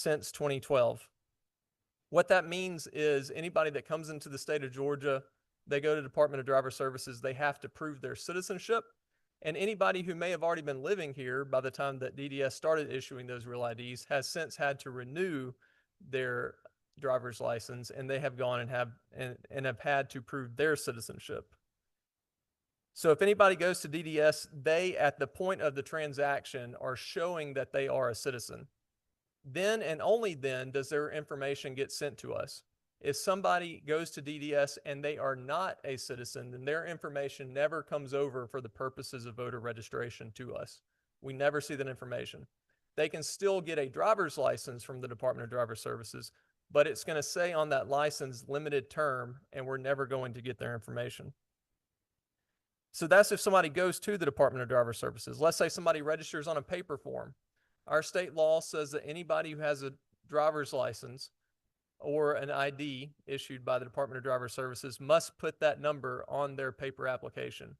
since 2012. What that means is anybody that comes into the state of Georgia, they go to Department of Driver Services, they have to prove their citizenship. And anybody who may have already been living here by the time that DDS started issuing those real IDs has since had to renew their driver's license, and they have gone and have had to prove their citizenship. So if anybody goes to DDS, they, at the point of the transaction, are showing that they are a citizen. Then and only then does their information get sent to us. If somebody goes to DDS and they are not a citizen, then their information never comes over for the purposes of voter registration to us. We never see that information. They can still get a driver's license from the Department of Driver Services, but it's going to say on that license limited term, and we're never going to get their information. So that's if somebody goes to the Department of Driver Services. Let's say somebody registers on a paper form. Our state law says that anybody who has a driver's license or an ID issued by the Department of Driver Services must put that number on their paper application.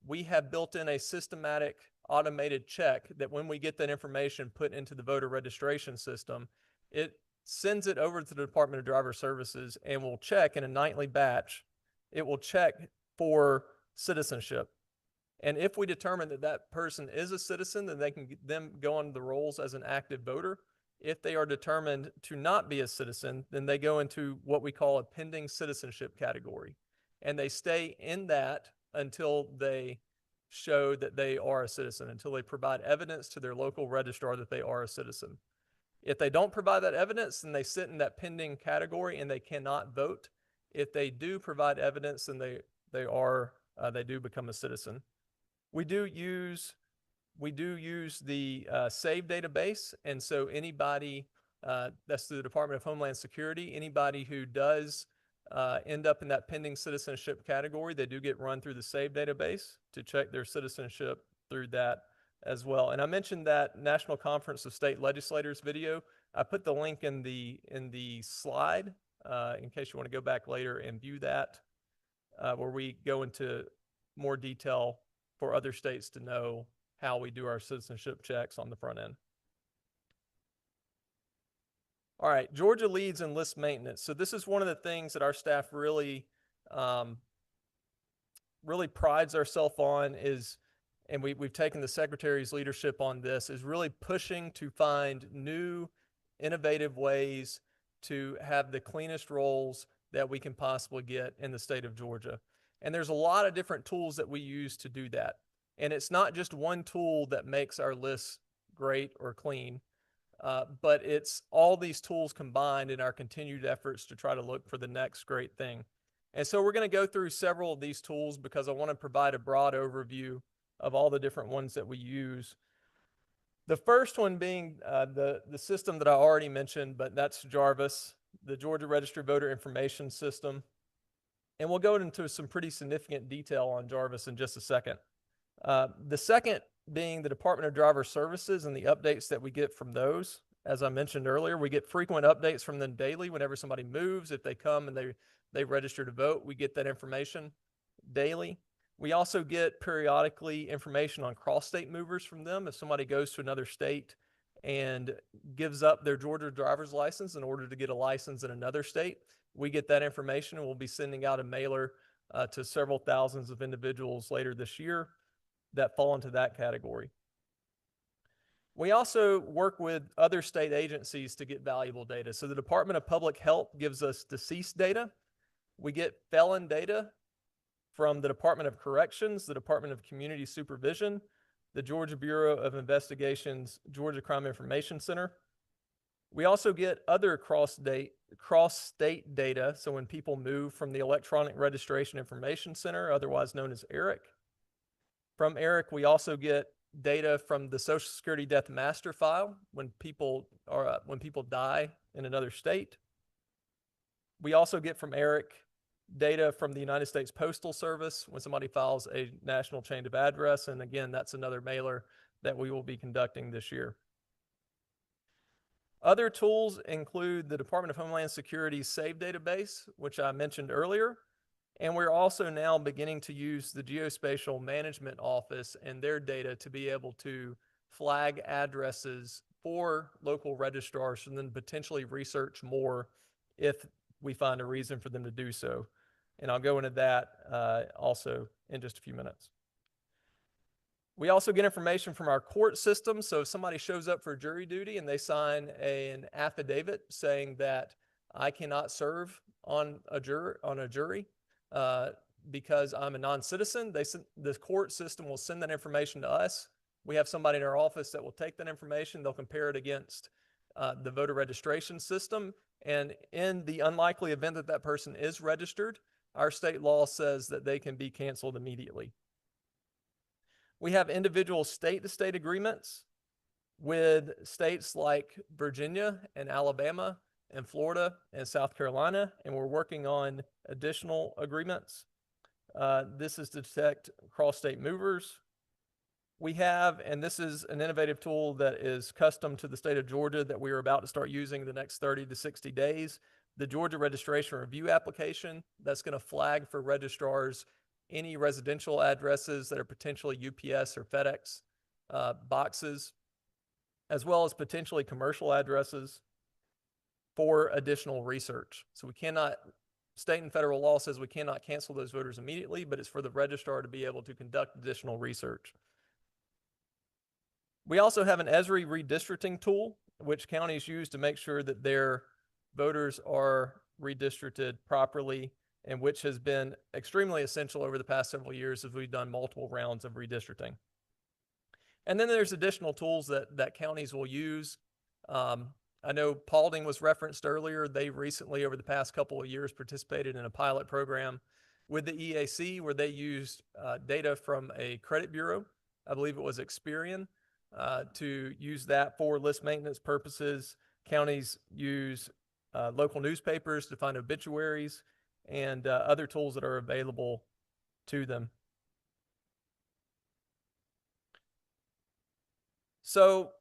We have built in a systematic automated check that when we get that information put into the voter registration system, it sends it over to the Department of Driver Services and will check in a nightly batch. It will check for citizenship. And if we determine that that person is a citizen, then they can go on the rolls as an active voter. If they are determined to not be a citizen, then they go into what we call a pending citizenship category. And they stay in that until they show that they are a citizen, until they provide evidence to their local registrar that they are a citizen. If they don't provide that evidence, then they sit in that pending category and they cannot vote. If they do provide evidence, then they do become a citizen. We do use the SAVE database, and so anybody, that's the Department of Homeland Security, anybody who does end up in that pending citizenship category, they do get run through the SAVE database to check their citizenship through that as well. And I mentioned that National Conference of State Legislators video. I put the link in the slide in case you want to go back later and view that, where we go into more detail for other states to know how we do our citizenship checks on the front end. All right, Georgia leads in list maintenance. So this is one of the things that our staff really prides ourselves on is, and we've taken the Secretary's leadership on this, is really pushing to find new, innovative ways to have the cleanest rolls that we can possibly get in the state of Georgia. And there's a lot of different tools that we use to do that. And it's not just one tool that makes our lists great or clean, but it's all these tools combined in our continued efforts to try to look for the next great thing. And so we're going to go through several of these tools because I want to provide a broad overview of all the different ones that we use. The first one being the system that I already mentioned, but that's GARVIS, the Georgia Registered Voter Information System. And we'll go into some pretty significant detail on GARVIS in just a second. The second being the Department of Driver Services and the updates that we get from those. As I mentioned earlier, we get frequent updates from them daily whenever somebody moves. If they come and they register to vote, we get that information daily. We also get periodically information on cross-state movers from them. If somebody goes to another state and gives up their Georgia driver's license in order to get a license in another state, we get that information, and we'll be sending out a mailer to several thousands of individuals later this year that fall into that category. We also work with other state agencies to get valuable data. So the Department of Public Health gives us deceased data. We get felon data from the Department of Corrections, the Department of Community Supervision, the Georgia Bureau of Investigation's Georgia Crime Information Center. We also get other cross-state data. So when people move from the Electronic Registration Information Center, otherwise known as ERIC. From ERIC, we also get data from the Social Security Death Master File when people die in another state. We also get from ERIC data from the United States Postal Service when somebody files a national change of address. And again, that's another mailer that we will be conducting this year. Other tools include the Department of Homeland Security's SAVE database, which I mentioned earlier. And we're also now beginning to use the Geospatial Management Office and their data to be able to flag addresses for local registrars and then potentially research more if we find a reason for them to do so. And I'll go into that also in just a few minutes. We also get information from our court system. So if somebody shows up for jury duty and they sign an affidavit saying that I cannot serve on a jury because I'm a non-citizen, the court system will send that information to us. We have somebody in our office that will take that information. They'll compare it against the voter registration system. And in the unlikely event that that person is registered, our state law says that they can be canceled immediately. We have individual state-to-state agreements with states like Virginia and Alabama and Florida and South Carolina, and we're working on additional agreements. This is to detect cross-state movers. We have, and this is an innovative tool that is custom to the state of Georgia that we are about to start using in the next 30 to 60 days, the Georgia Registration Review application that's going to flag for registrars any residential addresses that are potentially UPS or FedEx boxes, as well as potentially commercial addresses for additional research. So we cannot, state and federal law says we cannot cancel those voters immediately, but it's for the registrar to be able to conduct additional research. We also have an ESRI redistricting tool, which counties use to make sure that their voters are redistricted properly, and which has been extremely essential over the past several years as we've done multiple rounds of redistricting. And then there's additional tools that counties will use. I know Paulding was referenced earlier. They recently, over the past couple of years, participated in a pilot program with the EAC where they used data from a credit bureau. I believe it was Experian, to use that for list maintenance purposes. Counties use local newspapers to find obituaries and other tools that are available to them. So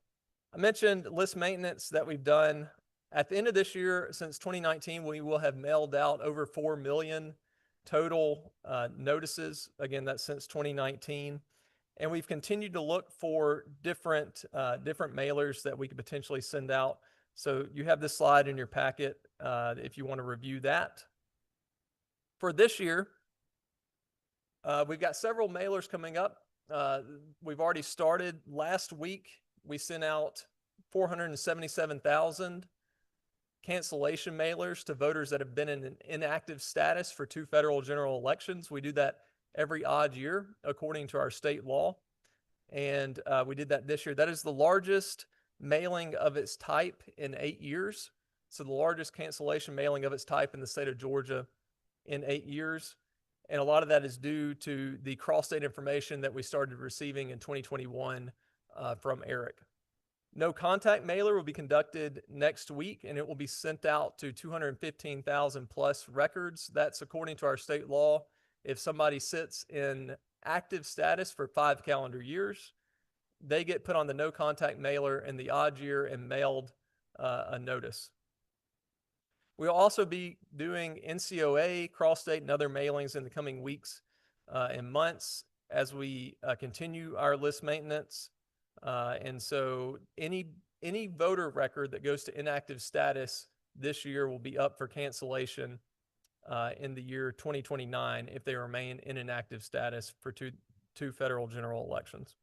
I mentioned list maintenance that we've done. At the end of this year, since 2019, we will have mailed out over 4 million total notices. Again, that's since 2019. And we've continued to look for different mailers that we could potentially send out. So you have this slide in your packet if you want to review that. For this year, we've got several mailers coming up. We've already started. Last week, we sent out 477,000 cancellation mailers to voters that have been in an inactive status for 2 federal general elections. We do that every odd year according to our state law. And we did that this year. That is the largest mailing of its type in 8 years. So the largest cancellation mailing of its type in the state of Georgia in 8 years. And a lot of that is due to the cross-state information that we started receiving in 2021 from Eric. No contact mailer will be conducted next week, and it will be sent out to 215,000 plus records. That's according to our state law. If somebody sits in active status for 5 calendar years, they get put on the no contact mailer in the odd year and mailed a notice. We'll also be doing NCOA, cross-state, and other mailings in the coming weeks and months as we continue our list maintenance. And so any voter record that goes to inactive status this year will be up for cancellation in the year 2029 if they remain in inactive status for two federal general elections.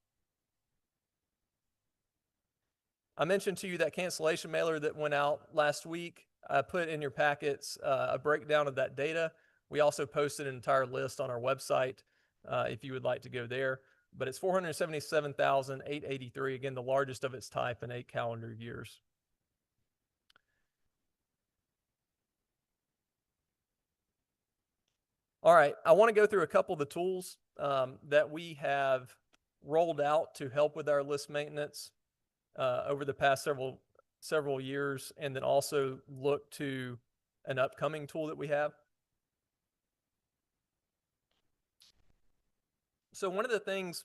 I mentioned to you that cancellation mailer that went out last week. I put in your packets a breakdown of that data. We also posted an entire list on our website if you would like to go there. But it's 477,883, again, the largest of its type in 8 calendar years. All right, I want to go through a couple of the tools that we have rolled out to help with our list maintenance over the past several years, and then also look to an upcoming tool that we have. So one of the things,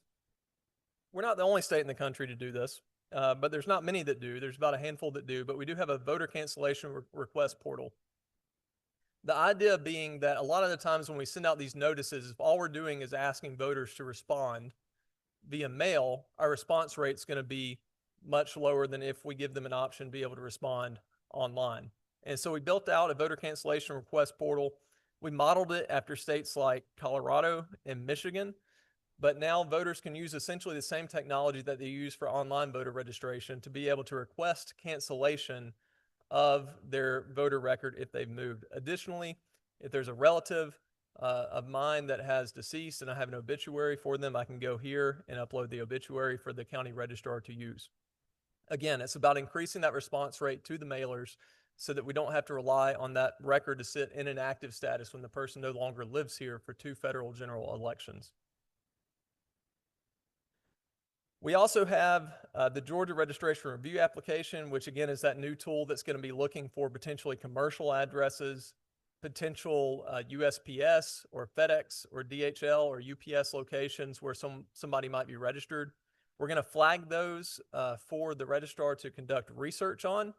we're not the only state in the country to do this, but there's not many that do. There's about a handful that do, but we do have a voter cancellation request portal. The idea being that a lot of the times when we send out these notices, if all we're doing is asking voters to respond via mail, our response rate is going to be much lower than if we give them an option to be able to respond online. And so we built out a voter cancellation request portal. We modeled it after states like Colorado and Michigan, but now voters can use essentially the same technology that they use for online voter registration to be able to request cancellation of their voter record if they've moved. Additionally, if there's a relative of mine that has deceased and I have an obituary for them, I can go here and upload the obituary for the county registrar to use. Again, it's about increasing that response rate to the mailers so that we don't have to rely on that record to sit in inactive status when the person no longer lives here for 2 federal general elections. We also have the Georgia Registration Review application, which again is that new tool that's going to be looking for potentially commercial addresses, potential USPS or FedEx or DHL or UPS locations where somebody might be registered. We're going to flag those for the registrar to conduct research on.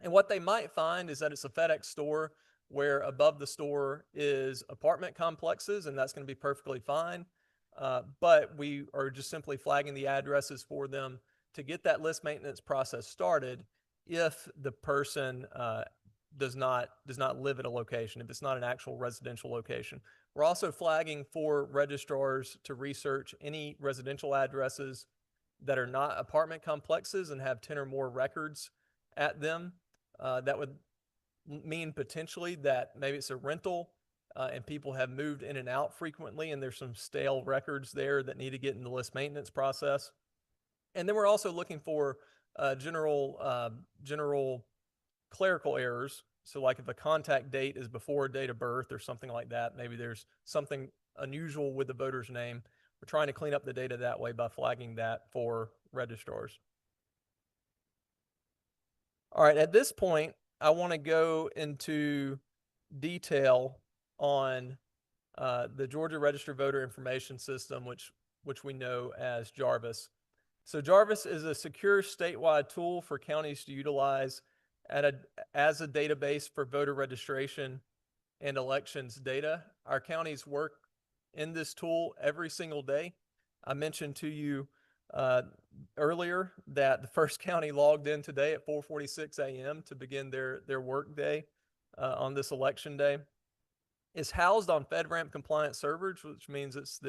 And what they might find is that it's a FedEx store where above the store is apartment complexes, and that's going to be perfectly fine. But we are just simply flagging the addresses for them to get that list maintenance process started if the person does not live at a location, if it's not an actual residential location. We're also flagging for registrars to research any residential addresses that are not apartment complexes and have 10 or more records at them. That would mean potentially that maybe it's a rental and people have moved in and out frequently and there's some stale records there that need to get in the list maintenance process. And then we're also looking for general clerical errors. So like if a contact date is before a date of birth or something like that, maybe there's something unusual with the voter's name. We're trying to clean up the data that way by flagging that for registrars. All right, at this point, I want to go into detail on the Georgia Registered Voter Information System, which we know as GARVIS. So GARVIS is a secure statewide tool for counties to utilize as a database for voter registration and elections data. Our counties work in this tool every single day. I mentioned to you earlier that the first county logged in today at 4:46 a.m. to begin their work day on this election day. It's housed on FedRAMP compliant servers, which means it's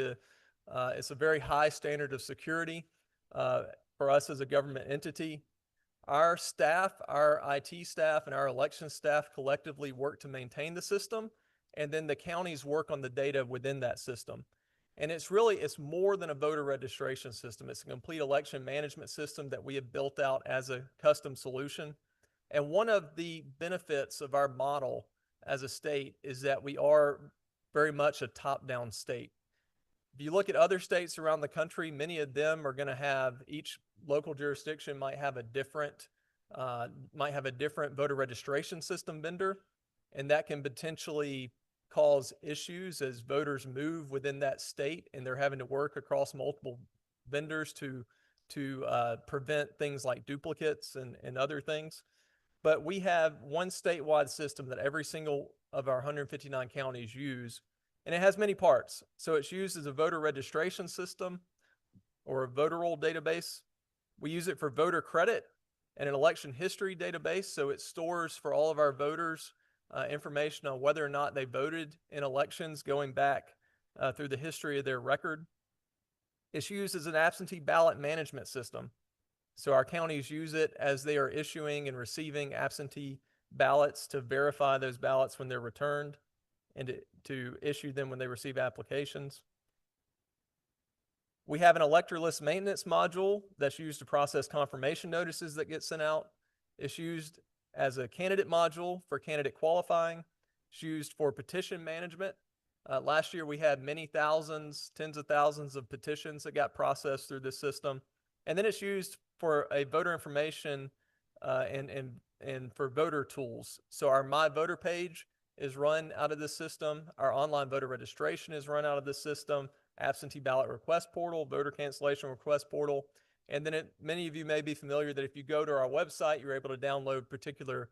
a very high standard of security for us as a government entity. Our staff, our IT staff, and our election staff collectively work to maintain the system, and then the counties work on the data within that system. And it's more than a voter registration system. It's a complete election management system that we have built out as a custom solution. And one of the benefits of our model as a state is that we are very much a top-down state. If you look at other states around the country, many of them are going to have, each local jurisdiction might have a different voter registration system vendor, and that can potentially cause issues as voters move within that state and they're having to work across multiple vendors to prevent things like duplicates and other things. But we have one statewide system that every single of our 159 counties use, and it has many parts. So it's used as a voter registration system or a voter roll database. We use it for voter credit and an election history database. So it stores for all of our voters information on whether or not they voted in elections going back through the history of their record. It's used as an absentee ballot management system. So our counties use it as they are issuing and receiving absentee ballots to verify those ballots when they're returned and to issue them when they receive applications. We have an elector list maintenance module that's used to process confirmation notices that get sent out. It's used as a candidate module for candidate qualifying. It's used for petition management. Last year we had many thousands, tens of thousands of petitions that got processed through this system. And then it's used for a voter information and for voter tools. So our My Voter page is run out of this system. Our online voter registration is run out of this system. Absentee ballot request portal, voter cancellation request portal. And then many of you may be familiar that if you go to our website, you're able to download particular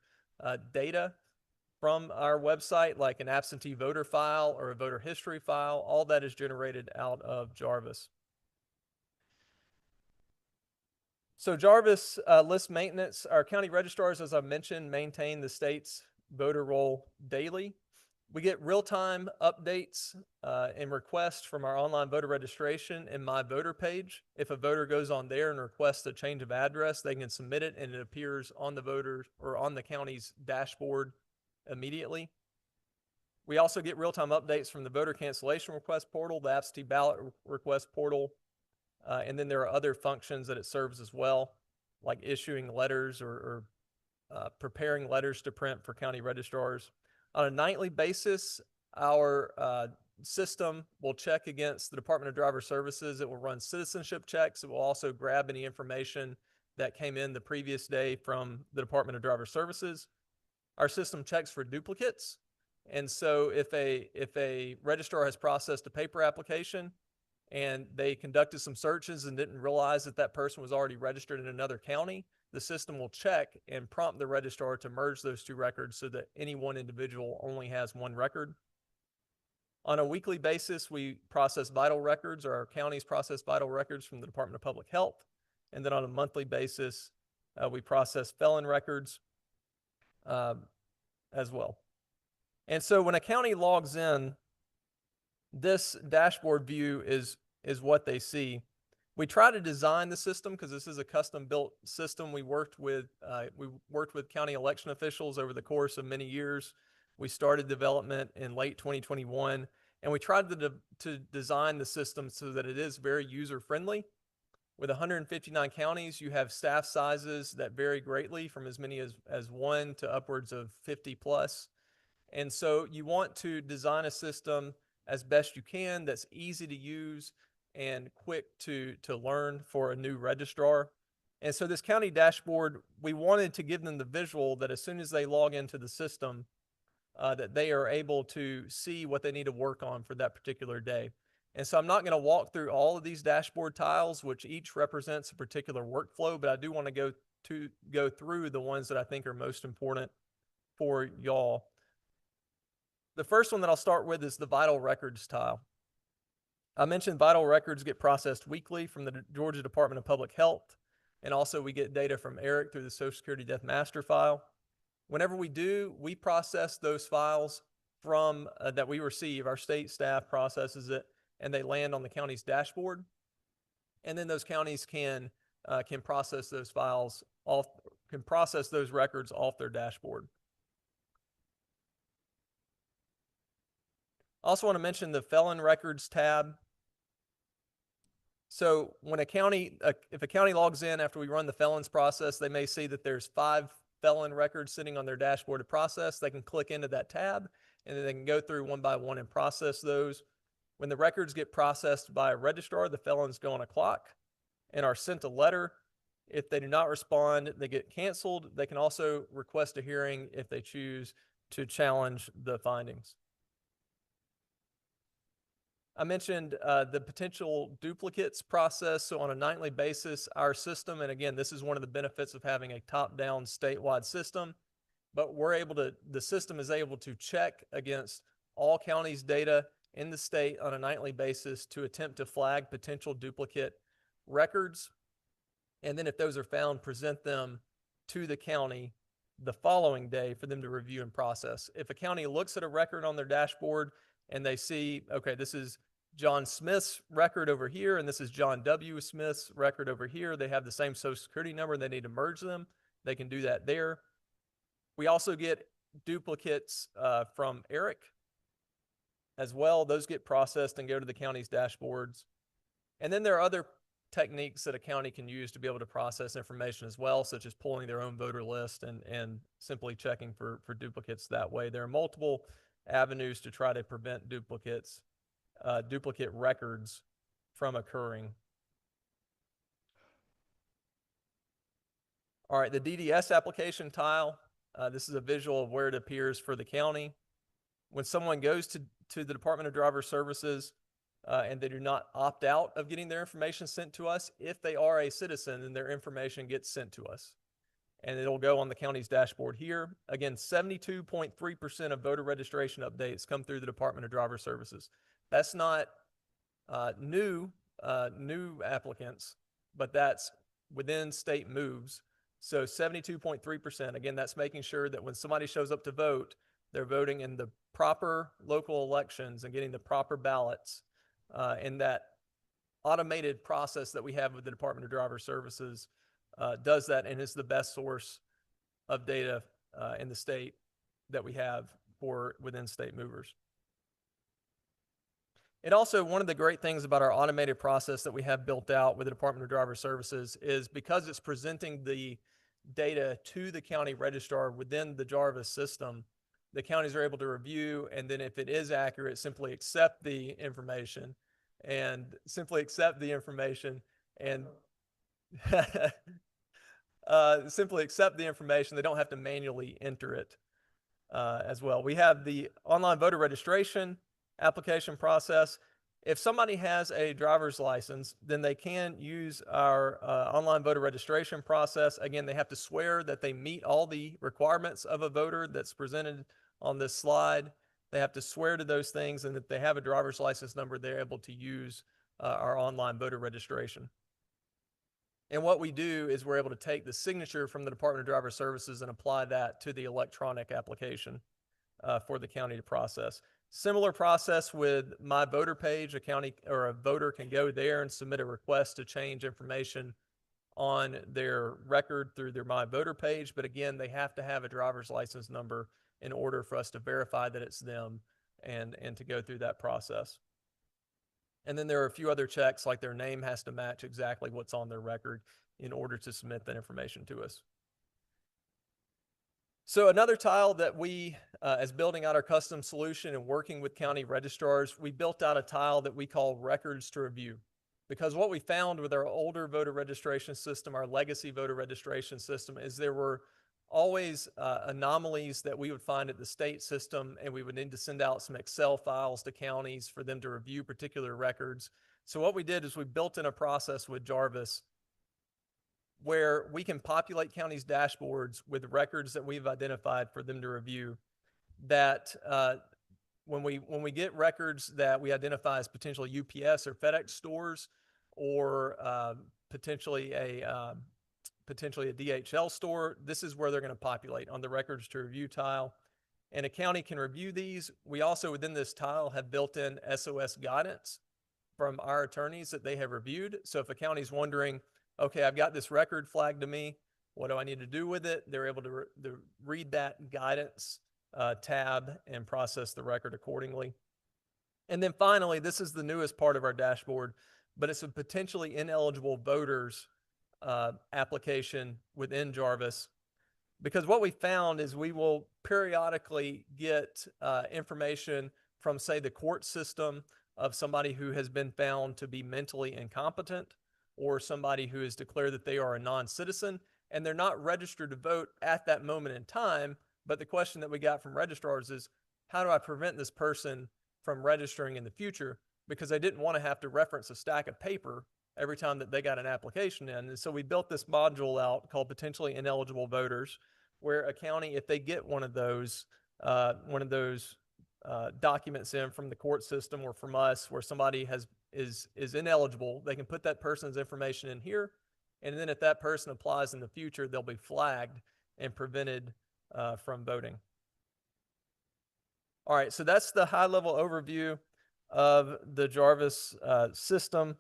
data from our website, like an absentee voter file or a voter history file. All that is generated out of GARVIS. So GARVIS list maintenance, our county registrars, as I mentioned, maintain the state's voter roll daily. We get real-time updates and requests from our online voter registration and My Voter page. If a voter goes on there and requests a change of address, they can submit it and it appears on the voter or on the county's dashboard immediately. We also get real-time updates from the voter cancellation request portal, the absentee ballot request portal, and then there are other functions that it serves as well, like issuing letters or preparing letters to print for county registrars. On a nightly basis, our system will check against the Department of Driver Services. It will run citizenship checks. It will also grab any information that came in the previous day from the Department of Driver Services. Our system checks for duplicates. And so if a registrar has processed a paper application and they conducted some searches and didn't realize that that person was already registered in another county, the system will check and prompt the registrar to merge those two records so that any one individual only has one record. On a weekly basis, we process vital records, or our counties process vital records from the Department of Public Health. And then on a monthly basis, we process felon records as well. And so when a county logs in, this dashboard view is what they see. We try to design the system because this is a custom-built system. We worked with county election officials over the course of many years. We started development in late 2021, and we tried to design the system so that it is very user-friendly. With 159 counties, you have staff sizes that vary greatly from as many as 1 to upwards of 50 plus. And so you want to design a system as best you can that's easy to use and quick to learn for a new registrar. And so this county dashboard, we wanted to give them the visual that as soon as they log into the system, that they are able to see what they need to work on for that particular day. And so I'm not going to walk through all of these dashboard tiles, which each represents a particular workflow, but I do want to go through the ones that I think are most important for y'all. The first one that I'll start with is the vital records tile. I mentioned vital records get processed weekly from the Georgia Department of Public Health, and also we get data from Eric through the Social Security Death Master file. Whenever we do, we process those files from that we receive. Our state staff processes it, and they land on the county's dashboard. And then those counties can process those files off, can process those records off their dashboard. I also want to mention the felon records tab. So when if a county logs in after we run the felons process, they may see that there's 5 felon records sitting on their dashboard to process. They can click into that tab and then they can go through one by one and process those. When the records get processed by a registrar, the felons go on a clock and are sent a letter. If they do not respond, they get canceled. They can also request a hearing if they choose to challenge the findings. I mentioned the potential duplicates process. So on a nightly basis, our system, and again, this is one of the benefits of having a top-down statewide system, but the system is able to check against all counties' data in the state on a nightly basis to attempt to flag potential duplicate records. And then if those are found, present them to the county the following day for them to review and process. If a county looks at a record on their dashboard and they see, okay, this is John Smith's record over here, and this is John W. Smith's record over here. They have the same Social Security number. They need to merge them. They can do that there. We also get duplicates from Eric as well. Those get processed and go to the county's dashboards. And then there are other techniques that a county can use to be able to process information as well, such as pulling their own voter list and simply checking for duplicates that way. There are multiple avenues to try to prevent duplicate records from occurring. All right, the DDS application tile. This is a visual of where it appears for the county. When someone goes to the Department of Driver Services and they do not opt out of getting their information sent to us, if they are a citizen, then their information gets sent to us. And it'll go on the county's dashboard here. Again, 72.3% of voter registration updates come through the Department of Driver Services. That's not new applicants, but that's within state moves. So 72.3%, again, that's making sure that when somebody shows up to vote, they're voting in the proper local elections and getting the proper ballots. And that automated process that we have with the Department of Driver Services does that, and is the best source of data in the state that we have for within state movers. It also, one of the great things about our automated process that we have built out with the Department of Driver Services is because it's presenting the data to the county registrar within the GARVIS system, the counties are able to review, and then if it is accurate, simply accept the information and simply accept the information and simply accept the information. They don't have to manually enter it as well. We have the online voter registration application process. If somebody has a driver's license, then they can use our online voter registration process. Again, they have to swear that they meet all the requirements of a voter that's presented on this slide. They have to swear to those things, and if they have a driver's license number, they're able to use our online voter registration. And what we do is we're able to take the signature from the Department of Driver Services and apply that to the electronic application for the county to process. Similar process with My Voter page. A county or a voter can go there and submit a request to change information on their record through their My Voter page. But again, they have to have a driver's license number in order for us to verify that it's them and to go through that process. And then there are a few other checks, like their name has to match exactly what's on their record in order to submit that information to us. So another tile that we, as building out our custom solution and working with county registrars, we built out a tile that we call records to review. Because what we found with our older voter registration system, our legacy voter registration system, is there were always anomalies that we would find at the state system, and we would need to send out some Excel files to counties for them to review particular records. So what we did is we built in a process with GARVIS where we can populate counties' dashboards with records that we've identified for them to review, that when we get records that we identify as potential UPS or FedEx stores, or potentially a DHL store, this is where they're going to populate on the records to review tile. And a county can review these. We also, within this tile, have built in SOS guidance from our attorneys that they have reviewed. So if a county's wondering, okay, I've got this record flagged to me, what do I need to do with it? They're able to read that guidance tab and process the record accordingly. And then finally, this is the newest part of our dashboard, but it's a potentially ineligible voters application within GARVIS. Because what we found is we will periodically get information from, say, the court system of somebody who has been found to be mentally incompetent, or somebody who has declared that they are a non-citizen, and they're not registered to vote at that moment in time. But the question that we got from registrars is, how do I prevent this person from registering in the future? Because they didn't want to have to reference a stack of paper every time that they got an application in. And so we built this module out called Potentially Ineligible Voters, where a county, if they get one of those documents in from the court system or from us, where somebody is ineligible, they can put that person's information in here. And then if that person applies in the future, they'll be flagged and prevented from voting. All right, so that's the high-level overview of the GARVIS system.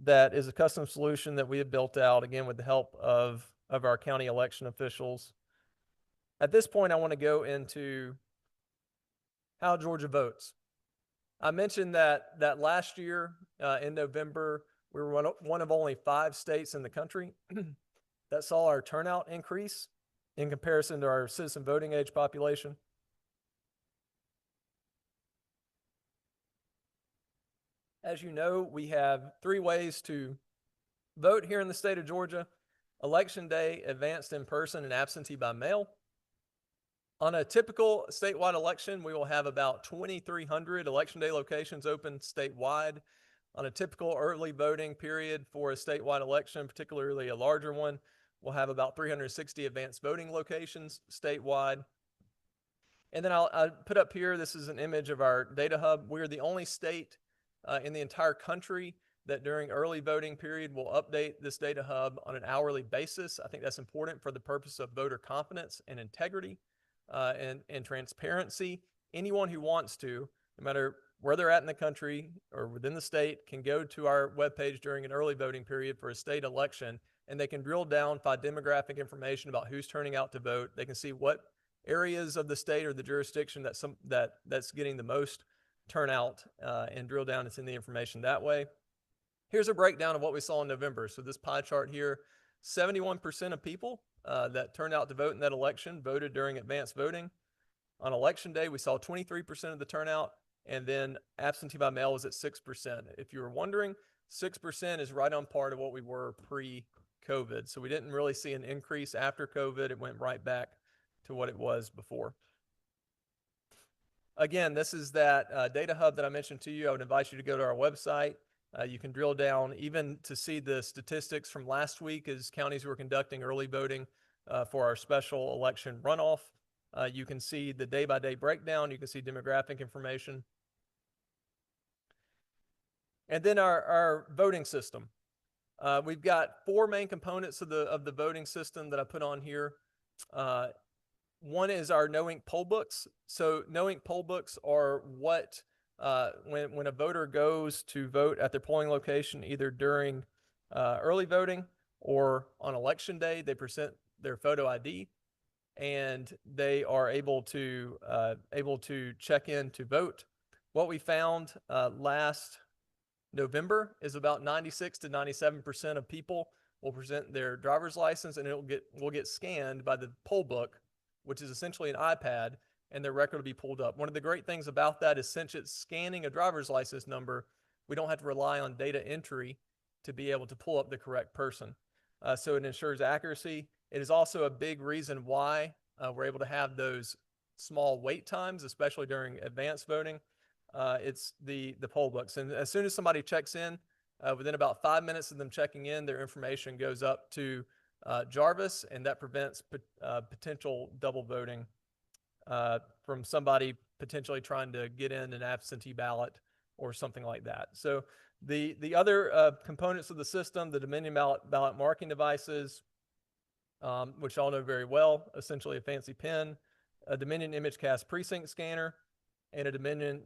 That is a custom solution that we have built out, again, with the help of our county election officials. At this point, I want to go into how Georgia votes. I mentioned that last year in November, we were one of only 5 states in the country that saw our turnout increase in comparison to our citizen voting age population. As you know, we have 3 ways to vote here in the state of Georgia: Election Day, advanced in person, and absentee by mail. On a typical statewide election, we will have about 2,300 Election Day locations open statewide. On a typical early voting period for a statewide election, particularly a larger one, we'll have about 360 advanced voting locations statewide. And then I'll put up here, this is an image of our data hub. We're the only state in the entire country that during early voting period, we'll update this data hub on an hourly basis. I think that's important for the purpose of voter confidence and integrity and transparency. Anyone who wants to, no matter where they're at in the country or within the state, can go to our webpage during an early voting period for a state election, and they can drill down, find demographic information about who's turning out to vote. They can see what areas of the state or the jurisdiction that's getting the most turnout and drill down into the information that way. Here's a breakdown of what we saw in November. So this pie chart here, 71% of people that turned out to vote in that election voted during advanced voting. On election day, we saw 23% of the turnout, and then absentee by mail was at 6%. If you were wondering, 6% is right on par to what we were pre-COVID. So we didn't really see an increase after COVID. It went right back to what it was before. Again, this is that data hub that I mentioned to you. I would invite you to go to our website. You can drill down even to see the statistics from last week as counties were conducting early voting for our special election runoff. You can see the day-by-day breakdown. You can see demographic information. And then our voting system. We've got 4 main components of the voting system that I put on here. One is our no-ink poll books. So no-ink poll books are what, when a voter goes to vote at their polling location, either during early voting or on election day, they present their photo ID and they are able to check in to vote. What we found last November is about 96 to 97% of people will present their driver's license, and will get scanned by the poll book, which is essentially an iPad, and their record will be pulled up. One of the great things about that is since it's scanning a driver's license number, we don't have to rely on data entry to be able to pull up the correct person. So it ensures accuracy. It is also a big reason why we're able to have those small wait times, especially during advanced voting. It's the poll books. And as soon as somebody checks in, within about 5 minutes of them checking in, their information goes up to GARVIS, and that prevents potential double voting from somebody potentially trying to get in an absentee ballot or something like that. So the other components of the system, the Dominion ballot marking devices, which all know very well, essentially a fancy pen, a Dominion ImageCast precinct scanner, and a Dominion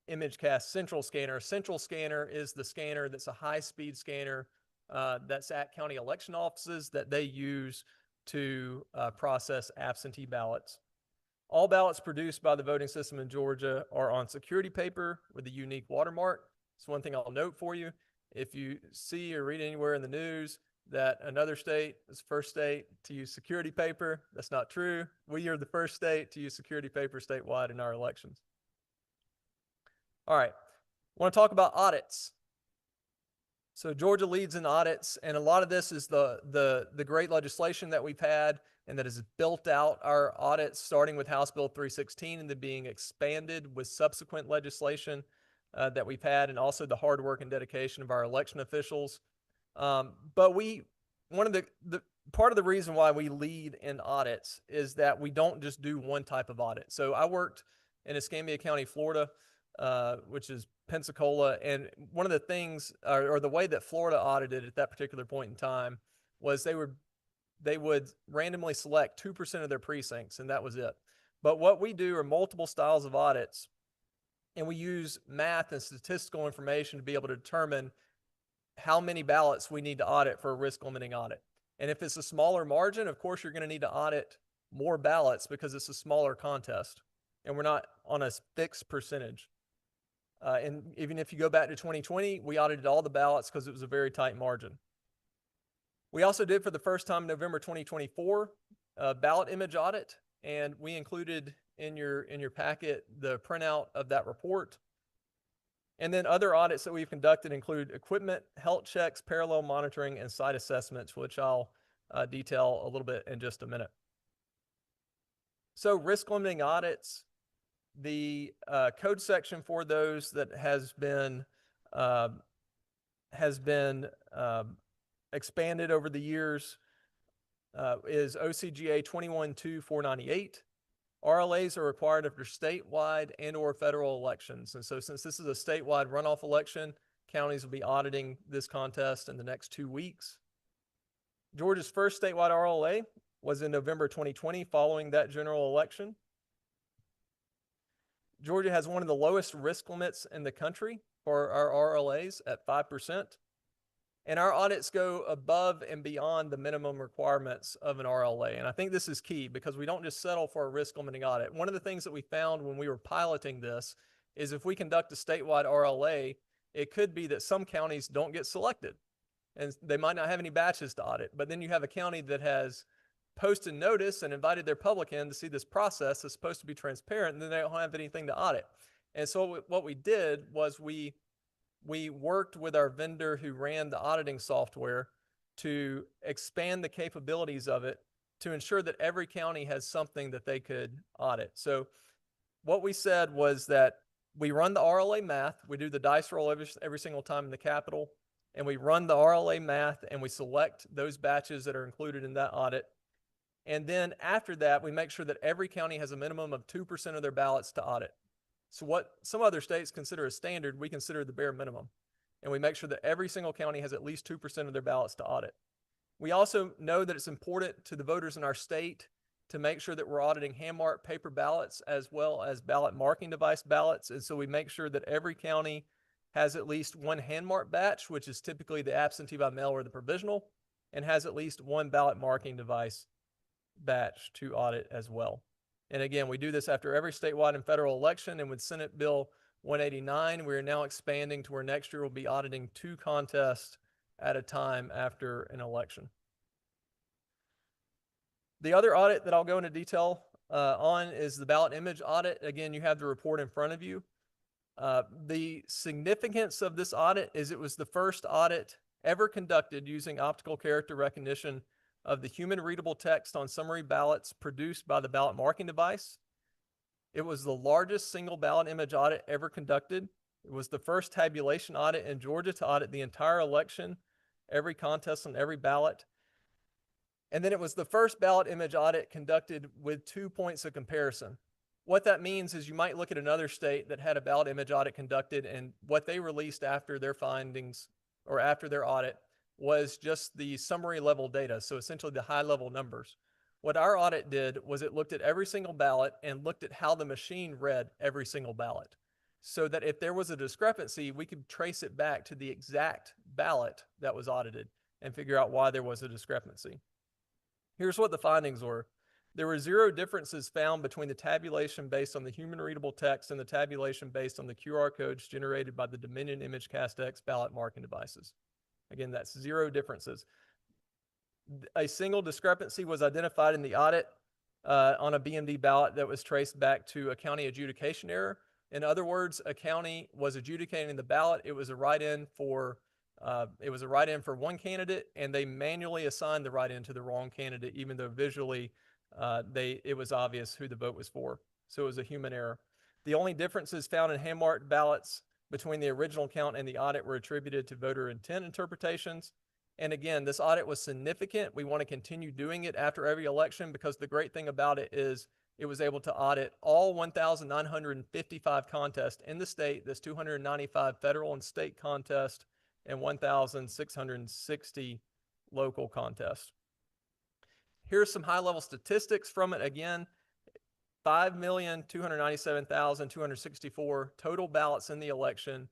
ImageCast central scanner. A central scanner is the scanner that's a high-speed scanner that's at county election offices that they use to process absentee ballots. All ballots produced by the voting system in Georgia are on security paper with a unique watermark. So one thing I'll note for you, if you see or read anywhere in the news that another state is the first state to use security paper, that's not true. We are the first state to use security paper statewide in our elections. All right, I want to talk about audits. So Georgia leads in audits, and a lot of this is the great legislation that we've had and that has built out our audits, starting with House Bill 316 and then being expanded with subsequent legislation that we've had, and also the hard work and dedication of our election officials. But one of the part of the reason why we lead in audits is that we don't just do one type of audit. So I worked in Escambia County, Florida, which is Pensacola, and one of the things, or the way that Florida audited at that particular point in time, was they would randomly select 2% of their precincts, and that was it. But what we do are multiple styles of audits, and we use math and statistical information to be able to determine how many ballots we need to audit for a risk limiting audit. And if it's a smaller margin, of course, you're going to need to audit more ballots because it's a smaller contest, and we're not on a fixed percentage. And even if you go back to 2020, we audited all the ballots because it was a very tight margin. We also did, for the first time in November 2024, a ballot image audit, and we included in your packet the printout of that report. And then other audits that we've conducted include equipment, health checks, parallel monitoring, and site assessments, which I'll detail a little bit in just a minute. So risk limiting audits, the code section for those that has been expanded over the years is OCGA 21-2498. RLAs are required after statewide and or federal elections. And so since this is a statewide runoff election, counties will be auditing this contest in the next 2 weeks. Georgia's first statewide RLA was in November 2020 following that general election. Georgia has one of the lowest risk limits in the country for our RLAs at 5%. And our audits go above and beyond the minimum requirements of an RLA. And I think this is key because we don't just settle for a risk limiting audit. One of the things that we found when we were piloting this is if we conduct a statewide RLA, it could be that some counties don't get selected and they might not have any batches to audit. But then you have a county that has posted notice and invited their public in to see this process that's supposed to be transparent, and then they don't have anything to audit. And so what we did was we worked with our vendor who ran the auditing software to expand the capabilities of it to ensure that every county has something that they could audit. So what we said was that we run the RLA math, we do the dice roll every single time in the Capitol, and we run the RLA math and we select those batches that are included in that audit. And then after that, we make sure that every county has a minimum of 2% of their ballots to audit. So what some other states consider a standard, we consider the bare minimum. And we make sure that every single county has at least 2% of their ballots to audit. We also know that it's important to the voters in our state to make sure that we're auditing hand-marked paper ballots as well as ballot marking device ballots. And so we make sure that every county has at least one hand-marked batch, which is typically the absentee by mail or the provisional, and has at least one ballot marking device batch to audit as well. And again, we do this after every statewide and federal election. And with Senate Bill 189, we are now expanding to where next year we'll be auditing 2 contests at a time after an election. The other audit that I'll go into detail on is the ballot image audit. Again, you have the report in front of you. The significance of this audit is it was the first audit ever conducted using optical character recognition of the human readable text on summary ballots produced by the ballot marking device. It was the largest single ballot image audit ever conducted. It was the first tabulation audit in Georgia to audit the entire election, every contest on every ballot. And then it was the first ballot image audit conducted with 2 points of comparison. What that means is you might look at another state that had a ballot image audit conducted, and what they released after their findings or after their audit was just the summary level data, so essentially the high level numbers. What our audit did was it looked at every single ballot and looked at how the machine read every single ballot, so that if there was a discrepancy, we could trace it back to the exact ballot that was audited and figure out why there was a discrepancy. Here's what the findings were. There were 0 differences found between the tabulation based on the human readable text and the tabulation based on the QR codes generated by the Dominion Image Cast-X ballot marking devices. Again, that's 0 differences. A single discrepancy was identified in the audit on a BMD ballot that was traced back to a county adjudication error. In other words, a county was adjudicating the ballot. It was a write-in for one candidate, and they manually assigned the write-in to the wrong candidate, even though visually it was obvious who the vote was for. So it was a human error. The only differences found in hand-marked ballots between the original count and the audit were attributed to voter intent interpretations. And again, this audit was significant. We want to continue doing it after every election because the great thing about it is it was able to audit all 1,955 contests in the state. That's 295 federal and state contests and 1,660 local contests. Here's some high-level statistics from it. Again, 5,297,264 total ballots in the election,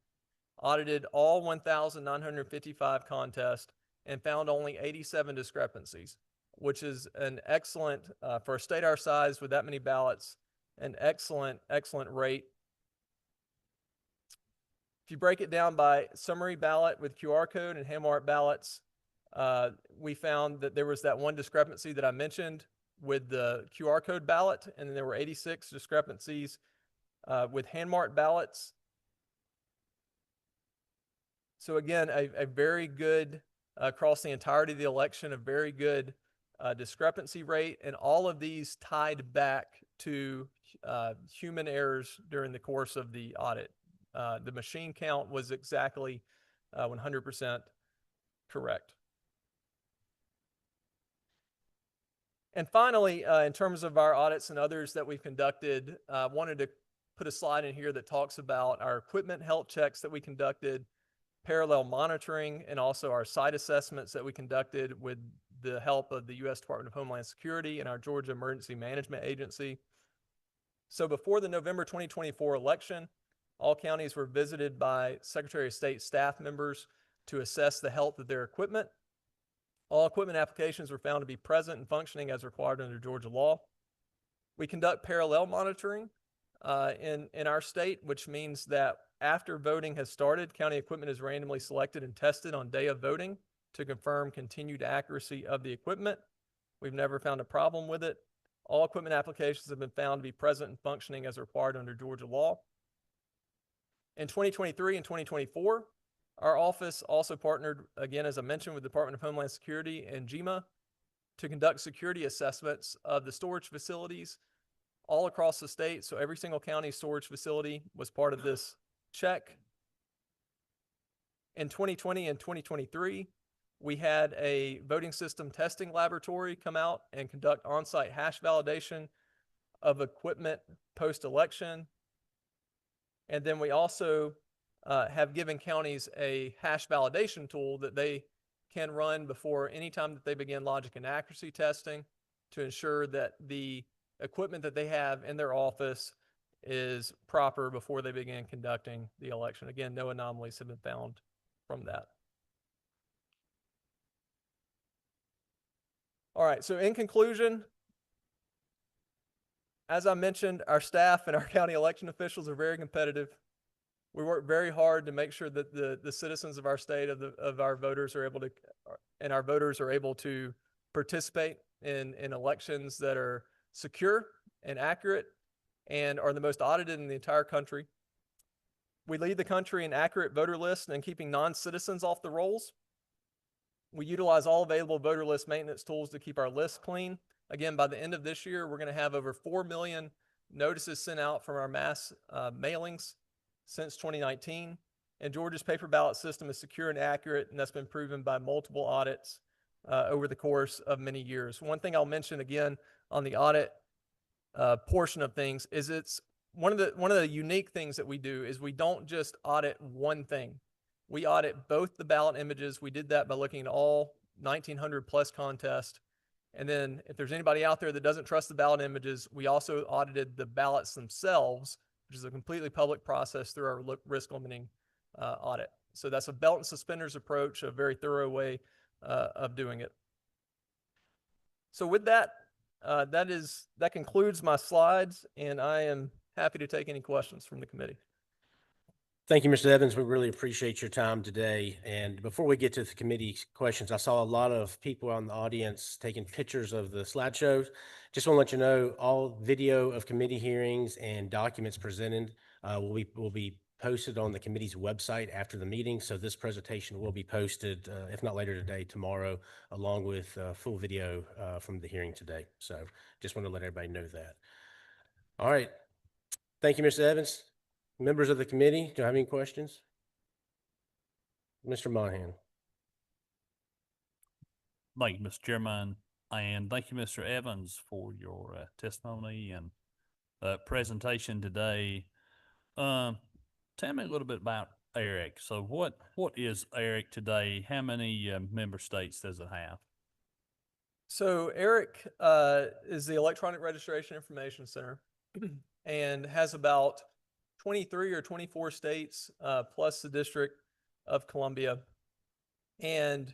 audited all 1,955 contests, and found only 87 discrepancies, which is an excellent, for a state our size with that many ballots, an excellent rate. If you break it down by summary ballot with QR code and hand-marked ballots, we found that there was that one discrepancy that I mentioned with the QR code ballot, and then there were 86 discrepancies with hand-marked ballots. So again, a very good, across the entirety of the election, a very good discrepancy rate, and all of these tied back to human errors during the course of the audit. The machine count was exactly 100% correct. And finally, in terms of our audits and others that we've conducted, I wanted to put a slide in here that talks about our equipment health checks that we conducted. parallel monitoring, and also our site assessments that we conducted with the help of the U.S. Department of Homeland Security and our Georgia Emergency Management Agency. So before the November 2024 election, all counties were visited by Secretary of State staff members to assess the health of their equipment. All equipment applications were found to be present and functioning as required under Georgia law. We conduct parallel monitoring in our state, which means that after voting has started, county equipment is randomly selected and tested on day of voting to confirm continued accuracy of the equipment. We've never found a problem with it. All equipment applications have been found to be present and functioning as required under Georgia law. In 2023 and 2024, our office also partnered, again, as I mentioned, with the Department of Homeland Security and GEMA to conduct security assessments of the storage facilities all across the state. So every single county storage facility was part of this check. In 2020 and 2023, we had a voting system testing laboratory come out and conduct on-site hash validation of equipment post-election. And then we also have given counties a hash validation tool that they can run before any time that they begin logic and accuracy testing to ensure that the equipment that they have in their office is proper before they begin conducting the election. Again, no anomalies have been found from that. All right, so in conclusion, as I mentioned, our staff and our county election officials are very competitive. We work very hard to make sure that the citizens of our state, of our voters are able to, and our voters are able to participate in elections that are secure and accurate and are the most audited in the entire country. We lead the country in accurate voter lists and keeping non-citizens off the rolls. We utilize all available voter list maintenance tools to keep our lists clean. Again, by the end of this year, we're going to have over 4 million notices sent out from our mass mailings since 2019. And Georgia's paper ballot system is secure and accurate, and that's been proven by multiple audits over the course of many years. One thing I'll mention again on the audit portion of things is it's one of the unique things that we do is we don't just audit one thing. We audit both the ballot images. We did that by looking at all 1,900 plus contests. And then if there's anybody out there that doesn't trust the ballot images, we also audited the ballots themselves, which is a completely public process through our risk limiting audit. So that's a belt and suspenders approach, a very thorough way of doing it. So with that, that concludes my slides, and I am happy to take any questions from the committee. Thank you, Mr. Evans. We really appreciate your time today. And before we get to the committee questions, I saw a lot of people on the audience taking pictures of the slideshows. Just want to let you know, all video of committee hearings and documents presented will be posted on the committee's website after the meeting. So this presentation will be posted, if not later today, tomorrow, along with full video from the hearing today. So just want to let everybody know that. All right. Thank you, Mr. Evans. Members of the committee, do you have any questions? Mr. Monahan. Thank you, Mr. Chairman, and thank you, Mr. Evans, for your testimony and presentation today. Tell me a little bit about ERIC. So what is ERIC today? How many member states does it have? So ERIC is the Electronic Registration Information Center and has about 23 or 24 states plus the District of Columbia. And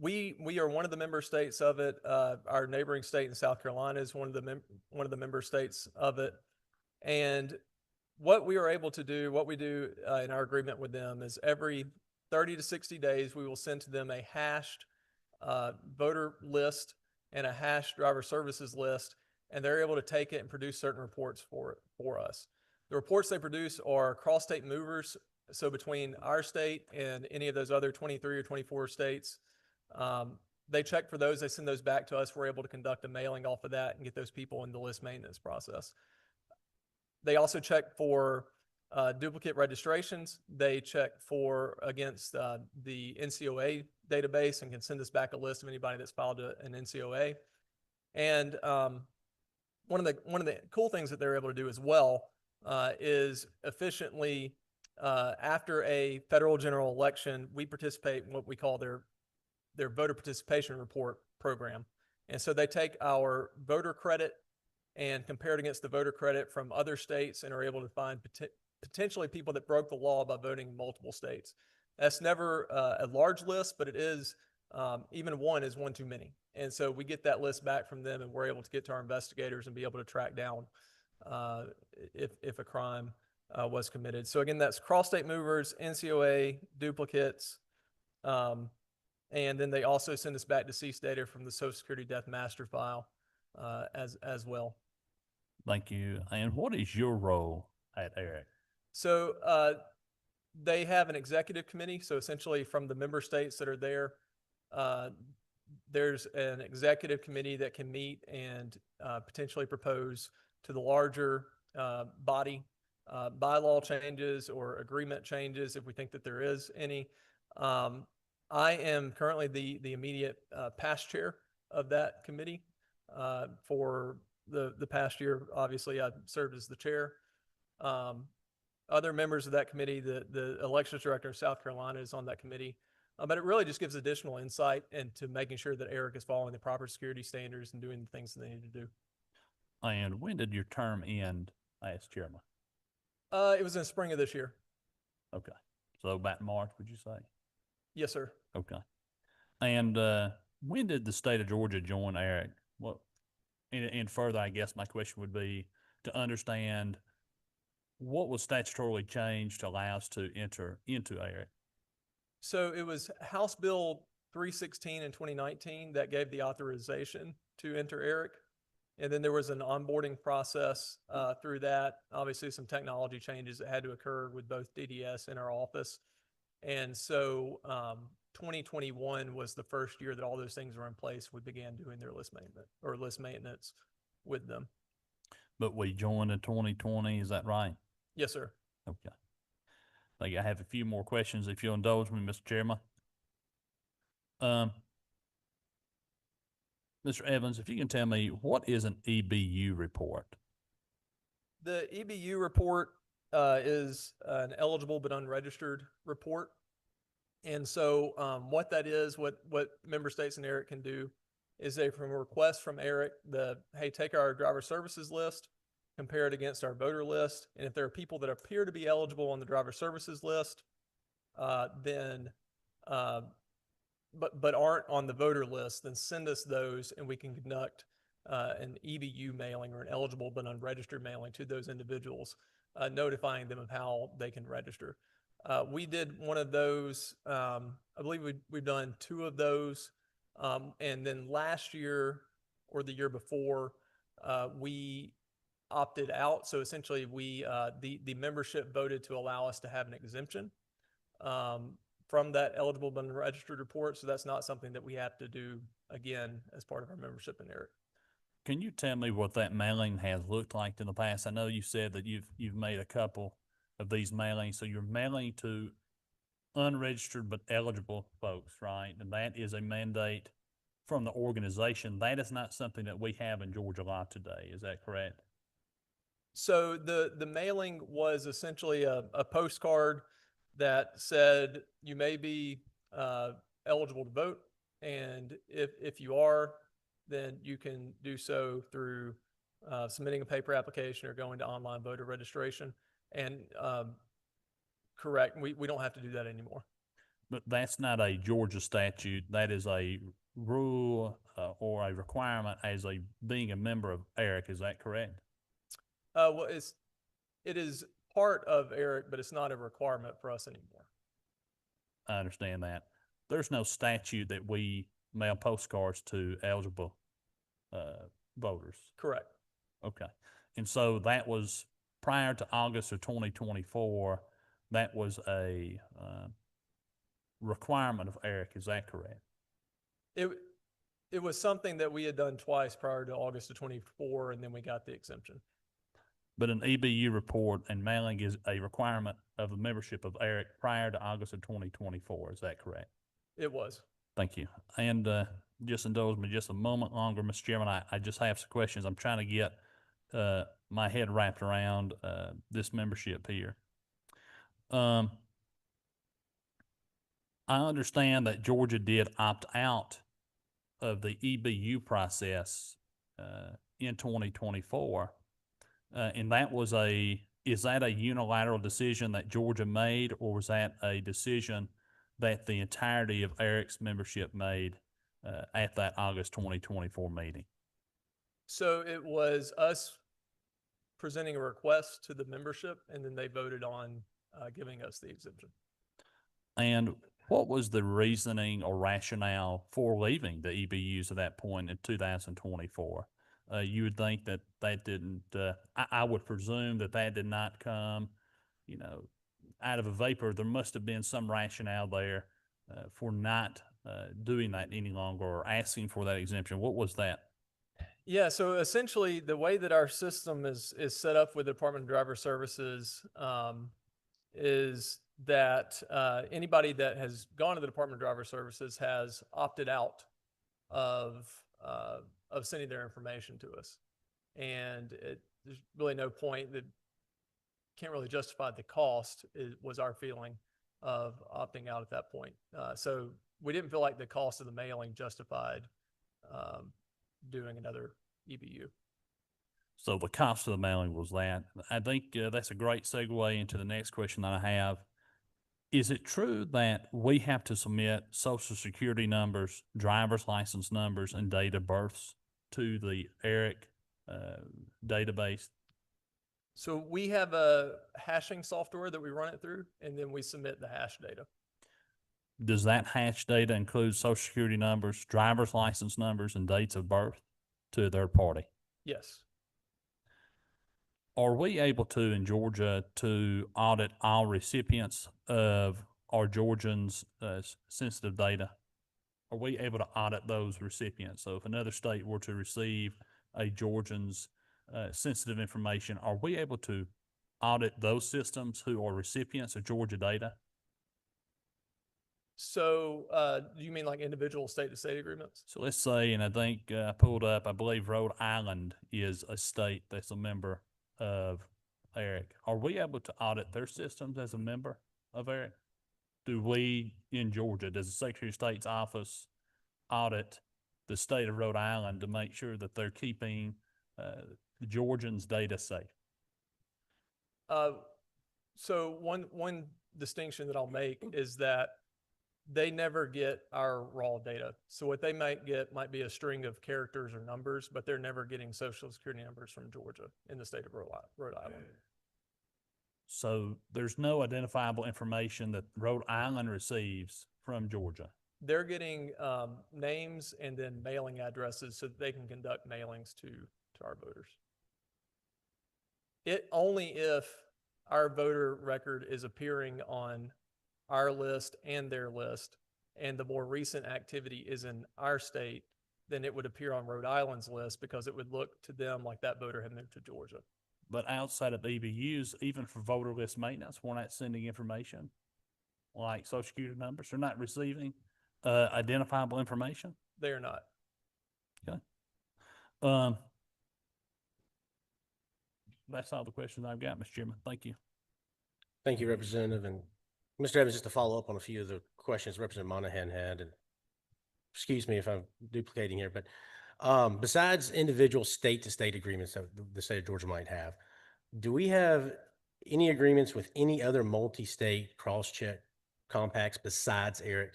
we are one of the member states of it. Our neighboring state in South Carolina is one of the member states of it. And what we are able to do, what we do in our agreement with them is every 30 to 60 days, we will send to them a hashed voter list and a hashed driver services list, and they're able to take it and produce certain reports for us. The reports they produce are cross-state movers, so between our state and any of those other 23 or 24 states, they check for those, they send those back to us. We're able to conduct a mailing off of that and get those people in the list maintenance process. They also check for duplicate registrations. They check for against the NCOA database and can send us back a list of anybody that's filed an NCOA. And one of the cool things that they're able to do as well is efficiently after a federal general election, we participate in what we call their voter participation report program. And so they take our voter credit and compare it against the voter credit from other states and are able to find potentially people that broke the law by voting in multiple states. That's never a large list, but it is, even one is one too many. And so we get that list back from them and we're able to get to our investigators and be able to track down if a crime was committed. So again, that's cross-state movers, NCOA, duplicates, and then they also send us back deceased data from the Social Security Death Master File as well. Thank you. And what is your role at ERIC? So they have an executive committee. So essentially from the member states that are there, there's an executive committee that can meet and potentially propose to the larger body bylaw changes or agreement changes if we think that there is any. I am currently the immediate past chair of that committee. For the past year, obviously, I served as the chair. Other members of that committee, the elections director of South Carolina is on that committee. But it really just gives additional insight into making sure that ERIC is following the proper security standards and doing the things that they need to do. And when did your term end as chairman? It was in the spring of this year. Okay. So about March, would you say? Yes, sir. Okay. And when did the state of Georgia join ERIC? Well, and further, I guess my question would be to understand what was statutorily changed to allow us to enter into ERIC? So it was House Bill 316 in 2019 that gave the authorization to enter ERIC. And then there was an onboarding process through that. Obviously, some technology changes that had to occur with both DDS and our office. And so 2021 was the first year that all those things were in place. We began doing their list maintenance with them. But we joined in 2020, is that right? Yes, sir. Okay. I have a few more questions if you'll indulge me, Mr. Chairman. Mr. Evans, if you can tell me, what is an EBU report? The EBU report is an eligible but unregistered report. And so what that is, what member states and ERIC can do is they from a request from ERIC, hey, take our driver services list, compare it against our voter list. And if there are people that appear to be eligible on the driver services list, then but aren't on the voter list, then send us those and we can conduct an EBU mailing or an eligible but unregistered mailing to those individuals, notifying them of how they can register. We did one of those. I believe we've done 2 of those. And then last year or the year before, we opted out. So essentially the membership voted to allow us to have an exemption from that eligible but unregistered report. So that's not something that we have to do again as part of our membership in ERIC. Can you tell me what that mailing has looked like in the past? I know you said that you've made a couple of these mailings. So you're mailing to unregistered but eligible folks, right? And that is a mandate from the organization. That is not something that we have in Georgia law today. Is that correct? So the mailing was essentially a postcard that said you may be eligible to vote, and if you are, then you can do so through submitting a paper application or going to online voter registration. And correct, we don't have to do that anymore. But that's not a Georgia statute. That is a rule or a requirement as being a member of ERIC. Is that correct? Well, it is part of ERIC, but it's not a requirement for us anymore. I understand that. There's no statute that we mail postcards to eligible voters. Correct. Okay. And so that was prior to August of 2024, that was a requirement of ERIC. Is that correct? It was something that we had done twice prior to August of 24, and then we got the exemption. But an EBU report and mailing is a requirement of the membership of ERIC prior to August of 2024. Is that correct? It was. Thank you. And just indulge me just a moment longer, Mr. Chairman. I just have some questions. I'm trying to get my head wrapped around this membership here. I understand that Georgia did opt out of the EBU process in 2024. And that was is that a unilateral decision that Georgia made, or was that a decision that the entirety of ERIC's membership made at that August 2024 meeting? So it was us presenting a request to the membership, and then they voted on giving us the exemption. And what was the reasoning or rationale for leaving the EBUs at that point in 2024? You would think that didn't, I would presume that did not come, out of a vapor. There must have been some rationale there for not doing that any longer or asking for that exemption. What was that? Yeah, so essentially the way that our system is set up with the Department of Driver Services is that anybody that has gone to the Department of Driver Services has opted out of sending their information to us. And there's really no point, that can't really justify the cost, was our feeling of opting out at that point. So we didn't feel like the cost of the mailing justified doing another EBU. So the cost of the mailing was that. I think that's a great segue into the next question that I have. Is it true that we have to submit social security numbers, driver's license numbers, and date of births to the ERIC database? So we have a hashing software that we run it through, and then we submit the hash data. Does that hash data include social security numbers, driver's license numbers, and dates of birth to a third party? Yes. Are we able to, in Georgia, to audit all recipients of our Georgians' sensitive data? Are we able to audit those recipients? So if another state were to receive a Georgian's sensitive information, are we able to audit those systems who are recipients of Georgia data? So do you mean like individual state-to-state agreements? So let's say, and I think I pulled up, I believe Rhode Island is a state that's a member of ERIC. Are we able to audit their systems as a member of ERIC? Do we in Georgia, does the Secretary of State's office audit the state of Rhode Island to make sure that they're keeping the Georgians' data safe? So one distinction that I'll make is that they never get our raw data. So what they might get might be a string of characters or numbers, but they're never getting social security numbers from Georgia in the state of Rhode Island. So there's no identifiable information that Rhode Island receives from Georgia. They're getting names and then mailing addresses so that they can conduct mailings to our voters. It only if our voter record is appearing on our list and their list, and the more recent activity is in our state, then it would appear on Rhode Island's list, because it would look to them like that voter had moved to Georgia. But outside of EBUs, even for voter list maintenance, we're not sending information like social security numbers. They're not receiving identifiable information. They are not. Okay. That's all the questions I've got, Mr. Chairman. Thank you. Thank you, Representative. And Mr. Evans, just to follow up on a few of the questions Representative Monahan had, and excuse me if I'm duplicating here, but besides individual state-to-state agreements that the state of Georgia might have, do we have any agreements with any other multi-state cross-check compacts besides ERIC?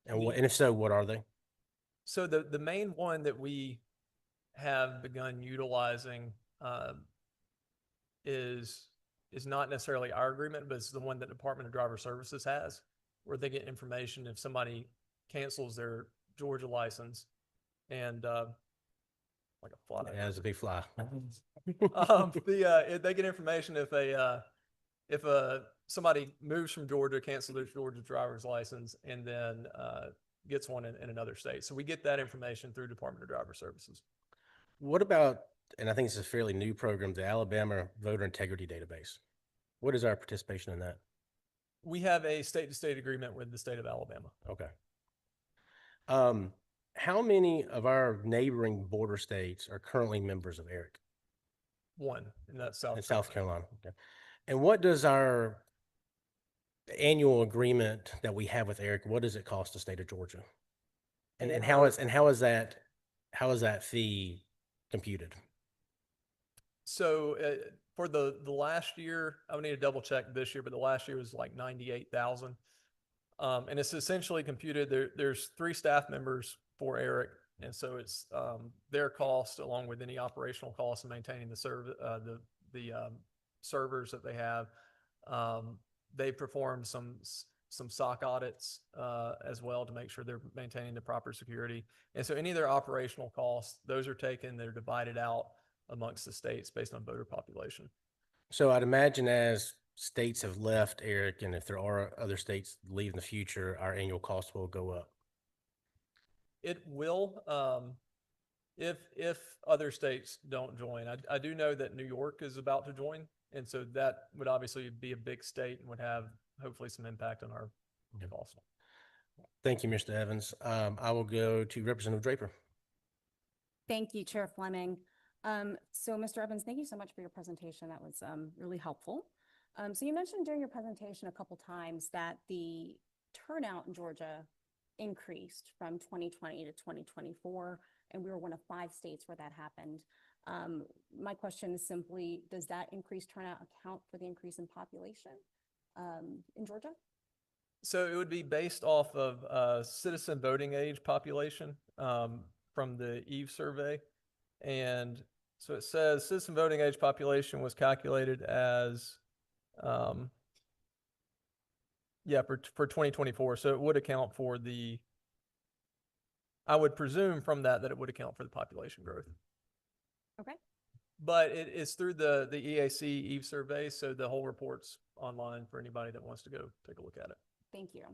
And and if so, what are they? So the main one that we have begun utilizing is not necessarily our agreement, but it's the one that Department of Driver Services has, where they get information if somebody cancels their Georgia license, and like a fly. Yeah, it's a big fly. They get information if somebody moves from Georgia, cancels their Georgia driver's license, and then gets one in another state. So we get that information through Department of Driver Services. What about, and I think it's a fairly new program, the Alabama Voter Integrity Database? What is our participation in that? We have a state-to-state agreement with the state of Alabama. Okay. How many of our neighboring border states are currently members of ERIC? One, and that's South In South Carolina. Okay. And what does our annual agreement that we have with Eric, what does it cost the state of Georgia? And For- how is that fee computed? So for the last year, I would need to double check this year, but the last year was like 98,000. And it's essentially computed. There's 3 staff members for Eric, and so it's their cost along with any operational costs of maintaining the servers that they have. They perform some SOC audits as well to make sure they're maintaining the proper security. And so any of their operational costs, those are taken, they're divided out amongst the states based on voter population. So I'd imagine as states have left, Eric, and if there are other states leave in the future, our annual cost will go up. It will, if other states don't join. I do know that New York is about to join, and so that would obviously be a big state and would have hopefully some impact on our cost. Thank you, Mr. Evans. I will go to Representative Draper. Thank you, Chair Fleming. So Mr. Evans, thank you so much for your presentation. That was really helpful. So you mentioned during your presentation a couple times that the turnout in Georgia increased from 2020 to 2024, and we were one of 5 states where that happened. My question is simply, does that increased turnout account for the increase in population in Georgia? So it would be based off of citizen voting age population from the EVE survey. And so it says citizen voting age population was calculated as, for 2024. So it would account for I would presume from that it would account for the population growth. Okay. But it is through the EAC EVE survey. So the whole report's online for anybody that wants to go take a look at it. Thank you.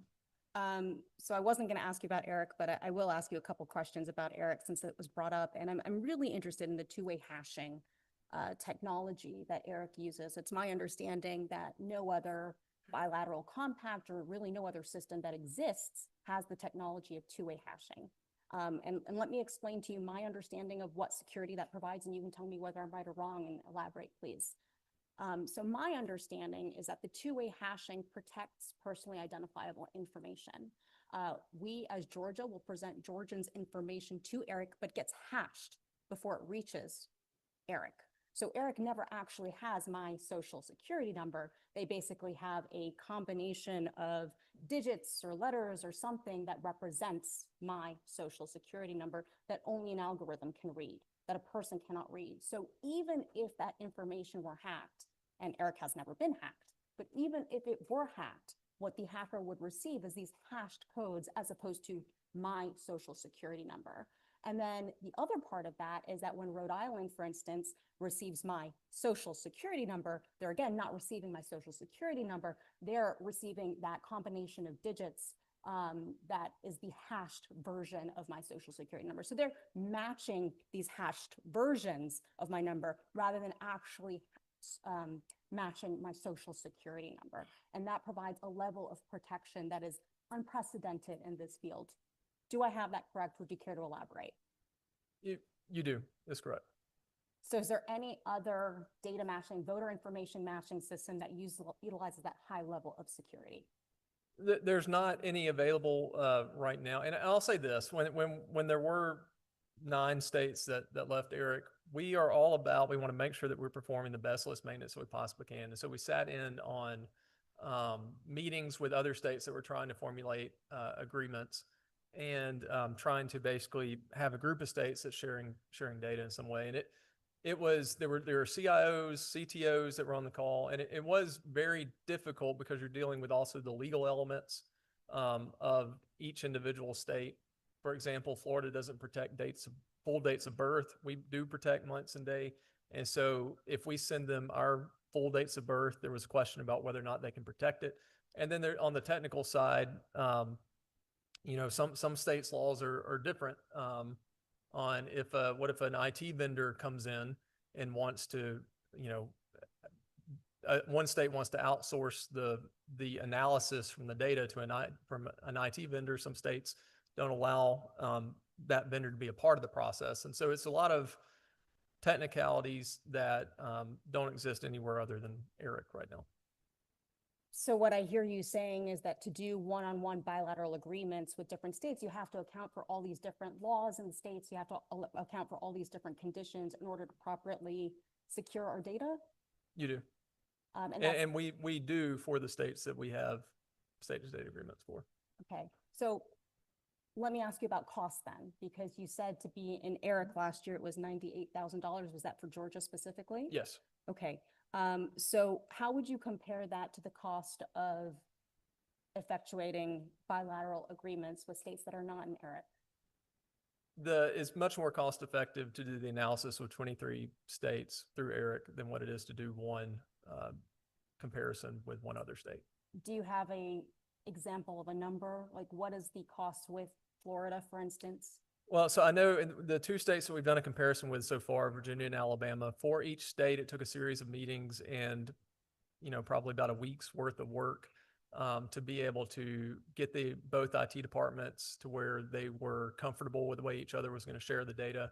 So I wasn't going to ask you about Eric, but I will ask you a couple questions about Eric since it was brought up. And I'm really interested in the two-way hashing technology that Eric uses. It's my understanding that no other bilateral compact or really no other system that exists has the technology of two-way hashing. And let me explain to you my understanding of what security that provides, and you can tell me whether I'm right or wrong and elaborate, please. So my understanding is that the two-way hashing protects personally identifiable information. We as Georgia will present Georgians' information to Eric, but gets hashed before it reaches Eric. So Eric never actually has my social security number. They basically have a combination of digits or letters or something that represents my social security number that only an algorithm can read, that a person cannot read. So even if that information were hacked, and Eric has never been hacked, but even if it were hacked, what the hacker would receive is these hashed codes as opposed to my social security number. And then the other part of that is that when Rhode Island, for instance, receives my social security number, they're again not receiving my social security number, they're receiving that combination of digits that is the hashed version of my social security number. So they're matching these hashed versions of my number rather than actually matching my social security number. And that provides a level of protection that is unprecedented in this field. Do I have that correct? Would you care to elaborate? You do. That's correct. So is there any other data matching, voter information matching system that utilizes that high level of security? There's not any available right now. And I'll say this, when there were 9 states that left Eric, we are all about, we want to make sure that we're performing the best list maintenance we possibly can. And so we sat in on meetings with other states that were trying to formulate agreements and trying to basically have a group of states that's sharing data in some way. And there were CIOs, CTOs that were on the call, and it was very difficult because you're dealing with also the legal elements of each individual state. For example, Florida doesn't protect full dates of birth. We do protect months and day. And so if we send them our full dates of birth, there was a question about whether or not they can protect it. And then on the technical side, some states' laws are different on what if an IT vendor comes in and wants to, one state wants to outsource the analysis from the data from an IT vendor. Some states don't allow that vendor to be a part of the process. And so it's a lot of technicalities that don't exist anywhere other than Eric right now. So what I hear you saying is that to do one-on-one bilateral agreements with different states, you have to account for all these different laws in the states. You have to account for all these different conditions in order to properly secure our data. You do. And And, that's, and we do for the states that we have state-to-state agreements for. okay. So let me ask you about costs then, because you said to be in Eric last year, it was $98,000. Was that for Georgia specifically? Yes. Okay. So how would you compare that to the cost of effectuating bilateral agreements with states that are not in Eric? It's much more cost effective to do the analysis with 23 states through ERIC than what it is to do one comparison with one other state. Do you have a example of a number? Like what is the cost with Florida, for instance? Well, so I know in the two states that we've done a comparison with so far, Virginia and Alabama, for each state, it took a series of meetings and, probably about a week's worth of work to be able to get both IT departments to where they were comfortable with the way each other was going to share the data,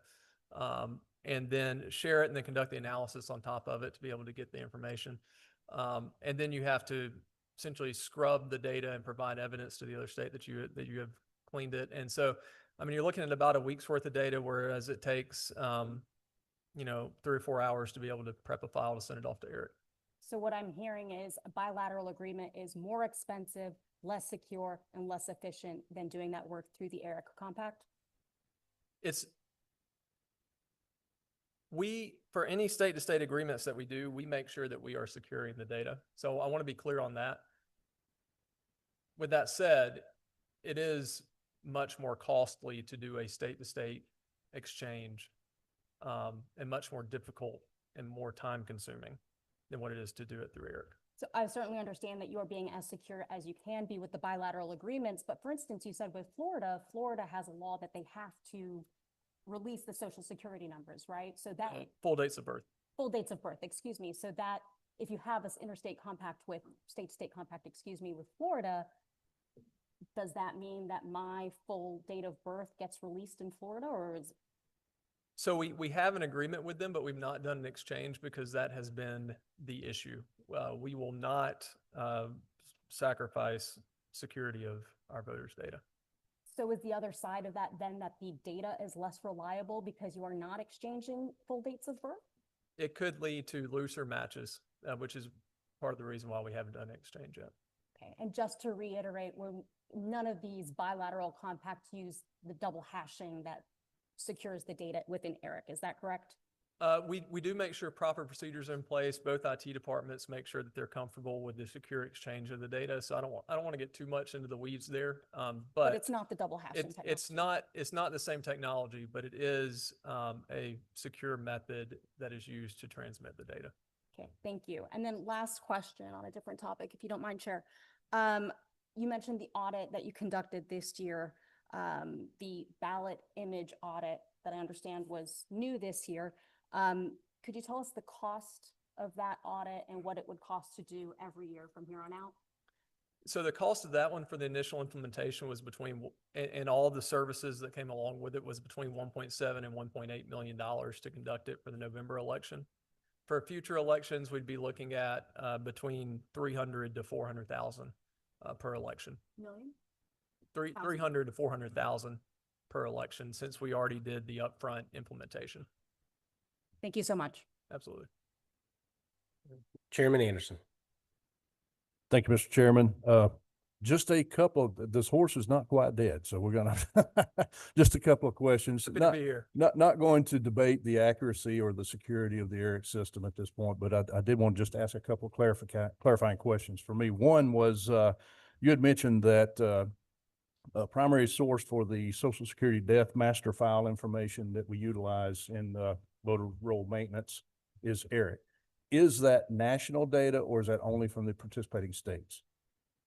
and then share it and then conduct the analysis on top of it to be able to get the information. And then you have to essentially scrub the data and provide evidence to the other state that you have cleaned it. And so, I mean, you're looking at about a week's worth of data, whereas it takes, 3 or 4 hours to be able to prep a file to send it off to Eric. So what I'm hearing is a bilateral agreement is more expensive, less secure, and less efficient than doing that work through the ERIC compact? For any state-to-state agreements that we do, we make sure that we are securing the data. So I want to be clear on that. With that said, it is much more costly to do a state-to-state exchange, and much more difficult and more time-consuming than what it is to do it through ERIC. So I certainly understand that you are being as secure as you can be with the bilateral agreements, but for instance, you said with Florida has a law that they have to release the social security numbers, right? So that Full dates of birth. full dates of birth, excuse me. So that if you have this interstate compact with state-to-state compact, with Florida, does that mean that my full date of birth gets released in Florida, or is? So we have an agreement with them, but we've not done an exchange because that has been the issue. We will not sacrifice security of our voters' data. So is the other side of that then that the data is less reliable because you are not exchanging full dates of birth? It could lead to looser matches, which is part of the reason why we haven't done an exchange yet. Okay, and just to reiterate, none of these bilateral compacts use the double hashing that secures the data within ERIC, is that correct? We do make sure proper procedures are in place. Both IT departments make sure that they're comfortable with the secure exchange of the data. So I don't want to get too much into the weeds there. But it's not the double hashing technology. It's not the same technology, but it is a secure method that is used to transmit the data. Okay, thank you. And then last question on a different topic, if you don't mind, Chair. You mentioned the audit that you conducted this year, the ballot image audit that I understand was new this year. Could you tell us the cost of that audit and what it would cost to do every year from here on out? So the cost of that one for the initial implementation was and all the services that came along with it was between $1.7 and $1.8 million to conduct it for the November election. For future elections, we'd be looking at between $300,000 to $400,000 per election. Million? 300 to 400,000 per election, since we already did the upfront implementation. Thank you so much. Absolutely. Chairman Anderson. Thank you, Mr. Chairman. Just a couple, this horse is not quite dead, so we're gonna, just a couple of questions. Good to be here. Not going to debate the accuracy or the security of the ERIC system at this point, but I did want to just ask a couple of clarifying questions for me. One was, you had mentioned that a primary source for the Social Security death master file information that we utilize in voter roll maintenance is ERIC. Is that national data or is that only from the participating states?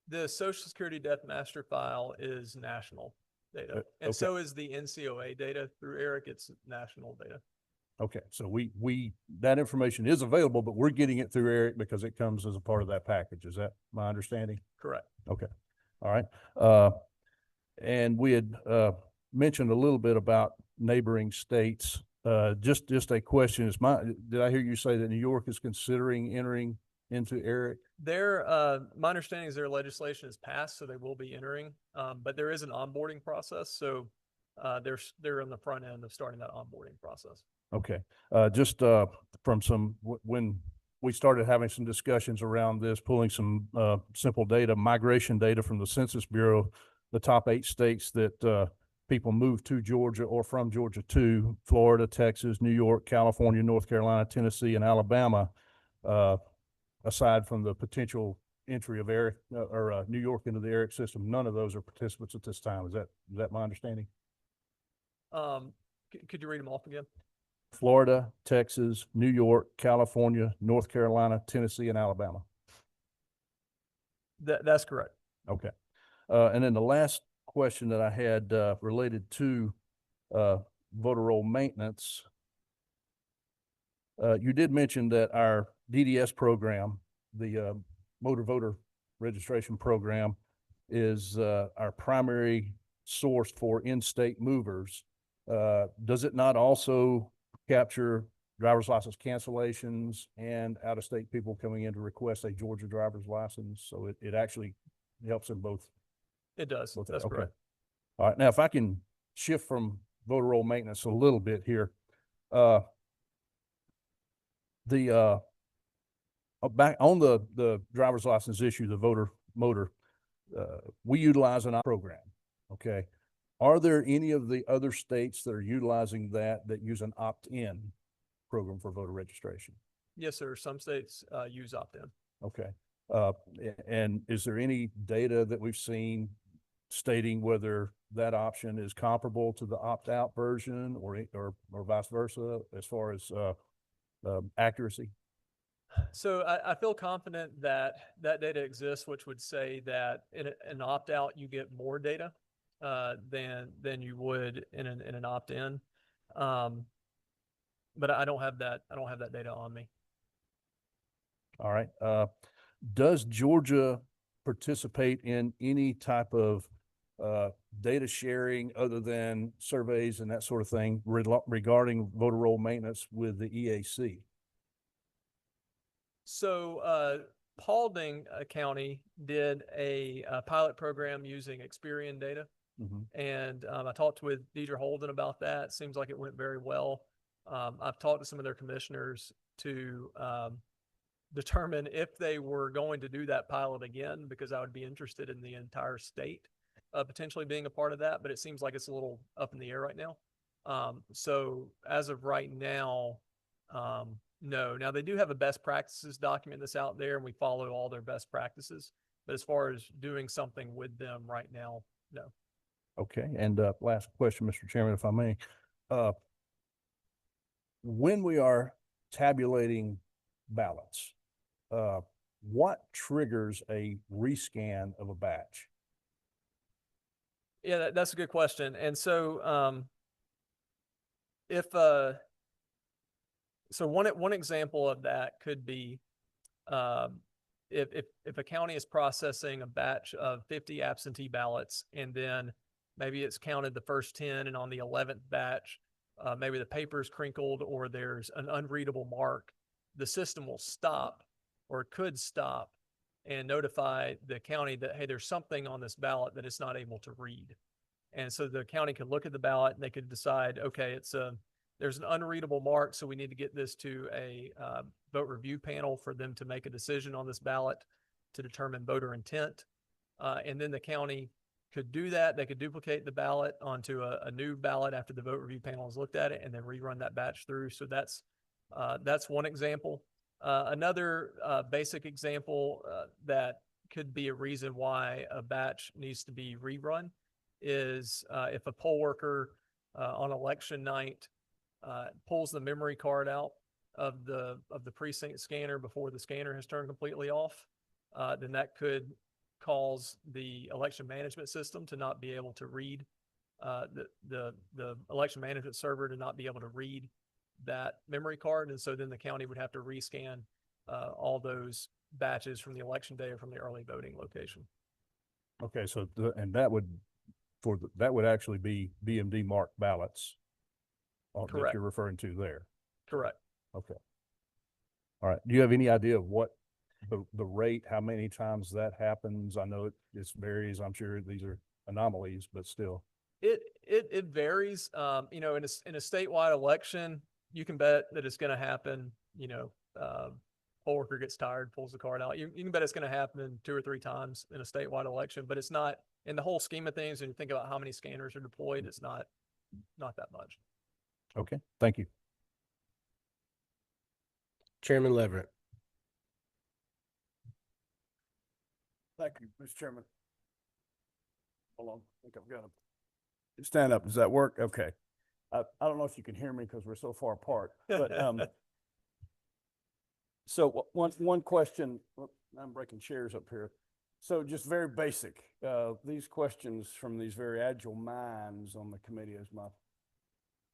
The Social Security Death Master File is national data, and okay. so is the NCOA data through ERIC. It's national data. Okay, so that information is available, but we're getting it through ERIC because it comes as a part of that package. Is that my understanding? Correct. Okay, all right. And we had mentioned a little bit about neighboring states. Just a question did I hear you say that New York is considering entering into ERIC? My understanding is their legislation is passed, so they will be entering. But there is an onboarding process, so they're on the front end of starting that onboarding process. Okay, just from when we started having some discussions around this, pulling some simple data, migration data from the Census Bureau, the top 8 states that people move to Georgia or from Georgia to: Florida, Texas, New York, California, North Carolina, Tennessee, and Alabama. Aside from the potential entry of Eric or New York into the ERIC system, none of those are participants at this time. Is that my understanding? Could you read them off again? Florida, Texas, New York, California, North Carolina, Tennessee, and Alabama. That's correct. Okay. And then the last question that I had related to voter roll maintenance. You did mention that our DDS program, the motor voter registration program, is our primary source for in-state movers. Does it not also capture driver's license cancellations and out-of-state people coming in to request a Georgia driver's license? So it actually helps in both. It does. both That's okay. correct. All right. Now, if I can shift from voter roll maintenance a little bit here, back on the driver's license issue, the voter motor, we utilize an program. Okay. Are there any of the other states that are utilizing that use an opt-in program for voter registration? Yes, sir. Some states use opt-in. Okay. And is there any data that we've seen stating whether that option is comparable to the opt-out version or vice versa as far as accuracy? So I feel confident that that data exists, which would say that in an opt-out, you get more data than you would in an opt-in. But I don't have that data on me. All right. Does Georgia participate in any type of data sharing other than surveys and that sort of thing regarding voter roll maintenance with the EAC? So Paulding County did a pilot program using Experian data. And I talked with Deidre Holden about that. Seems like it went very well. I've talked to some of their commissioners to determine if they were going to do that pilot again, because I would be interested in the entire state potentially being a part of that, but it seems like it's a little up in the air right now. So as of right now, no. Now they do have a best practices document that's out there, and we follow all their best practices. But as far as doing something with them right now, no. Okay. And last question, Mr. Chairman, if I may. When we are tabulating ballots, what triggers a rescan of a batch? Yeah, that's a good question. And so so one example of that could be if a county is processing a batch of 50 absentee ballots, and then maybe it's counted the first 10, and on the 11th batch, maybe the paper's crinkled or there's an unreadable mark, the system will stop, or could stop, and notify the county that, hey, there's something on this ballot that it's not able to read. And so the county could look at the ballot and they could decide, okay, there's an unreadable mark, so we need to get this to a vote review panel for them to make a decision on this ballot to determine voter intent. And then the county could do that. They could duplicate the ballot onto a new ballot after the vote review panel has looked at it, and then rerun that batch through. So that's one example. Another basic example that could be a reason why a batch needs to be rerun is if a poll worker on election night pulls the memory card out of the precinct scanner before the scanner has turned completely off, then that could cause the election management system to not be able to read the election management server to not be able to read that memory card. And so then the county would have to rescan all those batches from the election day or from the early voting location. Okay, so that would actually be BMD marked ballots that Correct. you're referring to there. Correct. Okay. All right. Do you have any idea of what the rate, how many times that happens? I know it varies. I'm sure these are anomalies, but still. It varies. You know, in a statewide election, you can bet that it's going to happen. You know, poll worker gets tired, pulls the card out. You can bet it's going to happen 2 or 3 times in a statewide election, but it's not in the whole scheme of things. When you think about how many scanners are deployed, it's not that much. Okay, thank you. Chairman Leverett. Thank you, Mr. Chairman. Hold on, I think I've got to stand up. Does that work? Okay. I don't know if you can hear me because we're so far apart, but, so one question, I'm breaking chairs up here. So just very basic, these questions from these very agile minds on the committee, as my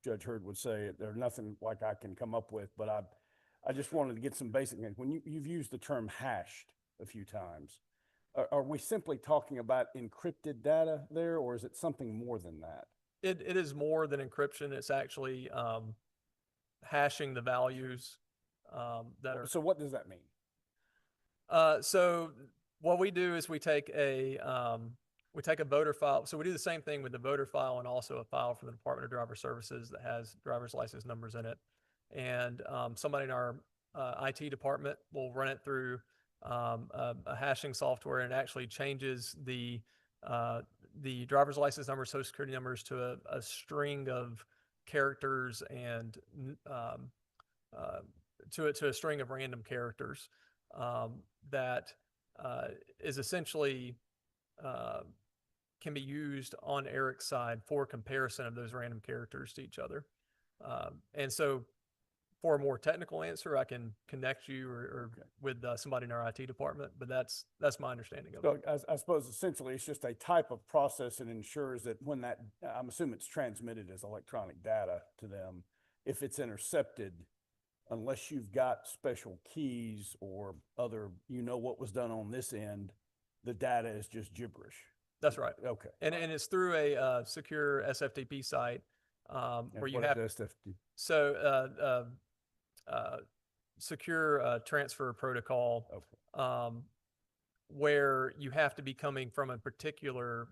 Judge Hurd would say, they're nothing like I can come up with, but I just wanted to get some basic things. When you've used the term hashed a few times, are we simply talking about encrypted data there, or is it something more than that? It is more than encryption. It's actually hashing the values that are. So what does that mean? So what we do is we take a voter file. So we do the same thing with the voter file and also a file from the Department of Driver Services that has driver's license numbers in it. And somebody in our IT department will run it through a hashing software, and it actually changes the driver's license number, social security numbers to a string of characters and to a string of random characters that is essentially can be used on Eric's side for comparison of those random characters to each other. And so for a more technical answer, I can connect you or with somebody in our IT department, but that's my understanding of it. So I suppose essentially it's just a type of process that ensures that when that, I'm assuming it's transmitted as electronic data to them, if it's intercepted, unless you've got special keys or other, what was done on this end, the data is just gibberish. That's right. Okay. And it's through a secure SFTP site where you have SFTP? so secure transfer protocol where you have to be coming from a particular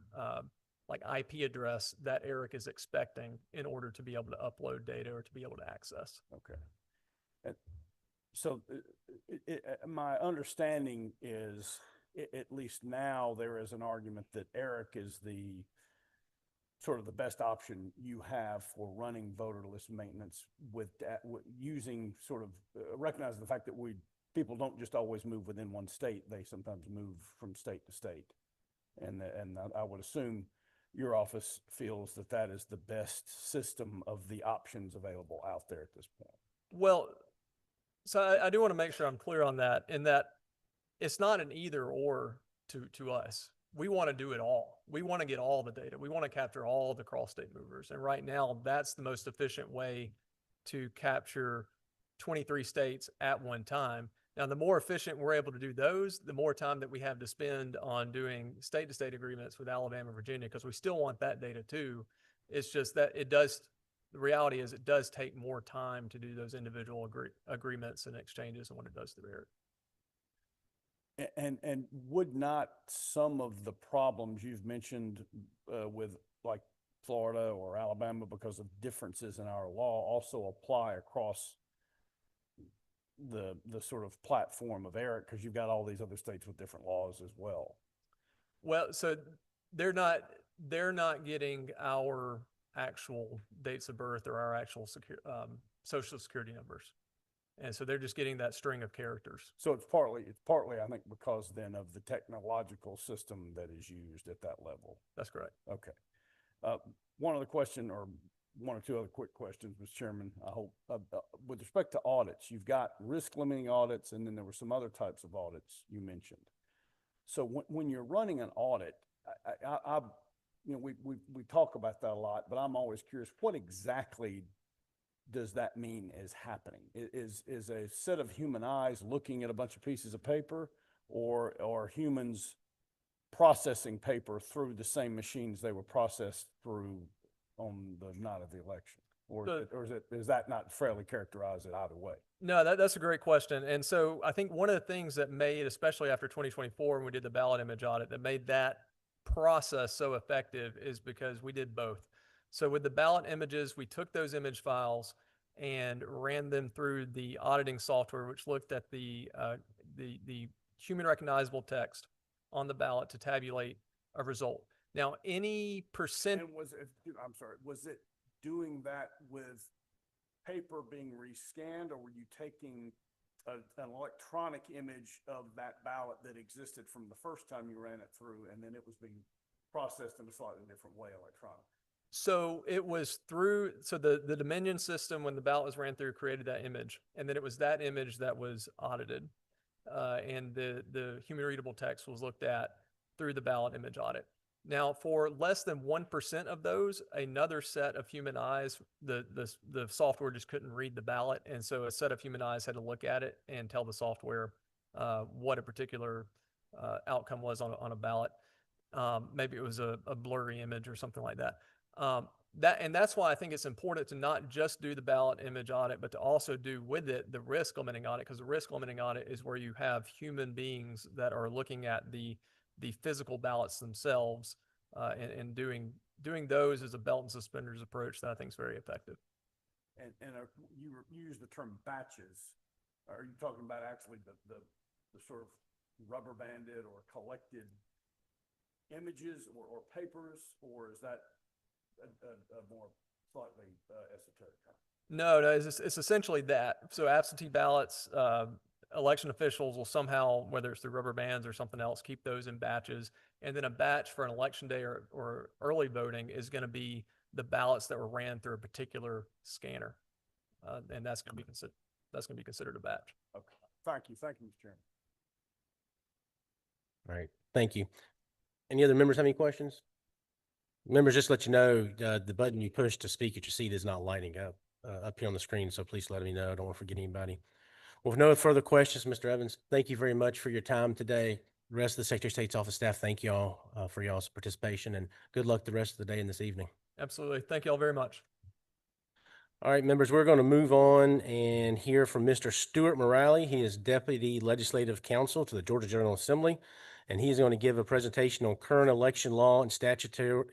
like IP address that Eric is expecting in order to be able to upload data or to be able to access. Okay. So my understanding is, at least now, there is an argument that Eric is the sort of the best option you have for running voter list maintenance with using sort of recognizing the fact that people don't just always move within one state. They sometimes move from state to state. And I would assume your office feels that that is the best system of the options available out there at this point. Well, so I do want to make sure I'm clear on that, in that it's not an either or to us. We want to do it all. We want to get all the data. We want to capture all the cross-state movers. And right now, that's the most efficient way to capture 23 states at one time. Now, the more efficient we're able to do those, the more time that we have to spend on doing state-to-state agreements with Alabama and Virginia, because we still want that data too. It's just that the reality is it does take more time to do those individual agreements and exchanges than what it does through Eric. And would not some of the problems you've mentioned with like Florida or Alabama because of differences in our law also apply across the sort of platform of Eric, because you've got all these other states with different laws as well? Well, so they're not getting our actual dates of birth or our actual social security numbers. And so they're just getting that string of characters. So it's partly, I think, because then of the technological system that is used at that level. That's correct. Okay. One other question, or one or two other quick questions, Mr. Chairman, I hope. With respect to audits, you've got risk limiting audits, and then there were some other types of audits you mentioned. So when you're running an audit, we talk about that a lot, but I'm always curious, what exactly does that mean is happening? Is a set of human eyes looking at a bunch of pieces of paper, or humans processing paper through the same machines they were processed through on the night of the election? Or, So- is that not fairly characterized it either way? No, that's a great question. And so I think one of the things that made, especially after 2024, when we did the ballot image audit, that made that process so effective is because we did both. So with the ballot images, we took those image files and ran them through the auditing software, which looked at the human recognizable text on the ballot to tabulate a result. Now, any percent. And I'm sorry, was it doing that with paper being rescanned, or were you taking an electronic image of that ballot that existed from the first time you ran it through, and then it was being processed in a slightly different way electronically? So it was through, so the Dominion system, when the ballot was ran through, created that image. And then it was that image that was audited. And the human readable text was looked at through the ballot image audit. Now, for less than 1% of those, another set of human eyes, the software just couldn't read the ballot. And so a set of human eyes had to look at it and tell the software what a particular outcome was on a ballot. Maybe it was a blurry image or something like that. That's why I think it's important to not just do the ballot image audit, but to also do with it the risk limiting audit, because the risk limiting audit is where you have human beings that are looking at the physical ballots themselves, and doing those as a belt and suspenders approach that I think is very effective. And you use the term batches. Are you talking about actually the sort of rubber banded or collected images or papers, or is that a more slightly esoteric term? No, it's essentially that. So absentee ballots, election officials will somehow, whether it's through rubber bands or something else, keep those in batches. And then a batch for an election day or early voting is going to be the ballots that were ran through a particular scanner. And that's going to be considered a batch. Okay. Thank you, Mr. Chairman. All right, thank you. Any other members have any questions? Members, just to let you know, the button you push to speak at your seat is not lighting up here on the screen, so please let me know. I don't want to forget anybody. Well, with no further questions, Mr. Evans, thank you very much for your time today. The rest of the Secretary of State's office staff, thank you all for y'all's participation, and good luck the rest of the day and this evening. Absolutely. Thank you all very much. All right, members, we're going to move on and hear from Mr. Stuart Morale. He is Deputy Legislative Counsel to the Georgia General Assembly, and he's going to give a presentation on current election law and statutory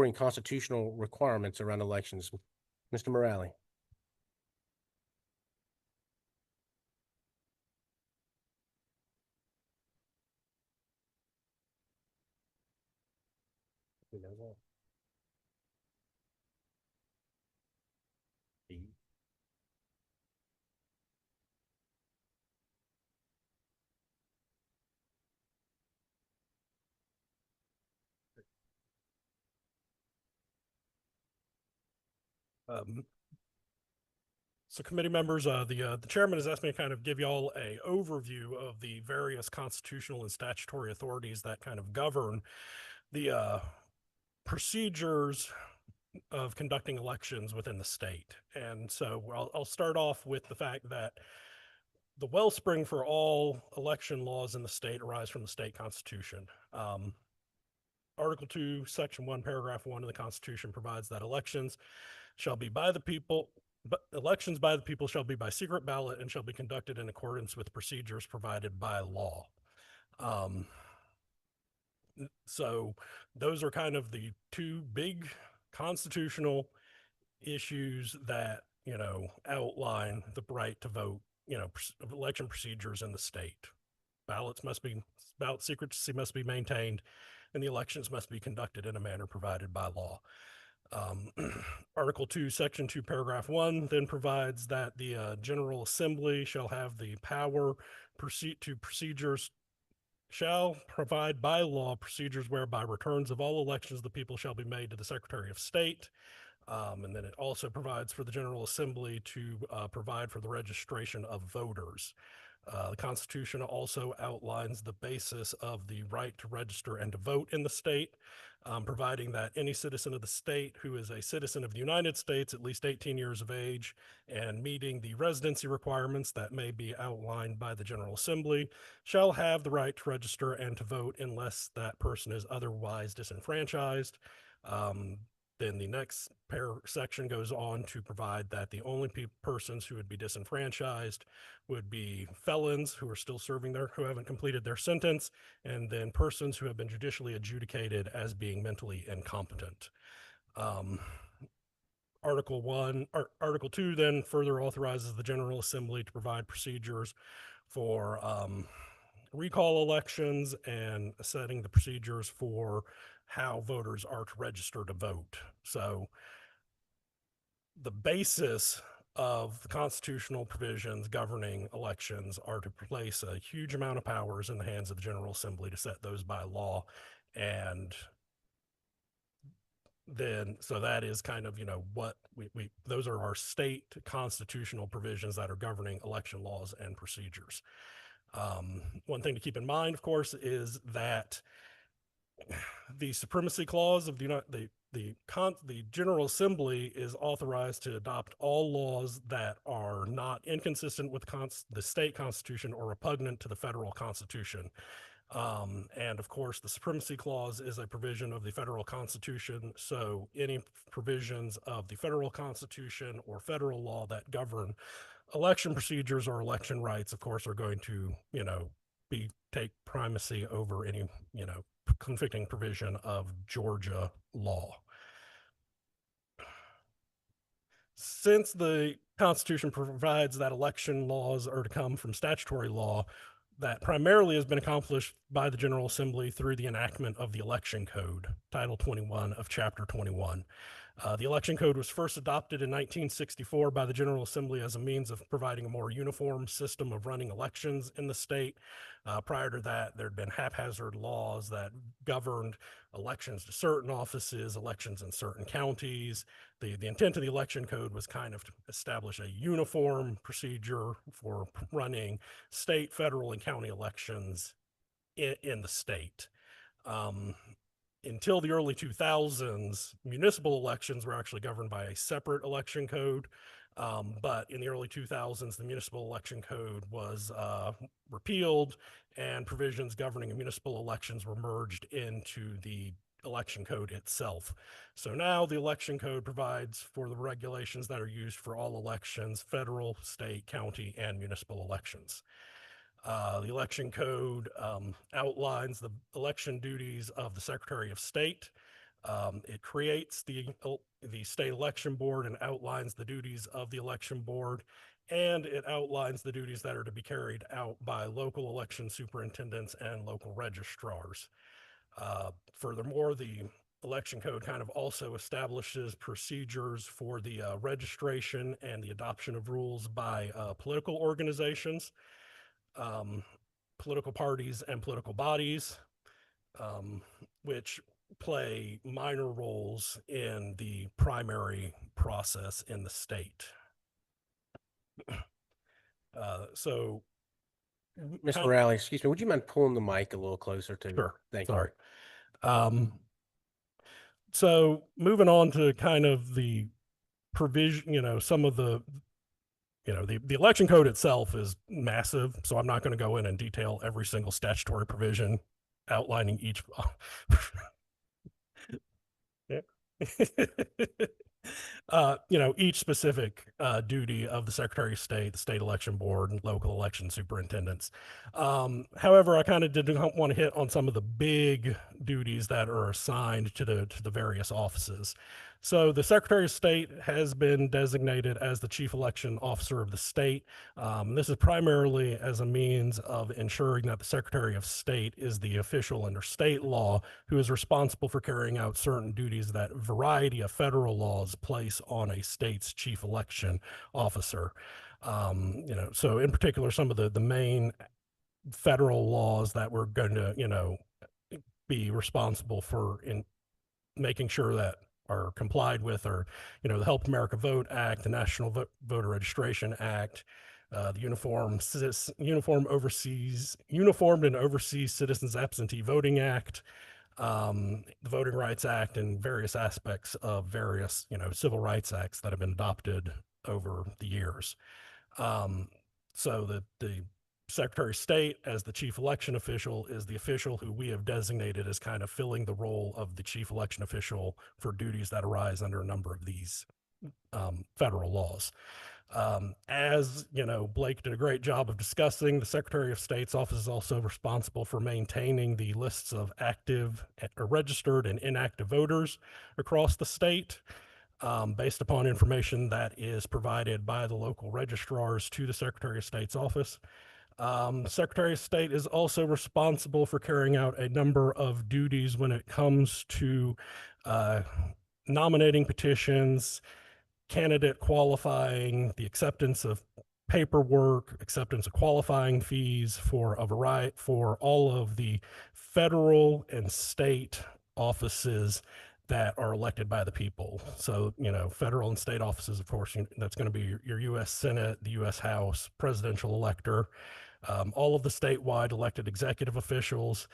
and constitutional requirements around elections. Mr. Morale. So committee members, the chairman has asked me to kind of give y'all a overview of the various constitutional and statutory authorities that kind of govern the procedures of conducting elections within the state. And so I'll start off with the fact that the wellspring for all election laws in the state arise from the state constitution. Article 2, Section 1, Paragraph 1 of the Constitution provides that elections shall be by the people, but elections by the people shall be by secret ballot and shall be conducted in accordance with procedures provided by law. So those are kind of the two big constitutional issues that, outline the right to vote, election procedures in the state. Ballot secrecy must be maintained, and the elections must be conducted in a manner provided by law. Article 2, Section 2, Paragraph 1 then provides that the General Assembly shall have the power shall provide by law procedures whereby returns of all elections of the people shall be made to the Secretary of State. And then it also provides for the General Assembly to provide for the registration of voters. The Constitution also outlines the basis of the right to register and to vote in the state, providing that any citizen of the state who is a citizen of the United States, at least 18 years of age, and meeting the residency requirements that may be outlined by the General Assembly, shall have the right to register and to vote unless that person is otherwise disenfranchised. Then the next section goes on to provide that the only persons who would be disenfranchised would be felons who are still serving who haven't completed their sentence, and then persons who have been judicially adjudicated as being mentally incompetent. Article 2 then further authorizes the General Assembly to provide procedures for recall elections and setting the procedures for how voters are to register to vote. So the basis of the constitutional provisions governing elections are to place a huge amount of powers in the hands of the General Assembly to set those by law. And then, so that is kind of, what those are our state constitutional provisions that are governing election laws and procedures. One thing to keep in mind, of course, is that the supremacy clause of the General Assembly is authorized to adopt all laws that are not inconsistent with the state constitution or repugnant to the federal constitution. And of course, the supremacy clause is a provision of the federal constitution. So any provisions of the federal constitution or federal law that govern election procedures or election rights, of course, are going to, take primacy over any, conflicting provision of Georgia law. Since the Constitution provides that election laws are to come from statutory law, that primarily has been accomplished by the General Assembly through the enactment of the Election Code, Title 21 of Chapter 21. The Election Code was first adopted in 1964 by the General Assembly as a means of providing a more uniform system of running elections in the state. Prior to that, there had been haphazard laws that governed elections to certain offices, elections in certain counties. The intent of the Election Code was kind of to establish a uniform procedure for running state, federal, and county elections in the state. Until the early 2000s, municipal elections were actually governed by a separate election code. But in the early 2000s, the municipal election code was repealed, and provisions governing municipal elections were merged into the election code itself. So now the election code provides for the regulations that are used for all elections, federal, state, county, and municipal elections. The election code outlines the election duties of the Secretary of State. It creates the state election board and outlines the duties of the election board, and it outlines the duties that are to be carried out by local election superintendents and local registrars. Furthermore, the election code kind of also establishes procedures for the registration and the adoption of rules by political organizations, political parties, and political bodies, which play minor roles in the primary process in the state. So, Mr. kind- Morale, excuse me, would you mind pulling the mic a little closer to? Sure. Thank Sorry. you. So moving on to kind of the provision, some of the election code itself is massive, so I'm not going to go in and detail every single statutory provision outlining each. Each specific duty of the Secretary of State, the state election board, and local election superintendents. However, I kind of did want to hit on some of the big duties that are assigned to the various offices. So the Secretary of State has been designated as the chief election officer of the state. This is primarily as a means of ensuring that the Secretary of State is the official under state law who is responsible for carrying out certain duties that a variety of federal laws place on a state's chief election officer. So in particular, some of the main federal laws that we're going to, be responsible for in making sure that are complied with are, the Help America Vote Act, the National Voter Registration Act, the Uniformed and Overseas Citizens Absentee Voting Act, the Voting Rights Act, and various aspects of various, civil rights acts that have been adopted over the years. So the Secretary of State, as the chief election official, is the official who we have designated as kind of filling the role of the chief election official for duties that arise under a number of these federal laws. As you know, Blake did a great job of discussing. The Secretary of State's office is also responsible for maintaining the lists of active or registered and inactive voters across the state, based upon information that is provided by the local registrars to the Secretary of State's office. Secretary of State is also responsible for carrying out a number of duties when it comes to nominating petitions, candidate qualifying, the acceptance of paperwork, acceptance of qualifying fees for for all of the federal and state offices that are elected by the people. So, you know, federal and state offices, of course, that's going to be your U.S. Senate, the U.S. House, presidential elector, all of the statewide elected executive officials,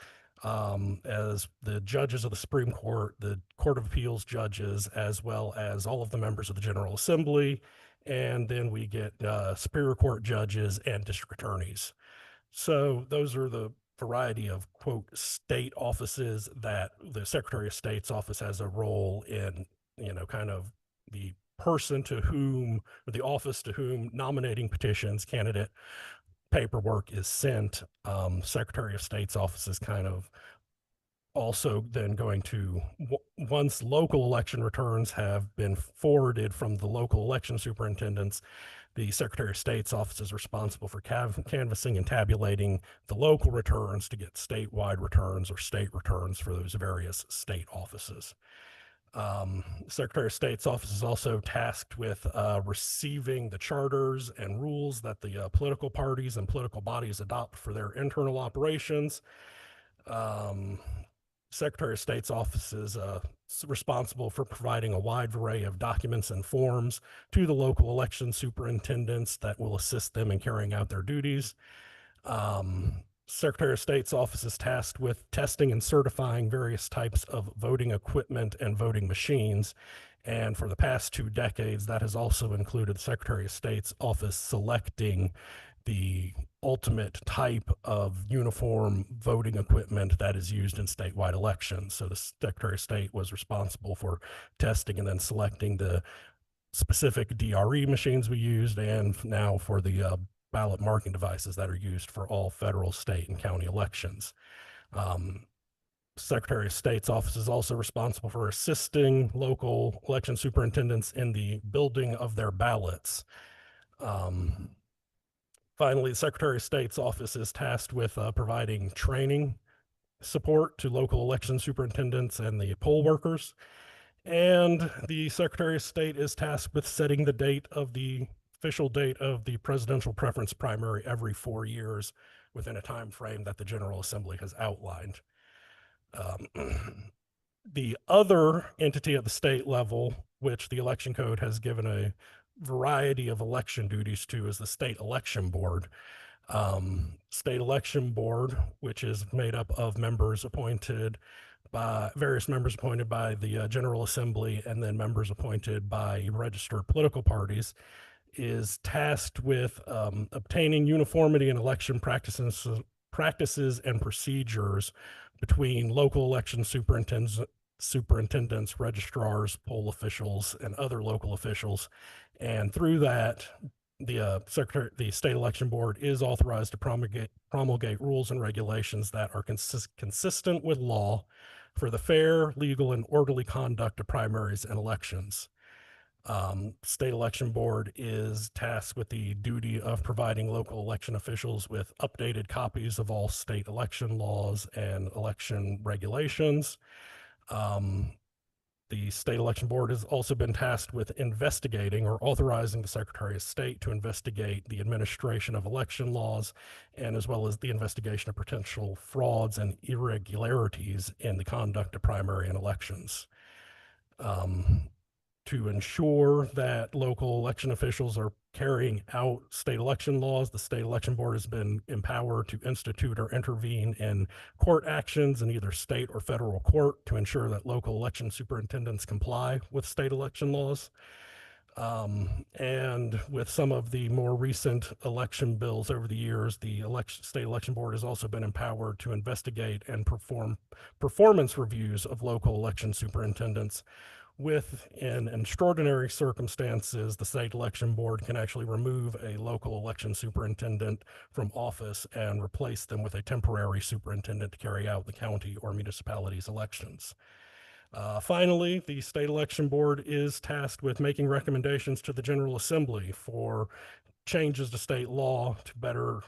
as the judges of the Supreme Court, the Court of Appeals judges, as well as all of the members of the General Assembly. And then we get Superior Court judges and district attorneys. So those are the variety of, quote, state offices that the Secretary of State's office has a role in, you know, kind of the person to whom, or the office to whom nominating petitions, candidate paperwork is sent. Secretary of State's office is kind of also then going to, once local election returns have been forwarded from the local election superintendents, the Secretary of State's office is responsible for canvassing and tabulating the local returns to get statewide returns or state returns for those various state offices. Secretary of State's office is also tasked with receiving the charters and rules that the political parties and political bodies adopt for their internal operations. Secretary of State's office is responsible for providing a wide array of documents and forms to the local election superintendents that will assist them in carrying out their duties. Secretary of State's office is tasked with testing and certifying various types of voting equipment and voting machines. And for the past 2 decades, that has also included the Secretary of State's office selecting the ultimate type of uniform voting equipment that is used in statewide elections. So the Secretary of State was responsible for testing and then selecting the specific DRE machines we used, and now for the ballot marking devices that are used for all federal, state, and county elections. Secretary of State's office is also responsible for assisting local election superintendents in the building of their ballots. Finally, the Secretary of State's office is tasked with providing training support to local election superintendents and the poll workers. And the Secretary of State is tasked with setting the date of the official date of the presidential preference primary every 4 years within a time frame that the General Assembly has outlined. The other entity at the state level, which the election code has given a variety of election duties to, is the State Election Board. State Election Board, which is made up of members appointed by various members appointed by the General Assembly and then members appointed by registered political parties, is tasked with obtaining uniformity in election practices and procedures between local election superintendents, registrars, poll officials, and other local officials. And through that, the State Election Board is authorized to promulgate rules and regulations that are consistent with law for the fair, legal, and orderly conduct of primaries and elections. State Election Board is tasked with the duty of providing local election officials with updated copies of all state election laws and election regulations. The State Election Board has also been tasked with investigating or authorizing the Secretary of State to investigate the administration of election laws, and as well as the investigation of potential frauds and irregularities in the conduct of primary and elections. To ensure that local election officials are carrying out state election laws, the State Election Board has been empowered to institute or intervene in court actions in either state or federal court to ensure that local election superintendents comply with state election laws. And with some of the more recent election bills over the years, the state election board has also been empowered to investigate and perform performance reviews of local election superintendents. In extraordinary circumstances, the state election board can actually remove a local election superintendent from office and replace them with a temporary superintendent to carry out the county or municipality's elections. Finally, the state election board is tasked with making recommendations to the General Assembly for changes to state law to better,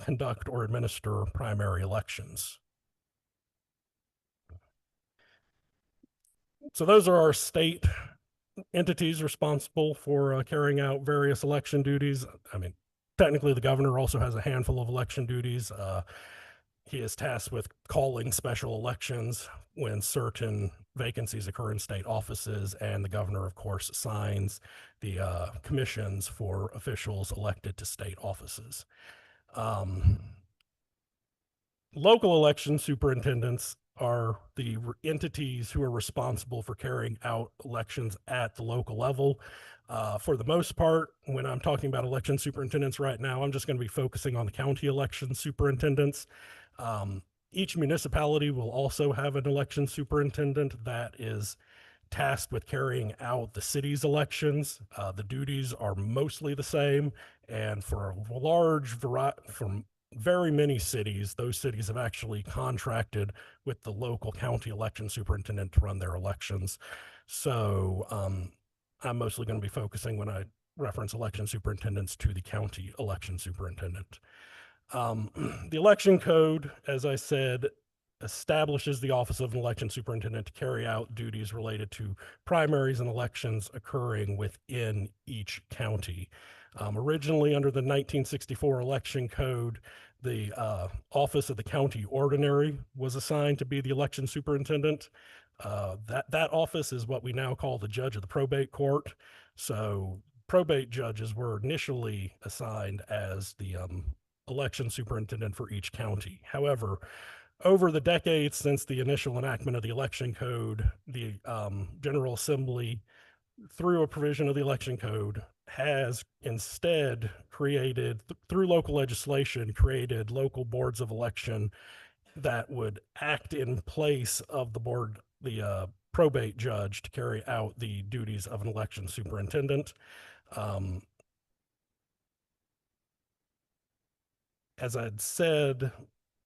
conduct or administer primary elections. So those are our state entities responsible for carrying out various election duties. I mean, technically the governor also has a handful of election duties. He is tasked with calling special elections when certain vacancies occur in state offices, and the governor, of course, assigns the commissions for officials elected to state offices. Local election superintendents are the entities who are responsible for carrying out elections at the local level. For the most part, when I'm talking about election superintendents right now, I'm just going to be focusing on the county election superintendents. Each municipality will also have an election superintendent that is tasked with carrying out the city's elections. The duties are mostly the same, and for a large variety, from very many cities, those cities have actually contracted with the local county election superintendent to run their elections. So I'm mostly going to be focusing, when I reference election superintendents, to the county election superintendent. The election code, as I said, establishes the office of an election superintendent to carry out duties related to primaries and elections occurring within each county. Originally, under the 1964 election code, the office of the county ordinary was assigned to be the election superintendent. That office is what we now call the judge of the probate court. So probate judges were initially assigned as the election superintendent for each county. However, over the decades since the initial enactment of the election code, the General Assembly, through a provision of the election code, has instead created, through local legislation, created local boards of election that would act in place of the probate judge to carry out the duties of an election superintendent. As I'd said,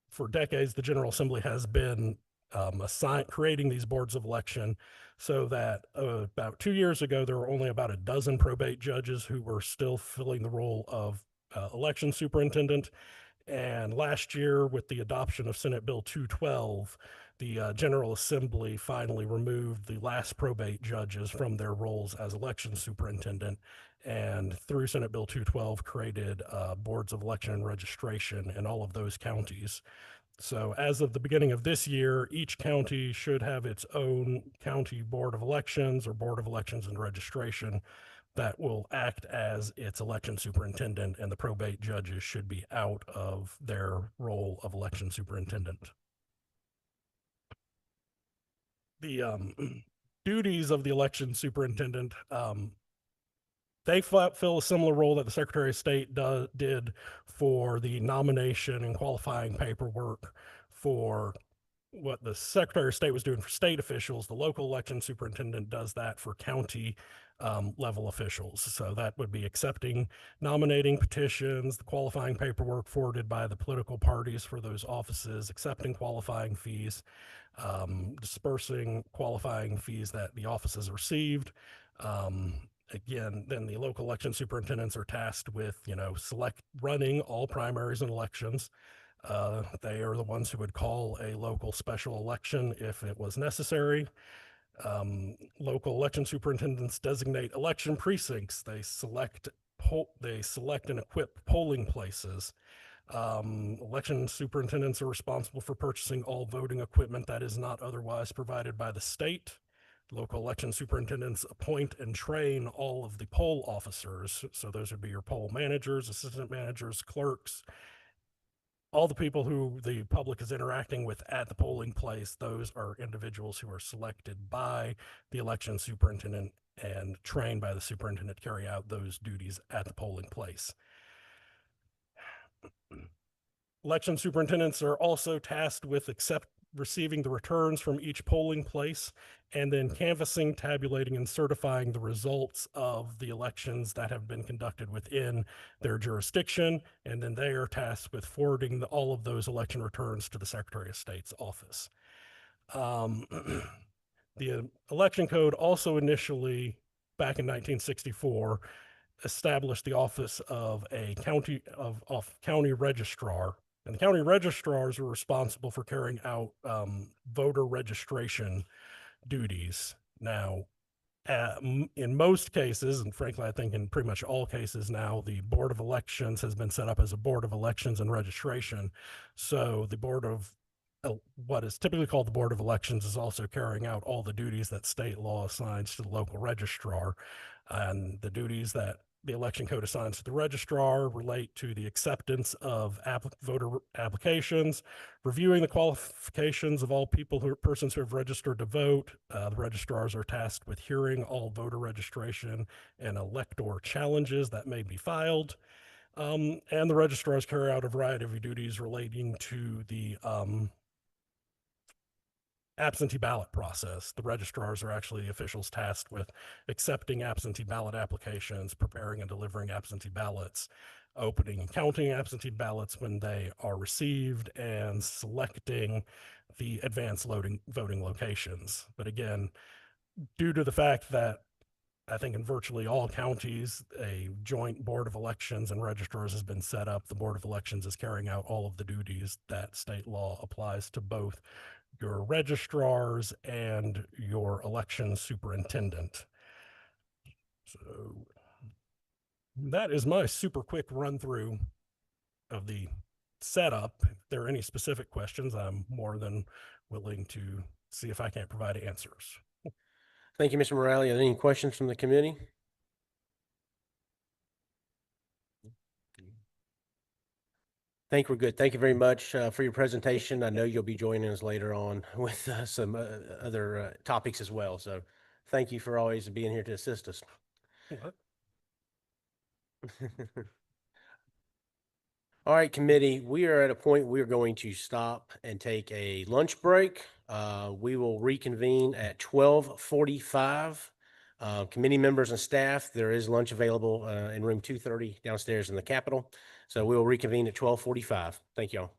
for decades, the General Assembly has been creating these boards of election, so that about 2 years ago, there were only about a dozen probate judges who were still filling the role of election superintendent. And last year, with the adoption of Senate Bill 212, the General Assembly finally removed the last probate judges from their roles as election superintendent, and through Senate Bill 212 created boards of election and registration in all of those counties. So as of the beginning of this year, each county should have its own county board of elections or board of elections and registration that will act as its election superintendent, and the probate judges should be out of their role of election superintendent. The duties of the election superintendent, they fill a similar role that the Secretary of State did for the nomination and qualifying paperwork for what the Secretary of State was doing for state officials. The local election superintendent does that for county level officials. So that would be accepting nominating petitions, the qualifying paperwork forwarded by the political parties for those offices, accepting qualifying fees, dispersing qualifying fees that the offices received. Again, then the local election superintendents are tasked with, running all primaries and elections. They are the ones who would call a local special election if it was necessary. Local election superintendents designate election precincts. They select and equip polling places. Election superintendents are responsible for purchasing all voting equipment that is not otherwise provided by the state. Local election superintendents appoint and train all of the poll officers. So those would be your poll managers, assistant managers, clerks, all the people who the public is interacting with at the polling place, those are individuals who are selected by the election superintendent and trained by the superintendent to carry out those duties at the polling place. Election superintendents are also tasked with receiving the returns from each polling place and then canvassing, tabulating, and certifying the results of the elections that have been conducted within their jurisdiction. And then they are tasked with forwarding all of those election returns to the Secretary of State's office. The election code also initially, back in 1964, established the office of a county registrar, and the county registrars are responsible for carrying out voter registration duties. Now, in most cases, and frankly, I think in pretty much all cases now, the Board of Elections has been set up as a Board of Elections and Registration. So the Board of what is typically called the Board of Elections is also carrying out all the duties that state law assigns to the local registrar. And the duties that the election code assigns to the registrar relate to the acceptance of voter applications, reviewing the qualifications of all persons who have registered to vote. The registrars are tasked with hearing all voter registration and elector challenges that may be filed. And the registrars carry out a variety of duties relating to the absentee ballot process. The registrars are actually the officials tasked with accepting absentee ballot applications, preparing and delivering absentee ballots, opening and counting absentee ballots when they are received, and selecting the advanced voting locations. But again, due to the fact that I think in virtually all counties, a joint Board of Elections and registrars has been set up, the Board of Elections is carrying out all of the duties that state law applies to both your registrars and your election superintendent. So that is my super quick run through of the setup. If there are any specific questions, I'm more than willing to see if I can't provide answers. Thank you, Mr. Morale. Are there any questions from the committee? Think we're good. Thank you very much for your presentation. I know you'll be joining us later on with some other topics as well. So thank you for always being here to assist us. All right, committee, we are at a point we're going to stop and take a lunch break. We will reconvene at 12:45. Committee members and staff, there is lunch available in room 230 downstairs in the Capitol. So we will reconvene at 12:45. Thank you all.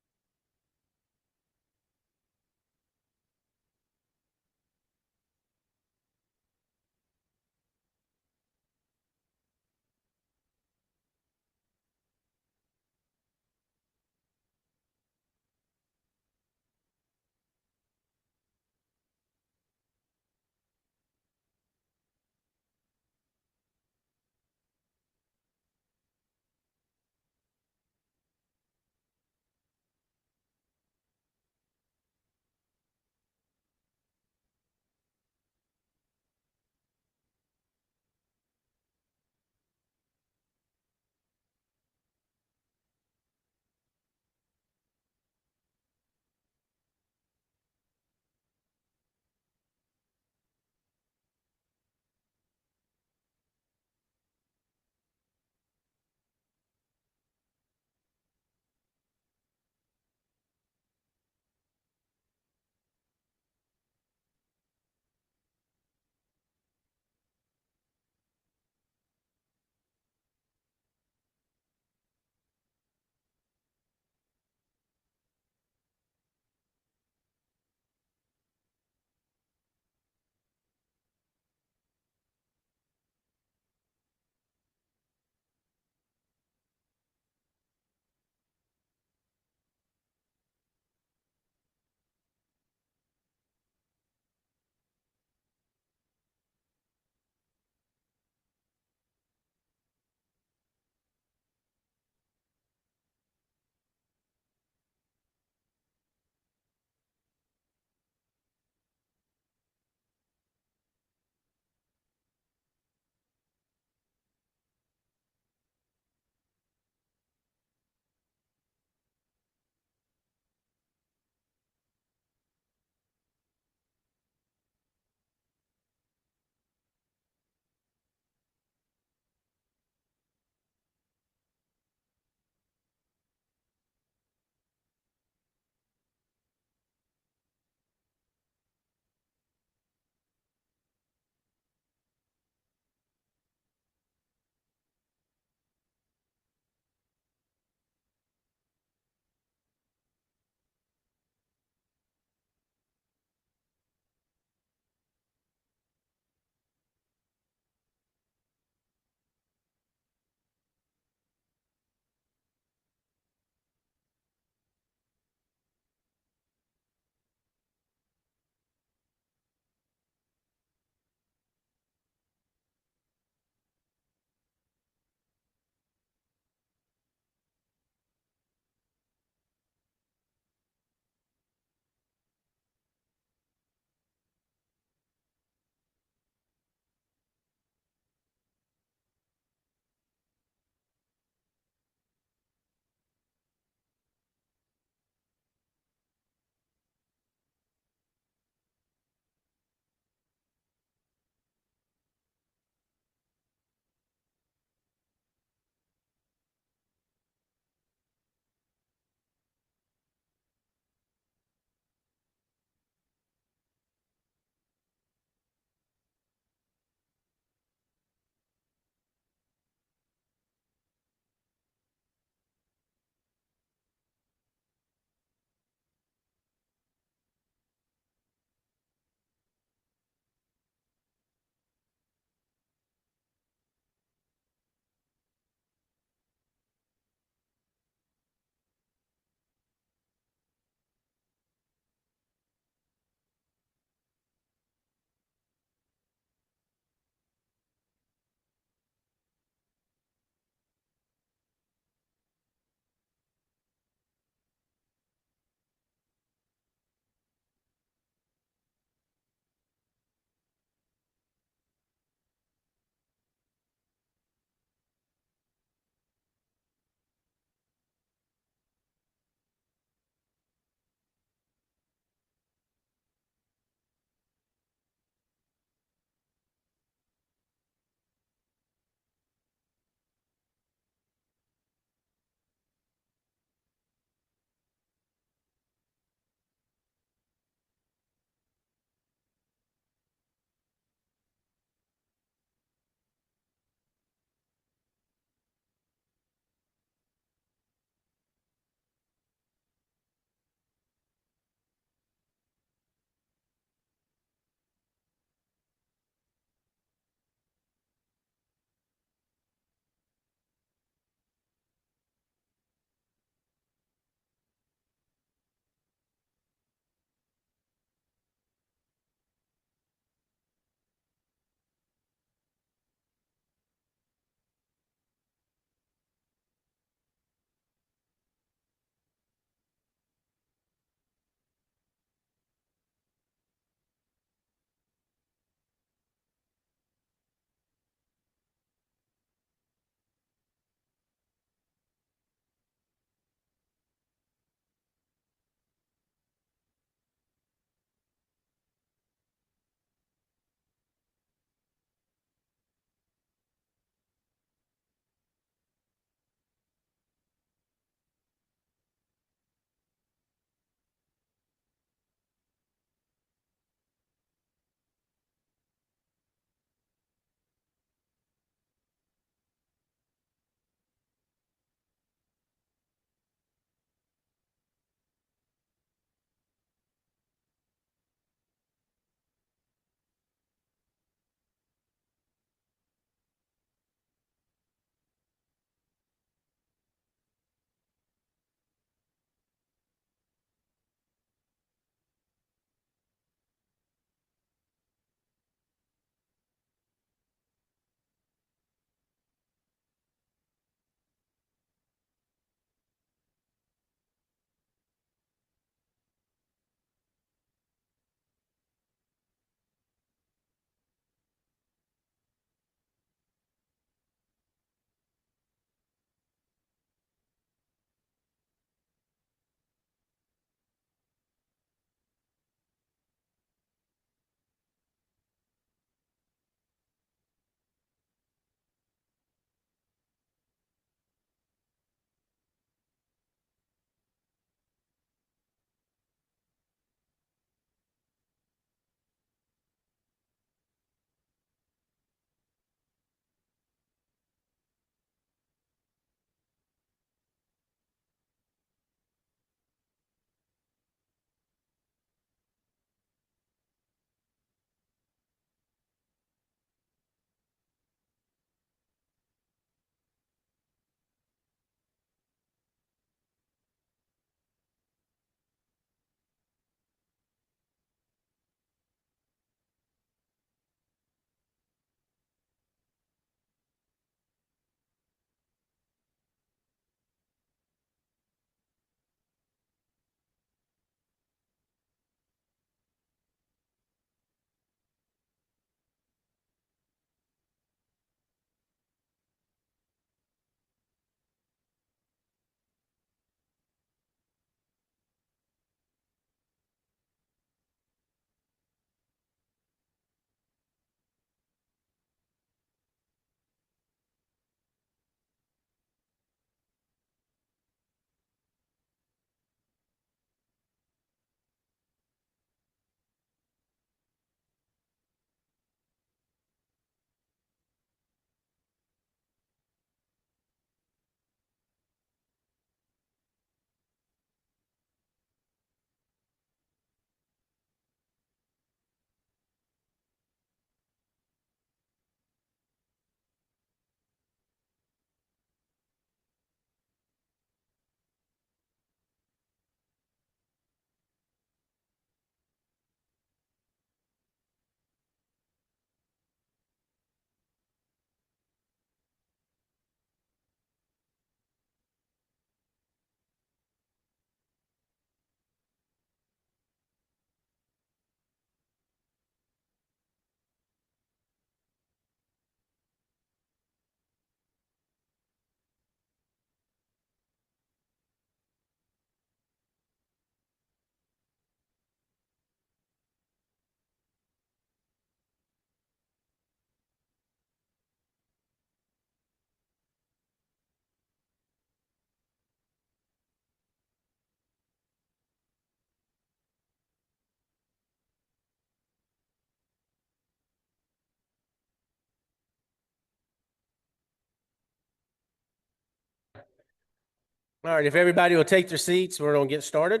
All right, if everybody will take their seats, we're going to get started.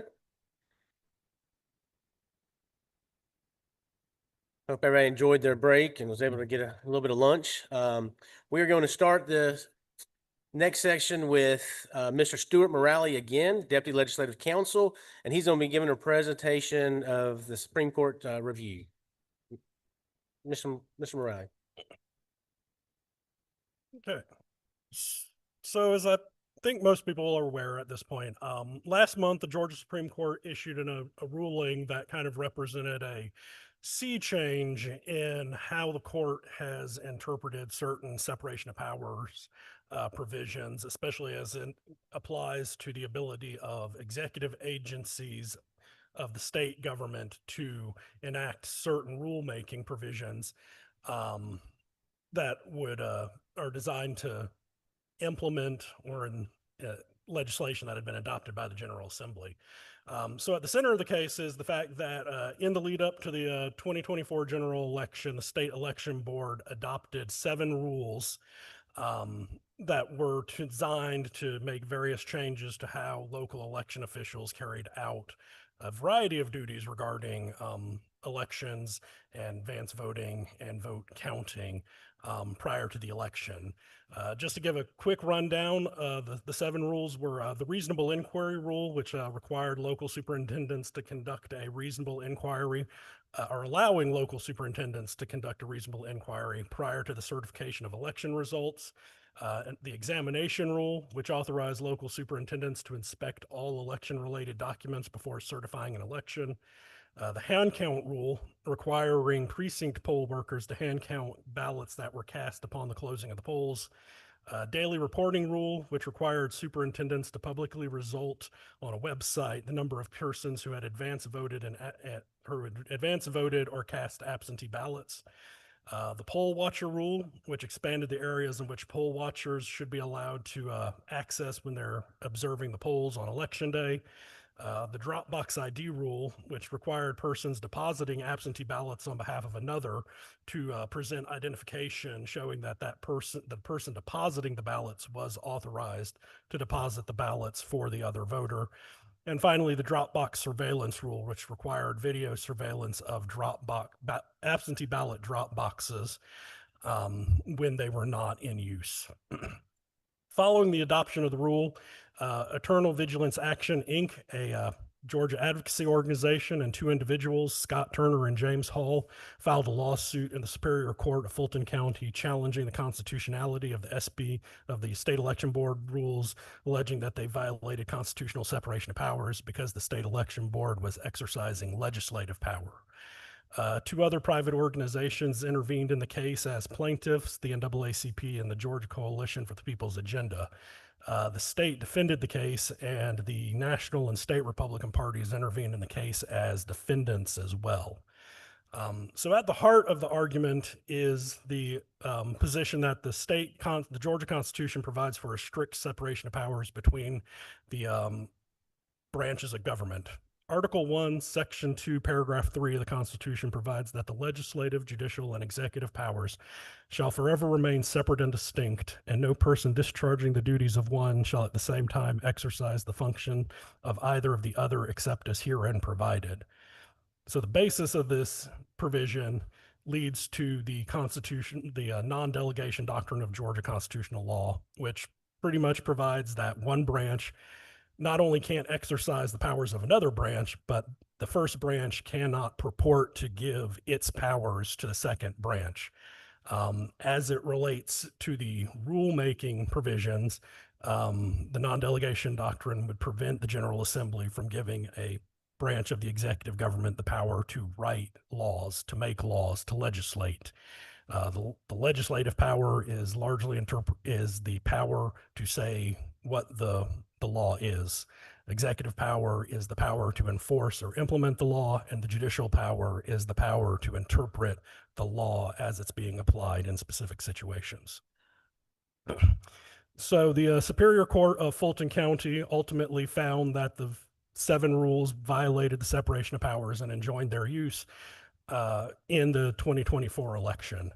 Hope everybody enjoyed their break and was able to get a little bit of lunch. We are going to start the next section with Mr. Stuart Morale again, Deputy Legislative Counsel, and he's going to be giving a presentation of the Supreme Court review. Mr. Morale. Okay. So as I think most people are aware at this point, last month, the Georgia Supreme Court issued a ruling that kind of represented a sea change in how the court has interpreted certain separation of powers provisions, especially as it applies to the ability of executive agencies of the state government to enact certain rulemaking provisions that would are designed to implement or in legislation that had been adopted by the General Assembly. So at the center of the case is the fact that in the lead up to the 2024 general election, the state election board adopted 7 rules that were designed to make various changes to how local election officials carried out a variety of duties regarding elections and advance voting and vote counting prior to the election. Just to give a quick rundown, the 7 rules were the reasonable inquiry rule, which required local superintendents to conduct a reasonable inquiry, or allowing local superintendents to conduct a reasonable inquiry prior to the certification of election results. The examination rule, which authorized local superintendents to inspect all election-related documents before certifying an election. The hand count rule, requiring precinct poll workers to hand count ballots that were cast upon the closing of the polls. Daily reporting rule, which required superintendents to publicly result on a website the number of persons who had advance voted or cast absentee ballots. The poll watcher rule, which expanded the areas in which poll watchers should be allowed to access when they're observing the polls on election day. The Dropbox ID rule, which required persons depositing absentee ballots on behalf of another to present identification showing that the person depositing the ballots was authorized to deposit the ballots for the other voter. And finally, the Dropbox surveillance rule, which required video surveillance of absentee ballot drop boxes when they were not in use. Following the adoption of the rule, Eternal Vigilance Action, Inc., a Georgia advocacy organization, and 2 individuals, Scott Turner and James Hall, filed a lawsuit in the Superior Court of Fulton County challenging the constitutionality of the State Election Board rules, alleging that they violated constitutional separation of powers because the State Election Board was exercising legislative power. 2 other private organizations intervened in the case as plaintiffs, the NAACP and the Georgia Coalition for the People's Agenda. The state defended the case, and the national and state Republican parties intervened in the case as defendants as well. So at the heart of the argument is the position that the Georgia Constitution provides for a strict separation of powers between the branches of government. Article 1, Section 2, Paragraph 3 of the Constitution provides that the legislative, judicial, and executive powers shall forever remain separate and distinct, and no person discharging the duties of one shall at the same time exercise the function of either of the other except as herein provided. So the basis of this provision leads to the Constitution, the non-delegation doctrine of Georgia constitutional law, which pretty much provides that one branch not only can't exercise the powers of another branch, but the first branch cannot purport to give its powers to the second branch. As it relates to the rulemaking provisions, the non-delegation doctrine would prevent the General Assembly from giving a branch of the executive government the power to write laws, to make laws, to legislate. The legislative power is largely is the power to say what the law is. Executive power is the power to enforce or implement the law, and the judicial power is the power to interpret the law as it's being applied in specific situations. So the Superior Court of Fulton County ultimately found that the 7 rules violated the separation of powers and enjoined their use in the 2024 election.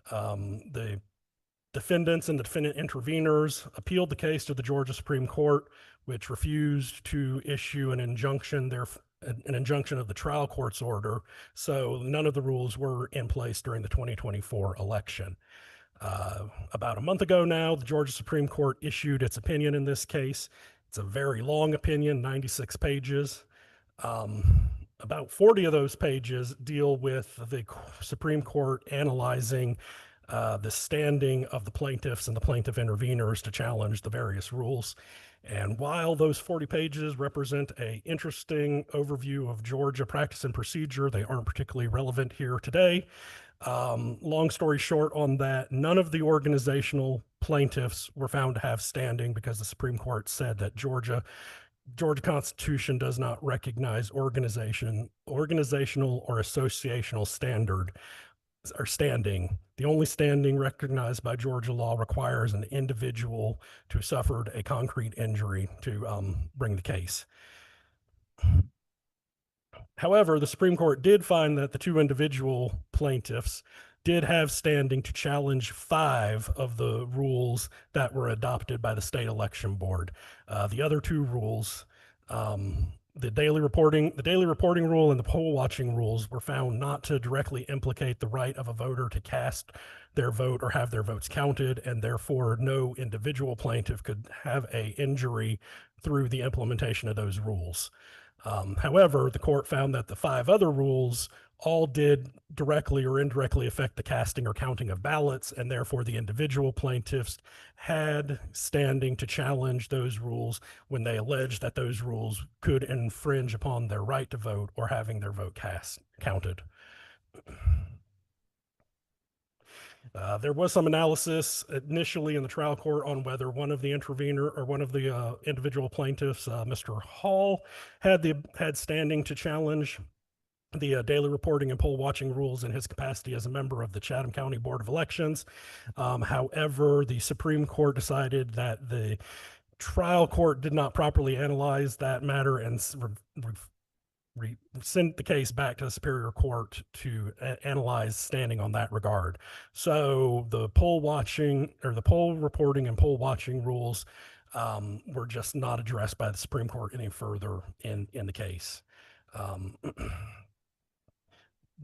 The defendants and the defendant interveners appealed the case to the Georgia Supreme Court, which refused to issue an injunction of the trial court's order. So none of the rules were in place during the 2024 election. About a month ago now, the Georgia Supreme Court issued its opinion in this case. It's a very long opinion, 96 pages. About 40 of those pages deal with the Supreme Court analyzing the standing of the plaintiffs and the plaintiff interveners to challenge the various rules. And while those 40 pages represent an interesting overview of Georgia practice and procedure, they aren't particularly relevant here today. Long story short on that, none of the organizational plaintiffs were found to have standing because the Supreme Court said that Georgia Constitution does not recognize organizational or associational standing. The only standing recognized by Georgia law requires an individual to have suffered a concrete injury to bring the case. However, the Supreme Court did find that the two individual plaintiffs did have standing to challenge 5 of the rules that were adopted by the state election board. The other 2 rules, the daily reporting rule and the poll watching rules, were found not to directly implicate the right of a voter to cast their vote or have their votes counted, and therefore no individual plaintiff could have an injury through the implementation of those rules. However, the court found that the 5 other rules all did directly or indirectly affect the casting or counting of ballots, and therefore the individual plaintiffs had standing to challenge those rules when they alleged that those rules could infringe upon their right to vote or having their vote counted. There was some analysis initially in the trial court on whether one of the individual plaintiffs, Mr. Hall, had standing to challenge the daily reporting and poll watching rules in his capacity as a member of the Chatham County Board of Elections. However, the Supreme Court decided that the trial court did not properly analyze that matter and sent the case back to the Superior Court to analyze standing on that regard. So the poll reporting and poll watching rules were just not addressed by the Supreme Court any further in the case.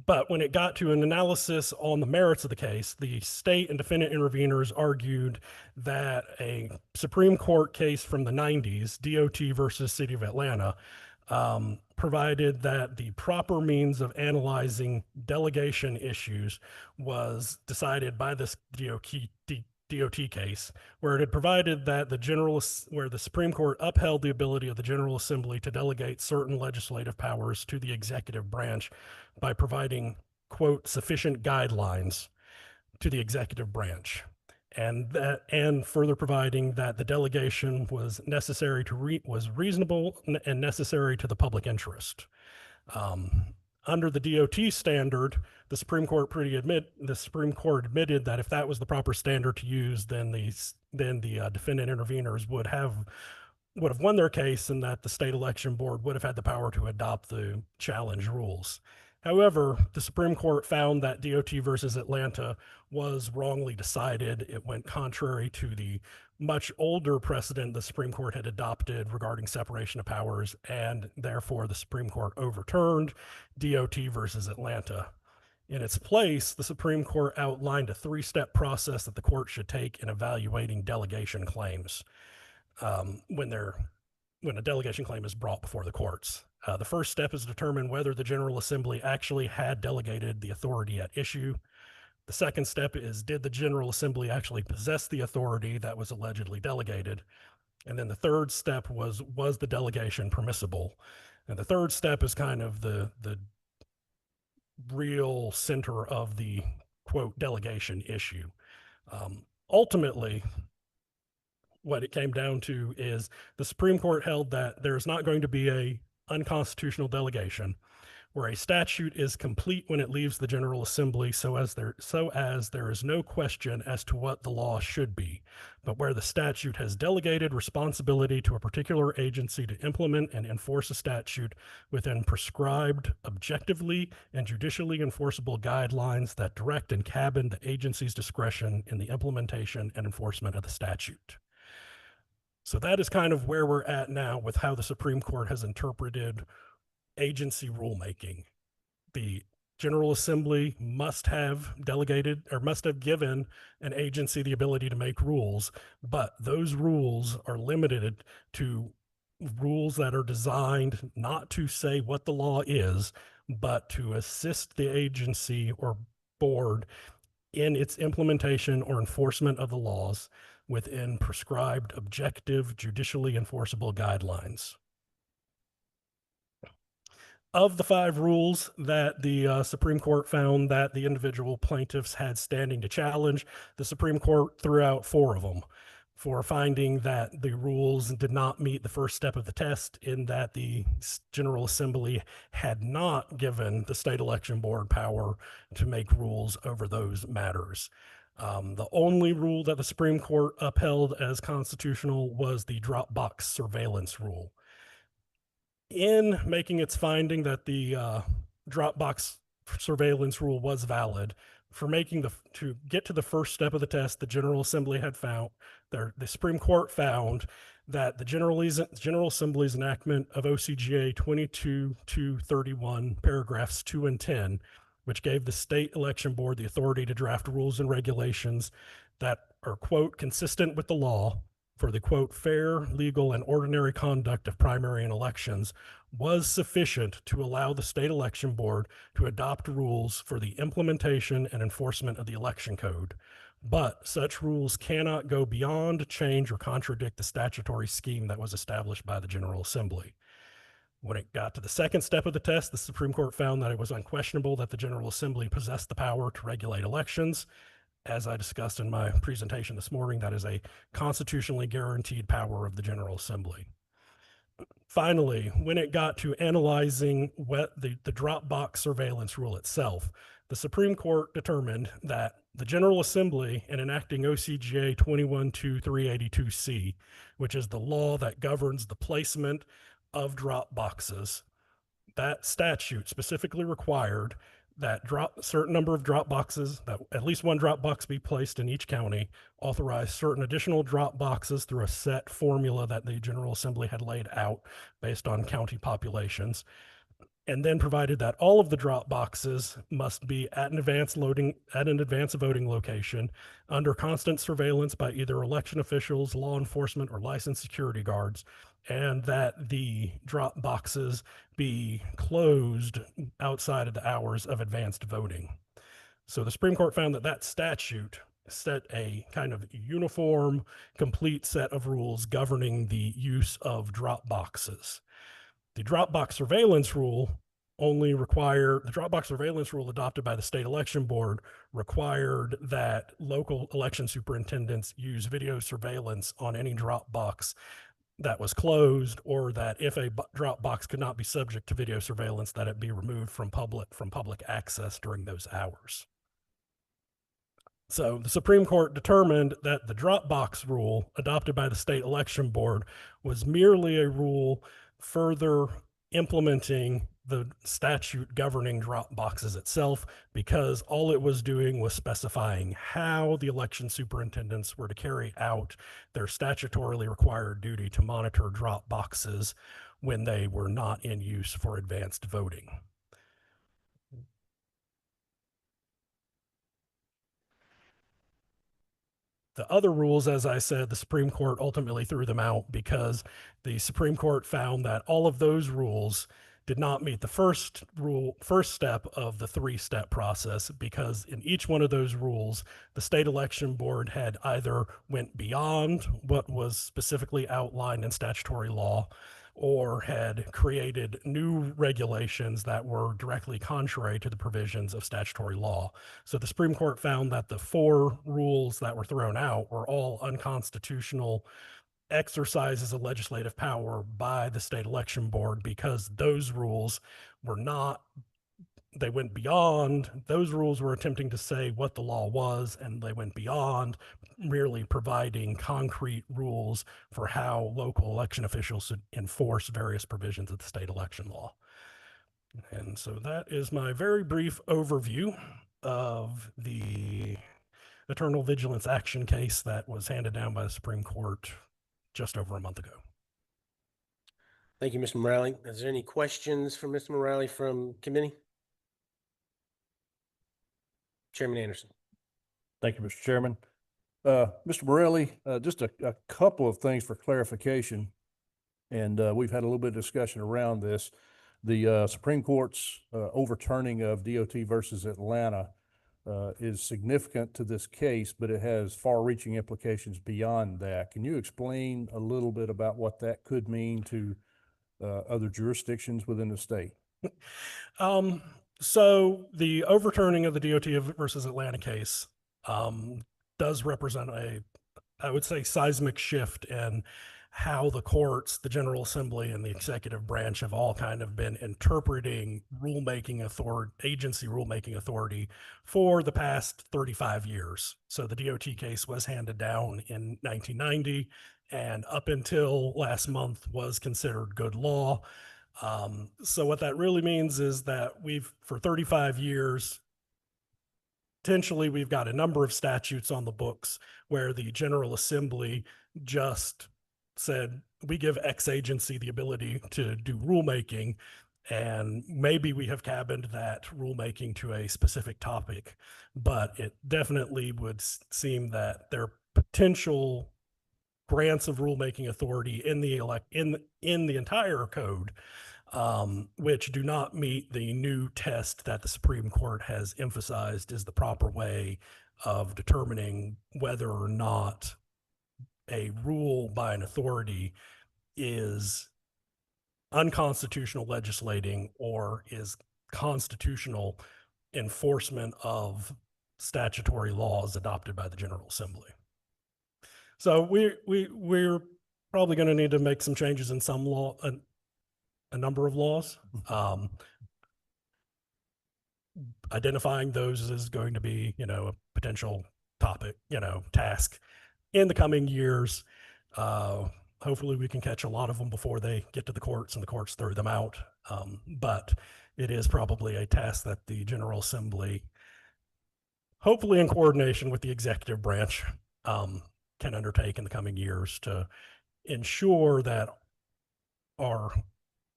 But when it got to an analysis on the merits of the case, the state and defendant interveners argued that a Supreme Court case from the 90s, DOT versus City of Atlanta, provided that the proper means of analyzing delegation issues was decided by this DOT case, where it had provided that where the Supreme Court upheld the ability of the General Assembly to delegate certain legislative powers to the executive branch by providing, quote, sufficient guidelines to the executive branch, and further providing that the delegation was was reasonable and necessary to the public interest. Under the DOT standard, the Supreme Court admitted that if that was the proper standard to use, then the defendant interveners would have won their case, and that the state election board would have had the power to adopt the challenge rules. However, the Supreme Court found that DOT versus Atlanta was wrongly decided. It went contrary to the much older precedent the Supreme Court had adopted regarding separation of powers, and therefore the Supreme Court overturned DOT versus Atlanta. In its place, the Supreme Court outlined a 3-step process that the court should take in evaluating delegation claims when a delegation claim is brought before the courts. The first step is to determine whether the General Assembly actually had delegated the authority at issue. The second step is, did the General Assembly actually possess the authority that was allegedly delegated? And then the third step was the delegation permissible? And the third step is kind of the real center of the, quote, delegation issue. Ultimately, what it came down to is the Supreme Court held that there's not going to be a unconstitutional delegation where a statute is complete when it leaves the General Assembly so as there is no question as to what the law should be, but where the statute has delegated responsibility to a particular agency to implement and enforce a statute within prescribed, objectively and judicially enforceable guidelines that direct and cabin the agency's discretion in the implementation and enforcement of the statute. So that is kind of where we're at now with how the Supreme Court has interpreted agency rulemaking. The General Assembly must have delegated or must have given an agency the ability to make rules, but those rules are limited to rules that are designed not to say what the law is, but to assist the agency or board in its implementation or enforcement of the laws within prescribed, objective, judicially enforceable guidelines. Of the 5 rules that the Supreme Court found that the individual plaintiffs had standing to challenge, the Supreme Court threw out 4 of them for finding that the rules did not meet the first step of the test, in that the General Assembly had not given the state election board power to make rules over those matters. The only rule that the Supreme Court upheld as constitutional was the drop box surveillance rule. In making its finding that the drop box surveillance rule was valid, to get to the first step of the test, the General Assembly had found, the Supreme Court found that the General Assembly's enactment of OCGA 22-231, paragraphs 2 and 10, which gave the state election board the authority to draft rules and regulations that are, quote, consistent with the law for the, quote, fair, legal, and ordinary conduct of primary and elections, was sufficient to allow the state election board to adopt rules for the implementation and enforcement of the election code. But such rules cannot go beyond, change, or contradict the statutory scheme that was established by the General Assembly. When it got to the second step of the test, the Supreme Court found that it was unquestionable that the General Assembly possessed the power to regulate elections. As I discussed in my presentation this morning, that is a constitutionally guaranteed power of the General Assembly. Finally, when it got to analyzing the drop box surveillance rule itself, the Supreme Court determined that the General Assembly, in enacting OCGA 21-382C, which is the law that governs the placement of drop boxes, that statute specifically required that certain number of drop boxes, that at least one drop box be placed in each county, authorized certain additional drop boxes through a set formula that the General Assembly had laid out based on county populations, and then provided that all of the drop boxes must be at an advanced voting location under constant surveillance by either election officials, law enforcement, or licensed security guards, and that the drop boxes be closed outside of the hours of advanced voting. So the Supreme Court found that that statute set a kind of uniform, complete set of rules governing the use of drop boxes. The drop box surveillance rule adopted by the state election board required that local election superintendents use video surveillance on any drop box that was closed, or that if a drop box could not be subject to video surveillance, that it be removed from public access during those hours. So the Supreme Court determined that the drop box rule adopted by the state election board was merely a rule further implementing the statute governing drop boxes itself, because all it was doing was specifying how the election superintendents were to carry out their statutorily required duty to monitor drop boxes when they were not in use for advanced voting. The other rules, as I said, the Supreme Court ultimately threw them out because the Supreme Court found that all of those rules did not meet the first step of the 3-step process, because in each one of those rules, the state election board had either went beyond what was specifically outlined in statutory law, or had created new regulations that were directly contrary to the provisions of statutory law. So the Supreme Court found that the 4 rules that were thrown out were all unconstitutional exercises of legislative power by the state election board, because those rules were not, they went beyond, those rules were attempting to say what the law was, and they went beyond merely providing concrete rules for how local election officials should enforce various provisions of the state election law. And so that is my very brief overview of the Eternal Vigilance Action case that was handed down by the Supreme Court just over a month ago. Thank you, Mr. Morale. Is there any questions for Mr. Morale from committee? Chairman Anderson. Thank you, Mr. Chairman. Mr. Morelli, just a couple of things for clarification. And we've had a little bit of discussion around this. The Supreme Court's overturning of DOT versus Atlanta is significant to this case, but it has far-reaching implications beyond that. Can you explain a little bit about what that could mean to other jurisdictions within the state? So the overturning of the DOT versus Atlanta case does represent I would say, seismic shift in how the courts, the General Assembly, and the executive branch have all kind of been interpreting rulemaking authority, agency rulemaking authority for the past 35 years. So the DOT case was handed down in 1990, and up until last month was considered good law. So what that really means is that for 35 years, potentially we've got a number of statutes on the books where the General Assembly just said, we give X agency the ability to do rulemaking, and maybe we have cabined that rulemaking to a specific topic, but it definitely would seem that their potential grants of rulemaking authority in the entire code, which do not meet the new test that the Supreme Court has emphasized is the proper way of determining whether or not a rule by an authority is unconstitutional legislating or is constitutional enforcement of statutory laws adopted by the General Assembly. So we're probably going to need to make some changes in some law, a number of laws. Identifying those is going to be, a potential topic, task in the coming years. Hopefully we can catch a lot of them before they get to the courts and the courts throw them out. But it is probably a task that the General Assembly, hopefully in coordination with the executive branch, can undertake in the coming years to ensure that our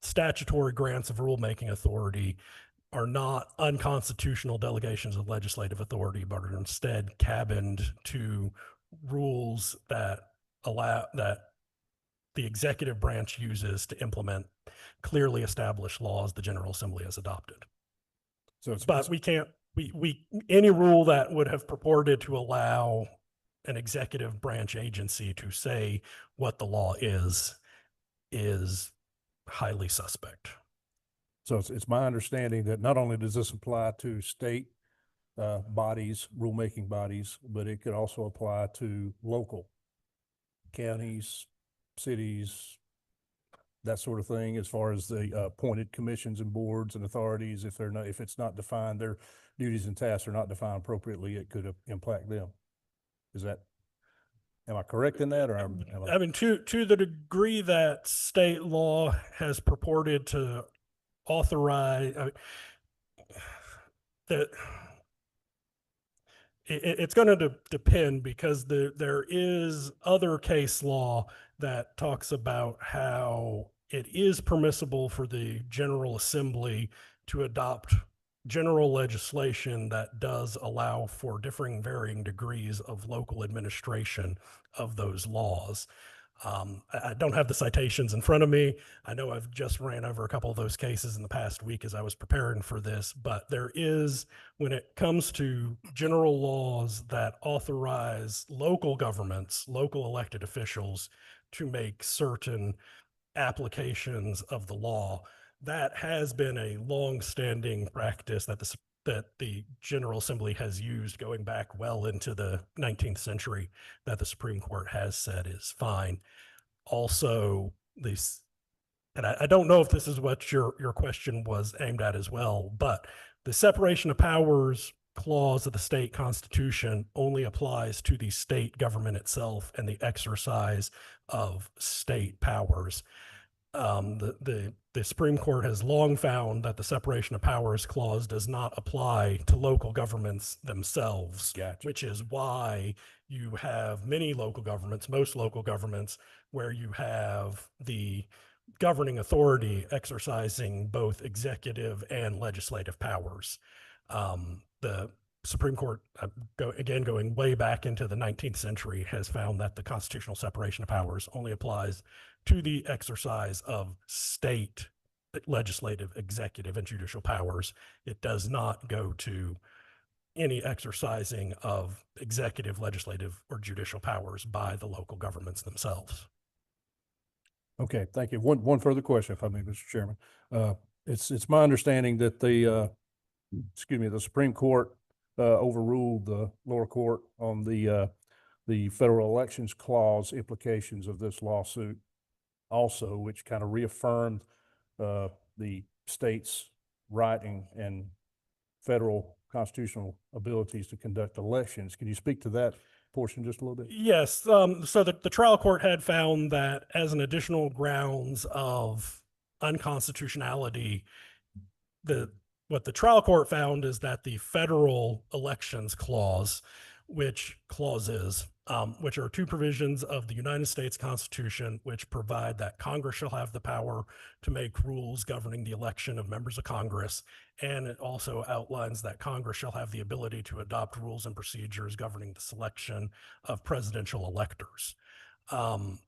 statutory grants of rulemaking authority are not unconstitutional delegations of legislative authority, but are instead cabined to rules that allow that the executive branch uses to implement clearly established laws the General Assembly has adopted. So But we can't, any rule that would have purported to allow an executive branch agency to say what the law is highly suspect. So it's my understanding that not only does this apply to state bodies, rulemaking bodies, but it could also apply to local counties, cities, that sort of thing, as far as the appointed commissions and boards and authorities. If it's not defined, their duties and tasks are not defined appropriately, it could impact them. Am I correct in that, or I mean, to the degree that state law has purported to authorize, that it's going to depend, because there is other case law that talks about how it is permissible for the General Assembly to adopt general legislation that does allow for varying degrees of local administration of those laws. I don't have the citations in front of me. I know I've just ran over a couple of those cases in the past week as I was preparing for this, but there is, when it comes to general laws that authorize local governments, local elected officials to make certain applications of the law, that has been a long-standing practice that the General Assembly has used going back well into the 19th century, that the Supreme Court has said is fine. also these, and I don't know if this is what your question was aimed at as well, but the separation of powers clause of the state constitution only applies to the state government itself and the exercise of state powers. The Supreme Court has long found that the separation of powers clause does not apply to local governments themselves, Gotcha. which is why you have many local governments, most local governments, where you have the governing authority exercising both executive and legislative powers. The Supreme Court, going way back into the 19th century, has found that the constitutional separation of powers only applies to the exercise of state legislative, executive, and judicial powers. It does not go to any exercising of executive, legislative, or judicial powers by the local governments themselves. Okay, thank you. One further question, if I may, Mr. Chairman. It's my understanding that the Supreme Court overruled the lower court on the federal elections clause implications of this lawsuit also, which kind of reaffirmed the state's right and federal constitutional abilities to conduct elections. Can you speak to that portion just a little bit? Yes. So the trial court had found that as an additional grounds of unconstitutionality, what the trial court found is that the federal elections clause, which are two provisions of the United States Constitution, which provide that Congress shall have the power to make rules governing the election of members of Congress. And it also outlines that Congress shall have the ability to adopt rules and procedures governing the selection of presidential electors. The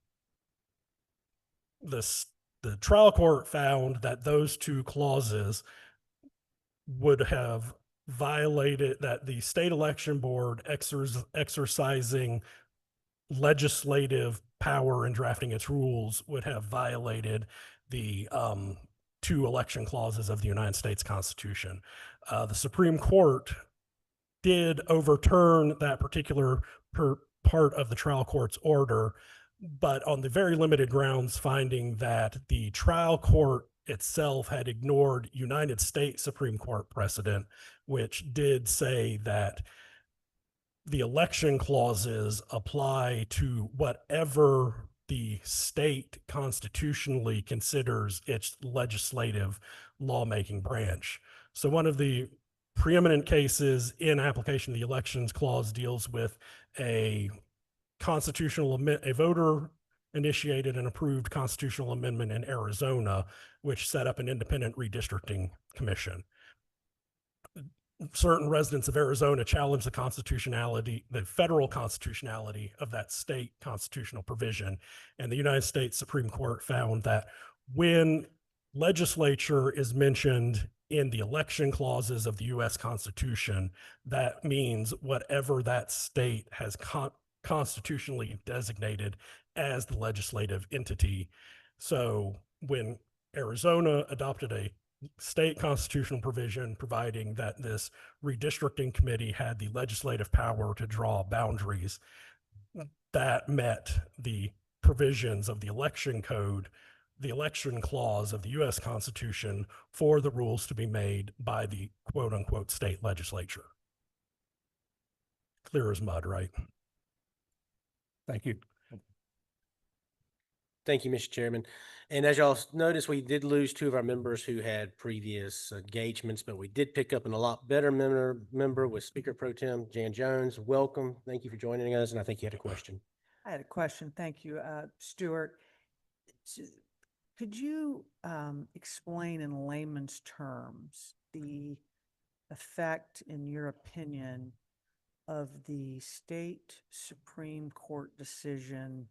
trial court found that those two clauses would have violated, that the state election board exercising legislative power in drafting its rules would have violated the two election clauses of the United States Constitution. The Supreme Court did overturn that particular part of the trial court's order, but on the very limited grounds, finding that the trial court itself had ignored United States Supreme Court precedent, which did say that the election clauses apply to whatever the state constitutionally considers its legislative lawmaking branch. So one of the preeminent cases in application of the elections clause deals with a voter initiated and approved constitutional amendment in Arizona, which set up an independent redistricting commission. Certain residents of Arizona challenged the federal constitutionality of that state constitutional provision. And the United States Supreme Court found that when legislature is mentioned in the election clauses of the U.S. Constitution, that means whatever that state has constitutionally designated as the legislative entity. So when Arizona adopted a state constitutional provision providing that this redistricting committee had the legislative power to draw boundaries, that met the provisions of the election code, the election clause of the U.S. Constitution, for the rules to be made by the quote unquote state legislature. Clear as mud, right? Thank you. Thank you, Mr. Chairman. And as y'all noticed, we did lose two of our members who had previous engagements, but we did pick up a lot better member with Speaker Pro Tem Jan Jones. Welcome. Thank you for joining us. And I think you had a question. I had a question. Thank you, Stuart. Could you explain in layman's terms the effect, in your opinion, of the state Supreme Court decision?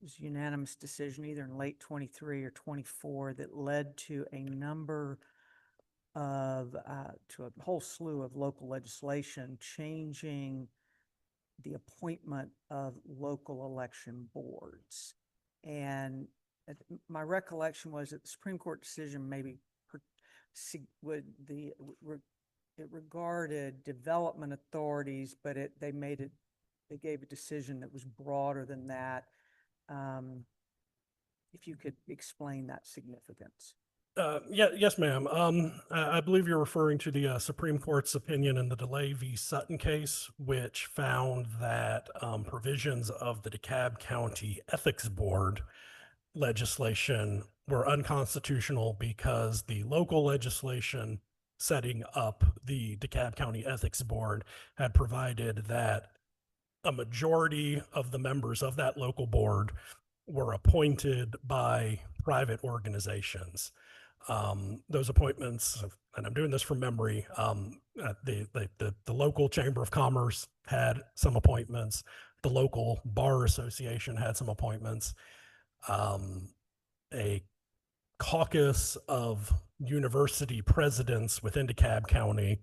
It was a unanimous decision either in late 23 or 24 that led to a number of, to a whole slew of local legislation changing the appointment of local election boards. And my recollection was that the Supreme Court decision maybe it regarded development authorities, but they gave a decision that was broader than that. if you could explain that significance. Yes, ma'am. I believe you're referring to the Supreme Court's opinion in the DeLay v. Sutton case, which found that provisions of the DeKalb County Ethics Board legislation were unconstitutional because the local legislation setting up the DeKalb County Ethics Board had provided that a majority of the members of that local board were appointed by private organizations. Those appointments, and I'm doing this from memory, the local Chamber of Commerce had some appointments. The local Bar Association had some appointments. A caucus of university presidents within DeKalb County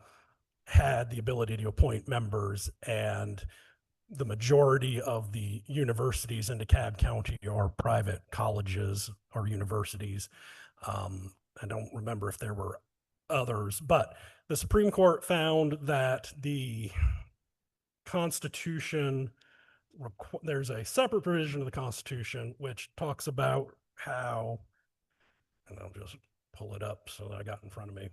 had the ability to appoint members, and the majority of the universities in DeKalb County are private colleges or universities. I don't remember if there were others, but the Supreme Court found that the Constitution, there's a separate provision of the Constitution which talks about how, and I'll just pull it up so that I got in front of me.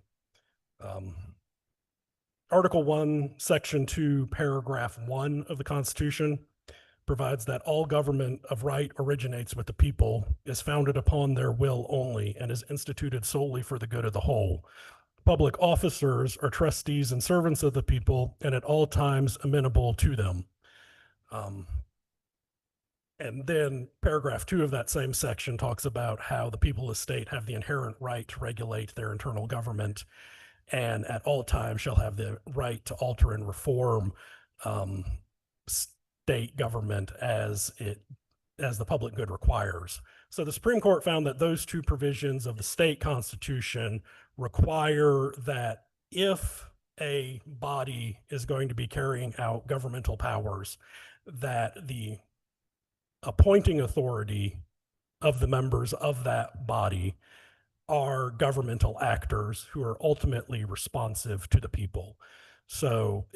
Article 1, Section 2, Paragraph 1 of the Constitution provides that all government of right originates with the people, is founded upon their will only, and is instituted solely for the good of the whole. Public officers are trustees and servants of the people, and at all times amenable to them. And then paragraph 2 of that same section talks about how the people of the state have the inherent right to regulate their internal government, and at all times shall have the right to alter and reform state government as the public good requires. So the Supreme Court found that those two provisions of the state constitution require that if a body is going to be carrying out governmental powers, that the appointing authority of the members of that body are governmental actors who are ultimately responsive to the people. So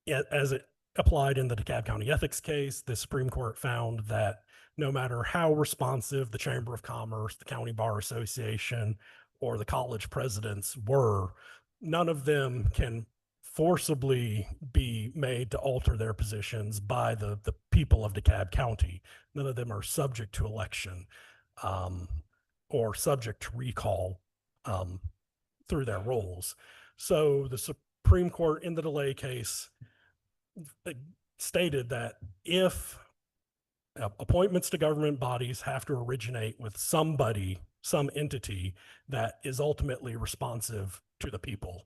as it applied in the DeKalb County ethics case, the Supreme Court found that no matter how responsive the Chamber of Commerce, the County Bar Association, or the college presidents were, none of them can forcibly be made to alter their positions by the people of DeKalb County. None of them are subject to election or subject to recall through their roles. So the Supreme Court in the DeLay case stated that if appointments to government bodies have to originate with somebody, some entity that is ultimately responsive to the people.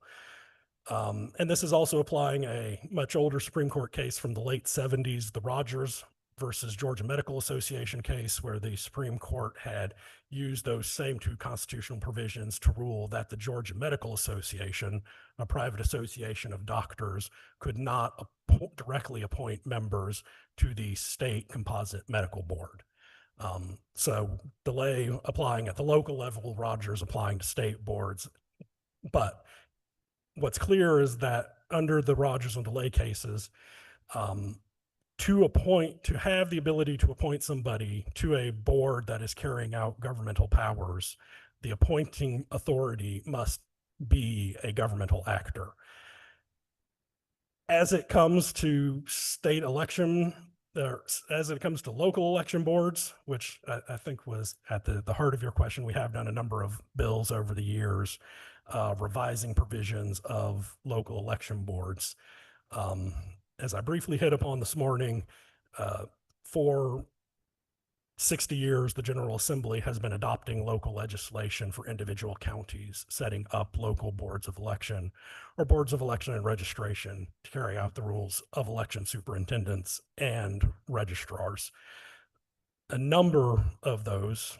And this is also applying a much older Supreme Court case from the late 70s, the Rogers versus Georgia Medical Association case, where the Supreme Court had used those same two constitutional provisions to rule that the Georgia Medical Association, a private association of doctors, could not directly appoint members to the state composite medical board. So DeLay applying at the local level, Rogers applying to state boards. But what's clear is that under the Rogers and DeLay cases, to have the ability to appoint somebody to a board that is carrying out governmental powers, the appointing authority must be a governmental actor. As it comes to state election, as it comes to local election boards, which I think was at the heart of your question, we have done a number of bills over the years revising provisions of local election boards. As I briefly hit upon this morning, for 60 years, the General Assembly has been adopting local legislation for individual counties, setting up local boards of election or boards of election and registration to carry out the rules of election superintendents and registrars. A number of those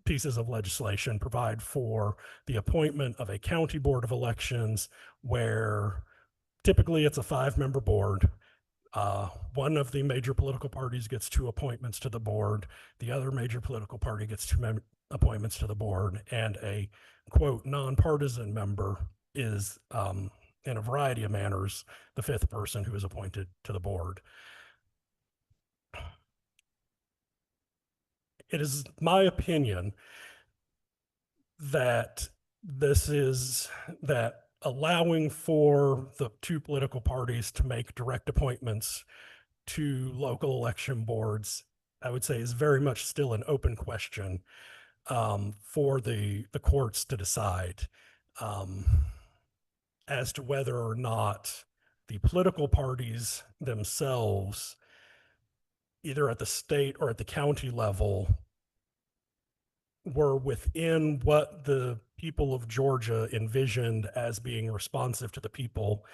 pieces of legislation provide for the appointment of a county board of elections, where typically it's a 5-member board. One of the major political parties gets 2 appointments to the board. The other major political party gets 2 appointments to the board, and a quote nonpartisan member is in a variety of manners the 5th person who is appointed to the board. it is my opinion that that allowing for the two political parties to make direct appointments to local election boards, I would say, is very much still an open question for the courts to decide as to whether or not the political parties themselves, either at the state or at the county level, were within what the people of Georgia envisioned as being responsive to the people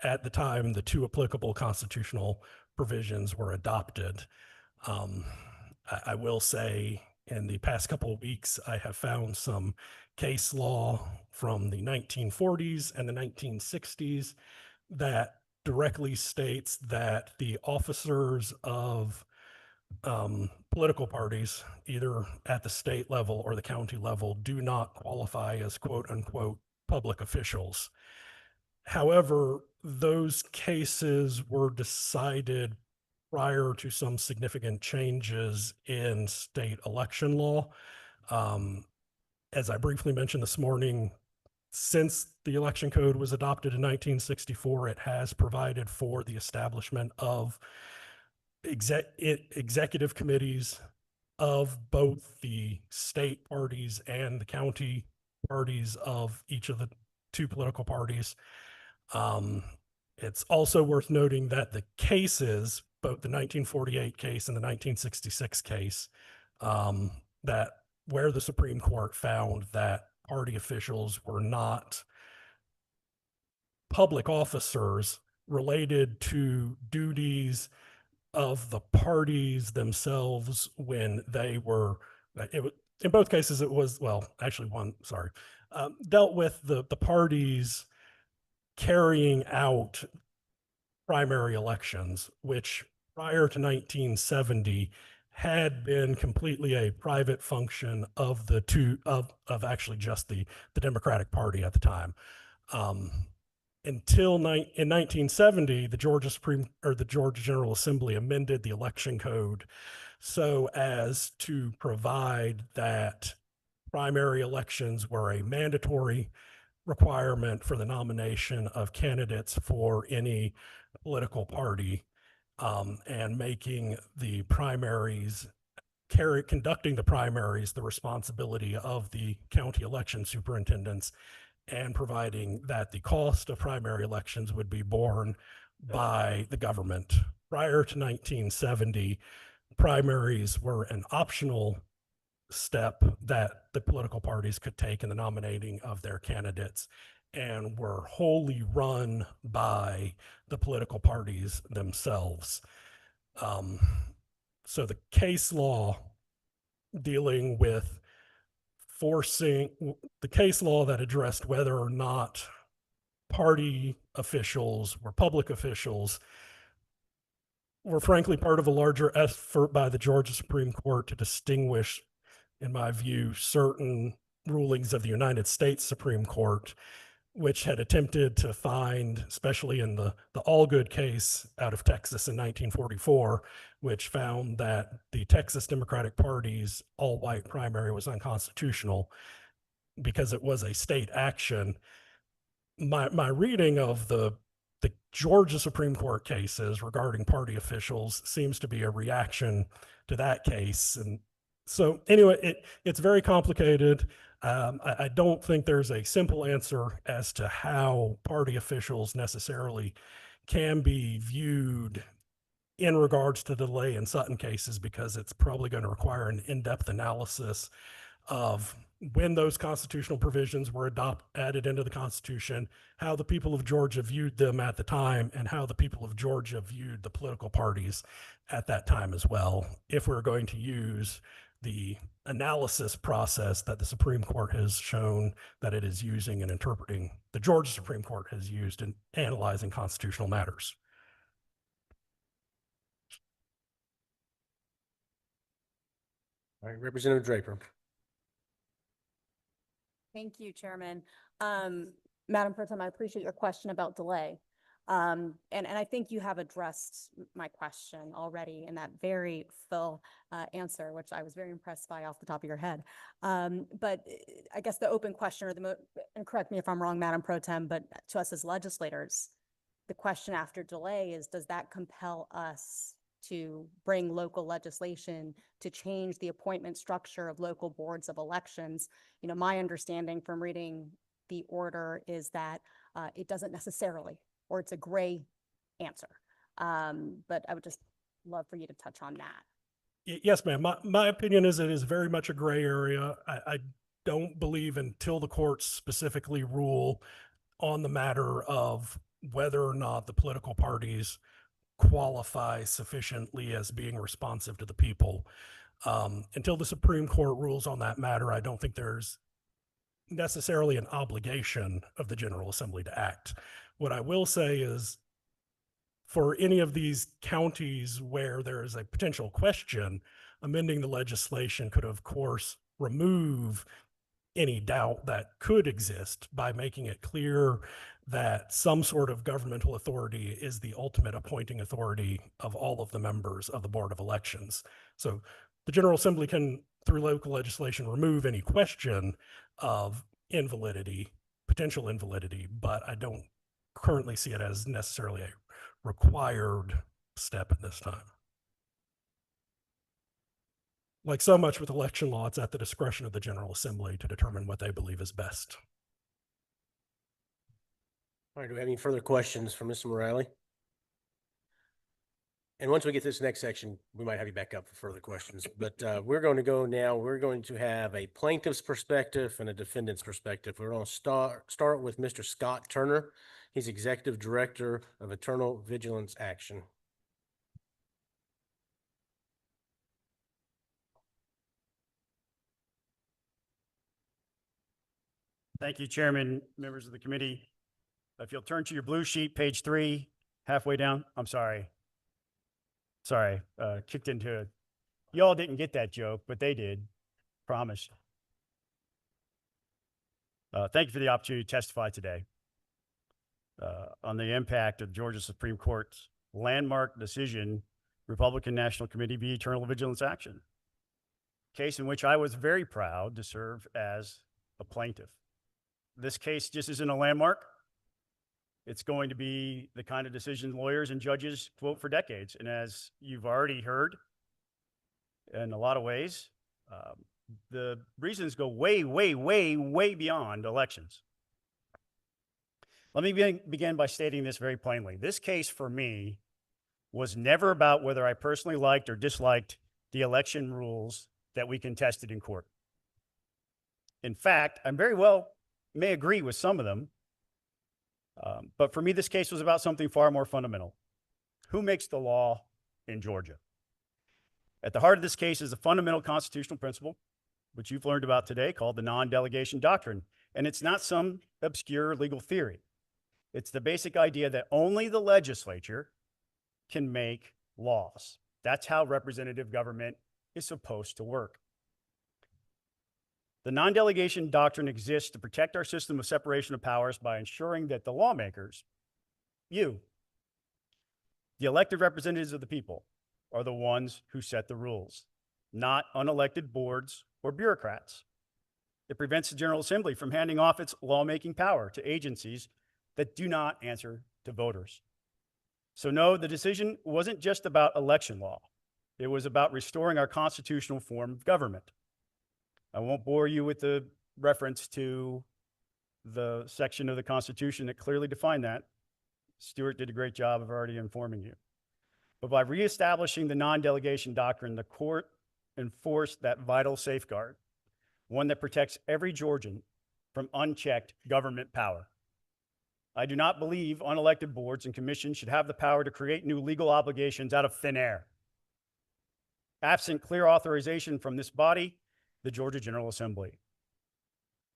at the time the two applicable constitutional provisions were adopted. I will say in the past couple of weeks, I have found some case law from the 1940s and the 1960s that directly states that the officers of political parties, either at the state level or the county level, do not qualify as quote unquote public officials. However, those cases were decided prior to some significant changes in state election law. As I briefly mentioned this morning, since the election code was adopted in 1964, it has provided for the establishment of executive committees of both the state parties and the county parties of each of the two political parties. It's also worth noting that the cases, both the 1948 case and the 1966 case, that where the Supreme Court found that party officials were not public officers related to duties of the parties themselves when they were, in both cases it was, well, actually dealt with the parties carrying out primary elections, which prior to 1970 had been completely a private function of the two of actually just the Democratic Party at the time. Until in 1970, the Georgia General Assembly amended the election code so as to provide that primary elections were a mandatory requirement for the nomination of candidates for any political party, and making the primaries, conducting the primaries, the responsibility of the county election superintendents, and providing that the cost of primary elections would be borne by the government. Prior to 1970, primaries were an optional step that the political parties could take in the nominating of their candidates and were wholly run by the political parties themselves. So the case law dealing with the case law that addressed whether or not party officials were public officials were frankly part of a larger effort by the Georgia Supreme Court to distinguish, in my view, certain rulings of the United States Supreme Court, which had attempted to find, especially in the Allgood case out of Texas in 1944, which found that the Texas Democratic Party's all-white primary was unconstitutional because it was a state action. My reading of the Georgia Supreme Court cases regarding party officials seems to be a reaction to that case. And so anyway, it's very complicated. I don't think there's a simple answer as to how party officials necessarily can be viewed in regards to the delay in Sutton cases, because it's probably going to require an in-depth analysis of when those constitutional provisions were added into the Constitution, how the people of Georgia viewed them at the time, and how the people of Georgia viewed the political parties at that time as well, if we're going to use the analysis process that the Supreme Court has shown that it is using in interpreting, the Georgia Supreme Court has used in analyzing constitutional matters. All right, Representative Draper. Thank you, Chairman. Madam Pro Tem, I appreciate your question about delay. And I think you have addressed my question already in that very full answer, which I was very impressed by off the top of your head. But I guess the open question, or and correct me if I'm wrong, Madam Pro Tem, but to us as legislators, the question after delay is, does that compel us to bring local legislation to change the appointment structure of local boards of elections? You know, my understanding from reading the order is that it doesn't necessarily, or it's a gray answer. But I would just love for you to touch on that. Yes, ma'am. My opinion is it is very much a gray area. I don't believe until the courts specifically rule on the matter of whether or not the political parties qualify sufficiently as being responsive to the people. Until the Supreme Court rules on that matter, I don't think there's necessarily an obligation of the General Assembly to act. What I will say is, for any of these counties where there is a potential question, amending the legislation could, of course, remove any doubt that could exist by making it clear that some sort of governmental authority is the ultimate appointing authority of all of the members of the Board of Elections. So the General Assembly can, through local legislation, remove any question of invalidity, potential invalidity, but I don't currently see it as necessarily a required step at this time. Like so much with election law, it's at the discretion of the General Assembly to determine what they believe is best. All right, do we have any further questions for Mr. Morale? And once we get to this next section, we might have you back up for further questions. But we're going to go now, we're going to have a plaintiff's perspective and a defendant's perspective. We're going to start with Mr. Scott Turner. He's Executive Director of Eternal Vigilance Action. Thank you, Chairman, members of the committee. If you'll turn to your blue sheet, page 3, halfway down. I'm sorry. Kicked into it. Y'all didn't get that joke, but they did. Promise. Thank you for the opportunity to testify today on the impact of Georgia Supreme Court's landmark decision, Republican National Committee v. Eternal Vigilance Action, case in which I was very proud to serve as a plaintiff. This case just isn't a landmark. It's going to be the kind of decision lawyers and judges quote for decades. And as you've already heard, in a lot of ways, the reasons go way, way, way, way beyond elections. Let me begin by stating this very plainly. This case for me was never about whether I personally liked or disliked the election rules that we contested in court. In fact, I very well may agree with some of them, but for me, this case was about something far more fundamental. Who makes the law in Georgia? At the heart of this case is a fundamental constitutional principle, which you've learned about today, called the non-delegation doctrine. And it's not some obscure legal theory. It's the basic idea that only the legislature can make laws. That's how representative government is supposed to work. The non-delegation doctrine exists to protect our system of separation of powers by ensuring that the lawmakers, you, the elected representatives of the people, are the ones who set the rules, not unelected boards or bureaucrats. It prevents the General Assembly from handing off its lawmaking power to agencies that do not answer to voters. So no, the decision wasn't just about election law. It was about restoring our constitutional form of government. I won't bore you with the reference to the section of the Constitution that clearly defined that. Stuart did a great job of already informing you. But by reestablishing the non-delegation doctrine, the court enforced that vital safeguard, one that protects every Georgian from unchecked government power. I do not believe unelected boards and commissions should have the power to create new legal obligations out of thin air. Absent clear authorization from this body, the Georgia General Assembly.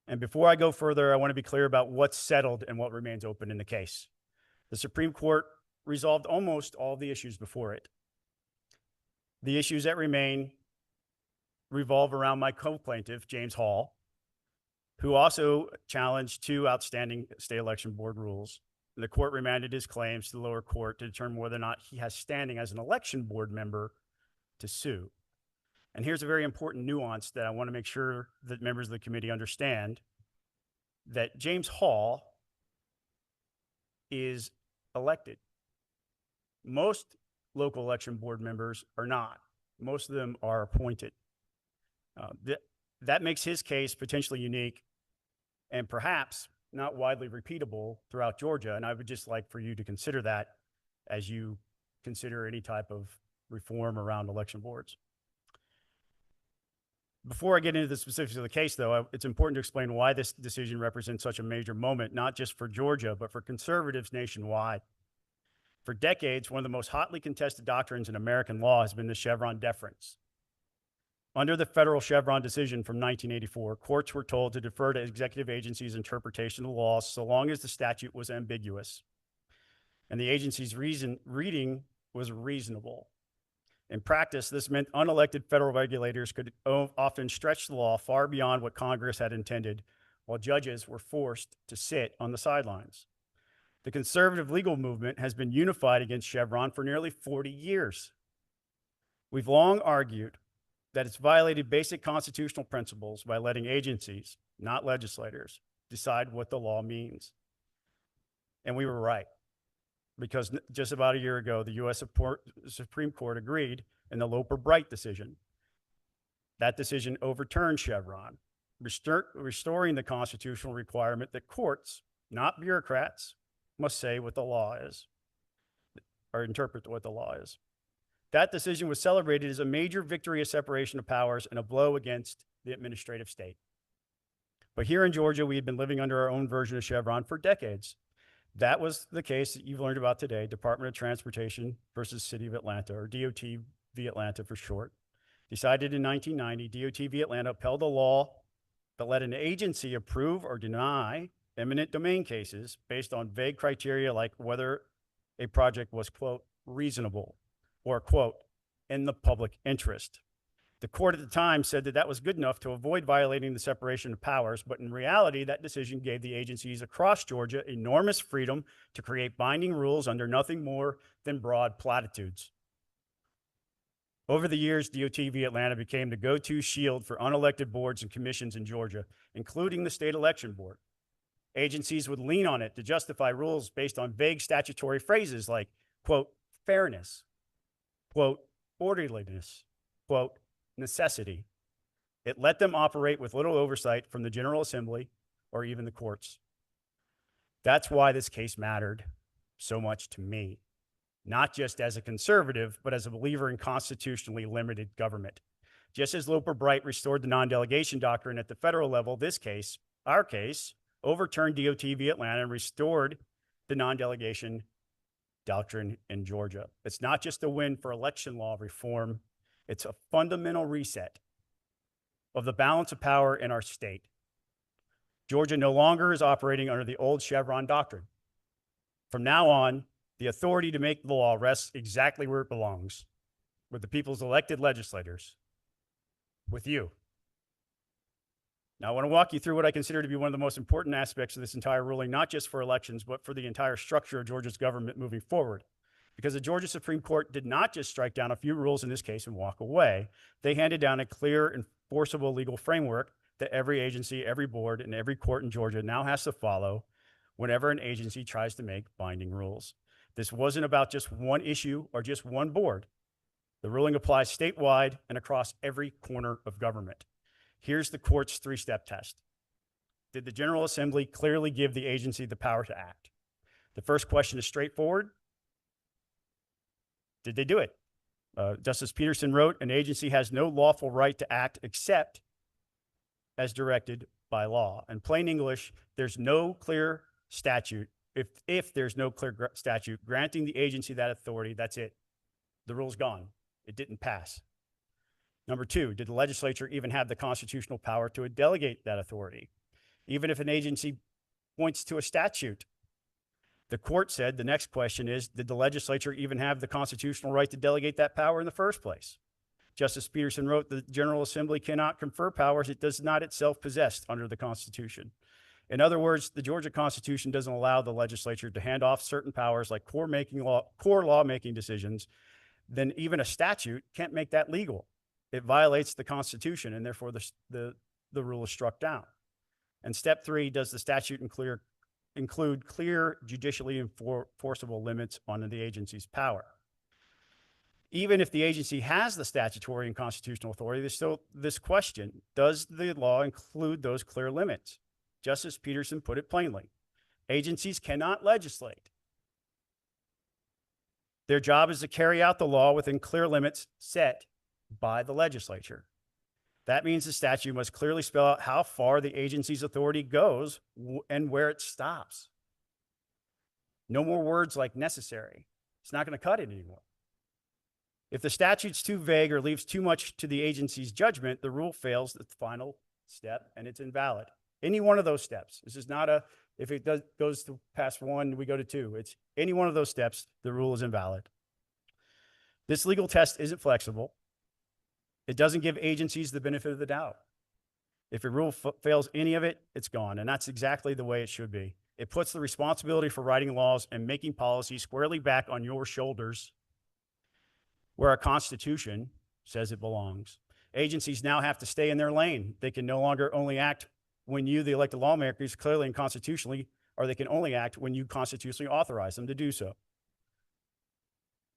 And before I go further, I want to be clear about what's settled and what remains open in the case. The Supreme Court resolved almost all the issues before it. The issues that remain revolve around my co-plaintiff, James Hall, who also challenged 2 outstanding state election board rules The court remanded his claims to the lower court to determine whether or not he has standing as an election board member to sue. And here's a very important nuance that I want to make sure that members of the committee understand, that James Hall is elected. Most local election board members are not. Most of them are appointed. That makes his case potentially unique and perhaps not widely repeatable throughout Georgia. And I would just like for you to consider that as you consider any type of reform around election boards. Before I get into the specifics of the case, though, it's important to explain why this decision represents such a major moment, not just for Georgia, but for conservatives nationwide. For decades, one of the most hotly contested doctrines in American law has been the Chevron deference. Under the federal Chevron decision from 1984, courts were told to defer to executive agencies' interpretation of the law so long as the statute was ambiguous and the agency's reading was reasonable. In practice, this meant unelected federal regulators could often stretch the law far beyond what Congress had intended, while judges were forced to sit on the sidelines. The conservative legal movement has been unified against Chevron for nearly 40 years. We've long argued that it's violated basic constitutional principles by letting agencies, not legislators, decide what the law means. And we were right, because just about a year ago, the U.S. Supreme Court agreed in the Loper-Bright decision. That decision overturned Chevron, restoring the constitutional requirement that courts, not bureaucrats, must say what the law is, or interpret what the law is. That decision was celebrated as a major victory of separation of powers and a blow against the administrative state. But here in Georgia, we had been living under our own version of Chevron for decades. That was the case that you've learned about today, Department of Transportation versus City of Atlanta, or DOT v. Atlanta for short. Decided in 1990, DOT v. Atlanta upheld a law that let an agency approve or deny eminent domain cases based on vague criteria like whether a project was, quote, reasonable, or, quote, in the public interest. The court at the time said that that was good enough to avoid violating the separation of powers, but in reality, that decision gave the agencies across Georgia enormous freedom to create binding rules under nothing more than broad platitudes. Over the years, DOT v. Atlanta became the go-to shield for unelected boards and commissions in Georgia, including the state election board. Agencies would lean on it to justify rules based on vague statutory phrases like, quote, fairness, quote, orderliness, quote, necessity. It let them operate with little oversight from the General Assembly or even the courts. That's why this case mattered so much to me, not just as a conservative, but as a believer in constitutionally limited government. Just as Loper-Bright restored the non-delegation doctrine at the federal level, this case, our case, overturned DOT v. Atlanta and restored the non-delegation doctrine in Georgia. It's not just a win for election law reform, it's a fundamental reset of the balance of power in our state. Georgia no longer is operating under the old Chevron doctrine. From now on, the authority to make the law rests exactly where it belongs, with the people's elected legislators, with you. Now, I want to walk you through what I consider to be one of the most important aspects of this entire ruling, not just for elections, but for the entire structure of Georgia's government moving forward. Because the Georgia Supreme Court did not just strike down a few rules in this case and walk away. They handed down a clear, enforceable legal framework that every agency, every board, and every court in Georgia now has to follow whenever an agency tries to make binding rules. This wasn't about just one issue or just one board. The ruling applies statewide and across every corner of government. Here's the court's three-step test. Did the General Assembly clearly give the agency the power to act? The first question is straightforward. Did they do it? Justice Peterson wrote, an agency has no lawful right to act except as directed by law. In plain English, there's no clear statute. If there's no clear statute granting the agency that authority, that's it. The rule's gone. It didn't pass. Number two, did the legislature even have the constitutional power to delegate that authority? Even if an agency points to a statute, the court said the next question is, did the legislature even have the constitutional right to delegate that power in the first place? Justice Peterson wrote, the General Assembly cannot confer powers it does not itself possess under the Constitution. In other words, the Georgia Constitution doesn't allow the legislature to hand off certain powers like core lawmaking decisions. Then even a statute can't make that legal. It violates the Constitution, and therefore the rule is struck down. And step 3, does the statute include clear judicially enforceable limits on the agency's power? Even if the agency has the statutory and constitutional authority, there's still this question: does the law include those clear limits? Justice Peterson put it plainly: agencies cannot legislate. Their job is to carry out the law within clear limits set by the legislature. That means the statute must clearly spell out how far the agency's authority goes and where it stops. No more words like necessary. It's not going to cut it anymore. If the statute's too vague or leaves too much to the agency's judgment, the rule fails the final step and it's invalid. Any one of those steps. This is not a, if it goes to past 1, we go to 2. It's any one of those steps, the rule is invalid. This legal test isn't flexible. It doesn't give agencies the benefit of the doubt. If a rule fails any of it, it's gone. And that's exactly the way it should be. It puts the responsibility for writing laws and making policy squarely back on your shoulders, where our Constitution says it belongs. Agencies now have to stay in their lane. They can no longer only act when you, the elected lawmakers, clearly and constitutionally, or they can only act when you constitutionally authorize them to do so.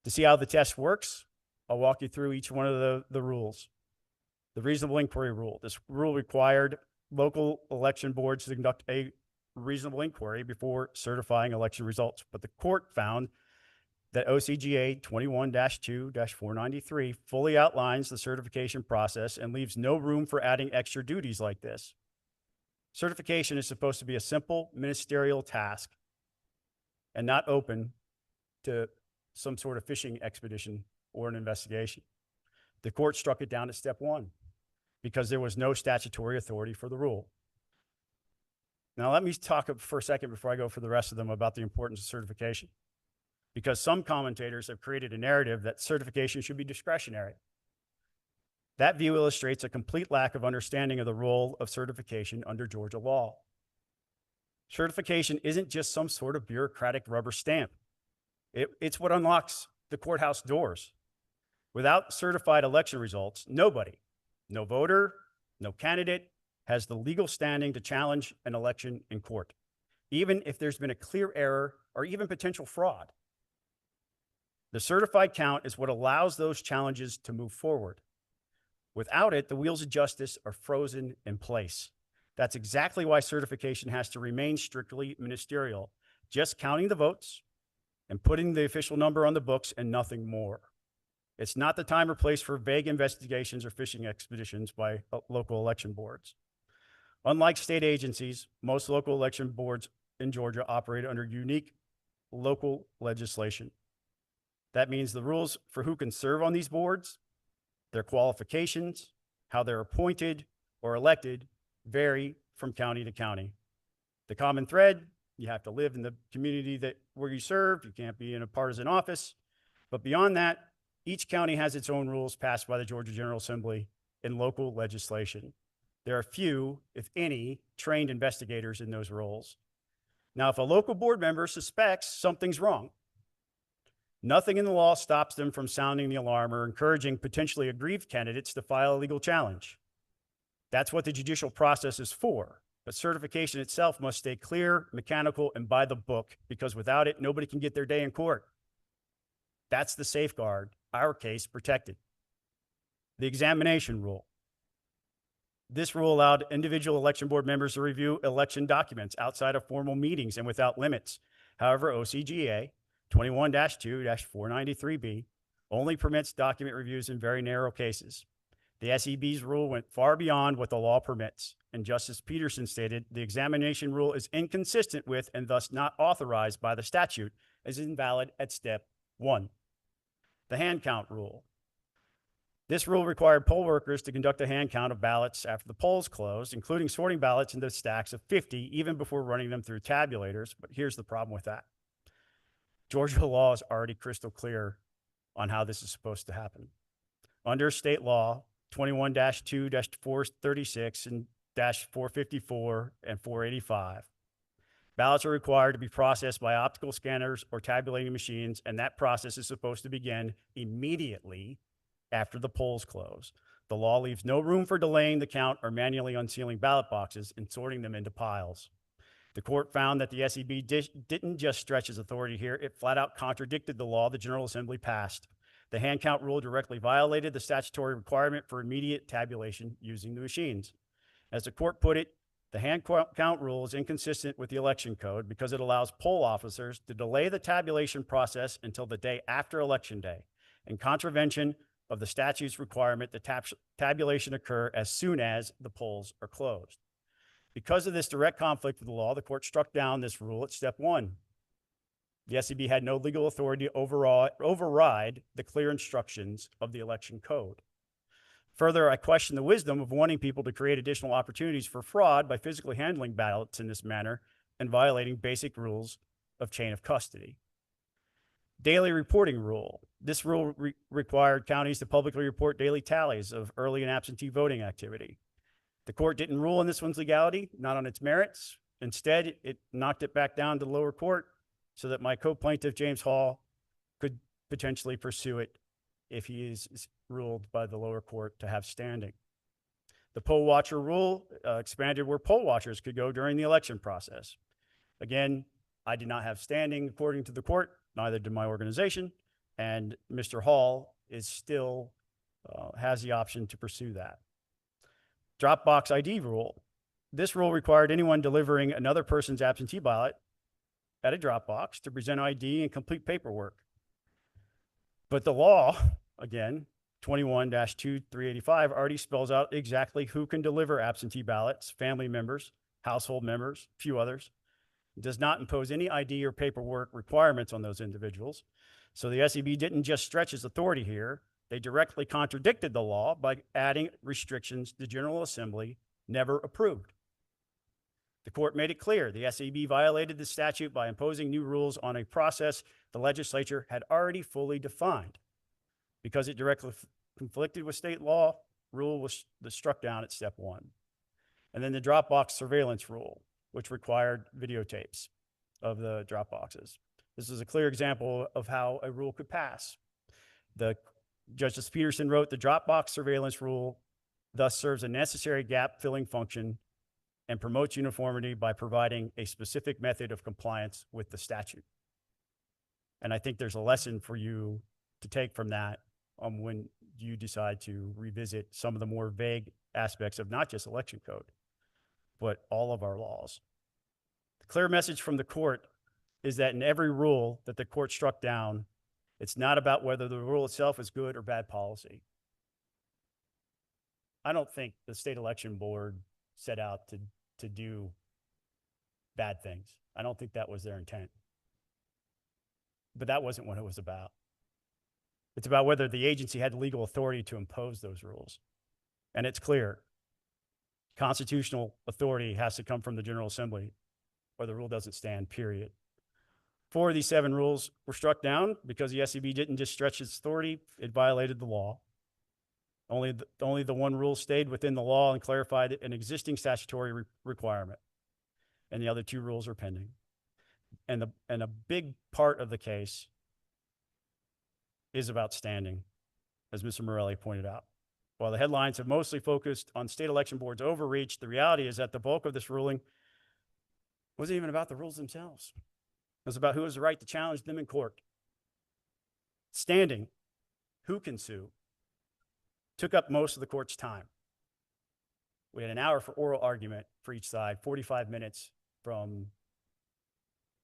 To see how the test works, I'll walk you through each one of the rules. The reasonable inquiry rule. This rule required local election boards to conduct a reasonable inquiry before certifying election results, but the court found that OCGA 21-2-493 fully outlines the certification process and leaves no room for adding extra duties like this. Certification is supposed to be a simple ministerial task and not open to some sort of fishing expedition or an investigation. The court struck it down at step 1 because there was no statutory authority for the rule. Now let me talk for a second before I go for the rest of them about the importance of certification, because some commentators have created a narrative that certification should be discretionary. That view illustrates a complete lack of understanding of the role of certification under Georgia law. Certification isn't just some sort of bureaucratic rubber stamp. It's what unlocks the courthouse doors. Without certified election results, nobody, no voter, no candidate, has the legal standing to challenge an election in court, even if there's been a clear error or even potential fraud. The certified count is what allows those challenges to move forward. Without it, the wheels of justice are frozen in place. That's exactly why certification has to remain strictly ministerial, just counting the votes and putting the official number on the books and nothing more. It's not the time or place for vague investigations or fishing expeditions by local election boards. Unlike state agencies, most local election boards in Georgia operate under unique local legislation. That means the rules for who can serve on these boards, their qualifications, how they're appointed or elected vary from county to county. The common thread: you have to live in the community where you serve. You can't be in a partisan office. But beyond that, each county has its own rules passed by the Georgia General Assembly in local legislation. There are few, if any, trained investigators in those roles. Now, if a local board member suspects something's wrong, nothing in the law stops them from sounding the alarm or encouraging potentially aggrieved candidates to file a legal challenge. That's what the judicial process is for. But certification itself must stay clear, mechanical, and by the book, because without it, nobody can get their day in court. That's the safeguard our case protected. The examination rule. This rule allowed individual election board members to review election documents outside of formal meetings and without limits. However, OCGA 21-2-493B only permits document reviews in very narrow cases. The SEB's rule went far beyond what the law permits, and Justice Peterson stated the examination rule is inconsistent with and thus not authorized by the statute, as invalid at step 1. The hand count rule. This rule required poll workers to conduct a hand count of ballots after the polls closed, including sorting ballots into stacks of 50, even before running them through tabulators. But here's the problem with that. Georgia law is already crystal clear on how this is supposed to happen. Under state law, 21-2-436 and 454 and 485. Ballots are required to be processed by optical scanners or tabulating machines, and that process is supposed to begin immediately after the polls close. The law leaves no room for delaying the count or manually unsealing ballot boxes and sorting them into piles. The court found that the SEB didn't just stretch its authority here, it flat out contradicted the law the General Assembly passed. The hand count rule directly violated the statutory requirement for immediate tabulation using the machines. As the court put it, the hand count rule is inconsistent with the election code because it allows poll officers to delay the tabulation process until the day after Election Day, in contravention of the statute's requirement that tabulation occur as soon as the polls are closed. Because of this direct conflict with the law, the court struck down this rule at step 1. The SEB had no legal authority to override the clear instructions of the election code. Further, I question the wisdom of wanting people to create additional opportunities for fraud by physically handling ballots in this manner and violating basic rules of chain of custody. Daily reporting rule. This rule required counties to publicly report daily tallies of early and absentee voting activity. The court didn't rule on this one's legality, not on its merits. Instead, it knocked it back down to the lower court so that my co-plaintiff, James Hall, could potentially pursue it if he is ruled by the lower court to have standing. The poll watcher rule expanded where poll watchers could go during the election process. Again, I did not have standing according to the court, neither did my organization, and Mr. Hall is still has the option to pursue that. Dropbox ID rule. This rule required anyone delivering another person's absentee ballot at a Dropbox to present ID and complete paperwork. But the law, again, 21-2385 already spells out exactly who can deliver absentee ballots, family members, household members, a few others. It does not impose any ID or paperwork requirements on those individuals. So the SEB didn't just stretch its authority here, they directly contradicted the law by adding restrictions the General Assembly never approved. The court made it clear the SEB violated the statute by imposing new rules on a process the legislature had already fully defined. Because it directly conflicted with state law, rule was struck down at step 1. And then the Dropbox surveillance rule, which required videotapes of the Dropboxes. This is a clear example of how a rule could pass. Justice Peterson wrote, the Dropbox surveillance rule thus serves a necessary gap-filling function and promotes uniformity by providing a specific method of compliance with the statute. And I think there's a lesson for you to take from that when you decide to revisit some of the more vague aspects of not just election code, but all of our laws. The clear message from the court is that in every rule that the court struck down, it's not about whether the rule itself is good or bad policy. I don't think the state election board set out to do bad things. I don't think that was their intent. But that wasn't what it was about. It's about whether the agency had legal authority to impose those rules. And it's clear. Constitutional authority has to come from the General Assembly or the rule doesn't stand, period. 4 of these 7 rules were struck down because the SEB didn't just stretch its authority, it violated the law. Only the one rule stayed within the law and clarified an existing statutory requirement. And the other 2 rules are pending. And a big part of the case is about standing, as Mr. Morelli pointed out. While the headlines have mostly focused on state election boards' overreach, the reality is that the bulk of this ruling wasn't even about the rules themselves. It was about who has the right to challenge them in court. Standing, who can sue, took up most of the court's time. We had an hour for oral argument for each side, 45 minutes from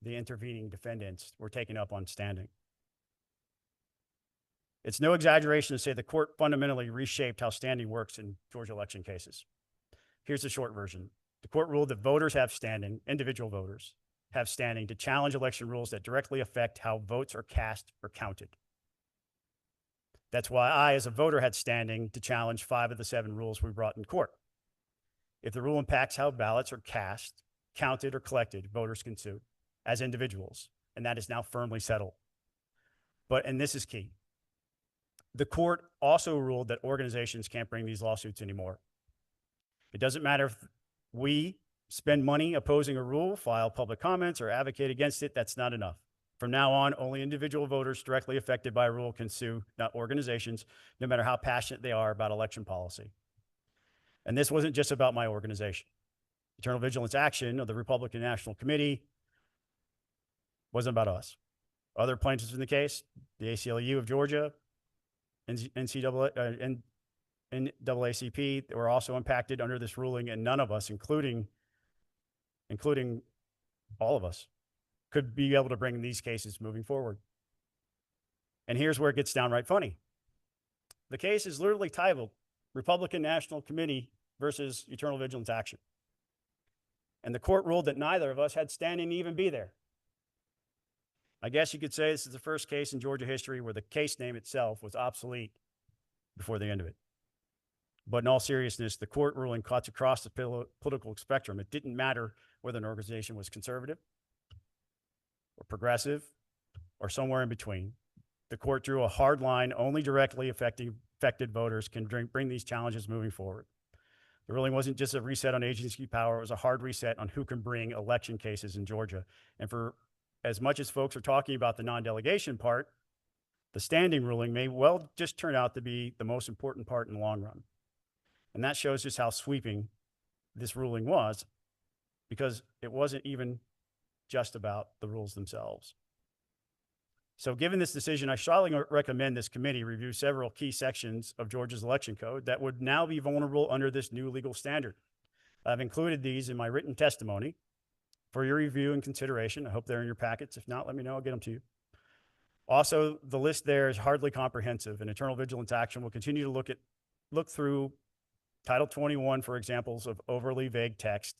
the intervening defendants were taken up on standing. It's no exaggeration to say the court fundamentally reshaped how standing works in Georgia election cases. Here's the short version. The court ruled that voters have standing, individual voters have standing to challenge election rules that directly affect how votes are cast or counted. That's why I, as a voter, had standing to challenge 5 of the 7 rules we brought in court. If the rule impacts how ballots are cast, counted, or collected, voters can sue as individuals, and that is now firmly settled. And this is key. The court also ruled that organizations can't bring these lawsuits anymore. It doesn't matter we spend money opposing a rule, file public comments, or advocate against it, that's not enough. From now on, only individual voters directly affected by a rule can sue, not organizations, no matter how passionate they are about election policy. And this wasn't just about my organization. Eternal Vigilance Action of the Republican National Committee wasn't about us. Other plaintiffs in the case, the ACLU of Georgia, NAACP, they were also impacted under this ruling, and none of us, including all of us, could be able to bring these cases moving forward. And here's where it gets downright funny. The case is literally titled Republican National Committee versus Eternal Vigilance Action. And the court ruled that neither of us had standing to even be there. I guess you could say this is the first case in Georgia history where the case name itself was obsolete before the end of it. But in all seriousness, the court ruling cuts across the political spectrum. It didn't matter whether an organization was conservative or progressive or somewhere in between. The court drew a hard line. Only directly affected voters can bring these challenges moving forward. The ruling wasn't just a reset on agency power. It was a hard reset on who can bring election cases in Georgia. And for as much as folks are talking about the non-delegation part, the standing ruling may well just turn out to be the most important part in the long run. And that shows just how sweeping this ruling was, because it wasn't even just about the rules themselves. So given this decision, I strongly recommend this committee review several key sections of Georgia's election code that would now be vulnerable under this new legal standard. I've included these in my written testimony for your review and consideration. I hope they're in your packets. If not, let me know, I'll get them to you. Also, the list there is hardly comprehensive, and Eternal Vigilance Action will continue to look through Title 21 for examples of overly vague text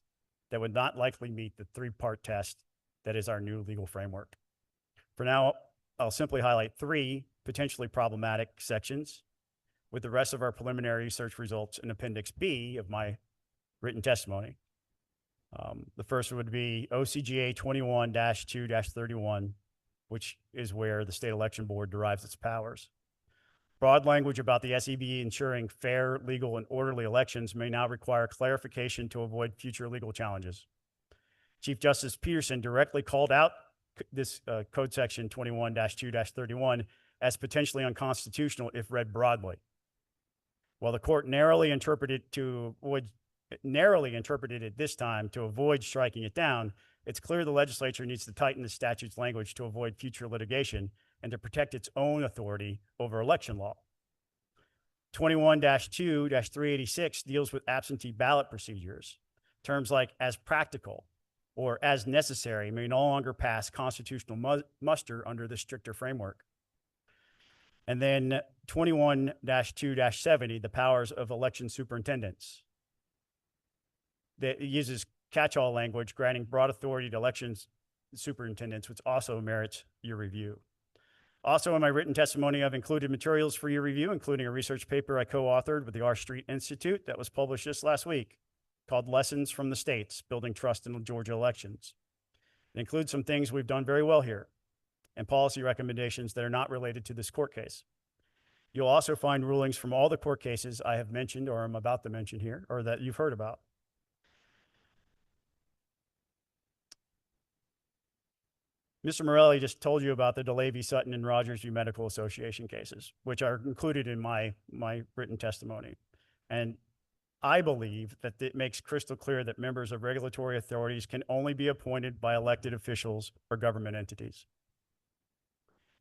that would not likely meet the three-part test that is our new legal framework. For now, I'll simply highlight 3 potentially problematic sections with the rest of our preliminary research results in Appendix B of my written testimony. The first would be OCGA 21-2-31, which is where the state election board derives its powers. Broad language about the SEB ensuring fair, legal, and orderly elections may now require clarification to avoid future legal challenges. Chief Justice Peterson directly called out this code section 21-2-31 as potentially unconstitutional if read broadly. While the court narrowly interpreted it this time to avoid striking it down, it's clear the legislature needs to tighten the statute's language to avoid future litigation and to protect its own authority over election law. 21-2-386 deals with absentee ballot procedures. Terms like as practical or as necessary may no longer pass constitutional muster under this stricter framework. And then 21-2-70, the powers of election superintendents. That uses catch-all language, granting broad authority to elections superintendents, which also merits your review. Also, in my written testimony, I've included materials for your review, including a research paper I co-authored with the R Street Institute that was published just last week, called Lessons from the States, Building Trust in Georgia Elections. It includes some things we've done very well here and policy recommendations that are not related to this court case. You'll also find rulings from all the court cases I have mentioned or am about to mention here, or that you've heard about. Mr. Morelli just told you about the DeLay Sutton and Rogers v. Medical Association cases, which are included in my written testimony. And I believe that it makes crystal clear that members of regulatory authorities can only be appointed by elected officials or government entities.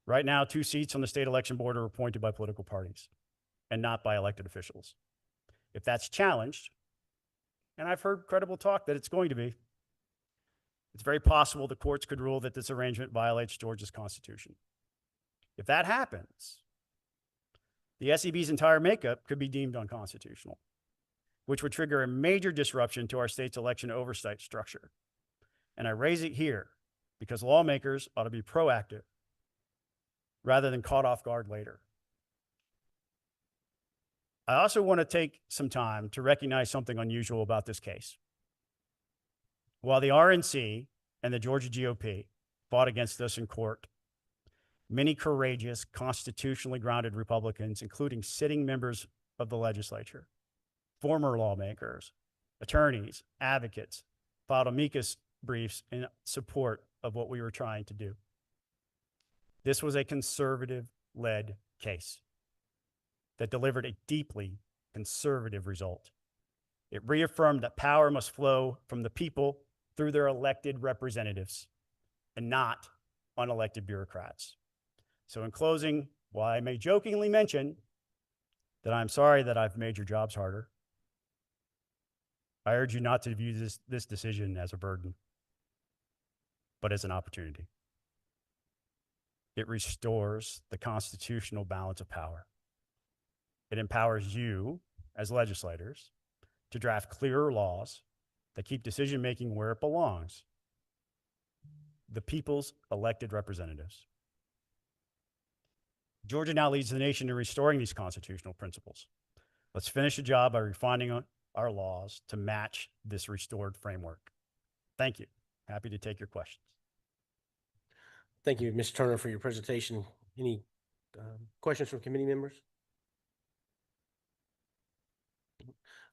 Right now, 2 seats on the state election board are appointed by political parties and not by elected officials. If that's challenged, and I've heard credible talk that it's going to be, it's very possible the courts could rule that this arrangement violates Georgia's constitution. If that happens, the SEB's entire makeup could be deemed unconstitutional, which would trigger a major disruption to our state's election oversight structure. And I raise it here because lawmakers ought to be proactive rather than caught off guard later. I also want to take some time to recognize something unusual about this case. While the RNC and the Georgia GOP fought against us in court, many courageous, constitutionally grounded Republicans, including sitting members of the legislature, former lawmakers, attorneys, advocates, filed amicus briefs in support of what we were trying to do. This was a conservative-led case that delivered a deeply conservative result. It reaffirmed that power must flow from the people through their elected representatives and not unelected bureaucrats. So in closing, while I may jokingly mention that I'm sorry that I've made your jobs harder, I urge you not to view this decision as a burden, but as an opportunity. It restores the constitutional balance of power. It empowers you as legislators to draft clearer laws that keep decision-making where it belongs, the people's elected representatives. Georgia now leads the nation in restoring these constitutional principles. Let's finish the job by refining our laws to match this restored framework. Thank you. Happy to take your questions. Thank you, Mr. Turner, for your presentation. Any questions from committee members?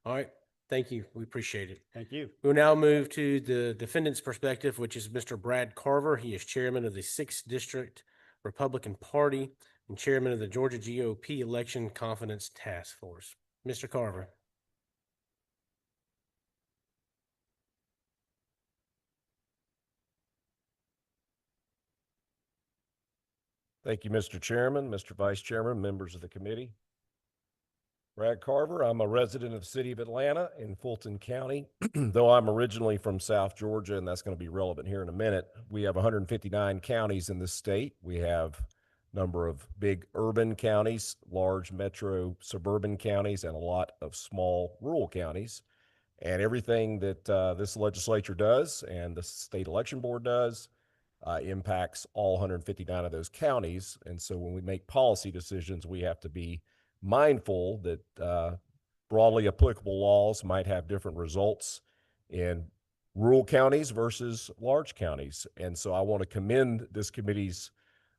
All right, thank you. We appreciate it. Thank you. We'll now move to the defendant's perspective, which is Mr. Brad Carver. He is chairman of the 6th District Republican Party and chairman of the Georgia GOP Election Confidence Task Force. Mr. Carver. Thank you, Mr. Chairman, Mr. Vice Chairman, members of the committee. Brad Carver, I'm a resident of the city of Atlanta in Fulton County. Though I'm originally from South Georgia, and that's going to be relevant here in a minute, we have 159 counties in this state. We have a number of big urban counties, large metro suburban counties, and a lot of small rural counties. And everything that this legislature does and the state election board does impacts all 159 of those counties. And so when we make policy decisions, we have to be mindful that broadly applicable laws might have different results in rural counties versus large counties. And so I want to commend this committee's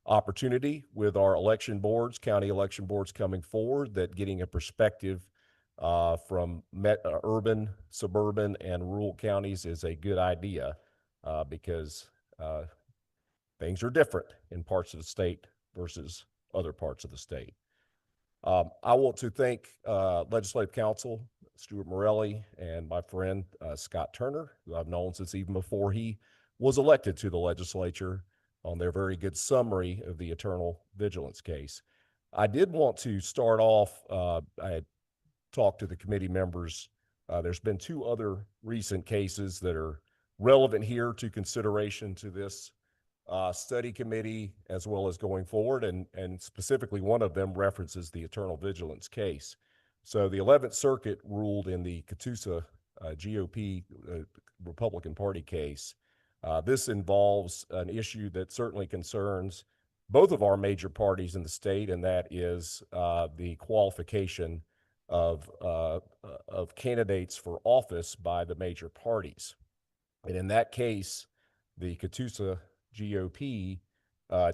opportunity with our election boards, county election boards coming forward, that getting a perspective from urban, suburban, and rural counties is a good idea because things are different in parts of the state versus other parts of the state. I want to thank Legislative Counsel Stuart Morelli and my friend Scott Turner, who I've known since even before he was elected to the legislature, on their very good summary of the Eternal Vigilance case. I did want to start off, I had talked to the committee members. There's been 2 other recent cases that are relevant here to consideration to this study committee as well as going forward, and specifically one of them references the Eternal Vigilance case. So the 11th Circuit ruled in the Catoosa GOP Republican Party case. This involves an issue that certainly concerns both of our major parties in the state, and that is the qualification of candidates for office by the major parties. And in that case, the Catoosa GOP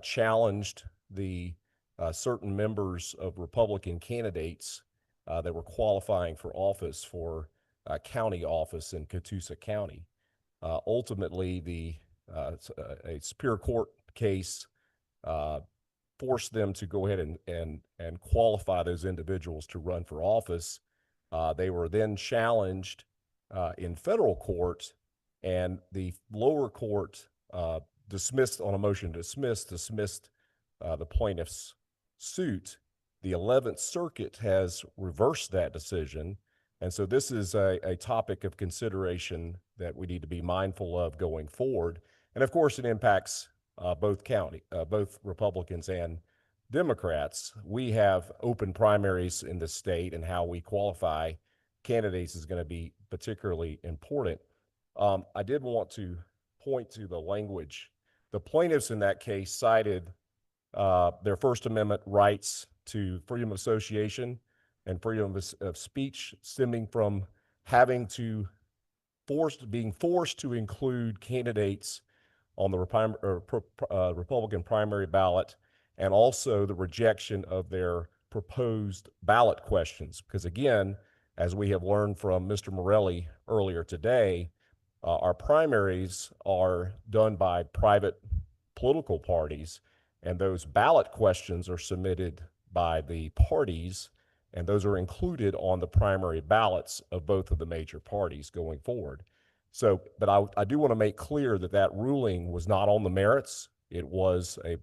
challenged the certain members of Republican candidates that were qualifying for office for county office in Catoosa County. Ultimately, a Superior Court case forced them to go ahead and qualify those individuals to run for office. They were then challenged in federal court, and the lower court dismissed on a motion to dismissed the plaintiff's suit. The 11th Circuit has reversed that decision. And so this is a topic of consideration that we need to be mindful of going forward. And of course, it impacts both Republicans and Democrats. We have open primaries in the state, and how we qualify candidates is going to be particularly important. I did want to point to the language. The plaintiffs in that case cited their First Amendment rights to freedom of association and freedom of speech stemming from being forced to include candidates on the Republican primary ballot, and also the rejection of their proposed ballot questions. Because again, as we have learned from Mr. Morelli earlier today, our primaries are done by private political parties, and those ballot questions are submitted by the parties, and those are included on the primary ballots of both of the major parties going forward. So, but I do want to make clear that that ruling was not on the merits. It was a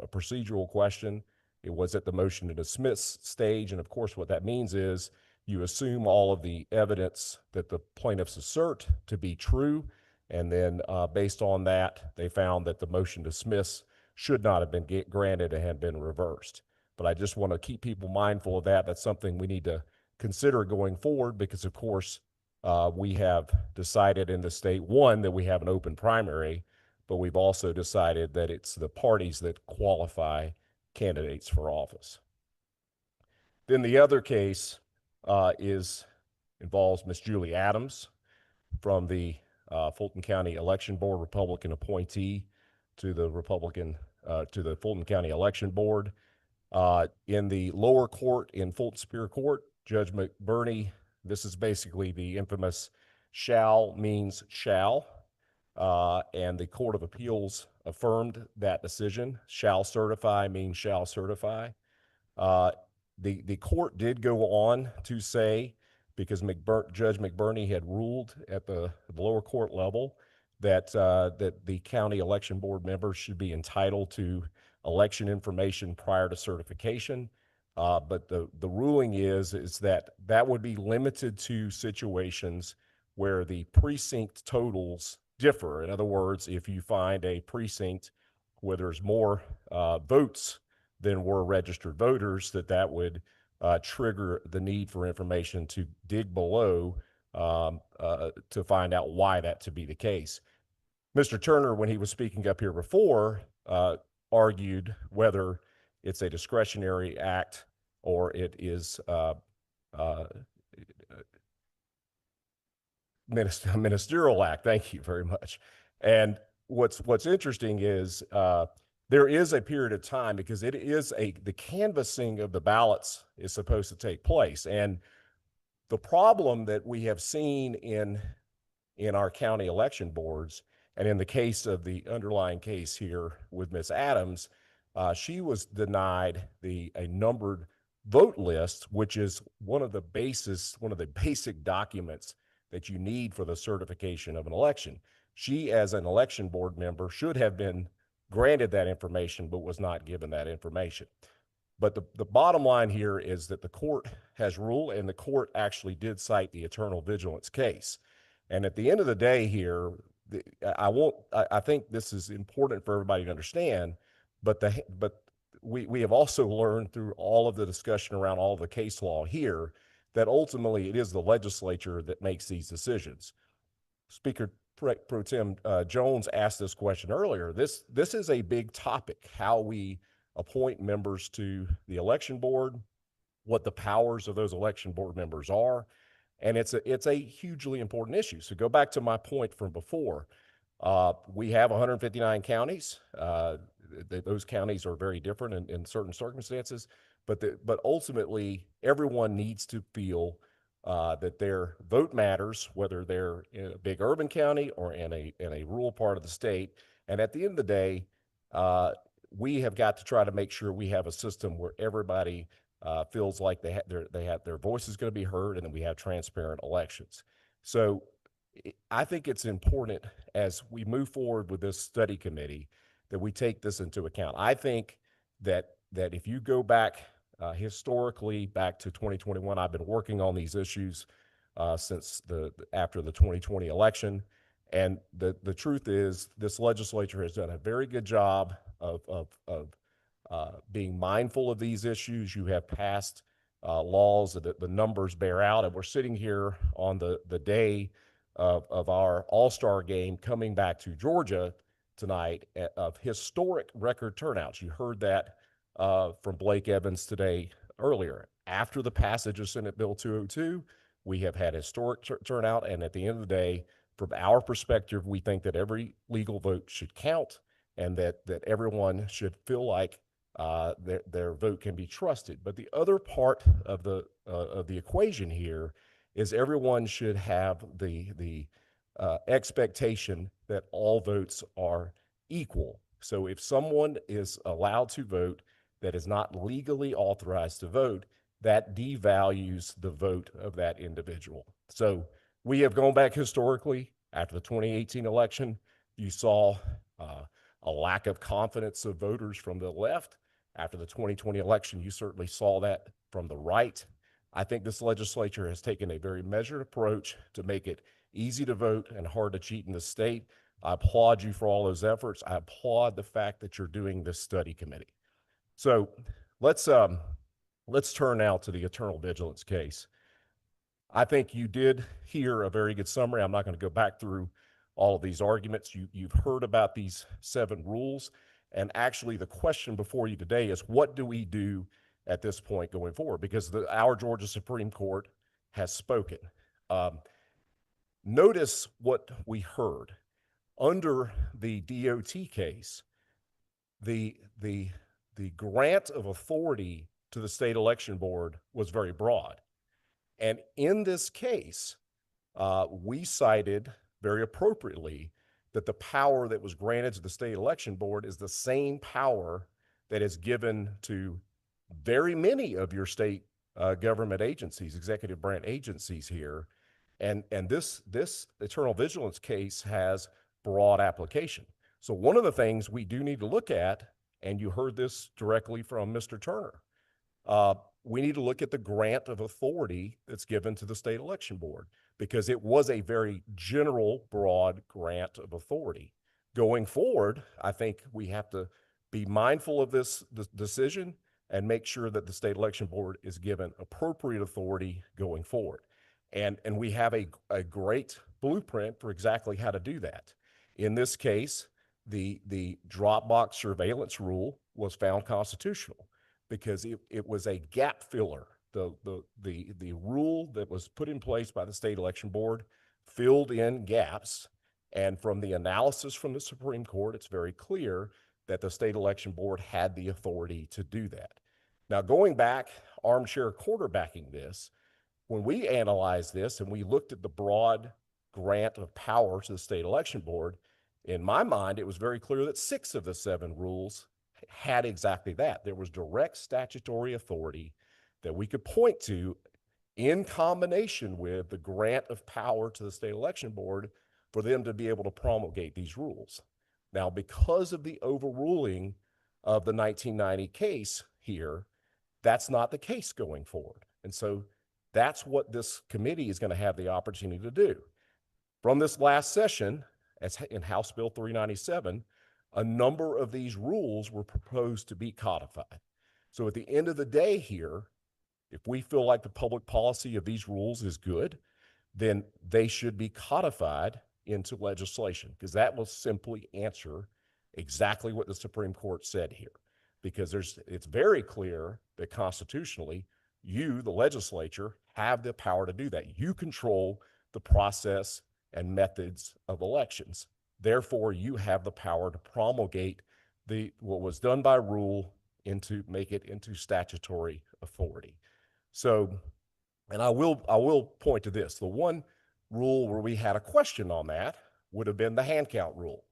procedural question. It was at the motion to dismiss stage, and of course what that means is you assume all of the evidence that the plaintiffs assert to be true, and then based on that, they found that the motion to dismiss should not have been granted and had been reversed. But I just want to keep people mindful of that. That's something we need to consider going forward because, of course, we have decided in the state, one, that we have an open primary, but we've also decided that it's the parties that qualify candidates for office. Then the other case involves Miss Julie Adams from the Fulton County Election Board, Republican appointee to the Fulton County Election Board. In the lower court in Fulton Superior Court, Judge McBurney, this is basically the infamous shall means shall, and the Court of Appeals affirmed that decision. Shall certify means shall certify. The court did go on to say, because Judge McBurney had ruled at the lower court level that the county election board members should be entitled to election information prior to certification. But the ruling is that would be limited to situations where the precinct totals differ. In other words, if you find a precinct where there's more votes than were registered voters, that would trigger the need for information to dig below to find out why that to be the case. Mr. Turner, when he was speaking up here before, argued whether it's a discretionary act or it is a ministerial act. Thank you very much. And what's interesting is there is a period of time, because it is the canvassing of the ballots is supposed to take place. And the problem that we have seen in our county election boards, and in the case of the underlying case here with Ms. Adams, she was denied a numbered vote list, which is one of the basic documents that you need for the certification of an election. She, as an election board member, should have been granted that information, but was not given that information. But the bottom line here is that the court has ruled, and the court actually did cite the eternal vigilance case. And at the end of the day here, I think this is important for everybody to understand, but we have also learned through all of the discussion around all of the case law here that ultimately it is the legislature that makes these decisions. Speaker Pro Tem Jones asked this question earlier. This is a big topic, how we appoint members to the election board, what the powers of those election board members are, and it's a hugely important issue. So go back to my point from before. We have 159 counties. Those counties are very different in certain circumstances, but ultimately everyone needs to feel that their vote matters, whether they're in a big urban county or in a rural part of the state. And at the end of the day, we have got to try to make sure we have a system where everybody feels like their voice is going to be heard, and that we have transparent elections. So I think it's important as we move forward with this study committee that we take this into account. I think that if you go back historically back to 2021, I've been working on these issues since after the 2020 election. And the truth is this legislature has done a very good job of being mindful of these issues. You have passed laws that the numbers bear out, and we're sitting here on the day of our All-Star game coming back to Georgia tonight of historic record turnouts. You heard that from Blake Evans today earlier. After the passage of Senate Bill 202, we have had historic turnout, and at the end of the day, from our perspective, we think that every legal vote should count, and that everyone should feel like their vote can be trusted. But the other part of the equation here is everyone should have the expectation that all votes are equal. So if someone is allowed to vote that is not legally authorized to vote, that devalues the vote of that individual. So we have gone back historically. After the 2018 election, you saw a lack of confidence of voters from the left. After the 2020 election, you certainly saw that from the right. I think this legislature has taken a very measured approach to make it easy to vote and hard to cheat in the state. I applaud you for all those efforts. I applaud the fact that you're doing this study committee. So let's turn now to the eternal vigilance case. I think you did hear a very good summary. I'm not going to go back through all of these arguments. You've heard about these 7 rules. And actually the question before you today is, what do we do at this point going forward? Because our Georgia Supreme Court has spoken. Notice what we heard. Under the DOT case, the grant of authority to the state election board was very broad. And in this case, we cited very appropriately that the power that was granted to the state election board is the same power that is given to very many of your state government agencies, executive branch agencies here. And this eternal vigilance case has broad application. So one of the things we do need to look at, and you heard this directly from Mr. Turner, we need to look at the grant of authority that's given to the state election board, because it was a very general, broad grant of authority. Going forward, I think we have to be mindful of this decision and make sure that the state election board is given appropriate authority going forward. And we have a great blueprint for exactly how to do that. In this case, the Dropbox surveillance rule was found constitutional because it was a gap filler. The rule that was put in place by the state election board filled in gaps. And from the analysis from the Supreme Court, it's very clear that the state election board had the authority to do that. Now, going back, armchair quarterbacking this, when we analyzed this and we looked at the broad grant of power to the state election board, in my mind, it was very clear that 6 of the 7 rules had exactly that. There was direct statutory authority that we could point to in combination with the grant of power to the state election board for them to be able to promulgate these rules. Now, because of the overruling of the 1990 case here, that's not the case going forward. And so that's what this committee is going to have the opportunity to do. From this last session, as in House Bill 397, a number of these rules were proposed to be codified. So at the end of the day here, if we feel like the public policy of these rules is good, then they should be codified into legislation, because that will simply answer exactly what the Supreme Court said here. Because it's very clear that constitutionally, you, the legislature, have the power to do that. You control the process and methods of elections. Therefore, you have the power to promulgate what was done by rule make it into statutory authority. So, and I will point to this. The one rule where we had a question on that would have been the hand count rule.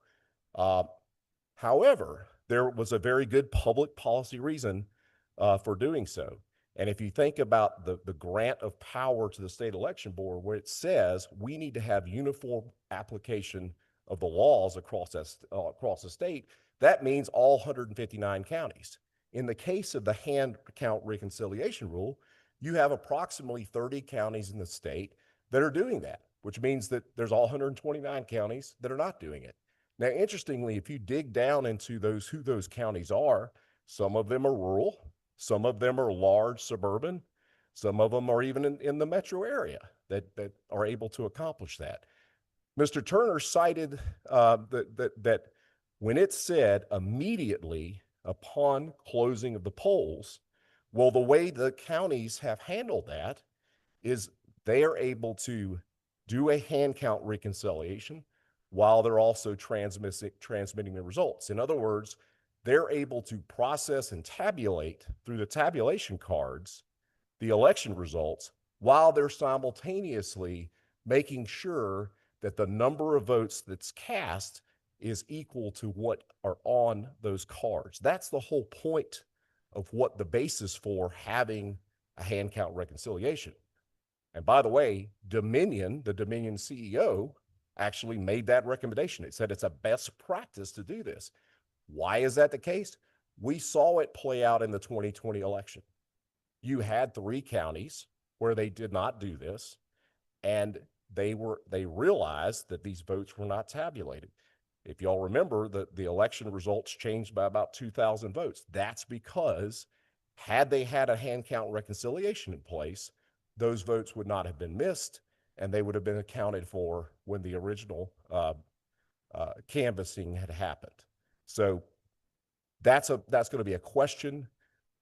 However, there was a very good public policy reason for doing so. And if you think about the grant of power to the state election board, where it says we need to have uniform application of the laws across the state, that means all 159 counties. In the case of the hand count reconciliation rule, you have approximately 30 counties in the state that are doing that, which means that there's all 129 counties that are not doing it. Now, interestingly, if you dig down into who those counties are, some of them are rural, some of them are large suburban, some of them are even in the metro area that are able to accomplish that. Mr. Turner cited that when it said immediately upon closing of the polls, well, the way the counties have handled that is they are able to do a hand count reconciliation while they're also transmitting the results. In other words, they're able to process and tabulate through the tabulation cards the election results while they're simultaneously making sure that the number of votes that's cast is equal to what are on those cards. That's the whole point of what the basis for having a hand count reconciliation. And by the way, Dominion, the Dominion CEO, actually made that recommendation. It said it's a best practice to do this. Why is that the case? We saw it play out in the 2020 election. You had 3 counties where they did not do this, and they realized that these votes were not tabulated. If y'all remember, the election results changed by about 2,000 votes. That's because had they had a hand count reconciliation in place, those votes would not have been missed, and they would have been accounted for when the original canvassing had happened. So that's going to be a question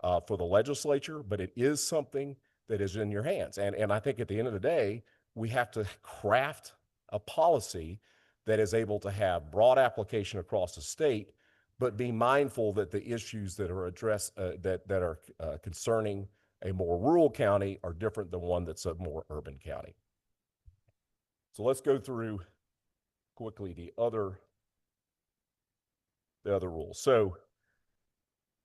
for the legislature, but it is something that is in your hands. And I think at the end of the day, we have to craft a policy that is able to have broad application across the state, but be mindful that the issues that are addressed, that are concerning a more rural county are different than one that's a more urban county. So let's go through quickly the other rules. So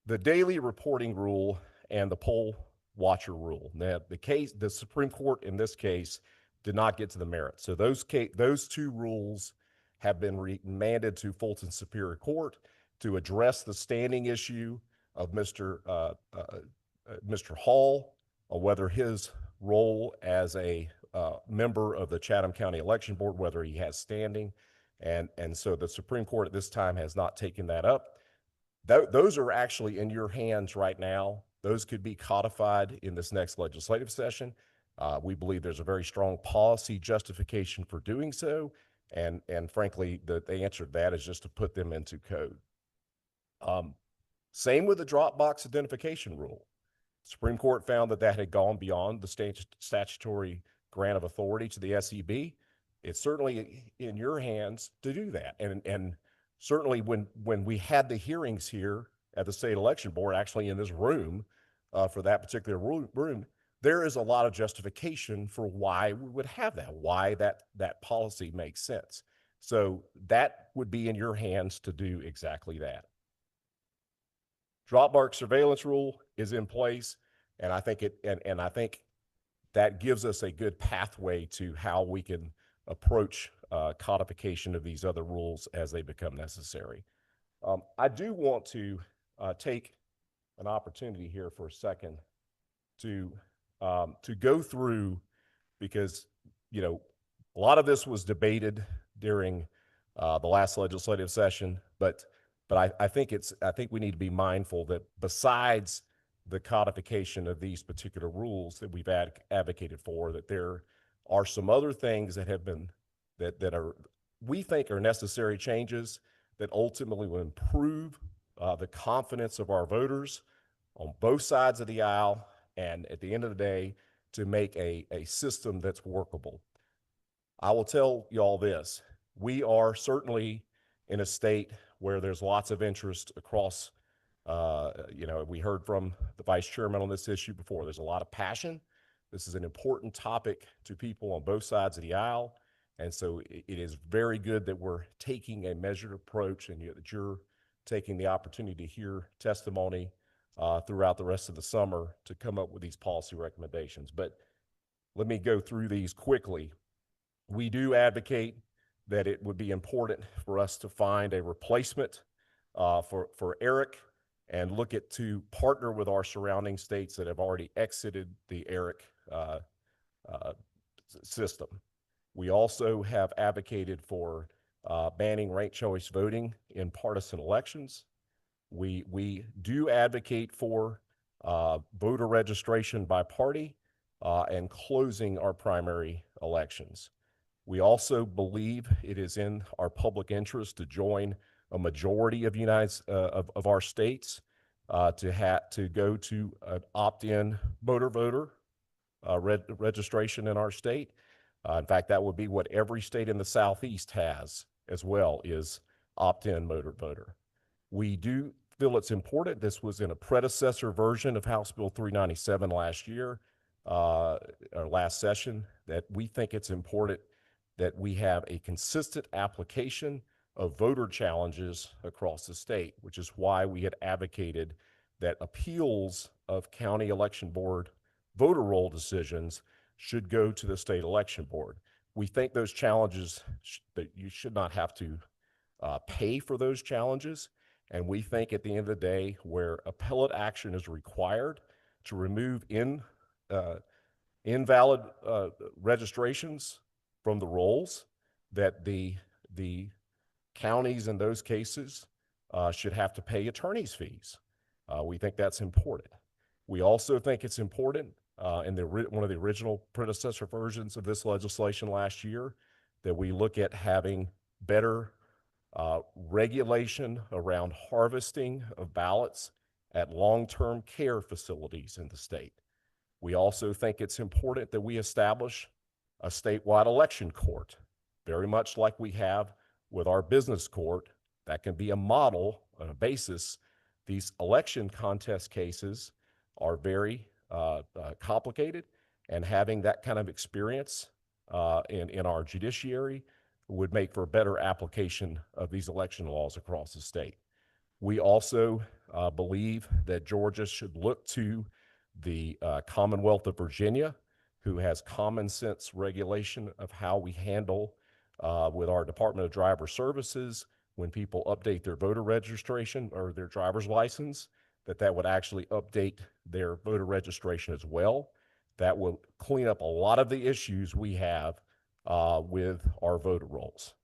the daily reporting rule and the poll watcher rule. Now, the Supreme Court in this case did not get to the merits. So those 2 rules have been remanded to Fulton Superior Court to address the standing issue of Mr. Hall, on whether his role as a member of the Chatham County Election Board, whether he has standing. And so the Supreme Court at this time has not taken that up. Those are actually in your hands right now. Those could be codified in this next legislative session. We believe there's a very strong policy justification for doing so. And frankly, the answer to that is just to put them into code. Same with the drop box identification rule. Supreme Court found that had gone beyond the statutory grant of authority to the SEB. It's certainly in your hands to do that. And certainly when we had the hearings here at the State Election Board, actually in this room, for that particular room, there is a lot of justification for why we would have that, why that policy makes sense. So that would be in your hands to do exactly that. Drop box surveillance rule is in place, and I think I think that gives us a good pathway to how we can approach codification of these other rules as they become necessary. I do want to take an opportunity here for a second to go through, because a lot of this was debated during the last legislative session, but I think we need to be mindful that besides the codification of these particular rules that we've advocated for, that there are some other things that have been we think are necessary changes that ultimately will improve the confidence of our voters on both sides of the aisle, and at the end of the day, to make a system that's workable. I will tell y'all this: we are certainly in a state where there's lots of interest across. We heard from the vice chairman on this issue before. There's a lot of passion. This is an important topic to people on both sides of the aisle. And so it is very good that we're taking a measured approach, and that you're taking the opportunity to hear testimony throughout the rest of the summer to come up with these policy recommendations. But let me go through these quickly. We do advocate that it would be important for us to find a replacement for ERIC, and look to partner with our surrounding states that have already exited the ERIC system. We also have advocated for banning ranked choice voting in partisan elections. We do advocate for voter registration by party and closing our primary elections. We also believe it is in our public interest to join a majority of of our states to go to an opt-in voter registration in our state. In fact, that would be what every state in the Southeast has as well, is opt-in voter. We do feel it's important. This was in a predecessor version of House Bill 397 last year. our last session, that we think it's important that we have a consistent application of voter challenges across the state, which is why we had advocated that appeals of county election board voter roll decisions should go to the state election board. We think those challenges, that you should not have to pay for those challenges. And we think at the end of the day, where appellate action is required to remove invalid registrations from the rolls, that the counties in those cases should have to pay attorney's fees. We think that's important. We also think it's important in one of the original predecessor versions of this legislation last year that we look at having better regulation around harvesting of ballots at long-term care facilities in the state. We also think it's important that we establish a statewide election court, very much like we have with our business court. That can be a model, a basis. These election contest cases are very complicated, and having that kind of experience in our judiciary would make for a better application of these election laws across the state. We also believe that Georgia should look to the Commonwealth of Virginia, who has common sense regulation of how we handle with our Department of Driver Services when people update their voter registration or their driver's license, that would actually update their voter registration as well. That will clean up a lot of the issues we have with our voter rolls.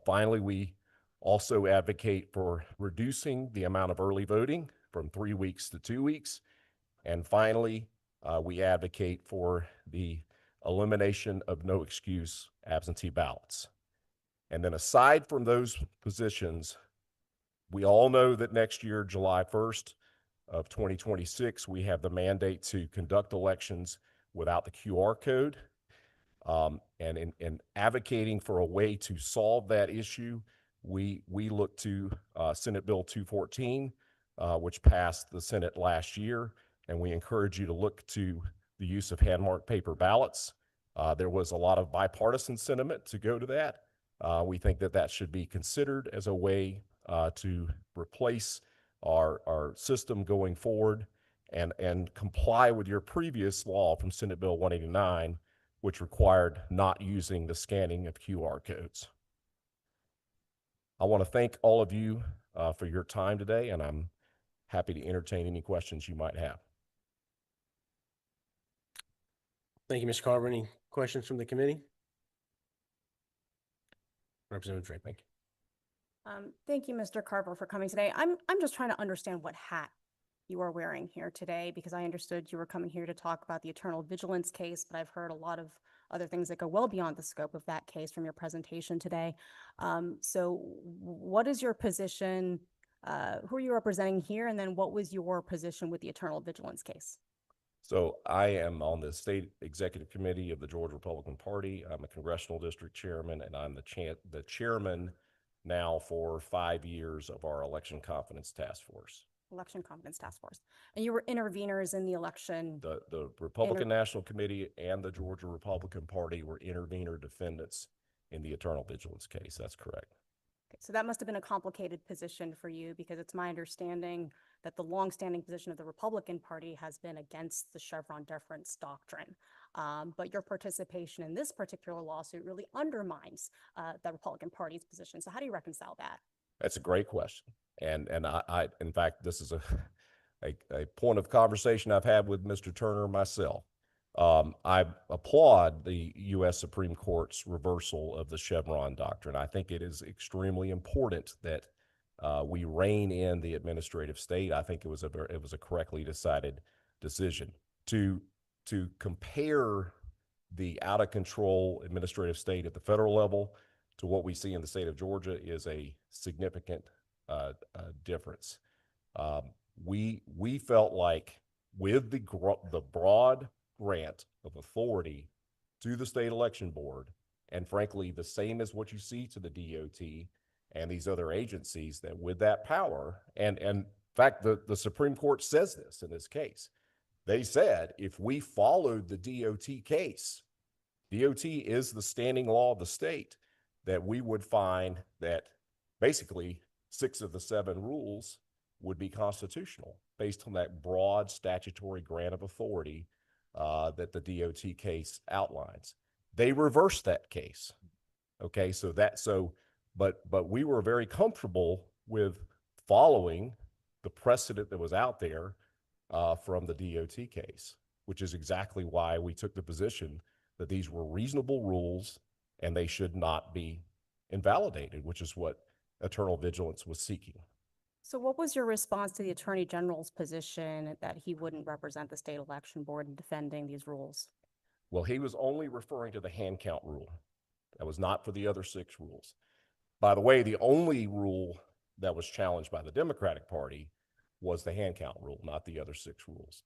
Finally, we also advocate for reducing the amount of early voting from 3 weeks to 2 weeks. And finally, we advocate for the elimination of no excuse absentee ballots. And then aside from those positions, we all know that next year, July 1st of 2026, we have the mandate to conduct elections without the QR code. And in advocating for a way to solve that issue, we look to Senate Bill 214, which passed the Senate last year, and we encourage you to look to the use of hand-marked paper ballots. There was a lot of bipartisan sentiment to go to that. We think that should be considered as a way to replace our system going forward and comply with your previous law from Senate Bill 189, which required not using the scanning of QR codes. I want to thank all of you for your time today, and I'm happy to entertain any questions you might have. Thank you, Mr. Carver. Any questions from the committee? Representative Drake, thank you. Thank you, Mr. Carver, for coming today. I'm just trying to understand what hat you are wearing here today, because I understood you were coming here to talk about the eternal vigilance case, but I've heard a lot of other things that go well beyond the scope of that case from your presentation today. So what is your position? Who are you representing here? And then what was your position with the eternal vigilance case? So I am on the state executive committee of the Georgia Republican Party. I'm a congressional district chairman, and I'm the chairman now for 5 years of our election confidence task force. Election Confidence Task Force. And you were interveners in the election. The Republican National Committee and the Georgia Republican Party were intervener defendants in the eternal vigilance case. That's correct. Okay, so that must have been a complicated position for you, because it's my understanding that the longstanding position of the Republican Party has been against the Chevron deference doctrine. But your participation in this particular lawsuit really undermines the Republican Party's position. So how do you reconcile that? That's a great question. And I in fact, this is a point of conversation I've had with Mr. Turner myself. I applaud the U.S. Supreme Court's reversal of the Chevron doctrine. I think it is extremely important that we rein in the administrative state. I think it was a correctly decided decision. To compare the out of control administrative state at the federal level to what we see in the state of Georgia is a significant difference. We felt like with the broad grant of authority to the state election board, and frankly, the same as what you see to the DOT and these other agencies, that with that power, and in fact, the Supreme Court says this in this case, they said if we followed the DOT case, DOT is the standing law of the state, that we would find that basically 6 of the 7 rules would be constitutional based on that broad statutory grant of authority that the DOT case outlines. They reversed that case. Okay, but we were very comfortable with following the precedent that was out there from the DOT case, which is exactly why we took the position that these were reasonable rules and they should not be invalidated, which is what Eternal Vigilance was seeking. So what was your response to the Attorney General's position that he wouldn't represent the state election board in defending these rules? Well, he was only referring to the hand count rule. That was not for the other 6 rules. By the way, the only rule that was challenged by the Democratic Party was the hand count rule, not the other 6 rules.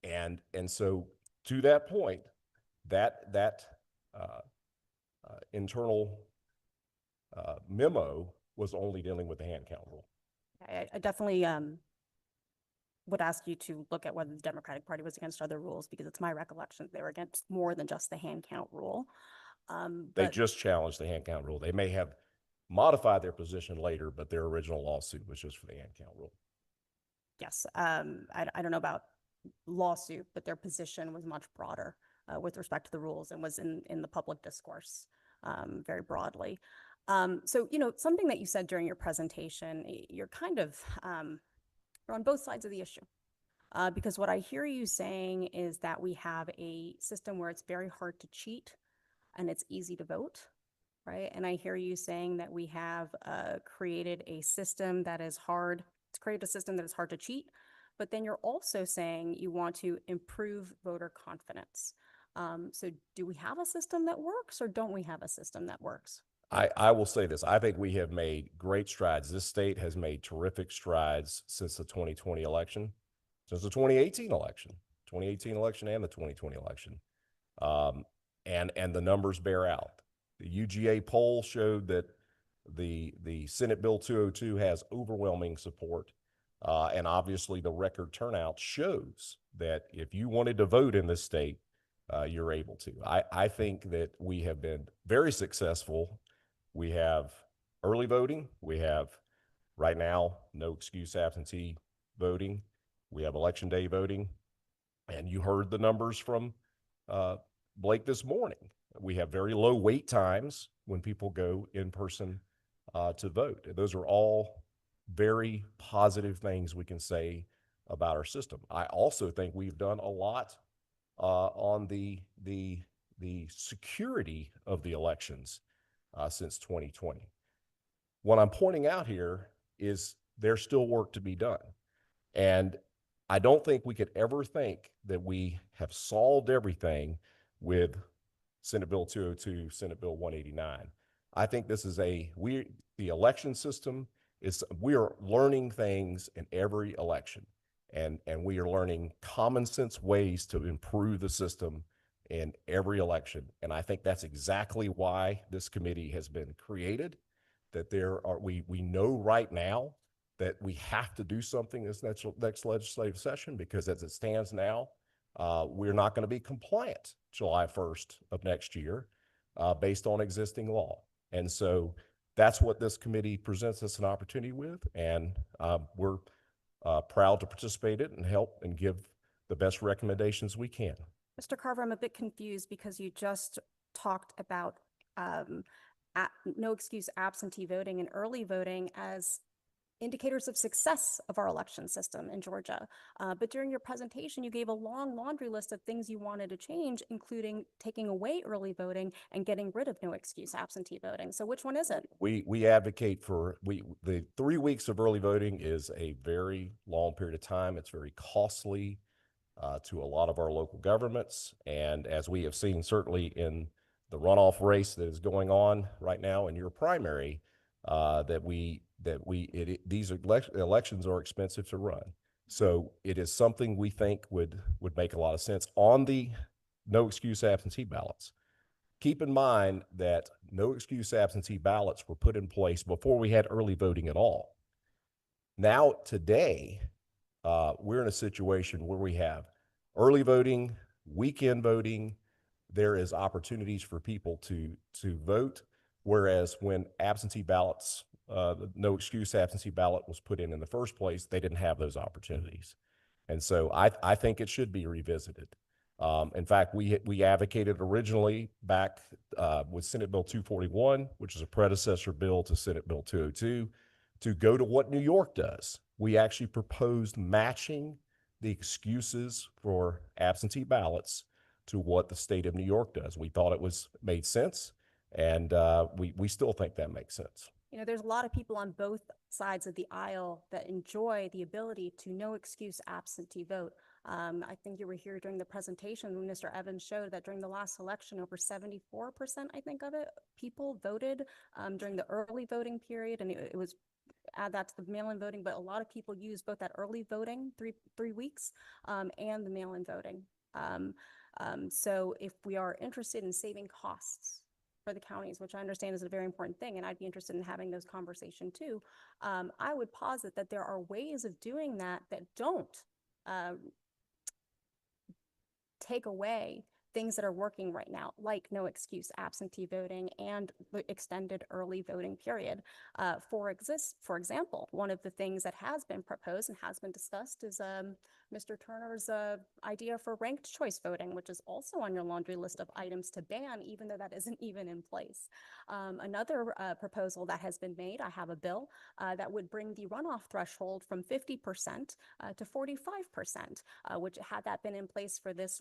And so to that point, that internal memo was only dealing with the hand count rule. I definitely would ask you to look at whether the Democratic Party was against other rules, because it's my recollection they were against more than just the hand count rule. They But just challenged the hand count rule. They may have modified their position later, but their original lawsuit was just for the hand count rule. yes, I don't know about lawsuit, but their position was much broader with respect to the rules and was in the public discourse very broadly. So, something that you said during your presentation, you're kind of, you're on both sides of the issue. Because what I hear you saying is that we have a system where it's very hard to cheat and it's easy to vote, right? And I hear you saying that we have created a system that is hard, to create a system that is hard to cheat, but then you're also saying you want to improve voter confidence. So do we have a system that works, or don't we have a system that works? I will say this. I think we have made great strides. This state has made terrific strides since the 2020 election, since the 2018 election and the 2020 election. And the numbers bear out. The UGA poll showed that the Senate Bill 202 has overwhelming support. And obviously the record turnout shows that if you wanted to vote in this state, you're able to. I think that we have been very successful. We have early voting. We have right now no excuse absentee voting. We have election day voting. And you heard the numbers from Blake this morning. We have very low wait times when people go in person to vote. Those are all very positive things we can say about our system. I also think we've done a lot on the security of the elections since 2020. What I'm pointing out here is there's still work to be done. And I don't think we could ever think that we have solved everything with Senate Bill 202, Senate Bill 189. I think this is the election system we are learning things in every election, and we are learning common sense ways to improve the system in every election. And I think that's exactly why this committee has been created, that we know right now that we have to do something this next legislative session, because as it stands now, we're not going to be compliant July 1st of next year based on existing law. And so that's what this committee presents us an opportunity with. And we're proud to participate in it and help and give the best recommendations we can. Mr. Carver, I'm a bit confused because you just talked about no excuse absentee voting and early voting as indicators of success of our election system in Georgia. But during your presentation, you gave a long laundry list of things you wanted to change, including taking away early voting and getting rid of no excuse absentee voting. So which one is it? We advocate for, the 3 weeks of early voting is a very long period of time. It's very costly to a lot of our local governments. And as we have seen, certainly in the runoff race that is going on right now in your primary, these elections are expensive to run. So it is something we think would make a lot of sense on the no excuse absentee ballots. Keep in mind that no excuse absentee ballots were put in place before we had early voting at all. Now, today, we're in a situation where we have early voting, weekend voting. There is opportunities for people to vote. Whereas when absentee ballots, the no excuse absentee ballot was put in the first place, they didn't have those opportunities. And so I think it should be revisited. In fact, we advocated originally back with Senate Bill 241, which is a predecessor bill to Senate Bill 202, to go to what New York does. We actually proposed matching the excuses for absentee ballots to what the state of New York does. We thought it made sense, and we still think that makes sense. You know, there's a lot of people on both sides of the aisle that enjoy the ability to no excuse absentee vote. I think you were here during the presentation when Mr. Evans showed that during the last election, over 74%, I think of it, people voted during the early voting period, and it was add that to the mail-in voting, but a lot of people use both that early voting, three weeks, and the mail-in voting. So if we are interested in saving costs for the counties, which I understand is a very important thing, and I'd be interested in having those conversations too, I would posit that there are ways of doing that that don't take away things that are working right now, like no excuse absentee voting and the extended early voting period. For example, one of the things that has been proposed and has been discussed is Mr. Turner's idea for ranked choice voting, which is also on your laundry list of items to ban, even though that isn't even in place. Another proposal that has been made, I have a bill that would bring the runoff threshold from 50% to 45%, which had that been in place for this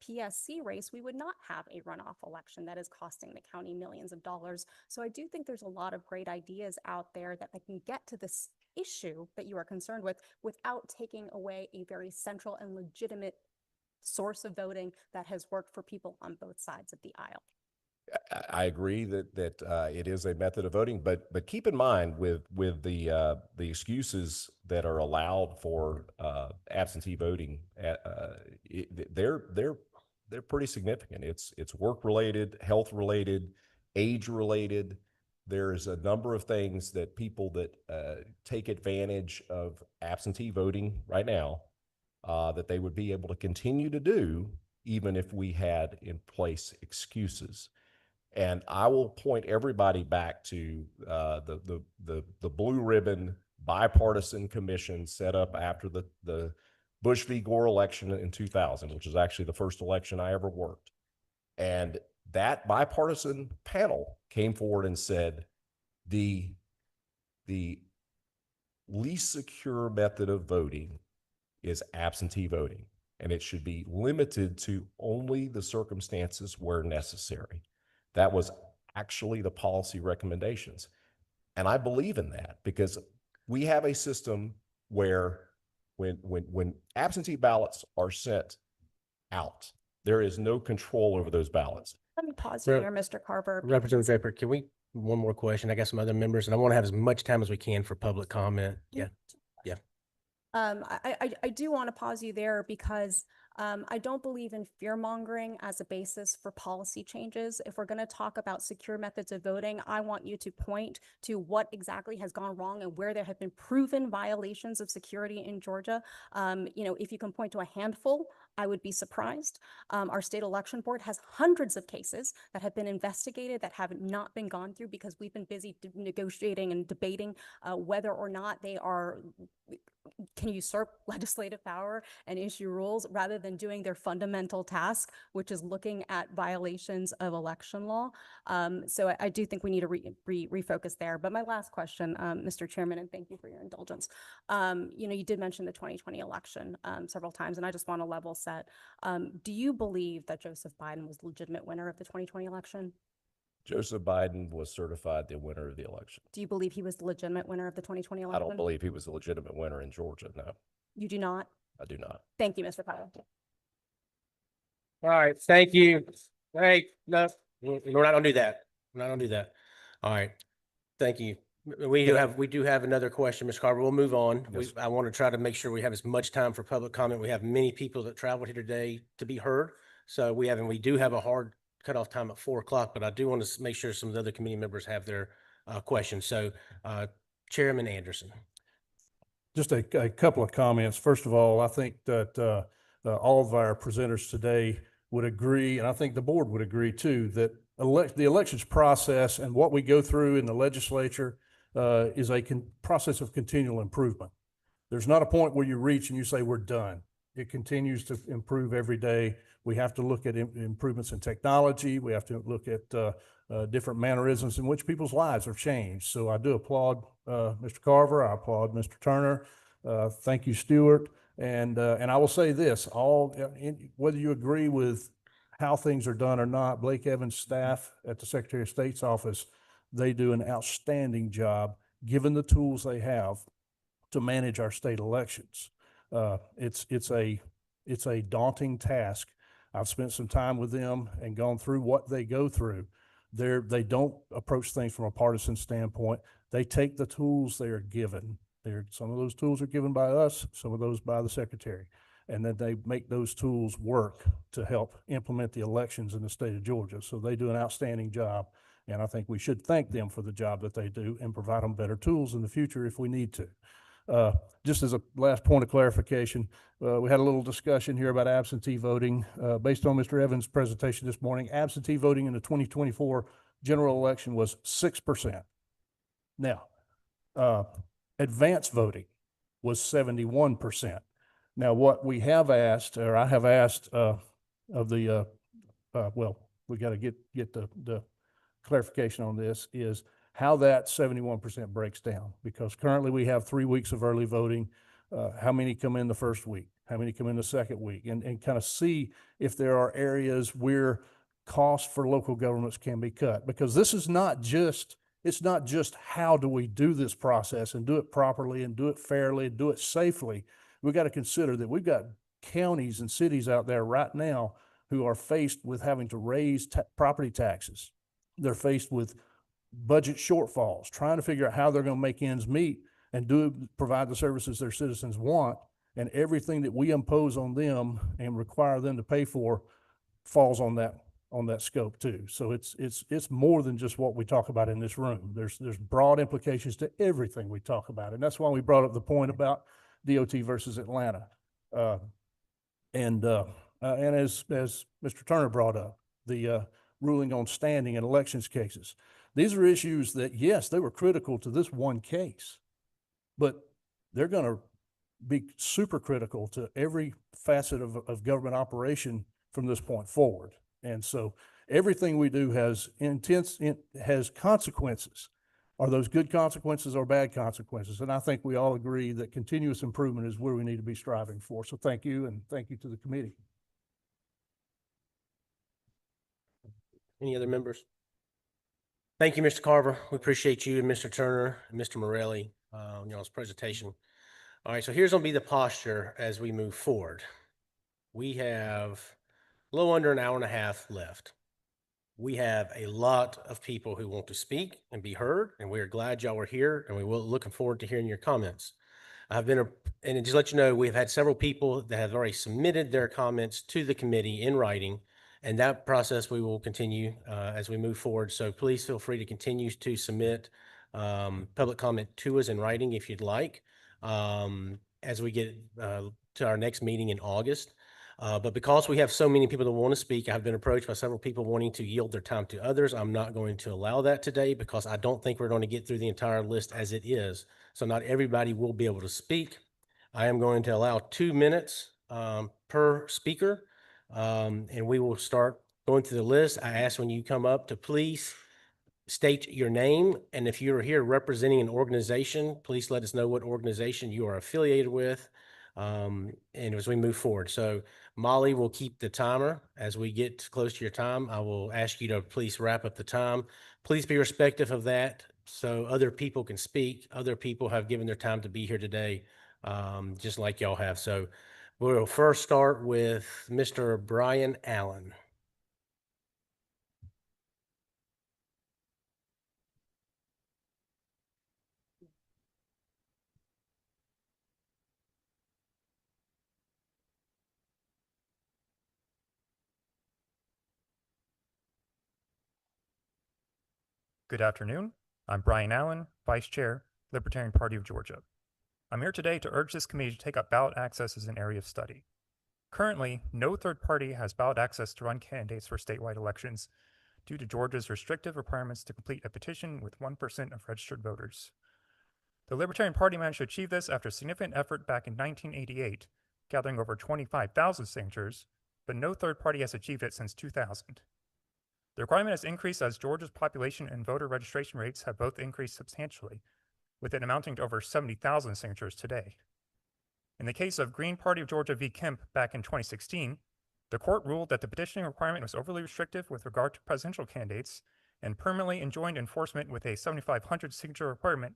PSC race, we would not have a runoff election that is costing the county millions of dollars. So I do think there's a lot of great ideas out there that can get to this issue that you are concerned with without taking away a very central and legitimate source of voting that has worked for people on both sides of the aisle. I agree that it is a method of voting, but keep in mind with the excuses that are allowed for absentee voting, they're pretty significant. It's work related, health related, age related. There's a number of things that people that take advantage of absentee voting right now that they would be able to continue to do even if we had in place excuses. And I will point everybody back to the blue ribbon bipartisan commission set up after the Bush v. Gore election in 2000, which is actually the first election I ever worked. And that bipartisan panel came forward and said the least secure method of voting is absentee voting, and it should be limited to only the circumstances where necessary. That was actually the policy recommendations. And I believe in that because we have a system where when absentee ballots are sent out, there is no control over those ballots. Let me pause you there, Mr. Carver. Representative Draper, can we, one more question? I got some other members and I want to have as much time as we can for public comment. Yeah. I do want to pause you there because I don't believe in fear mongering as a basis for policy changes. If we're going to talk about secure methods of voting, I want you to point to what exactly has gone wrong and where there have been proven violations of security in Georgia. If you can point to a handful, I would be surprised. Our state election board has hundreds of cases that have been investigated that have not been gone through because we've been busy negotiating and debating whether or not they can usurp legislative power and issue rules rather than doing their fundamental task, which is looking at violations of election law. So I do think we need to refocus there. But my last question, Mr. Chairman, and thank you for your indulgence. You did mention the 2020 election several times, and I just want to level set. Do you believe that Joseph Biden was the legitimate winner of the 2020 election? Joseph Biden was certified the winner of the election. Do you believe he was the legitimate winner of the 2020 election? I don't believe he was the legitimate winner in Georgia, no. You do not? I do not. Thank you, Mr. Powell. All right, thank you. Hey, no, we're not gonna do that. We're not gonna do that. All right, thank you. We do have another question, Ms. Carver. We'll move on. Yes. I want to try to make sure we have as much time for public comment. We have many people that traveled here today to be heard. So we do have a hard cutoff time at 4 o'clock, but I do want to make sure some of the other committee members have their questions. So Chairman Anderson. Just a couple of comments. First of all, I think that all of our presenters today would agree, and I think the board would agree too, that the elections process and what we go through in the legislature is a process of continual improvement. There's not a point where you reach and you say, we're done. It continues to improve every day. We have to look at improvements in technology. We have to look at different mannerisms in which people's lives have changed. So I do applaud Mr. Carver. I applaud Mr. Turner. Thank you, Stuart. And I will say this, whether you agree with how things are done or not, Blake Evans' staff at the Secretary of State's office, they do an outstanding job given the tools they have to manage our state elections. It's a daunting task. I've spent some time with them and gone through what they go through. They don't approach things from a partisan standpoint. They take the tools they are given. Some of those tools are given by us, some of those by the secretary, and then they make those tools work to help implement the elections in the state of Georgia. So they do an outstanding job, and I think we should thank them for the job that they do and provide them better tools in the future if we need to. Just as a last point of clarification, we had a little discussion here about absentee voting. Based on Mr. Evans' presentation this morning, absentee voting in the 2024 general election was 6%. Now, advance voting was 71%. Now, what we have asked, or I have asked of the, well, we got to get the clarification on this, is how that 71% breaks down, because currently we have 3 weeks of early voting. How many come in the first week? How many come in the second week? And kind of see if there are areas where costs for local governments can be cut, because this is not just, it's not just how do we do this process and do it properly and do it fairly and do it safely. We've got to consider that we've got counties and cities out there right now who are faced with having to raise property taxes. They're faced with budget shortfalls, trying to figure out how they're going to make ends meet and provide the services their citizens want. And everything that we impose on them and require them to pay for falls on that scope too. So it's more than just what we talk about in this room. There's broad implications to everything we talk about. And that's why we brought up the point about DOT versus Atlanta. And as Mr. Turner brought up, the ruling on standing in elections cases. These are issues that, yes, they were critical to this one case, but they're going to be super critical to every facet of government operation from this point forward. And so everything we do has consequences. Are those good consequences or bad consequences? And I think we all agree that continuous improvement is where we need to be striving for. So thank you, and thank you to the committee. Any other members? Thank you, Mr. Carver. We appreciate you and Mr. Turner and Mr. Morelli on y'all's presentation. All right, so here's gonna be the posture as we move forward. We have a little under an hour and a half left. We have a lot of people who want to speak and be heard, and we are glad y'all were here, and we will looking forward to hearing your comments. And just to let you know, we've had several people that have already submitted their comments to the committee in writing. And that process we will continue as we move forward. So please feel free to continue to submit public comment to us in writing if you'd like as we get to our next meeting in August. But because we have so many people that want to speak, I've been approached by several people wanting to yield their time to others. I'm not going to allow that today because I don't think we're going to get through the entire list as it is. So not everybody will be able to speak. I am going to allow 2 minutes per speaker. And we will start going through the list. I ask when you come up to please state your name. And if you're here representing an organization, please let us know what organization you are affiliated with. And as we move forward. So Molly will keep the timer. As we get close to your time, I will ask you to please wrap up the time. Please be respectful of that so other people can speak. Other people have given their time to be here today, just like y'all have. So we'll first start with Mr. Brian Allen. Good afternoon. I'm Brian Allen, Vice Chair, Libertarian Party of Georgia. I'm here today to urge this committee to take up ballot access as an area of study. Currently, no third party has ballot access to run candidates for statewide elections due to Georgia's restrictive requirements to complete a petition with 1% of registered voters. The Libertarian Party managed to achieve this after significant effort back in 1988, gathering over 25,000 signatures, but no third party has achieved it since 2000. The requirement has increased as Georgia's population and voter registration rates have both increased substantially, with it amounting to over 70,000 signatures today. In the case of Green Party of Georgia v. Kemp back in 2016, the court ruled that the petitioning requirement was overly restrictive with regard to presidential candidates and permanently enjoined enforcement with a 7,500 signature requirement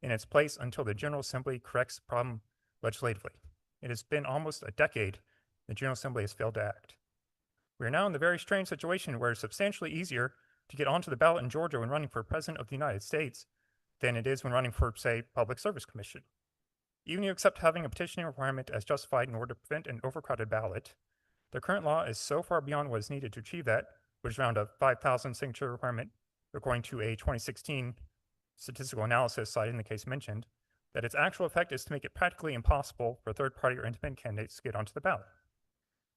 in its place until the General Assembly corrects the problem legislatively. It has been almost a decade the General Assembly has failed to act. We are now in the very strange situation where it's substantially easier to get onto the ballot in Georgia when running for President of the United States than it is when running for, say, Public Service Commission. Even if you accept having a petitioning requirement as justified in order to prevent an overcrowded ballot, the current law is so far beyond what is needed to achieve that, which is around a 5,000 signature requirement, according to a 2016 statistical analysis cited in the case mentioned, that its actual effect is to make it practically impossible for third-party or independent candidates to get onto the ballot.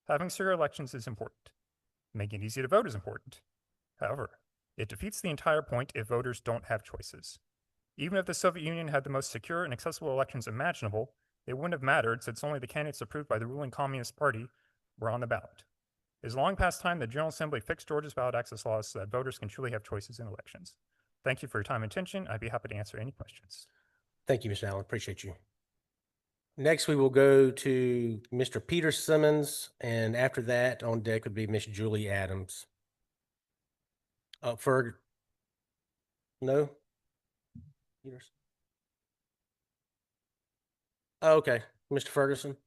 Having secure elections is important. Making it easy to vote is important. However, it defeats the entire point if voters don't have choices. Even if the Soviet Union had the most secure and accessible elections imaginable, it wouldn't have mattered since only the candidates approved by the ruling Communist Party were on the ballot. It is long past time the General Assembly fixed Georgia's ballot access laws so that voters can truly have choices in elections. Thank you for your time and attention. I'd be happy to answer any questions. Thank you, Mr. Allen. Appreciate you. Next, we will go to Mr. Peter Simmons, and after that on deck would be Miss Julie Adams. Ferg? No? Peters? Oh, okay, Mr. Ferguson?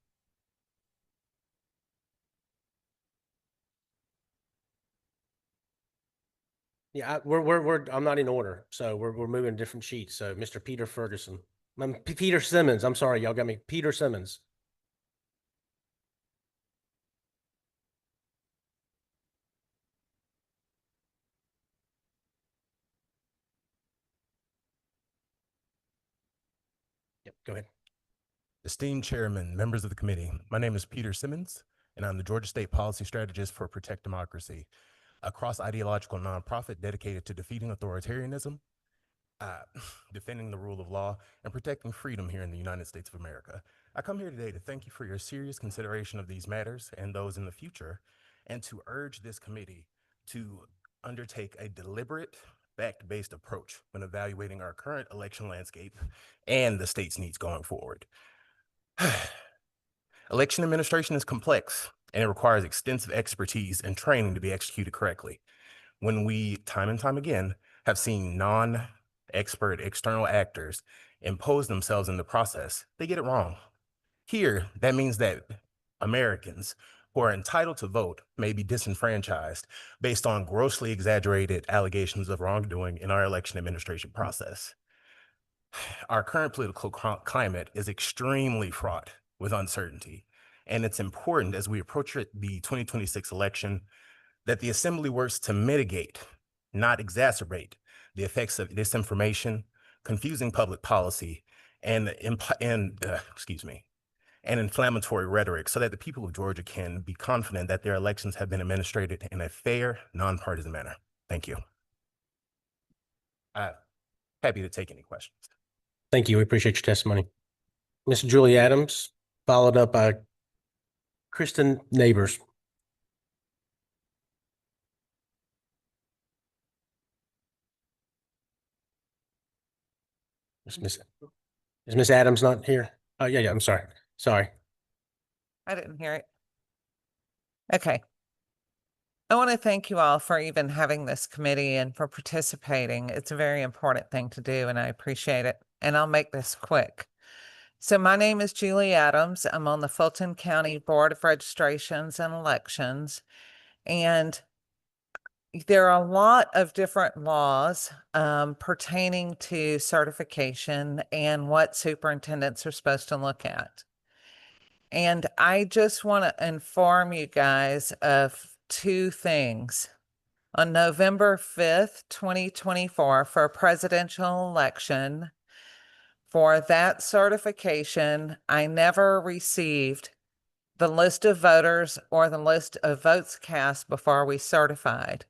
Yeah, I'm not in order, so we're moving different sheets. So Mr. Peter Ferguson, Peter Simmons, I'm sorry, y'all got me, Peter Simmons. Yep, go ahead. Esteemed Chairman, members of the committee, my name is Peter Simmons, and I'm the Georgia State Policy Strategist for Protect Democracy, a cross-ideological nonprofit dedicated to defeating authoritarianism, defending the rule of law, and protecting freedom here in the United States of America. I come here today to thank you for your serious consideration of these matters and those in the future, and to urge this committee to undertake a deliberate, fact-based approach when evaluating our current election landscape and the state's needs going forward. Election administration is complex, and it requires extensive expertise and training to be executed correctly. When we, time and time again, have seen non-expert external actors impose themselves in the process, they get it wrong. Here, that means that Americans who are entitled to vote may be disenfranchised based on grossly exaggerated allegations of wrongdoing in our election administration process. Our current political climate is extremely fraught with uncertainty, and it's important as we approach the 2026 election that the Assembly works to mitigate, not exacerbate, the effects of disinformation, confusing public policy, and inflammatory rhetoric so that the people of Georgia can be confident that their elections have been administrated in a fair, nonpartisan manner. Thank you. Happy to take any questions. Thank you. We appreciate your testimony. Miss Julie Adams, followed up by Kristen Neighbors. Is Miss Adams not here? Oh, yeah, I'm sorry. Sorry. I didn't hear it. Okay. I want to thank you all for even having this committee and for participating. It's a very important thing to do, and I appreciate it. And I'll make this quick. So my name is Julie Adams. I'm on the Fulton County Board of Registrations and Elections. And there are a lot of different laws pertaining to certification and what superintendents are supposed to look at. And I just want to inform you guys of two things. On November 5th, 2024, for a presidential election, for that certification, I never received the list of voters or the list of votes cast before we certified.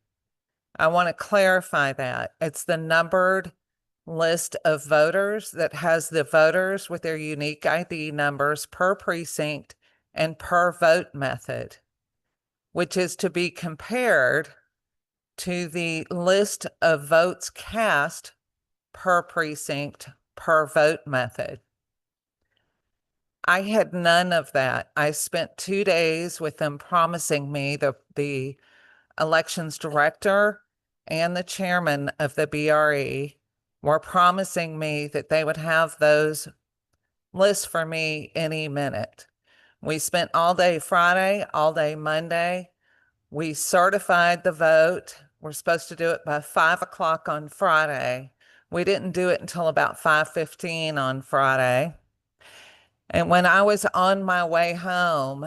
I want to clarify that. It's the numbered list of voters that has the voters with their unique ID numbers per precinct and per vote method, which is to be compared to the list of votes cast per precinct per vote method. I had none of that. I spent 2 days with them promising me, the elections director and the chairman of the BRE were promising me that they would have those lists for me any minute. We spent all day Friday, all day Monday. We certified the vote. We're supposed to do it by 5 o'clock on Friday. We didn't do it until about 5:15 on Friday. And when I was on my way home,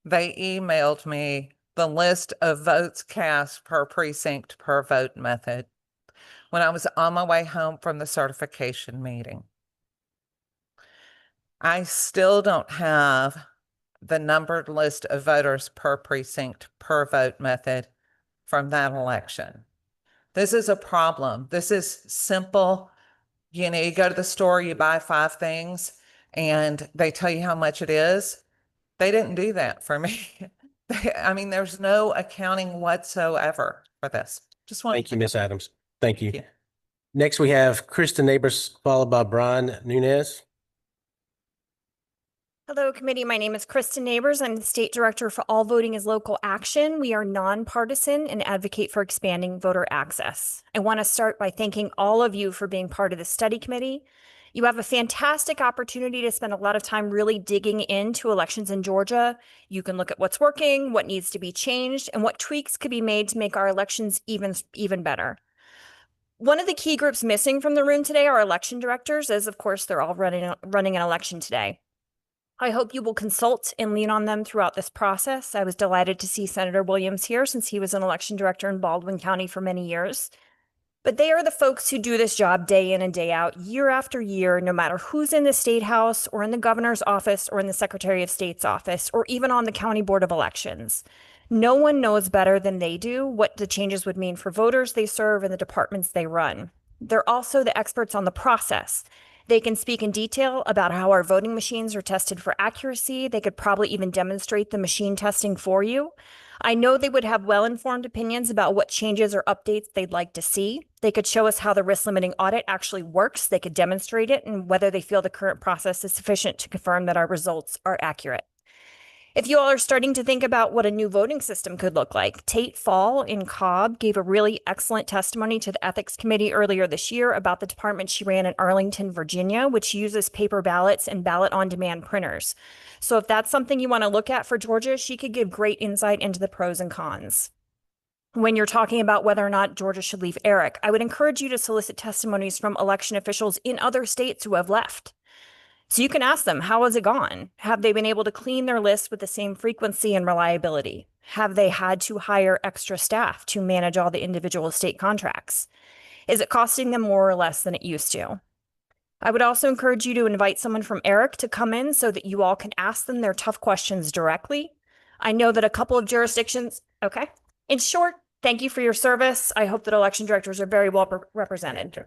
they emailed me the list of votes cast per precinct per vote method when I was on my way home from the certification meeting. I still don't have the numbered list of voters per precinct per vote method from that election. This is a problem. This is simple. You know, you go to the store, you buy 5 things, and they tell you how much it is. They didn't do that for me. I mean, there's no accounting whatsoever for this. Just want. Thank you, Ms. Adams. Thank you. Thank you. Next, we have Krista Neighbors, followed by Brian Nunez. Hello, committee. My name is Kristen Neighbors. I'm the State Director for All Voting is Local Action. We are nonpartisan and advocate for expanding voter access. I want to start by thanking all of you for being part of the study committee. You have a fantastic opportunity to spend a lot of time really digging into elections in Georgia. You can look at what's working, what needs to be changed, and what tweaks could be made to make our elections even better. One of the key groups missing from the room today are election directors, as of course they're all running an election today. I hope you will consult and lean on them throughout this process. I was delighted to see Senator Williams here since he was an election director in Baldwin County for many years. But they are the folks who do this job day in and day out, year after year, no matter who's in the State House or in the governor's office or in the Secretary of State's office or even on the County Board of Elections. No one knows better than they do what the changes would mean for voters they serve and the departments they run. They're also the experts on the process. They can speak in detail about how our voting machines are tested for accuracy. They could probably even demonstrate the machine testing for you. I know they would have well-informed opinions about what changes or updates they'd like to see. They could show us how the risk-limiting audit actually works. They could demonstrate it and whether they feel the current process is sufficient to confirm that our results are accurate. If you all are starting to think about what a new voting system could look like, Tate Fall in Cobb gave a really excellent testimony to the Ethics Committee earlier this year about the department she ran in Arlington, Virginia, which uses paper ballots and ballot on demand printers. So if that's something you want to look at for Georgia, she could give great insight into the pros and cons. When you're talking about whether or not Georgia should leave ERIC, I would encourage you to solicit testimonies from election officials in other states who have left. So you can ask them, how has it gone? Have they been able to clean their list with the same frequency and reliability? Have they had to hire extra staff to manage all the individual state contracts? Is it costing them more or less than it used to? I would also encourage you to invite someone from ERIC to come in so that you all can ask them their tough questions directly. I know that a couple of jurisdictions, okay. In short, thank you for your service. I hope that election directors are very well represented.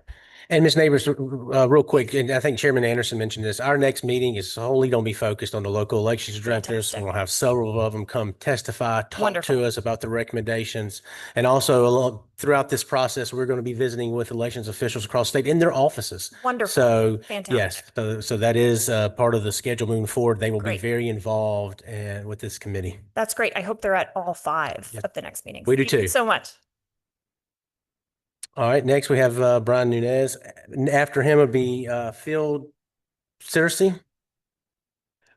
And Ms. Neighbors, real quick, and I think Chairman Anderson mentioned this, our next meeting is solely going to be focused on the local elections directors. Fantastic. We'll have several of them come testify, talk Wonderful. to us about the recommendations. And also throughout this process, we're going to be visiting with elections officials across the state in their offices. Wonderful. So Fantastic. yes, so that is part of the schedule moving forward. They will be Great. very involved with this committee. That's great. I hope they're at all 5 Yep. of the next meetings. We do Thank you too. so much. All right, next we have Brian Nunez. After him would be Phil Searcy.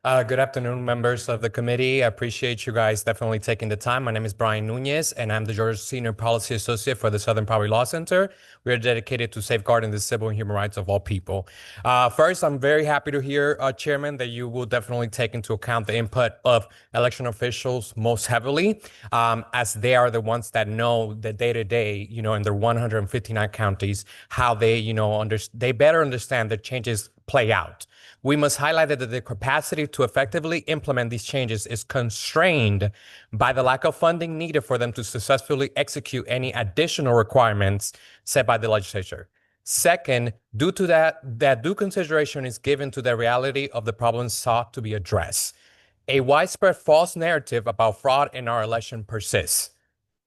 Good afternoon, members of the committee. I appreciate you guys definitely taking the time. My name is Brian Nunez, and I'm the Georgia Senior Policy Associate for the Southern Poverty Law Center. We are dedicated to safeguarding the civil and human rights of all people. First, I'm very happy to hear, Chairman, that you will definitely take into account the input of election officials most heavily, as they are the ones that know the day-to-day, in their 159 counties, how they, they better understand the changes play out. We must highlight that the capacity to effectively implement these changes is constrained by the lack of funding needed for them to successfully execute any additional requirements set by the legislature. Second, due to that due consideration is given to the reality of the problems sought to be addressed. A widespread false narrative about fraud in our election persists.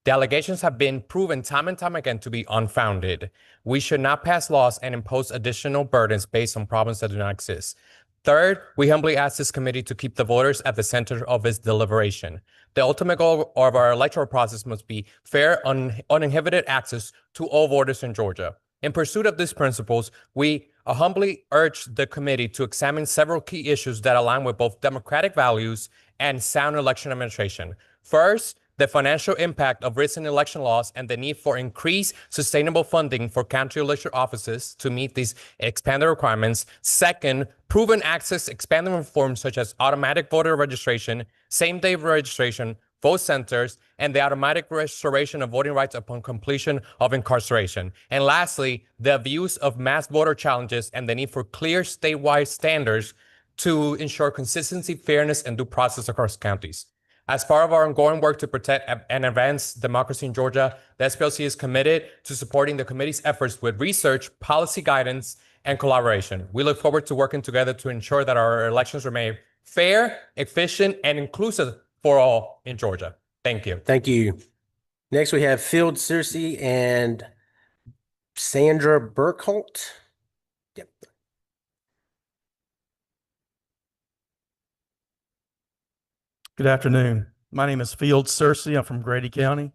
The allegations have been proven time and time again to be unfounded. We should not pass laws and impose additional burdens based on problems that do not exist. Third, we humbly ask this committee to keep the voters at the center of its deliberation. The ultimate goal of our electoral process must be fair, uninhibited access to all voters in Georgia. In pursuit of these principles, we humbly urge the committee to examine several key issues that align with both democratic values and sound election administration. First, the financial impact of recent election laws and the need for increased sustainable funding for county election offices to meet these expanded requirements. Second, proven access expanded reforms such as automatic voter registration, same-day registration, vote centers, and the automatic restoration of voting rights upon completion of incarceration. And lastly, the abuse of mass voter challenges and the need for clear statewide standards to ensure consistency, fairness, and due process across counties. As part of our ongoing work to protect and advance democracy in Georgia, the SPLC is committed to supporting the committee's efforts with research, policy guidance, and collaboration. We look forward to working together to ensure that our elections remain fair, efficient, and inclusive for all in Georgia. Thank you. Thank you. Next, we have Field Searcy and Sandra Burkholt. Yep. Good afternoon. My name is Field Searcy. I'm from Grady County.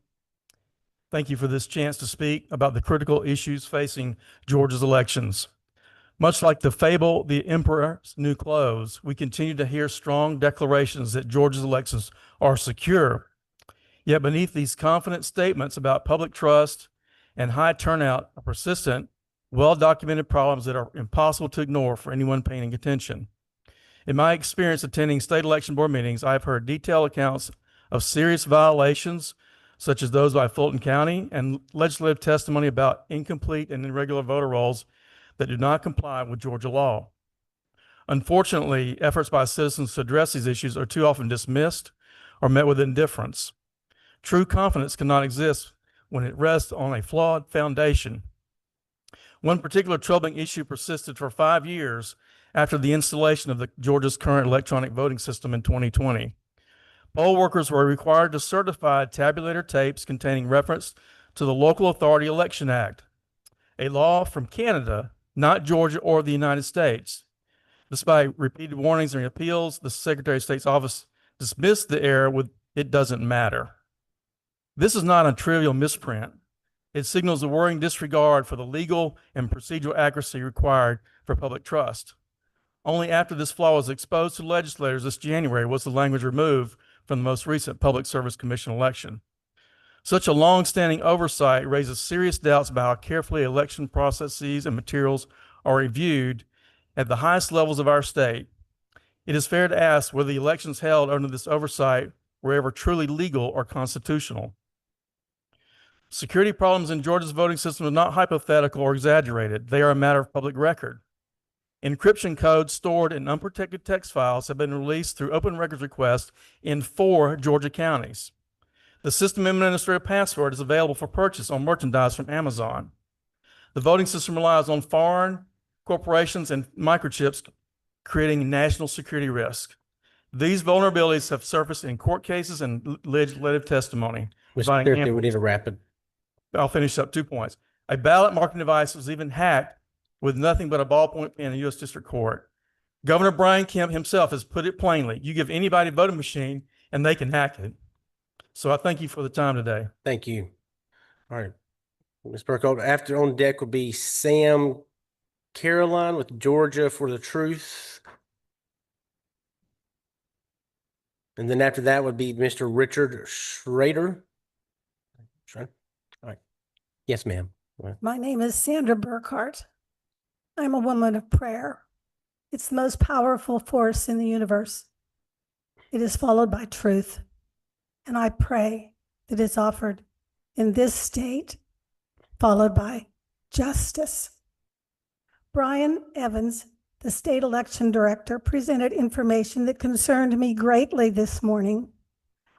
Thank you for this chance to speak about the critical issues facing Georgia's elections. Much like the fable, The Emperor's New Clothes, we continue to hear strong declarations that Georgia's elections are secure. Yet beneath these confident statements about public trust and high turnout are persistent, well-documented problems that are impossible to ignore for anyone paying attention. In my experience attending state election board meetings, I have heard detailed accounts of serious violations, such as those by Fulton County, and legislative testimony about incomplete and irregular voter rolls that do not comply with Georgia law. Unfortunately, efforts by citizens to address these issues are too often dismissed or met with indifference. True confidence cannot exist when it rests on a flawed foundation. One particular troubling issue persisted for 5 years after the installation of Georgia's current electronic voting system in 2020. Poll workers were required to certify tabulator tapes containing reference to the Local Authority Election Act, a law from Canada, not Georgia or the United States. Despite repeated warnings and appeals, the Secretary of State's office dismissed the error with "it doesn't matter." This is not a trivial misprint. It signals a worrying disregard for the legal and procedural accuracy required for public trust. Only after this flaw was exposed to legislators this January was the language removed from the most recent Public Service Commission election. Such a long-standing oversight raises serious doubts about how carefully election processes and materials are reviewed at the highest levels of our state. It is fair to ask whether the elections held under this oversight were ever truly legal or constitutional. Security problems in Georgia's voting system are not hypothetical or exaggerated. They are a matter of public record. Encryption codes stored in unprotected text files have been released through open records requests in 4 Georgia counties. The system administrator password is available for purchase on merchandise from Amazon. The voting system relies on foreign corporations and microchips, creating national security risk. These vulnerabilities have surfaced in court cases and legislative testimony. Mr. Chair, we need a rapid. I'll finish up 2 points. A ballot marking device was even hacked with nothing but a ballpoint pen in a U.S. District Court. Governor Brian Kemp himself has put it plainly. You give anybody a voting machine and they can hack it. So I thank you for the time today. Thank you. All right. Ms. Burkholder, after on deck will be Sam Caroline with Georgia for the Truth. And then after that would be Mr. Richard Schrader. All right. Yes, ma'am. My name is Sandra Burkhart. I'm a woman of prayer. It's the most powerful force in the universe. It is followed by truth. And I pray that it's offered in this state, followed by justice. Brian Evans The state election director presented information that concerned me greatly this morning.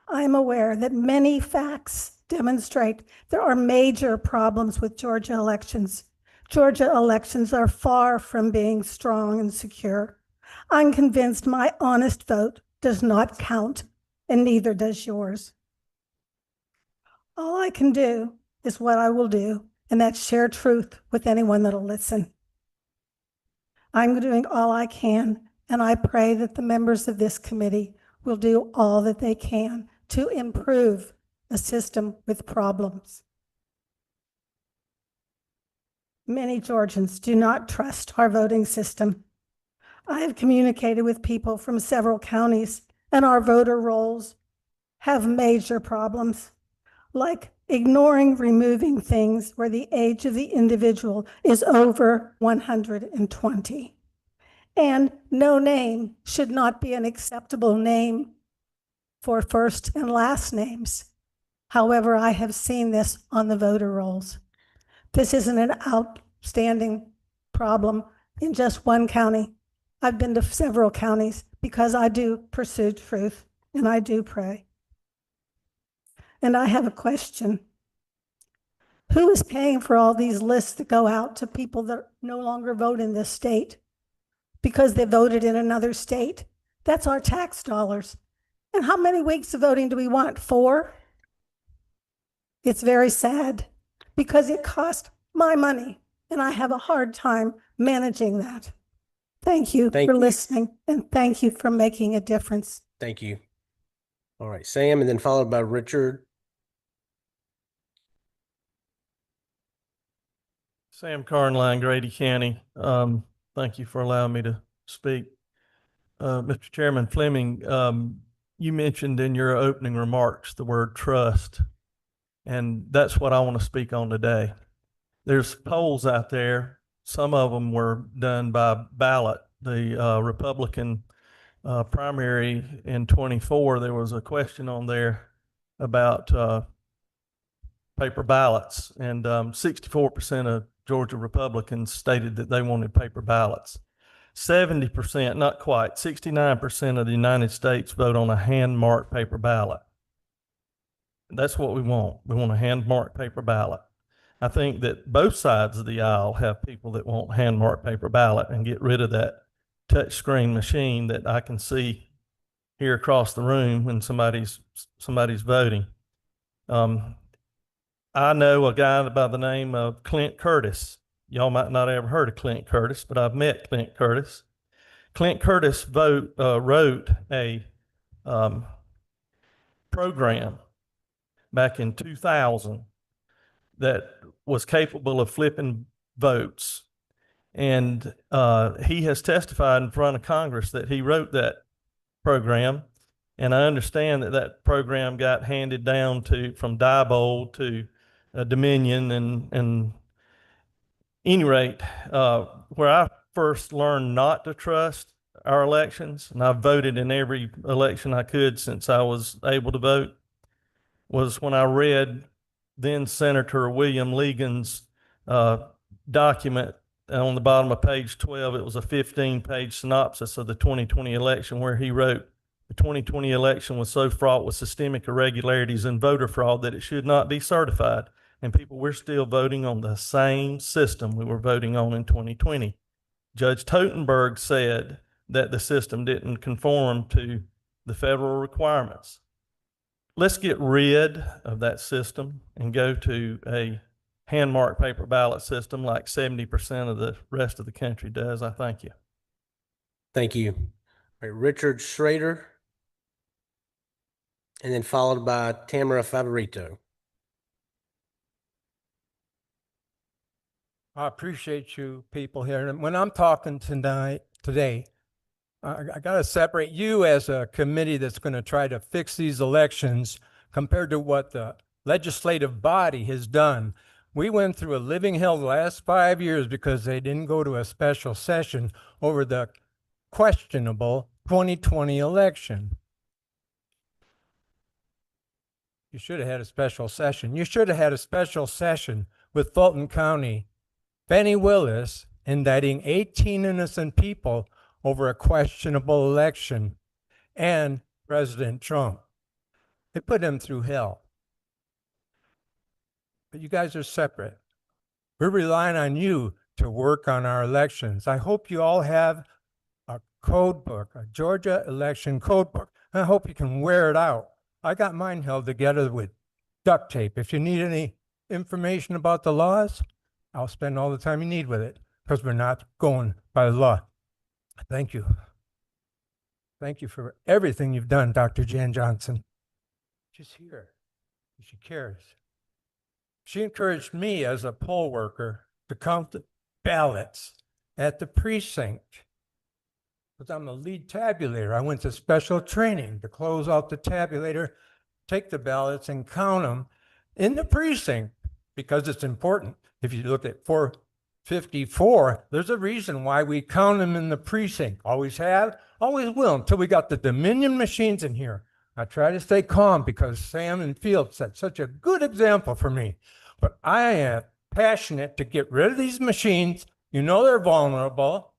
I am aware that many facts demonstrate there are major problems with Georgia elections. Georgia elections are far from being strong and secure. I'm convinced my honest vote does not count, and neither does yours. All I can do is what I will do, and that's share truth with anyone that'll listen. I'm doing all I can, and I pray that the members of this committee will do all that they can to improve a system with problems. Many Georgians do not trust our voting system. I have communicated with people from several counties, and our voter rolls have major problems, like ignoring removing things where the age of the individual is over 120. And no name should not be an acceptable name for first and last names. However, I have seen this on the voter rolls. This isn't an outstanding problem in just one county. I've been to several counties because I do pursue truth and I do pray. And I have a question. Who is paying for all these lists that go out to people that no longer vote in this state because they voted in another state? That's our tax dollars. And how many weeks of voting do we want? 4? It's very sad because it cost my money and I have a hard time managing that. Thank you for listening, and thank you for making a difference. Thank you. All right, Sam, and then followed by Richard. Sam Carnline, Grady County. Thank you for allowing me to speak. Mr. Chairman Fleming, you mentioned in your opening remarks the word trust, and that's what I want to speak on today. There's polls out there. Some of them were done by Ballot, the Republican primary in 24. There was a question on there about paper ballots, and 64% of Georgia Republicans stated that they wanted paper ballots. 70%, not quite, 69% of the United States vote on a hand-marked paper ballot. That's what we want. We want a hand-marked paper ballot. I think that both sides of the aisle have people that want hand-marked paper ballot and get rid of that touch screen machine that I can see here across the room when somebody's voting. I know a guy by the name of Clint Curtis. Y'all might not have ever heard of Clint Curtis, but I've met Clint Curtis. Clint Curtis wrote a program back in 2000 that was capable of flipping votes. And he has testified in front of Congress that he wrote that program. And I understand that that program got handed down from Diebold to Dominion. And any rate, where I first learned not to trust our elections, and I've voted in every election I could since I was able to vote, was when I read then Senator William Ligon's document on the bottom of page 12. It was a 15-page synopsis of the 2020 election where he wrote, the 2020 election was so fraught with systemic irregularities and voter fraud that it should not be certified. And people, we're still voting on the same system we were voting on in 2020. Judge Totenberg said that the system didn't conform to the federal requirements. Let's get rid of that system and go to a hand-marked paper ballot system like 70% of the rest of the country does. I thank you. Thank you. All right, Richard Schrader, and then followed by Tamara Favorito. I appreciate you people here. And when I'm talking today, I got to separate you as a committee that's going to try to fix these elections compared to what the legislative body has done. We went through a living hell the last 5 years because they didn't go to a special session over the questionable 2020 election. You should have had a special session. You should have had a special session with Fulton County, Benny Willis, indicting 18 innocent people over a questionable election and President Trump. They put him through hell. But you guys are separate. We're relying on you to work on our elections. I hope you all have a code book, a Georgia election code book. I hope you can wear it out. I got mine held together with duct tape. If you need any information about the laws, I'll spend all the time you need with it because we're not going by the law. Thank you. Thank you for everything you've done, Dr. Jan Johnson. She's here. She cares. She encouraged me as a poll worker to count the ballots at the precinct. Because I'm the lead tabulator. I went to special training to close out the tabulator, take the ballots and count them in the precinct because it's important. If you look at 454, there's a reason why we count them in the precinct. Always have, always will, until we got the Dominion machines in here. I try to stay calm because Sam and Field set such a good example for me. But I am passionate to get rid of these machines. You know they're vulnerable.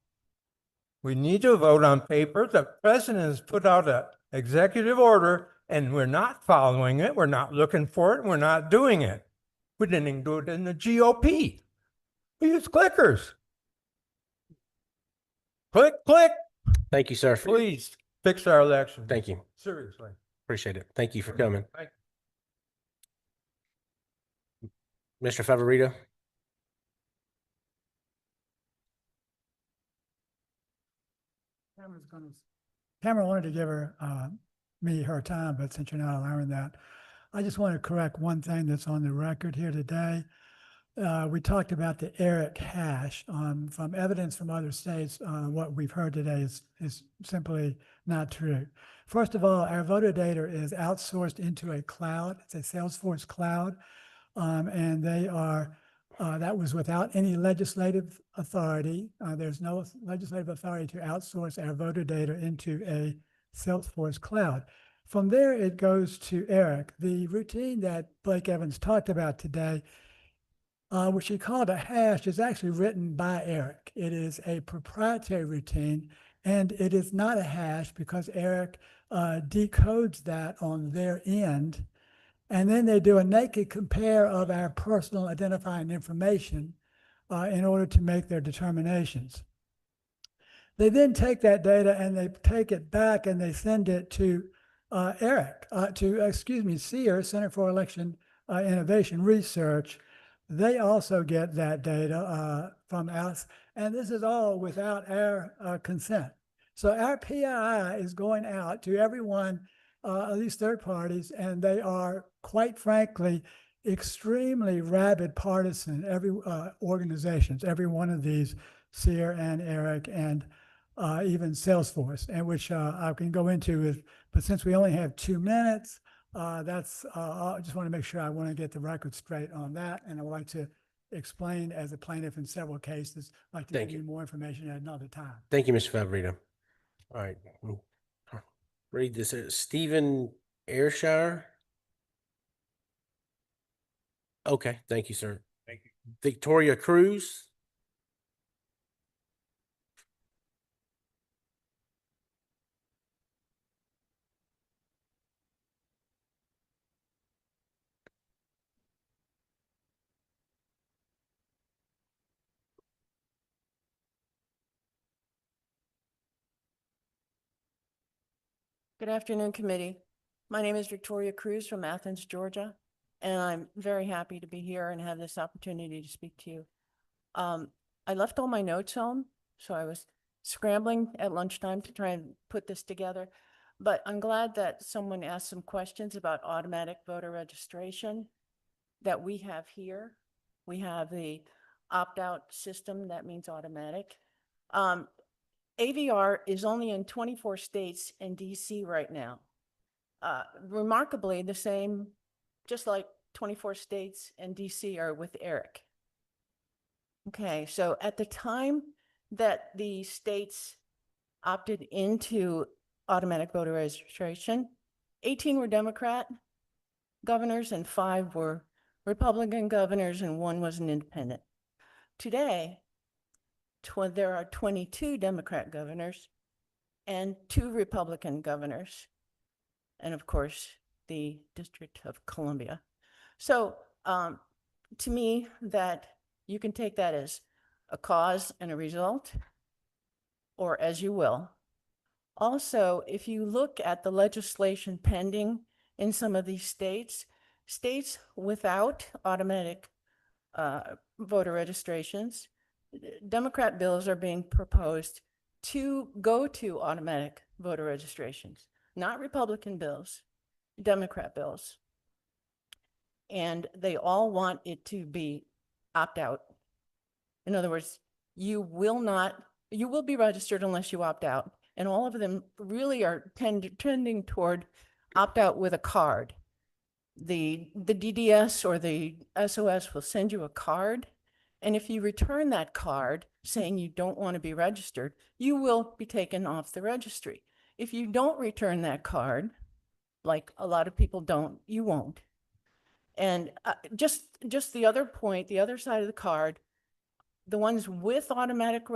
We need to vote on paper. The president has put out an executive order and we're not following it. We're not looking for it. We're not doing it. We didn't even do it in the GOP. We use clickers. Click, click. Thank you, sir. Please fix our election. Thank you. Seriously. Appreciate it. Thank you for coming. Thank Mr. Favorito? Tamara wanted to give me her time, but since you're not allowing that, I just want to correct one thing that's on the record here today. We talked about the ERIC hash. From evidence from other states, what we've heard today is simply not true. First of all, our voter data is outsourced into a cloud. It's a Salesforce cloud, and they are that was without any legislative authority. There's no legislative authority to outsource our voter data into a Salesforce cloud. From there, it goes to ERIC. The routine that Blake Evans talked about today, which he called a hash, is actually written by ERIC. It is a proprietary routine, and it is not a hash because ERIC decodes that on their end. And then they do a naked compare of our personal identifying information in order to make their determinations. They then take that data and they take it back and they send it to CEIR, Center for Election Innovation Research. They also get that data from us, and this is all without our consent. So our PII is going out to everyone, these third parties, and they are, quite frankly, extremely rabid partisan, organizations, every one of these, CEIR and ERIC and even Salesforce, and which I can go into, but since we only have 2 minutes, I just want to make sure I want to get the record straight on that, and I would like to explain as a plaintiff in several cases, like to give you more information at another time. Thank you, Mr. Favorito. All right. Read this. Stephen Ayrshire. Okay. Thank you, sir. Thank you. Victoria Cruz. Good afternoon, committee. My name is Victoria Cruz from Athens, Georgia, and I'm very happy to be here and have this opportunity to speak to you. I left all my notes home, so I was scrambling at lunchtime to try and put this together, but I'm glad that someone asked some questions about automatic voter registration that we have here. We have the opt-out system, that means automatic. AVR is only in 24 states and DC right now. Remarkably, the same, just like 24 states and DC are with ERIC. Okay, so at the time that the states opted into automatic voter registration, 18 were Democrat governors and 5 were Republican governors and 1 was an independent. Today, there are 22 Democrat governors and 2 Republican governors, and of course, the District of Columbia. So to me, that you can take that as a cause and a result, or as you will. Also, if you look at the legislation pending in some of these states, states without automatic voter registrations, Democrat bills are being proposed to go to automatic voter registrations, not Republican bills, Democrat bills. And they all want it to be opt-out. In other words, you will be registered unless you opt out. And all of them really are trending toward opt-out with a card. The DDS or the SOS will send you a card. And if you return that card saying you don't want to be registered, you will be taken off the registry. If you don't return that card, like a lot of people don't, you won't. And just the other point, the other side of the card, the ones with automatic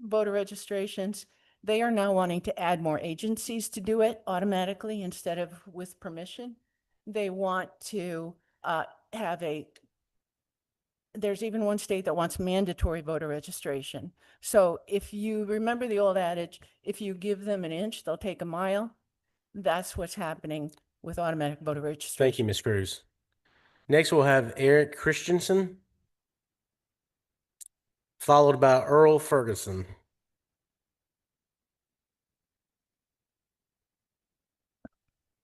voter registrations, they are now wanting to add more agencies to do it automatically instead of with permission. They want to there's even one state that wants mandatory voter registration. So if you remember the old adage, if you give them an inch, they'll take a mile. That's what's happening with automatic voter registration. Thank you, Ms. Cruz. Next, we'll have Eric Christensen, followed by Earl Ferguson.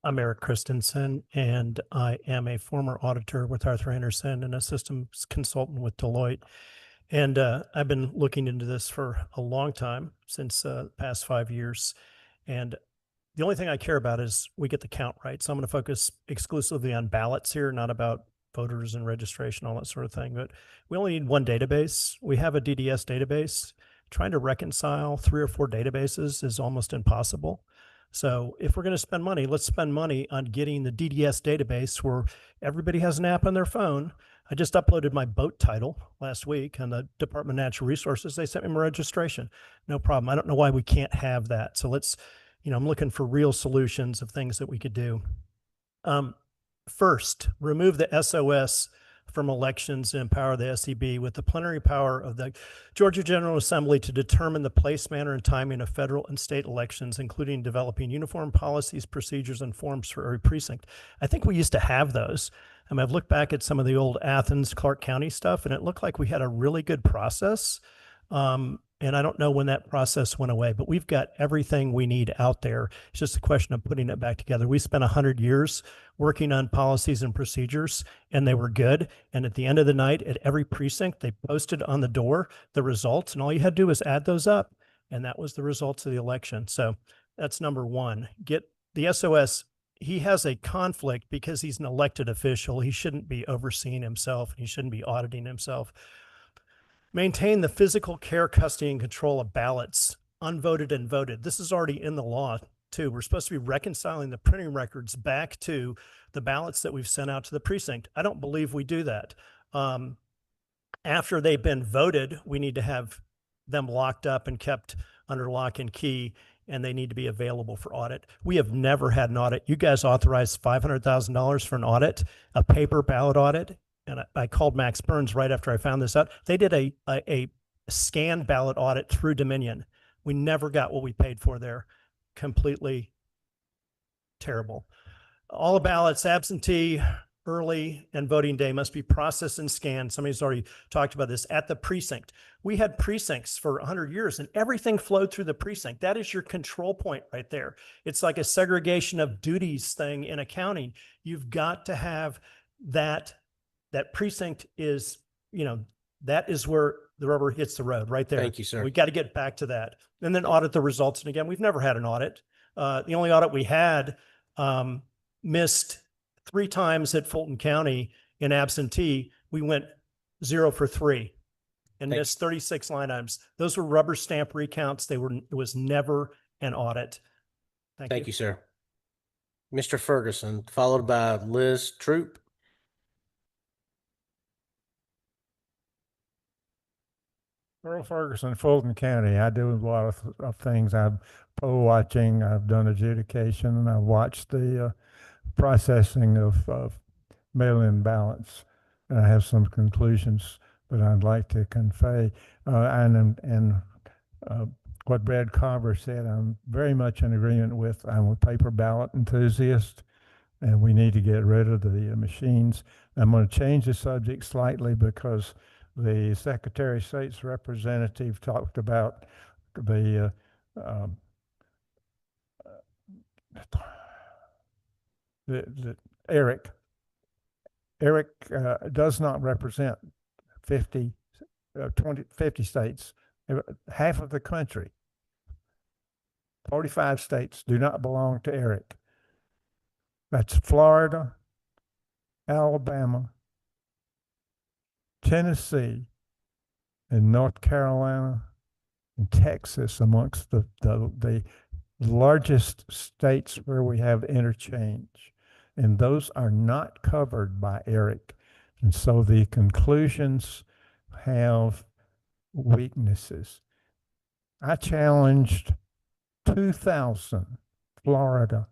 I'm Eric Christensen, and I am a former auditor with Arthur Andersen and a systems consultant with Deloitte. And I've been looking into this for a long time, since the past 5 years. And the only thing I care about is we get the count right. So I'm going to focus exclusively on ballots here, not about voters and registration, all that sort of thing. But we only need one database. We have a DDS database. Trying to reconcile 3 or 4 databases is almost impossible. So if we're going to spend money, let's spend money on getting the DDS database where everybody has an app on their phone. I just uploaded my boat title last week on the Department of Natural Resources. They sent me my registration. No problem. I don't know why we can't have that. So let's, I'm looking for real solutions of things that we could do. First, remove the SOS from elections and empower the SEB with the plenary power of the Georgia General Assembly to determine the place, manner, and timing of federal and state elections, including developing uniform policies, procedures, and forms for every precinct. I think we used to have those. I've looked back at some of the old Athens, Clark County stuff, and it looked like we had a really good process. And I don't know when that process went away, but we've got everything we need out there. It's just a question of putting it back together. We spent 100 years working on policies and procedures, and they were good. And at the end of the night, at every precinct, they posted on the door the results, and all you had to do was add those up. And that was the results of the election. So that's number one. Get the SOS. He has a conflict because he's an elected official. He shouldn't be overseeing himself, and he shouldn't be auditing himself. Maintain the physical care, custody, and control of ballots, unvoted and voted. This is already in the law, too. We're supposed to be reconciling the printing records back to the ballots that we've sent out to the precinct. I don't believe we do that. After they've been voted, we need to have them locked up and kept under lock and key, and they need to be available for audit. We have never had an audit. You guys authorized $500,000 for an audit, a paper ballot audit. And I called Max Burns right after I found this out. They did a scanned ballot audit through Dominion. We never got what we paid for there. Completely terrible. All the ballots, absentee, early, and voting day must be processed and scanned. Somebody's already talked about this at the precinct. We had precincts for 100 years and everything flowed through the precinct. That is your control point right there. It's like a segregation of duties thing in accounting. You've got to have that precinct is, that is where the rubber hits the road right there. Thank you, sir. We got to get back to that and then audit the results. And again, we've never had an audit. The only audit we had missed 3 times at Fulton County in absentee. We went 0 for 3 and missed 36 line items. Those were rubber stamp recounts. It was never an audit. Thank you, sir. Mr. Ferguson, followed by Liz Troop. Earl Ferguson, Fulton County. I do a lot of things. I've poll watching, I've done adjudication, and I've watched the processing of mail-in ballots. And I have some conclusions that I'd like to convey. What Brad Carver said, I'm very much in agreement with. I'm a paper ballot enthusiast, and we need to get rid of the machines. I'm going to change the subject slightly because the Secretary of State's representative talked about the Eric. Eric does not represent 50 states, half of the country. 45 states do not belong to Eric. That's Florida, Alabama, Tennessee, and North Carolina, and Texas amongst the largest states where we have interchange. And those are not covered by Eric. And so the conclusions have weaknesses. I challenged 2,000 Florida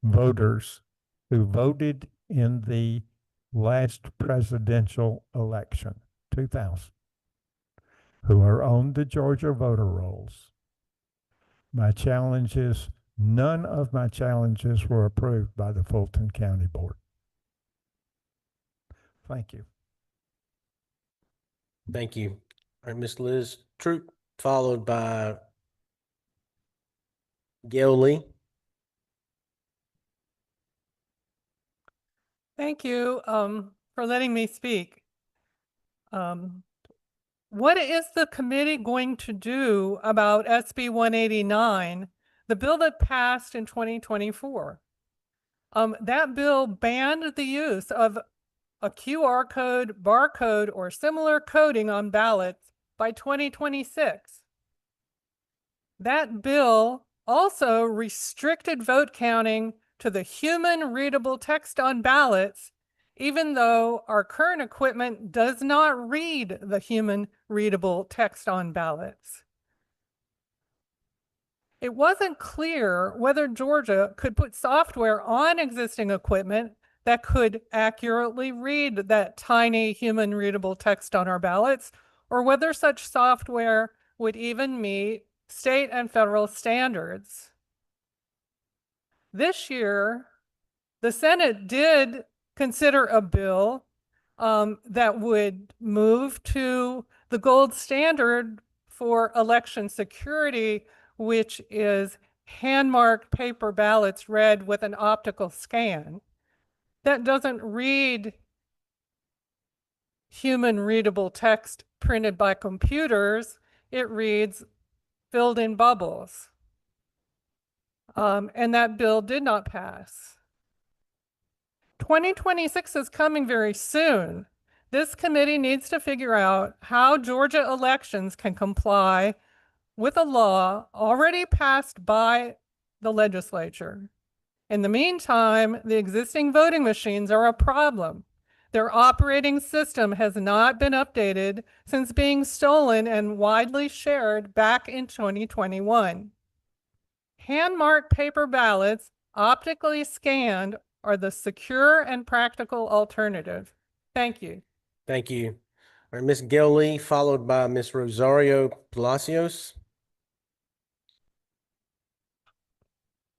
voters who voted in the last presidential election, 2,000, who are on the Georgia voter rolls. My challenge is none of my challenges were approved by the Fulton County Board. Thank you. Thank you. All right, Ms. Liz Troop, followed by Gail Lee. Thank you for letting me speak. What is the committee going to do about SB 189, the bill that passed in 2024? That bill banned the use of a QR code, barcode, or similar coding on ballots by 2026. That bill also restricted vote counting to the human readable text on ballots, even though our current equipment does not read the human readable text on ballots. It wasn't clear whether Georgia could put software on existing equipment that could accurately read that tiny human readable text on our ballots, or whether such software would even meet state and federal standards. This year, the Senate did consider a bill that would move to the gold standard for election security, which is hand-marked paper ballots read with an optical scan. That doesn't read human readable text printed by computers. It reads filled in bubbles. And that bill did not pass. 2026 is coming very soon. This committee needs to figure out how Georgia elections can comply with a law already passed by the legislature. In the meantime, the existing voting machines are a problem. Their operating system has not been updated since being stolen and widely shared back in 2021. Hand-marked paper ballots, optically scanned, are the secure and practical alternative. Thank you. Thank you. All right, Ms. Gail Lee, followed by Ms. Rosario Palacios.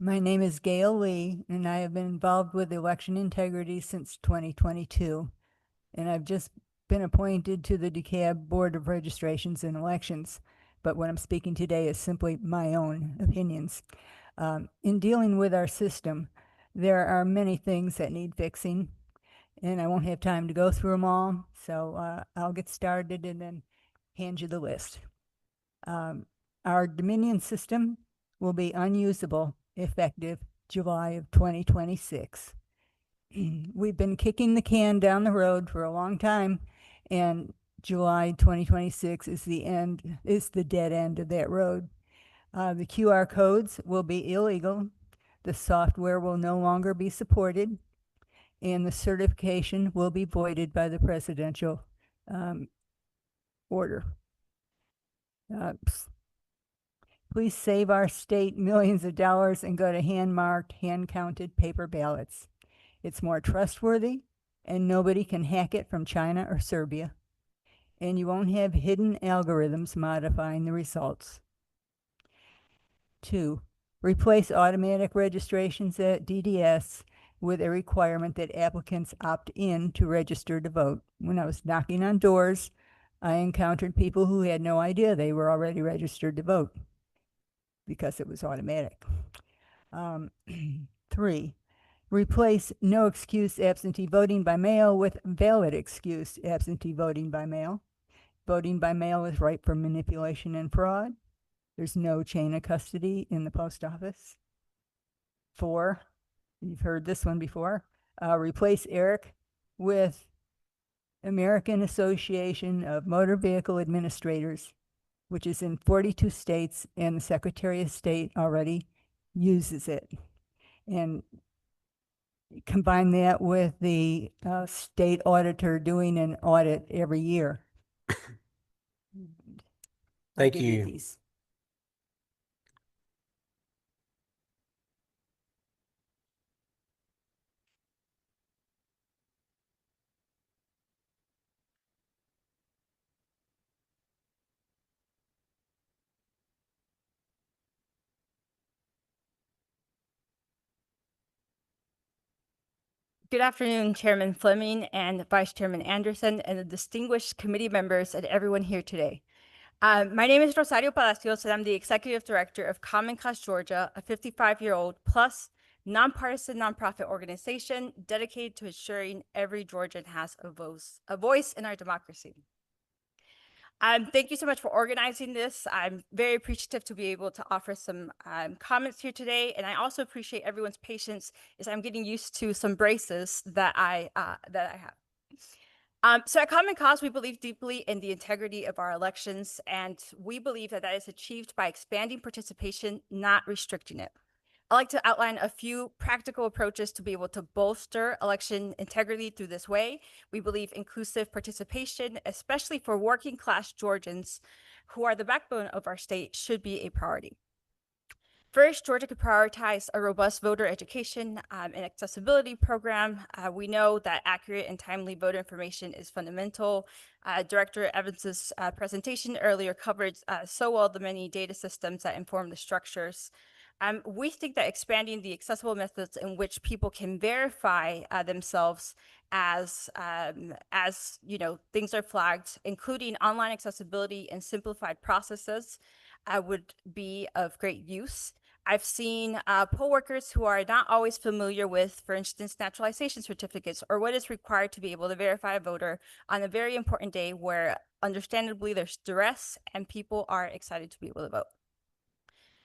My name is Gail Lee, and I have been involved with election integrity since 2022. And I've just been appointed to the DeKalb Board of Registrations and Elections. But what I'm speaking today is simply my own opinions. In dealing with our system, there are many things that need fixing, and I won't have time to go through them all. So I'll get started and then hand you the list. Our Dominion system will be unusable effective July of 2026. We've been kicking the can down the road for a long time, and July 2026 is the dead end of that road. The QR codes will be illegal. The software will no longer be supported, and the certification will be voided by the presidential order. Please save our state millions of dollars and go to hand-marked, hand-counted paper ballots. It's more trustworthy, and nobody can hack it from China or Serbia. And you won't have hidden algorithms modifying the results. 2, replace automatic registrations at DDS with a requirement that applicants opt in to register to vote. When I was knocking on doors, I encountered people who had no idea they were already registered to vote because it was automatic. 3, replace no excuse absentee voting by mail with valid excuse absentee voting by mail. Voting by mail is ripe for manipulation and fraud. There's no chain of custody in the post office. 4, you've heard this one before, replace ERIC with American Association of Motor Vehicle Administrators, which is in 42 states, and the Secretary of State already uses it. And combine that with the state auditor doing an audit every year. Thank I'll give you. these. Good afternoon, Chairman Fleming and Vice Chairman Anderson and the distinguished committee members and everyone here today. My name is Rosario Palacios, and I'm the Executive Director of Common Cause Georgia, a 55-year-old plus nonpartisan nonprofit organization dedicated to ensuring every Georgian has a voice in our democracy. Thank you so much for organizing this. I'm very appreciative to be able to offer some comments here today, and I also appreciate everyone's patience as I'm getting used to some braces that I have. So at Common Cause, we believe deeply in the integrity of our elections, and we believe that that is achieved by expanding participation, not restricting it. I'd like to outline a few practical approaches to be able to bolster election integrity through this way. We believe inclusive participation, especially for working class Georgians who are the backbone of our state, should be a priority. First, Georgia could prioritize a robust voter education and accessibility program. We know that accurate and timely voter information is fundamental. Director Evans's presentation earlier covered so well the many data systems that inform the structures. We think that expanding the accessible methods in which people can verify themselves as things are flagged, including online accessibility and simplified processes, would be of great use. I've seen poll workers who are not always familiar with, for instance, naturalization certificates or what is required to be able to verify a voter on a very important day where understandably there's duress and people are excited to be able to vote.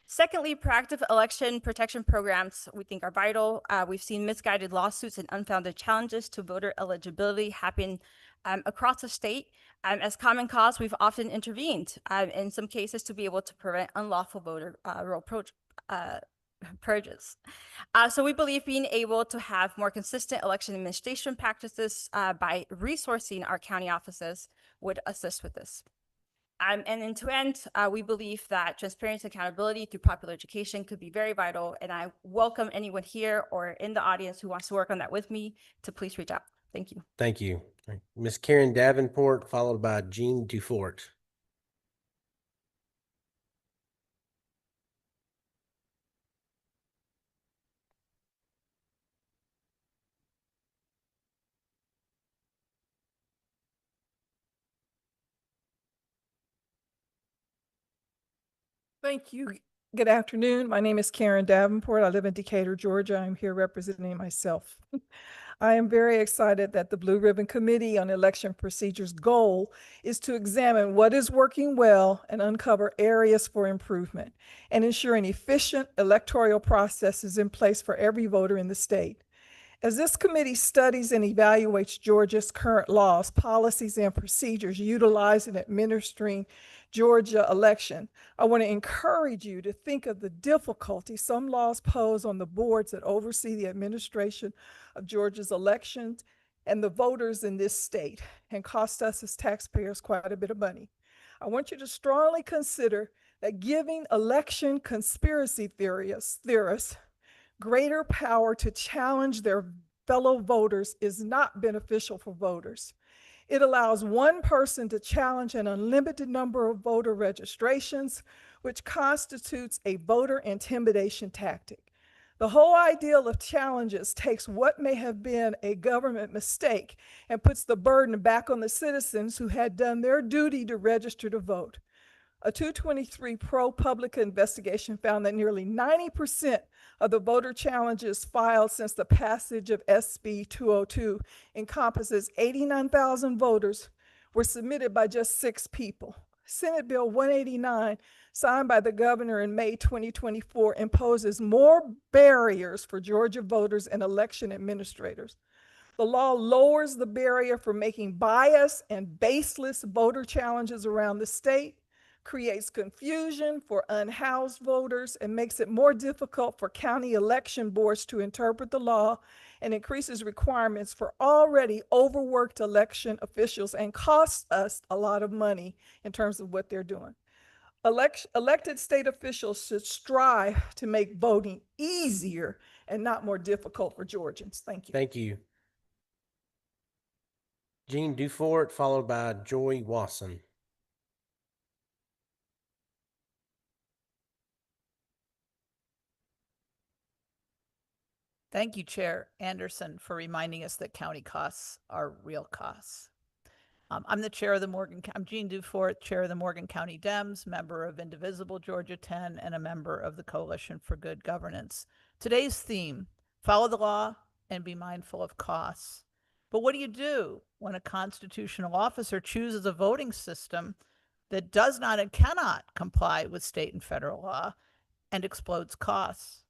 Secondly, proactive election protection programs we think are vital. We've seen misguided lawsuits and unfounded challenges to voter eligibility happen across the state. As Common Cause, we've often intervened in some cases to be able to prevent unlawful voter roll purges. So we believe being able to have more consistent election administration practices by resourcing our county offices would assist with this. And then to end, we believe that transparency and accountability through popular education could be very vital. And I welcome anyone here or in the audience who wants to work on that with me to please reach out. Thank you. Thank you. Ms. Karen Davenport, followed by Jean Dufort. Thank you. Good afternoon. My name is Karen Davenport. I live in Decatur, Georgia. I'm here representing myself. I am very excited that the Blue Ribbon Committee on Election Procedures goal is to examine what is working well and uncover areas for improvement and ensure an efficient electoral process is in place for every voter in the state. As this committee studies and evaluates Georgia's current laws, policies, and procedures utilized in administering Georgia election, I want to encourage you to think of the difficulty some laws pose on the boards that oversee the administration of Georgia's elections and the voters in this state and cost us as taxpayers quite a bit of money. I want you to strongly consider that giving election conspiracy theorists greater power to challenge their fellow voters is not beneficial for voters. It allows one person to challenge an unlimited number of voter registrations, which constitutes a voter intimidation tactic. The whole ideal of challenges takes what may have been a government mistake and puts the burden back on the citizens who had done their duty to register to vote. A 223 ProPublica investigation found that nearly 90% of the voter challenges filed since the passage of SB 202 encompasses 89,000 voters were submitted by just 6 people. Senate Bill 189, signed by the governor in May 2024, imposes more barriers for Georgia voters and election administrators. The law lowers the barrier for making biased and baseless voter challenges around the state, creates confusion for unhoused voters, and makes it more difficult for county election boards to interpret the law, and increases requirements for already overworked election officials and costs us a lot of money in terms of what they're doing. Elected state officials should strive to make voting easier and not more difficult for Georgians. Thank you. Thank you. Jean Dufort, followed by Joy Wasson. Thank you, Chair Anderson, for reminding us that county costs are real costs. I'm the chair of the I'm Jean Dufort, chair of the Morgan County Dems, member of Indivisible Georgia 10, and a member of the Coalition for Good Governance. Today's theme, follow the law and be mindful of costs. But what do you do when a constitutional officer chooses a voting system that does not and cannot comply with state and federal law and explodes costs?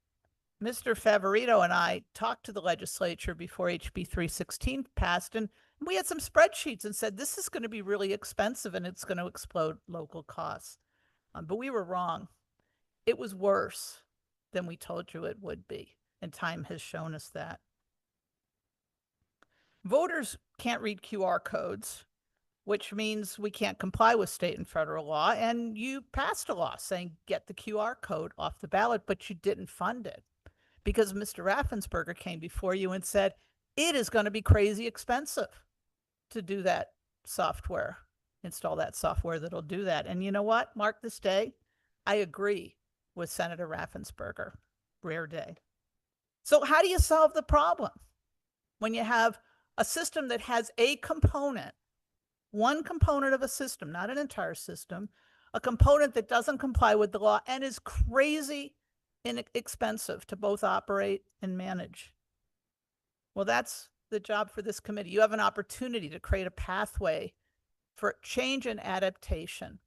Mr. Favorito and I talked to the legislature before HB 316 passed, and we had some spreadsheets and said, this is going to be really expensive and it's going to explode local costs. But we were wrong. It was worse than we told you it would be, and time has shown us that. Voters can't read QR codes, which means we can't comply with state and federal law, and you passed a law saying get the QR code off the ballot, but you didn't fund it. Because Mr. Raffensperger came before you and said, it is going to be crazy expensive to do that software, install that software that'll do that. And you know what? Mark this day, I agree with Senator Raffensperger. Rare day. So how do you solve the problem when you have a system that has a component, one component of a system, not an entire system, a component that doesn't comply with the law and is crazy inexpensive to both operate and manage? Well, that's the job for this committee. You have an opportunity to create a pathway for change and adaptation,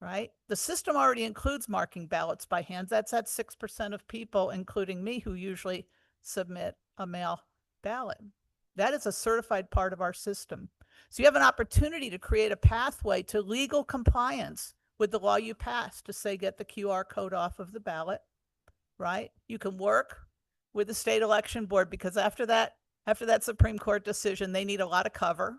right? The system already includes marking ballots by hand. That's at 6% of people, including me, who usually submit a mail ballot. That is a certified part of our system. So you have an opportunity to create a pathway to legal compliance with the law you passed to say, get the QR code off of the ballot. Right? You can work with the state election board, because after that Supreme Court decision, they need a lot of cover,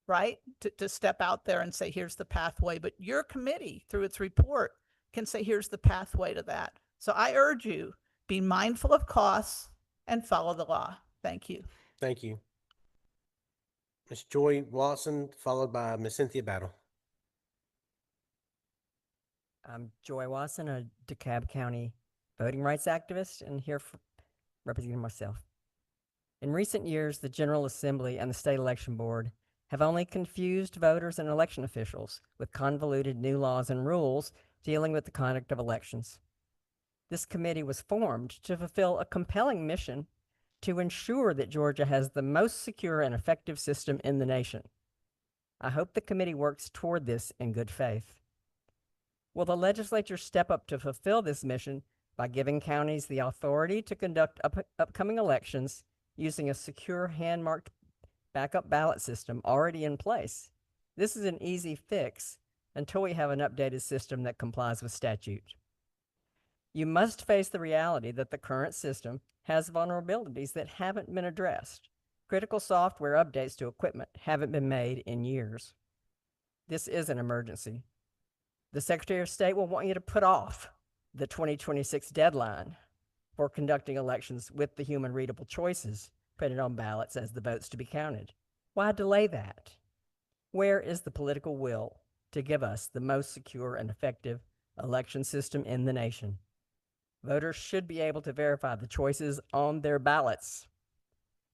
right? To step out there and say, here's the pathway. But your committee, through its report, can say, here's the pathway to that. So I urge you, be mindful of costs and follow the law. Thank you. Thank you. Ms. Joy Watson, followed by Ms. Cynthia Battle. I'm Joy Watson, a DeKalb County voting rights activist, and here representing myself. In recent years, the General Assembly and the State Election Board have only confused voters and election officials with convoluted new laws and rules dealing with the conduct of elections. This committee was formed to fulfill a compelling mission to ensure that Georgia has the most secure and effective system in the nation. I hope the committee works toward this in good faith. Will the legislature step up to fulfill this mission by giving counties the authority to conduct upcoming elections using a secure hand-marked backup ballot system already in place? This is an easy fix until we have an updated system that complies with statute. You must face the reality that the current system has vulnerabilities that haven't been addressed. Critical software updates to equipment haven't been made in years. This is an emergency. The Secretary of State will want you to put off the 2026 deadline for conducting elections with the human readable choices printed on ballots as the votes to be counted. Why delay that? Where is the political will to give us the most secure and effective election system in the nation? Voters should be able to verify the choices on their ballots.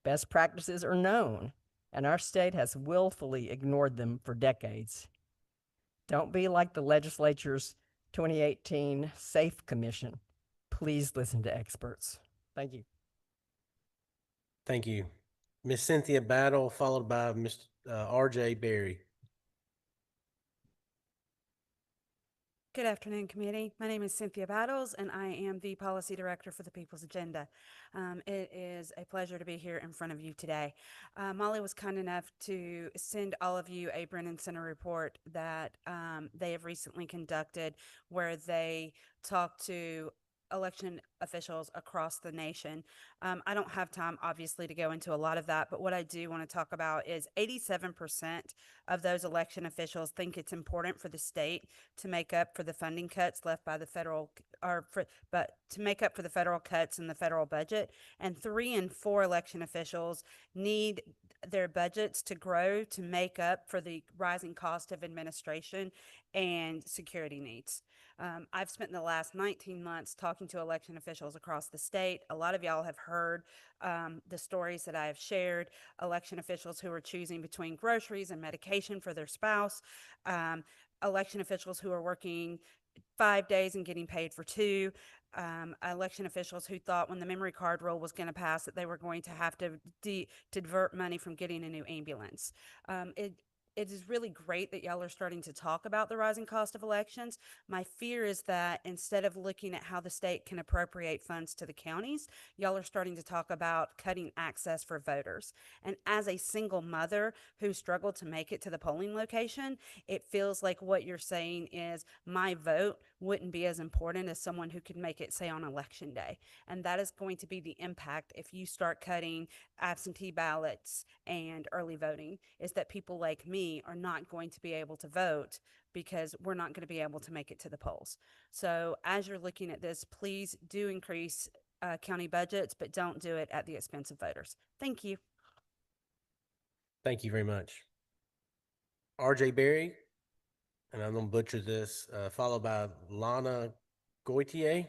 Best practices are known, and our state has willfully ignored them for decades. Don't be like the legislature's 2018 SAFE Commission. Please listen to experts. Thank you. Thank you. Miss Cynthia Battle, followed by Mr. RJ Berry. Good afternoon, committee. My name is Cynthia Battles, and I am the Policy Director for the People's Agenda. It is a pleasure to be here in front of you today. Molly was kind enough to send all of you a Brennan Center report that they have recently conducted, where they talked to election officials across the nation. I don't have time, obviously, to go into a lot of that, but what I do want to talk about is 87% of those election officials think it's important for the state to make up for the funding cuts left by the federal, but to make up for the federal cuts in the federal budget. And 3 in 4 election officials need their budgets to grow to make up for the rising cost of administration and security needs. I've spent the last 19 months talking to election officials across the state. A lot of y'all have heard the stories that I have shared. Election officials who are choosing between groceries and medication for their spouse. Election officials who are working 5 days and getting paid for 2. Election officials who thought when the memory card rule was going to pass that they were going to have to divert money from getting a new ambulance. It is really great that y'all are starting to talk about the rising cost of elections. My fear is that instead of looking at how the state can appropriate funds to the counties, y'all are starting to talk about cutting access for voters. And as a single mother who struggled to make it to the polling location, it feels like what you're saying is my vote wouldn't be as important as someone who could make it, say, on election day. And that is going to be the impact if you start cutting absentee ballots and early voting, is that people like me are not going to be able to vote because we're not going to be able to make it to the polls. So as you're looking at this, please do increase county budgets, but don't do it at the expense of voters. Thank you. Thank you very much. RJ Berry, and I'm going to butcher this, followed by Lana Goitier.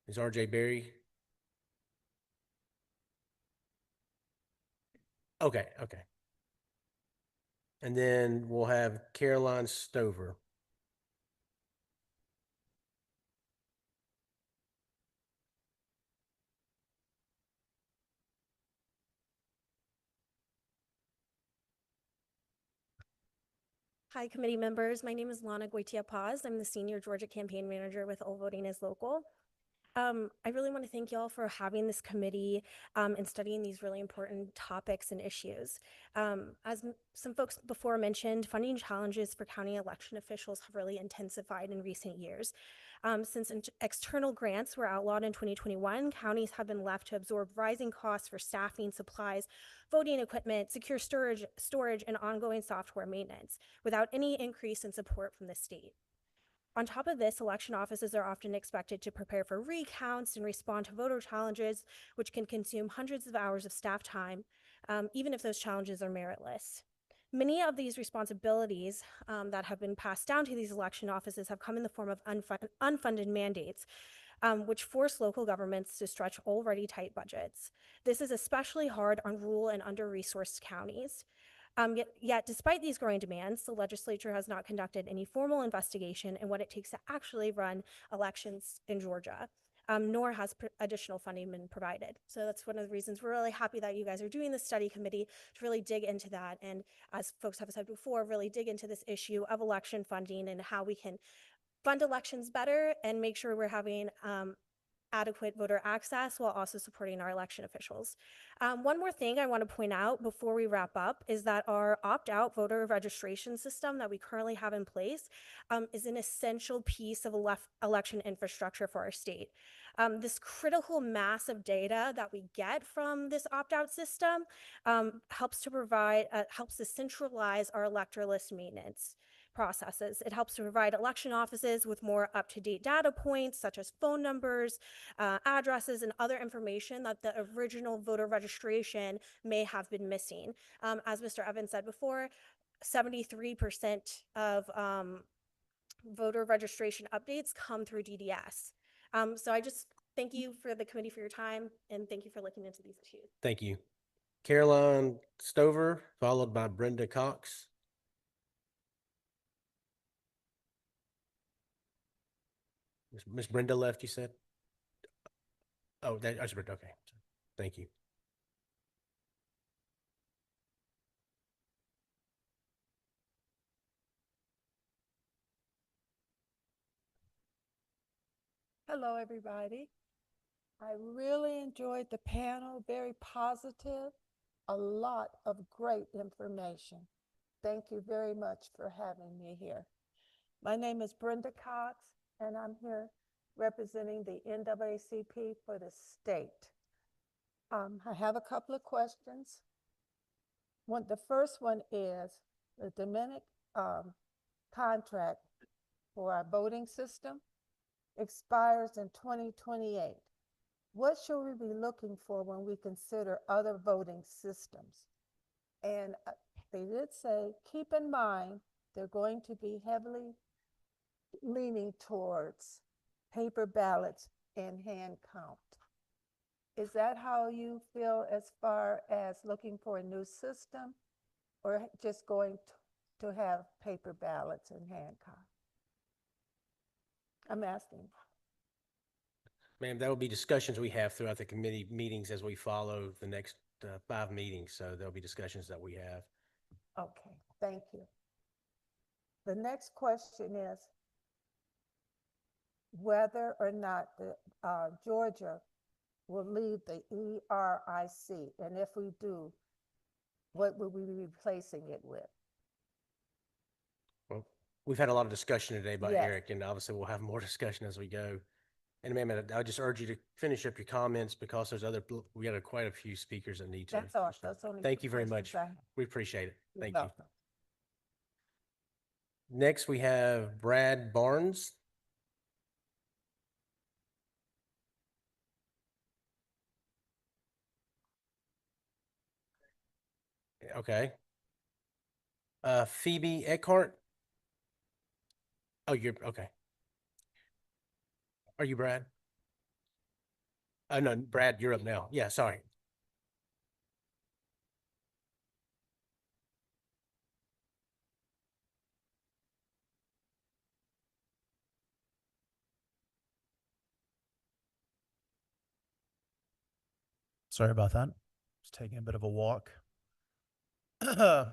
Is RJ Berry? Okay. And then we'll have Caroline Stover. Hi, committee members. My name is Lana Goitia-Paz. I'm the Senior Georgia Campaign Manager with All Voting is Local. I really want to thank y'all for having this committee and studying these really important topics and issues. As some folks before mentioned, funding challenges for county election officials have really intensified in recent years. Since external grants were outlawed in 2021, counties have been left to absorb rising costs for staffing, supplies, voting equipment, secure storage, and ongoing software maintenance without any increase in support from the state. On top of this, election offices are often expected to prepare for recounts and respond to voter challenges, which can consume hundreds of hours of staff time, even if those challenges are meritless. Many of these responsibilities that have been passed down to these election offices have come in the form of unfunded mandates, which force local governments to stretch already tight budgets. This is especially hard on rural and under-resourced counties. Yet, despite these growing demands, the legislature has not conducted any formal investigation in what it takes to actually run elections in Georgia, nor has additional funding been provided. So that's one of the reasons we're really happy that you guys are doing this study committee to really dig into that. And as folks have said before, really dig into this issue of election funding and how we can fund elections better and make sure we're having adequate voter access while also supporting our election officials. One more thing I want to point out before we wrap up is that our opt-out voter registration system that we currently have in place is an essential piece of election infrastructure for our state. This critical mass of data that we get from this opt-out system helps to centralize our elector list maintenance processes. It helps to provide election offices with more up-to-date data points, such as phone numbers, addresses, and other information that the original voter registration may have been missing. As Mr. Evans said before, 73% of voter registration updates come through DDS. So I just thank you for the committee for your time, and thank you for looking into these issues. Thank you. Caroline Stover, followed by Brenda Cox. Miss Brenda left, you said? Oh, that's Brenda. Okay. Thank you. Hello, everybody. I really enjoyed the panel, very positive, a lot of great information. Thank you very much for having me here. My name is Brenda Cox, and I'm here representing the NAACP for the state. I have a couple of questions. The first one is the Dominic contract for our voting system expires in 2028. What should we be looking for when we consider other voting systems? And they did say, keep in mind, they're going to be heavily leaning towards paper ballots and hand count. Is that how you feel as far as looking for a new system, or just going to have paper ballots and hand count? I'm asking. Ma'am, that will be discussions we have throughout the committee meetings as we follow the next 5 meetings. So there'll be discussions that we have. Okay, thank you. The next question is whether or not the Georgia will leave the ERIC, and if we do, what will we be replacing it with? Well, we've had a lot of discussion today about Yes. Eric, and obviously we'll have more discussion as we go. And ma'am, I just urge you to finish up your comments because there's we got quite a few speakers that need to. That's all. That's only Thank two you very questions much. I have. We appreciate it. You're Thank you. welcome. Next, we have Brad Barnes. Okay. Phoebe Eckhart. Oh, you're okay. Are you Brad? Oh, no, Brad, you're up now. Yeah, sorry. Sorry about that. Just taking a bit of a walk.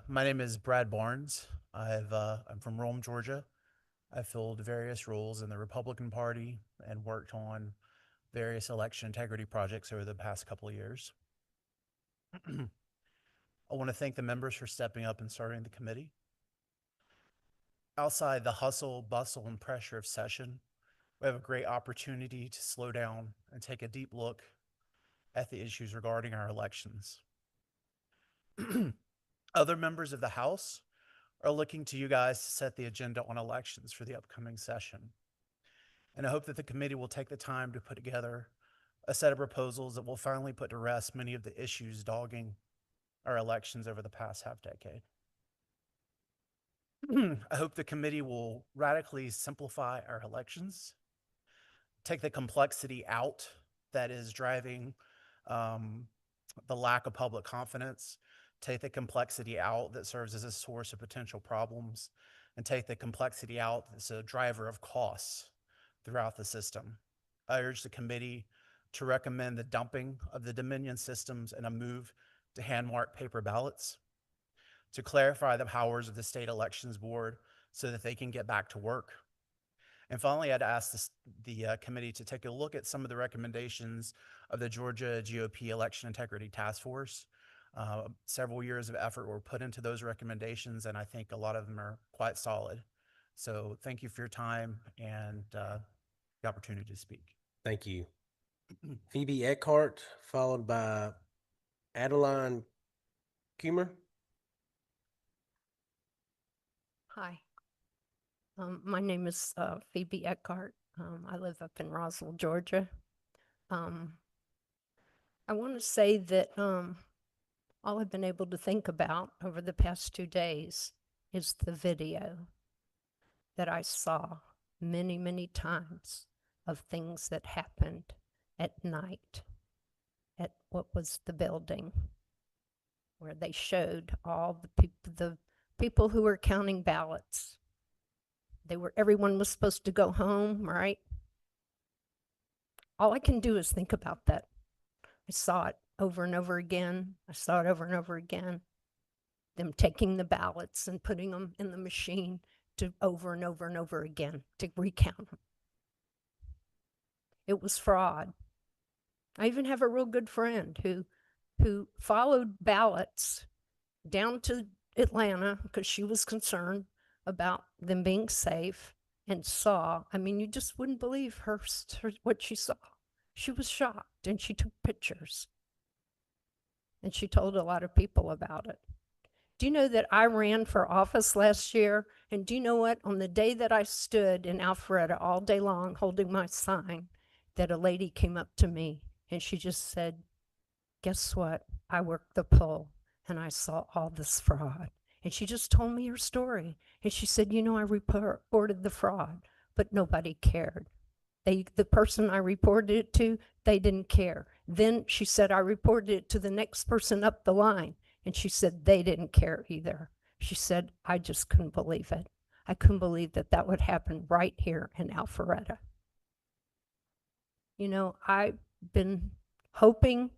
My name is Brad Barnes. I'm from Rome, Georgia. I filled various roles in the Republican Party and worked on various election integrity projects over the past couple of years. I want to thank the members for stepping up and starting the committee. Outside the hustle, bustle, and pressure of session, we have a great opportunity to slow down and take a deep look at the issues regarding our elections. Other members of the House are looking to you guys to set the agenda on elections for the upcoming session. And I hope that the committee will take the time to put together a set of proposals that will finally put to rest many of the issues dogging our elections over the past half decade. I hope the committee will radically simplify our elections, take the complexity out that is driving the lack of public confidence, take the complexity out that serves as a source of potential problems, and take the complexity out that's a driver of costs throughout the system. I urge the committee to recommend the dumping of the Dominion systems and a move to hand-mark paper ballots, to clarify the powers of the State Elections Board so that they can get back to work, And finally, I'd ask the committee to take a look at some of the recommendations of the Georgia GOP Election Integrity Task Force. Several years of effort were put into those recommendations, and I think a lot of them are quite solid. So thank you for your time and the opportunity to speak. Thank you. Phoebe Eckhart, followed by Adeline Kummer. Hi. My name is Phoebe Eckhart. I live up in Roswell, Georgia. I want to say that all I've been able to think about over the past 2 days is the video that I saw many, many times of things that happened at night at what was the building, where they showed all the people who were counting ballots. Everyone was supposed to go home, right? All I can do is think about that. I saw it over and over again. I saw it over and over again. Them taking the ballots and putting them in the machine to over and over and over again to recount them. It was fraud. I even have a real good friend who followed ballots down to Atlanta because she was concerned about them being safe and saw, I mean, you just wouldn't believe what she saw. She was shocked and she took pictures and she told a lot of people about it. Do you know that I ran for office last year? And do you know what? On the day that I stood in Alpharetta all day long holding my sign, that a lady came up to me and she just said, guess what? I worked the poll and I saw all this fraud. And she just told me her story. And she said, you know, I reported the fraud, but nobody cared. The person I reported it to, they didn't care. Then she said, I reported it to the next person up the line. And she said, they didn't care either. She said, I just couldn't believe it. I couldn't believe that that would happen right here in Alpharetta. You know, I've been hoping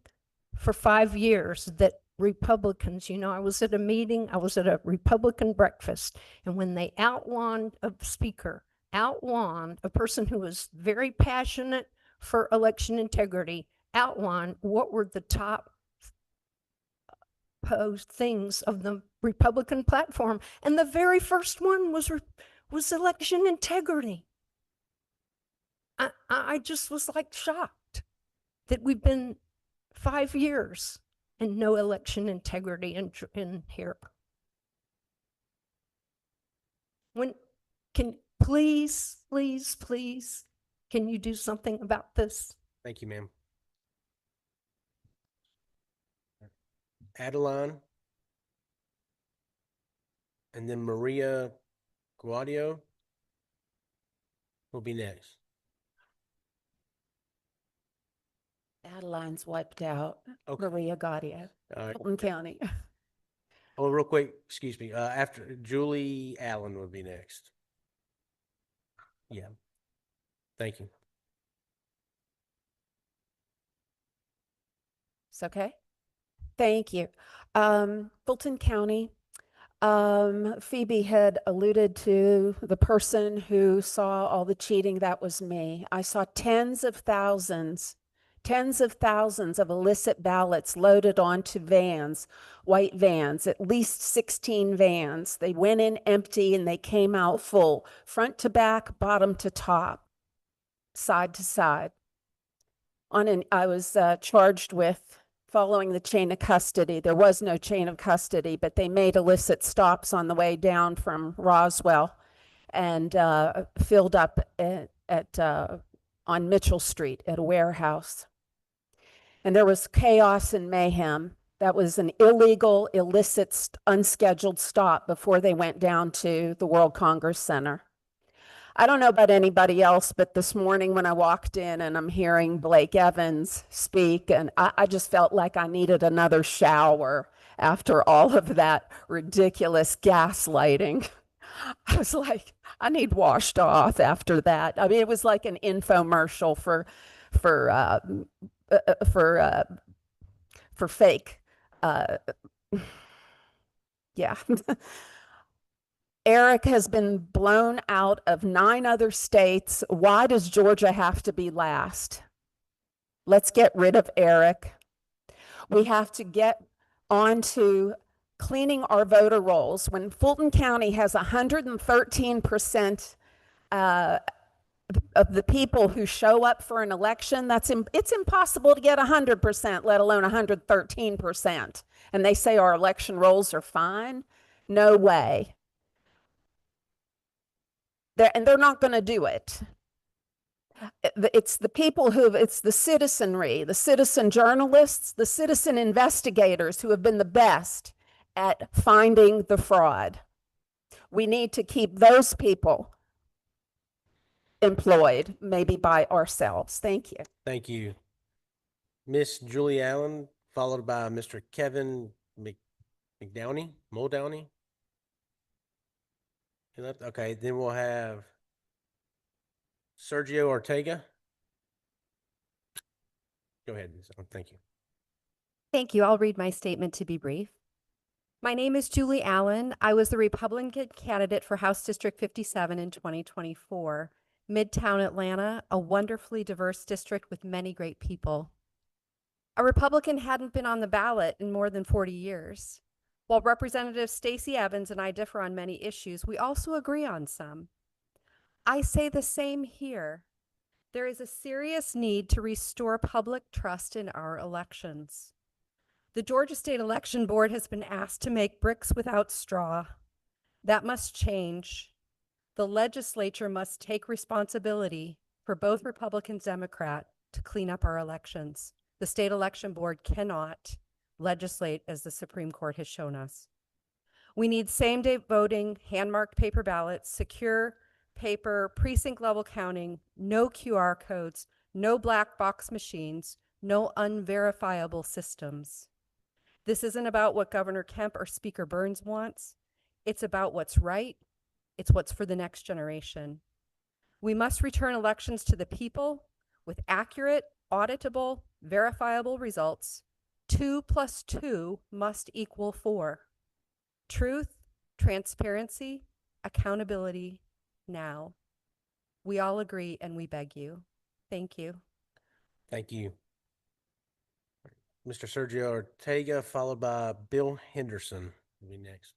for 5 years that Republicans, you know, I was at a Republican breakfast, and when they outlawed a speaker, outlawed a person who was very passionate for election integrity, outlawed what were the top posed things of the Republican platform, and the very first one was election integrity. I just was like shocked that we've been 5 years and no election integrity in here. Please, can you do something about this? Thank you, ma'am. Adeline. And then Maria Guadio will be next. Adeline's wiped out. Okay. Maria Gaudio, All right. Fulton County. Oh, real quick, excuse me. After Julie Allen will be next. Yeah. Thank you. It's okay. Thank you. Fulton County. Phoebe had alluded to the person who saw all the cheating. That was me. I saw tens of thousands of illicit ballots loaded onto vans, white vans, at least 16 vans. They went in empty and they came out full, front to back, bottom to top, side to side. I was charged with following the chain of custody. There was no chain of custody, but they made illicit stops on the way down from Roswell and filled up on Mitchell Street at a warehouse. And there was chaos and mayhem. That was an illegal, illicit, unscheduled stop before they went down to the World Congress Center. I don't know about anybody else, but this morning when I walked in and I'm hearing Blake Evans speak, and I just felt like I needed another shower after all of that ridiculous gaslighting. I was like, I need washed off after that. I mean, it was like an infomercial for fake. Yeah. Eric has been blown out of 9 other states. Why does Georgia have to be last? Let's get rid of Eric. We have to get on to cleaning our voter rolls. When Fulton County has 113% of the people who show up for an election, it's impossible to get 100%, let alone 113%. And they say our election rolls are fine. No way. They're not going to do it. It's the people it's the citizenry, the citizen journalists, the citizen investigators who have been the best at finding the fraud. We need to keep those people employed, maybe by ourselves. Thank you. Thank you. Miss Julie Allen, followed by Mr. Kevin Muldowney. He left. Okay, then we'll have Sergio Ortega. Go ahead, Ms. Allen. Thank you. Thank you. I'll read my statement to be brief. My name is Julie Allen. I was the Republican candidate for House District 57 in 2024. Midtown Atlanta, a wonderfully diverse district with many great people. A Republican hadn't been on the ballot in more than 40 years. While Representative Stacey Evans and I differ on many issues, we also agree on some. I say the same here. There is a serious need to restore public trust in our elections. The Georgia State Election Board has been asked to make bricks without straw. That must change. The legislature must take responsibility for both Republican and Democrat to clean up our elections. The State Election Board cannot legislate as the Supreme Court has shown us. We need same-day voting, hand-marked paper ballots, secure paper, precinct-level counting, no QR codes, no black box machines, no unverifiable systems. This isn't about what Governor Kemp or Speaker Burns wants. It's about what's right. It's what's for the next generation. We must return elections to the people with accurate, auditable, verifiable results. 2 + 2 must equal 4. Truth, transparency, accountability, now. We all agree and we beg you. Thank you. Thank you. Mr. Sergio Ortega, followed by Bill Henderson, will be next.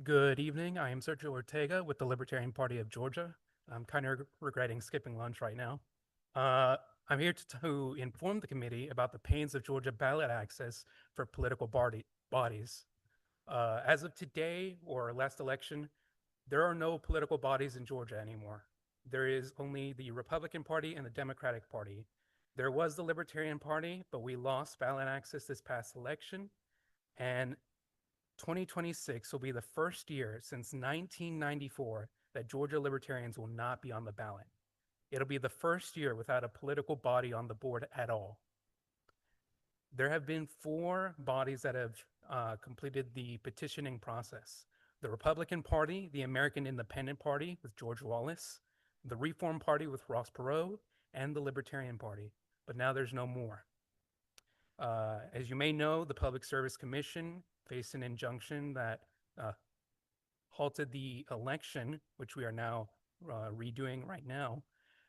Good evening. I am Sergio Ortega with the Libertarian Party of Georgia. I'm kind of regretting skipping lunch right now. I'm here to inform the committee about the pains of Georgia ballot access for political bodies. As of today or last election, there are no political bodies in Georgia anymore. There is only the Republican Party and the Democratic Party. There was the Libertarian Party, but we lost ballot access this past election. And 2026 will be the first year since 1994 that Georgia Libertarians will not be on the ballot. It'll be the first year without a political body on the board at all. There have been 4 bodies that have completed the petitioning process. The Republican Party, the American Independent Party with George Wallace, the Reform Party with Ross Perot, and the Libertarian Party. But now there's no more. As you may know, the Public Service Commission faced an injunction that halted the election, which we are now redoing right now.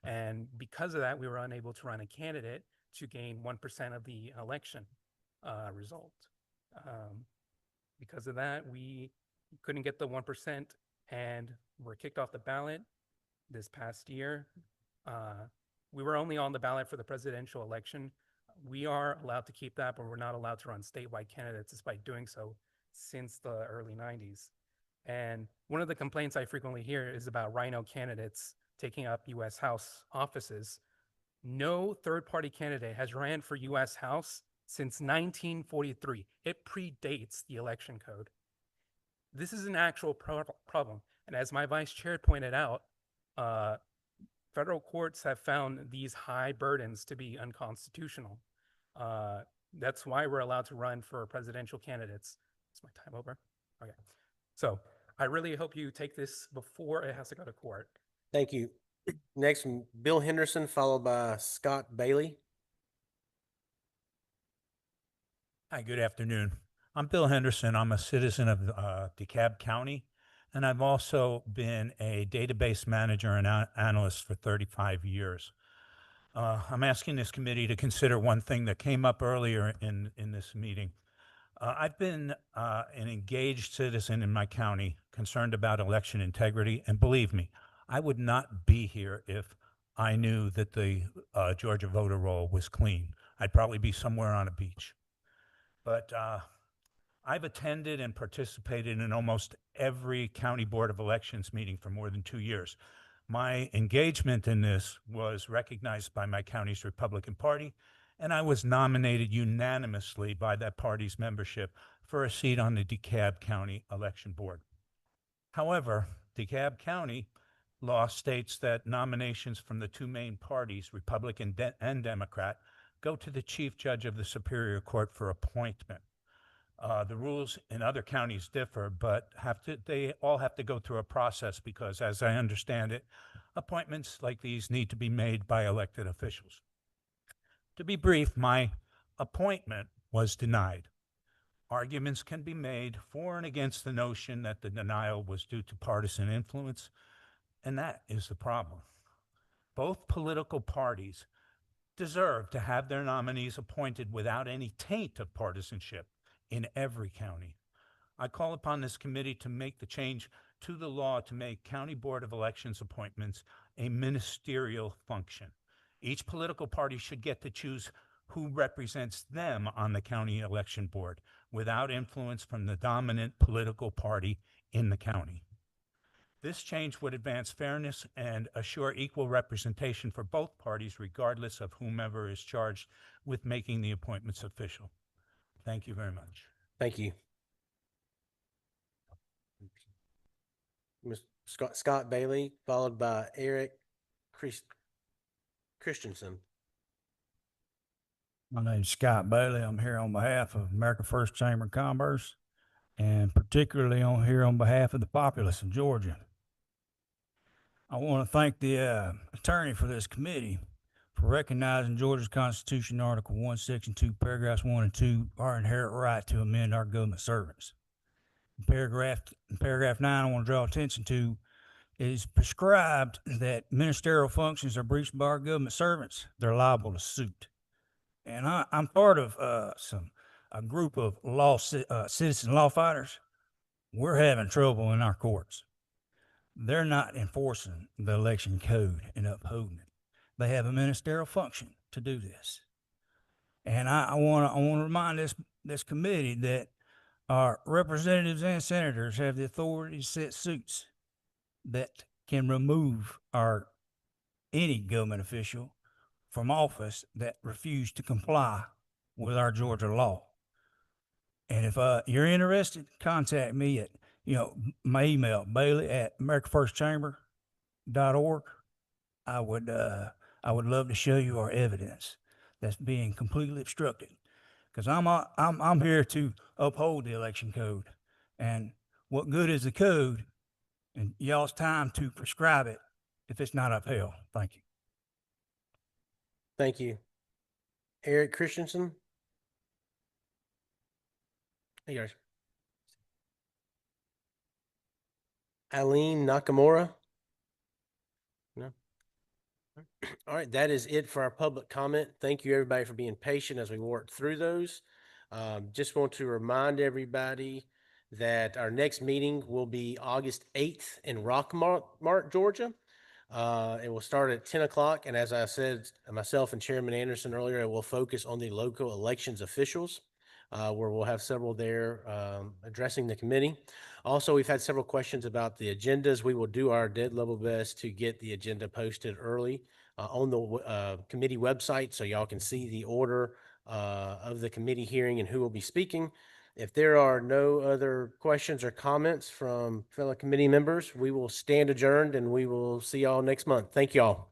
And because of that, we were unable to run a candidate to gain 1% of the election result. Because of that, we couldn't get the 1% and were kicked off the ballot this past year. We were only on the ballot for the presidential election. We are allowed to keep that, but we're not allowed to run statewide candidates despite doing so since the early 90s. And one of the complaints I frequently hear is about rhino candidates taking up U.S. House offices. No third-party candidate has ran for U.S. House since 1943. It predates the election code. This is an actual problem. And as my vice chair pointed out, federal courts have found these high burdens to be unconstitutional. That's why we're allowed to run for presidential candidates. Is my time over? Okay. So I really hope you take this before it has to go to court. Thank you. Next, Bill Henderson, followed by Scott Bailey. Hi, good afternoon. I'm Bill Henderson. I'm a citizen of DeKalb County, and I've also been a database manager and analyst for 35 years. I'm asking this committee to consider one thing that came up earlier in this meeting. I've been an engaged citizen in my county concerned about election integrity, and believe me, I would not be here if I knew that the Georgia voter roll was clean. I'd probably be somewhere on a beach. But I've attended and participated in almost every county board of elections meeting for more than 2 years. My engagement in this was recognized by my county's Republican Party, and I was nominated unanimously by that party's membership for a seat on the DeKalb County Election Board. However, DeKalb County law states that nominations from the two main parties, Republican and Democrat, go to the Chief Judge of the Superior Court for appointment. The rules in other counties differ, but they all have to go through a process because, as I understand it, appointments like these need to be made by elected officials. To be brief, my appointment was denied. Arguments can be made for and against the notion that the denial was due to partisan influence, and that is the problem. Both political parties deserve to have their nominees appointed without any taint of partisanship in every county. I call upon this committee to make the change to the law to make County Board of Elections appointments a ministerial function. Each political party should get to choose who represents them on the county election board without influence from the dominant political party in the county. This change would advance fairness and assure equal representation for both parties regardless of whomever is charged with making the appointments official. Thank you very much. Thank you. Scott Bailey, followed by Eric Christensen. My name's Scott Bailey. I'm here on behalf of America First Chamber of Commerce, and particularly here on behalf of the populace of Georgia. I want to thank the attorney for this committee for recognizing Georgia's Constitution, Article 1, Section 2, Paragraphs 1 and 2, our inherent right to amend our government servants. In paragraph 9, I want to draw attention to is prescribed that ministerial functions are breached by our government servants, they're liable to suit. And I'm part of a group of citizen law fighters. We're having trouble in our courts. They're not enforcing the election code and upholding it. They have a ministerial function to do this. And I want to remind this committee that our representatives and senators have the authority to set suits that can remove any government official from office that refuse to comply with our Georgia law. And if you're interested, contact me at my email, bailey@americafirstchamber.org. I would love to show you our evidence that's being completely obstructed, because I'm here to uphold the election code. And what good is the code and y'all's time to prescribe it if it's not upheld? Thank you. Thank you. Eric Christensen. Hey guys. Eileen Nakamura. No. All right, that is it for our public comment. Thank you everybody for being patient as we work through those. Just want to remind everybody that our next meeting will be August 8th in Rockmart, Georgia. It will start at 10 o'clock. And as I said, myself and Chairman Anderson earlier, it will focus on the local elections officials, where we'll have several there addressing the committee. Also, we've had several questions about the agendas. We will do our dead level best to get the agenda posted early on the committee website so y'all can see the order of the committee hearing and who will be speaking. If there are no other questions or comments from fellow committee members, we will stand adjourned and we will see y'all next month. Thank y'all.